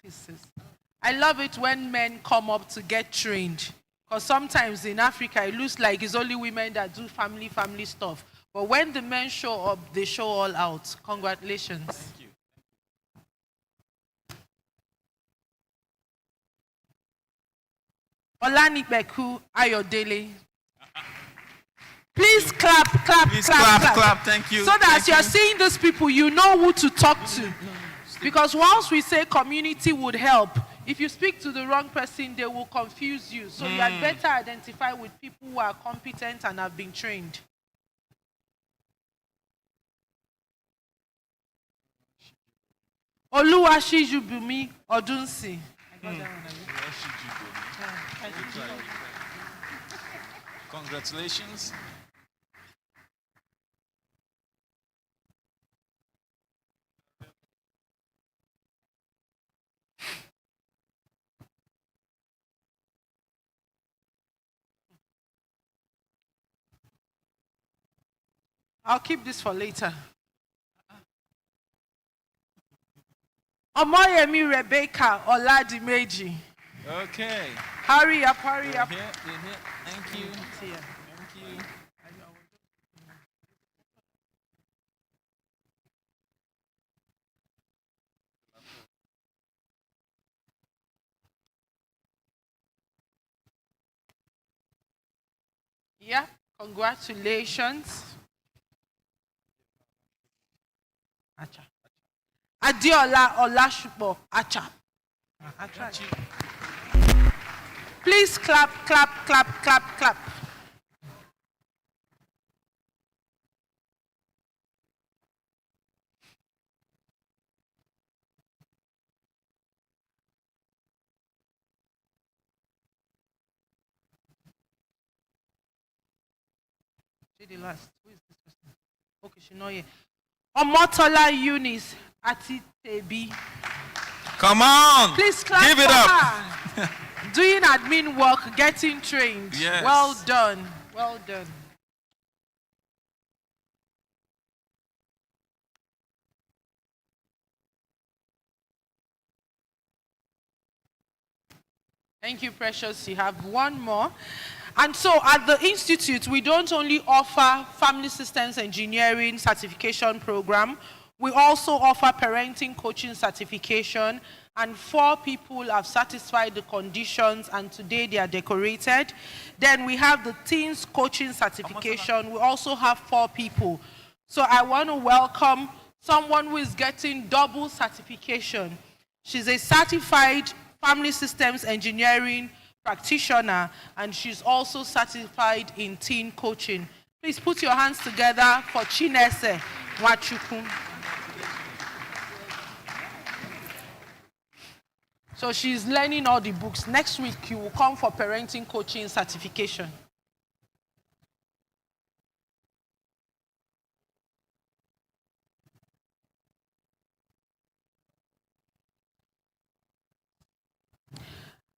Congratulations. I love it when men come up to get trained. Because sometimes in Africa, it looks like it's only women that do family stuff. But when the men show up, they show all out. Congratulations. Thank you. Olanipeku Ayodele. Please clap. Please clap. Thank you. So that as you're seeing these people, you know who to talk to. Because once we say community would help, if you speak to the wrong person, they will confuse you. So you had better identify with people who are competent and have been trained. Oluwashijubumi Odunsi. I got that one. Congratulations. I'll keep this for later. Omoyemi Rebecca Oladimeji. Okay. Hurry up. You're here. Thank you. Thank you. Yeah, congratulations. Acha. Adiola Olashupo Acha. Please clap. the last. Who is this person? Okay, she's not here. Omotola Eunice Atitebi. Come on. Please clap Give it for up. her. Doing admin work, getting trained. Yes. Well done. Well done. Thank you, Precious. You have one more. And so at the Institute, we don't only offer Family Systems Engineering certification program, we also offer parenting coaching certification, and 4 people have satisfied the conditions, and today they are decorated. Then we have the teens coaching certification. We also have 4 people. So I want to welcome someone who is getting double certification. She's a certified Family Systems Engineering practitioner, and she's also certified in teen coaching. Please put your hands together for Chinese Nwachukwu. So she's learning all the books. Next week, you will come for parenting coaching certification.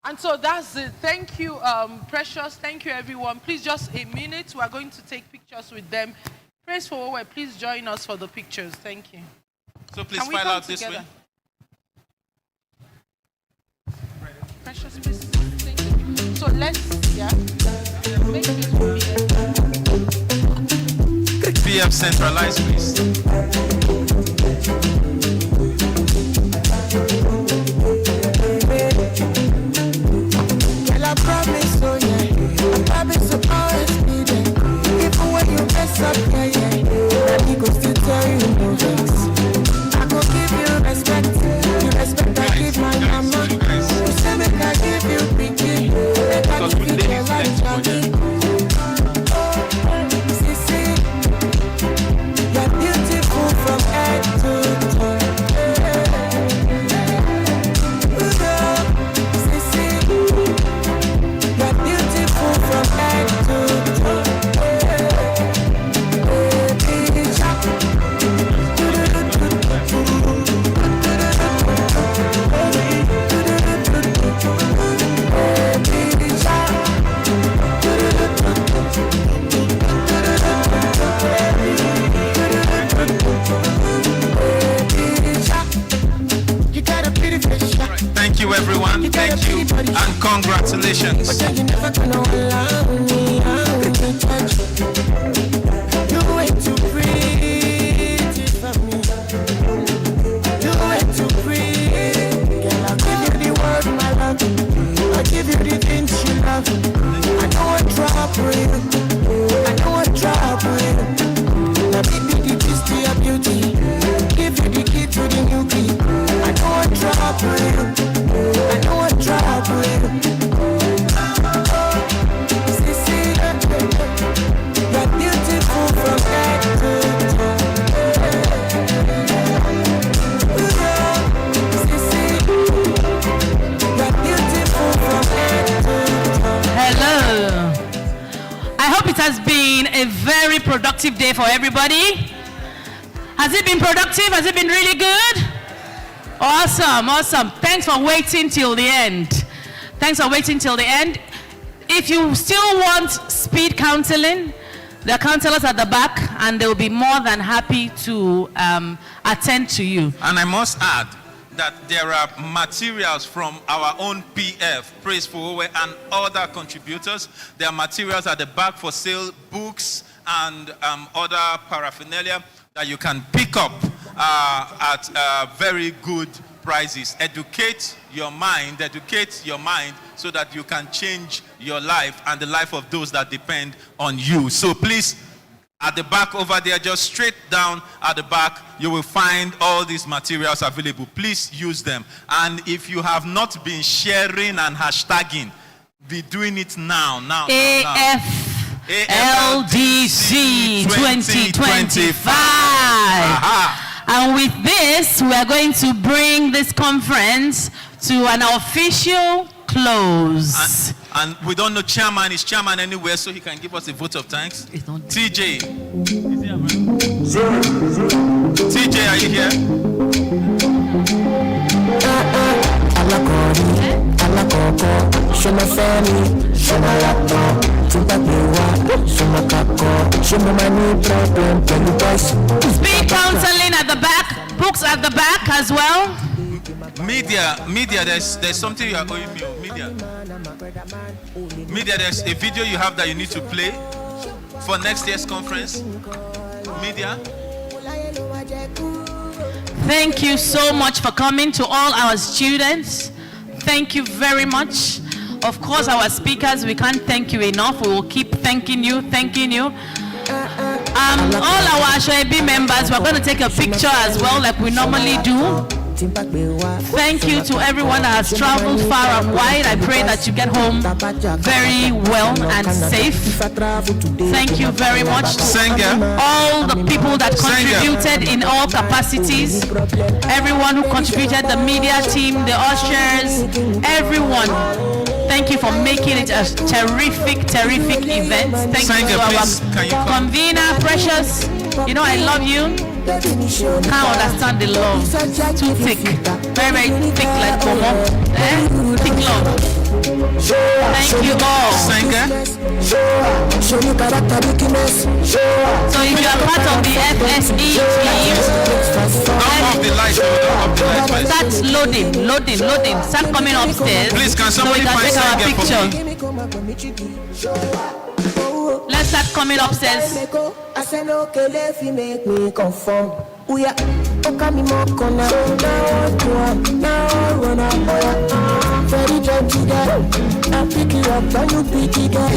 And so that's it. Thank you, Precious. Thank you, everyone. Please, just a minute. We are going to take pictures with them. Praise for Oella. Please join us for the pictures. Thank you. So please file out this way. Precious, please. Thank you. So let's, yeah. Make it PF centralized, please. I promise, oh yeah, I promise to always be there. Even when you mess up, yeah, yeah, I go still tell you no vex. I go give you respect, the respect I give my mama. You say make I give you pinky, make I give you the right journey. Sissy, you're beautiful from head to toe. Thank you, everyone. Thank you, and congratulations. But you're never gonna allow me to touch. You way too pretty for me. You way too pretty. Girl, I'll give you the world, my love. I'll give you the things you love. I know what trouble you. I know what trouble you. Now give me the keys to your beauty. Give you the key to the new key. I know what trouble you. I know what trouble you. Sissy, you're beautiful from head to toe. Sissy, you're beautiful from head to toe. Hello. I hope it has been a very productive day for everybody. Has it been productive? Has it been really good? Awesome, awesome. Thanks for waiting till the end. Thanks for waiting till the end. If you still want speed counseling, there are counselors at the back, and they'll be more than happy to attend to you. And I must add that there are materials from our own PF, Praise for Oella, and other contributors. There are materials at the back for sale, books and other paraphernalia that you can pick up at very good prices. Educate your mind so that you can change your life and the life of those that depend on you. So please, at the back over there, just straight down at the back, you will find all these materials available. Please use them. And if you have not been sharing and hashtagging, be doing it now. AFLDC 2025. And with this, we are going to bring this conference to an official close. close. And we don't know chairman. Is chairman anywhere so he can give us a vote of thanks? TJ. TJ, are you here? Speed counseling at the back, books at the back as well. Media, there's something you are owing me. Media, there's a video you have that you need to play for next year's conference. Media. Thank you so much for coming, to all our students. Thank you very much. Of course, our speakers, we can't thank you enough. We will keep thanking you. All our Ashwebi members, we're going to take a picture as well, like we normally do. Thank you to everyone that has traveled far and wide. I pray that you get home very well and safe. Thank you very much to all the people that contributed in all capacities. Everyone who contributed, the media team, the ushers, everyone. Thank you for making it a terrific event. Thank you to our convener, Precious. You know I love you. Can't understand the love. Too thick. Very thick like Momo. Thick love. Thank you all. So if you are part of the FSE team, start loading. Start coming upstairs. Please, can somebody so we can find take our picture? Let's start coming upstairs. I said no, if you make me conform. We are okay, now run up, very gentle girl. I pick you up and you pick it up.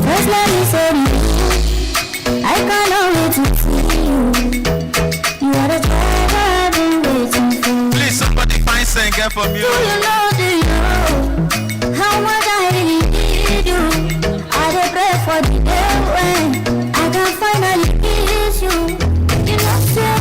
First let me say I cannot wait to see you. You are the driver I've been waiting for. Please, somebody find Senga for me. Do you know how much I really need you? I dey pray for the day when I can finally kiss you. You know, say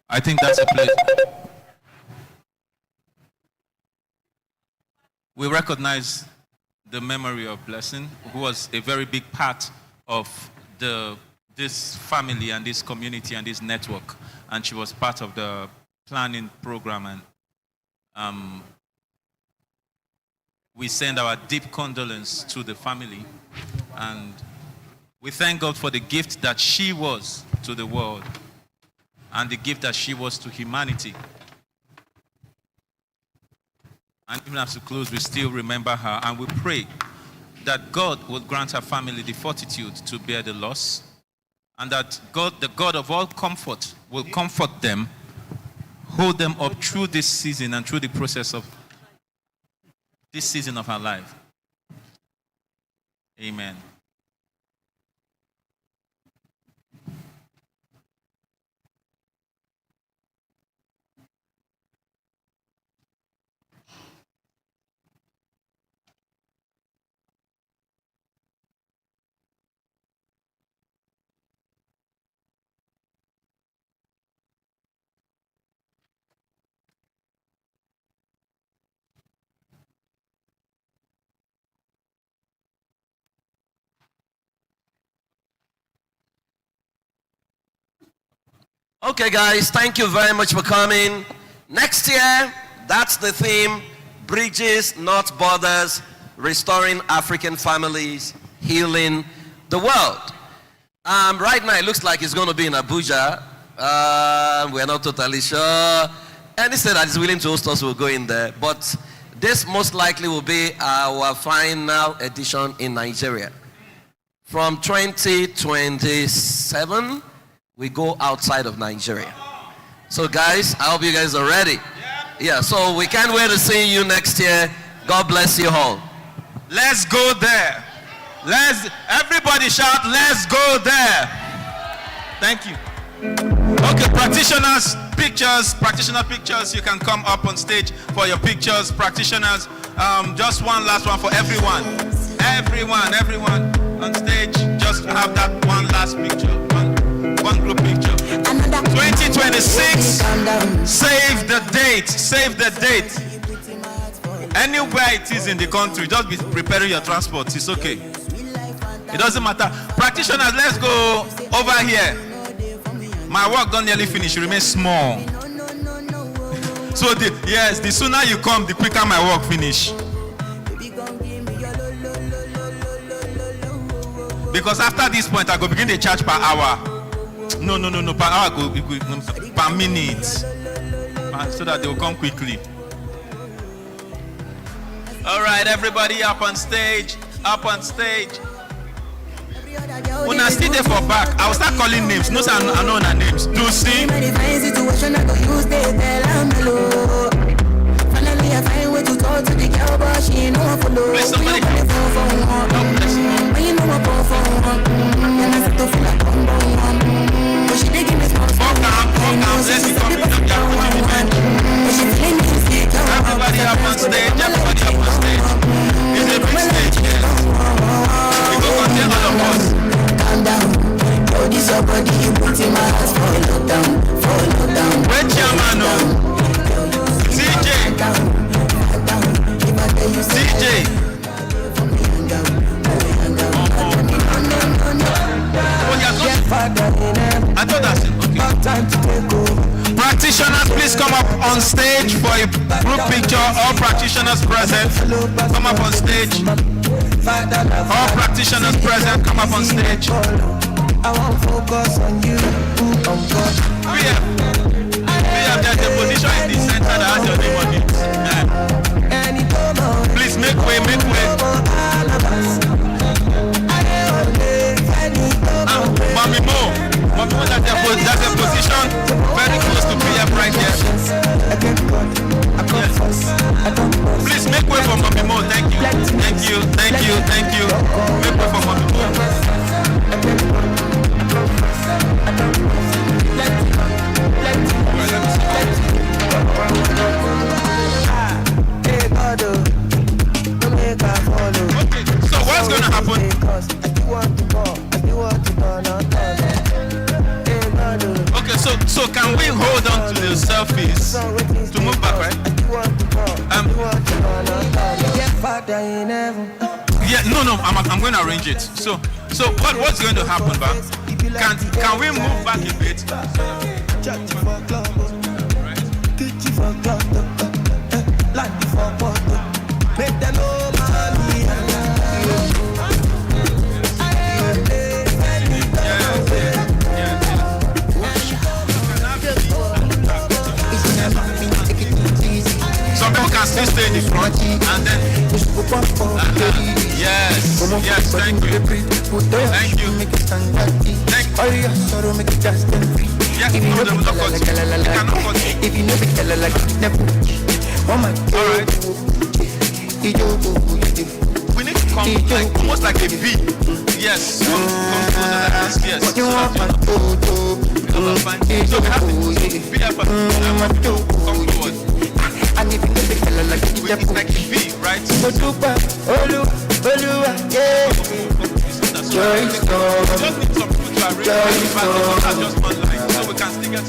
I think that's a place. We recognize the memory of Blessing, who was a very big part of this family and this community and this network. And she was part of the planning program. And we send our deep condolence to the family. And we thank God for the gift that she was to the world. and the gift that she was to humanity. And even as we close, we still remember her, and we pray that God will grant her family the fortitude to bear the loss, and that God, the God of all comfort, will comfort them, hold them up through this season and through the process of this season of her life. Amen. Okay, guys, thank you very much for coming. Next year, that's the theme: Bridges, Not Borders, Restoring African Families, Healing the World. Right now, it looks like it's going to be in Abuja. We're not totally sure. Any state that is willing to host us will go in there. But this most likely will be our final edition in Nigeria. From 2027, we go outside of Nigeria. So guys, I hope you guys are ready. Yeah, so we can't wait to see you next year. God bless you all. Let's go there. Everybody shout, let's go there. Thank you. Okay, practitioner pictures, you can come up on stage for your pictures. Practitioners, just one last one for everyone. Everyone on stage, just have that one last picture. One group picture. 2026, save the date. Anywhere it is in the country, just be preparing your transport. It's okay. It doesn't matter. Practitioners, let's go over here. My work don't nearly finish, it remains small. So the sooner you come, the quicker my work finish. Because after this point, I go begin to charge per hour. No, per hour, per minute. So that they will come quickly. All right, everybody up on stage. When I stay there for back, I will start calling names. No, I know their names. Lucy. Please, somebody. Everybody up on stage. It's a big stage here. We go contain all of us. Calm down. Hold this up body, you put in my hands. Follow down. Wait, chairman, no. CJ. I thought that's it. Okay. Practitioners, please come up on stage for a group picture. All practitioners present, come up on stage. All practitioners present, come up on stage. I won't focus on you. We have there's a position in the center that has your name on it. Please make way. Mommy Mo, there's a position very close to PF right here. Yes. Please make way for Mommy Mo. Thank you. Make way for Mommy Mo. Okay, so what's going to happen? Okay, so can we hold on to the selfies to move back, right? Yeah, no, I'm going to arrange it. So what's going to happen, Ba? Can we move back a bit? Yes, yes, thank you. Thank you. All your sorrow make it just free. Yes, if you know be tell like oh my God. We need to come like almost like a V. Yes, come closer like this. Yes. So we have to be up and come forward. And if you know be tell like it's like a V, right? Joy is gone. Just need some people to arrange not just one line, so we can still get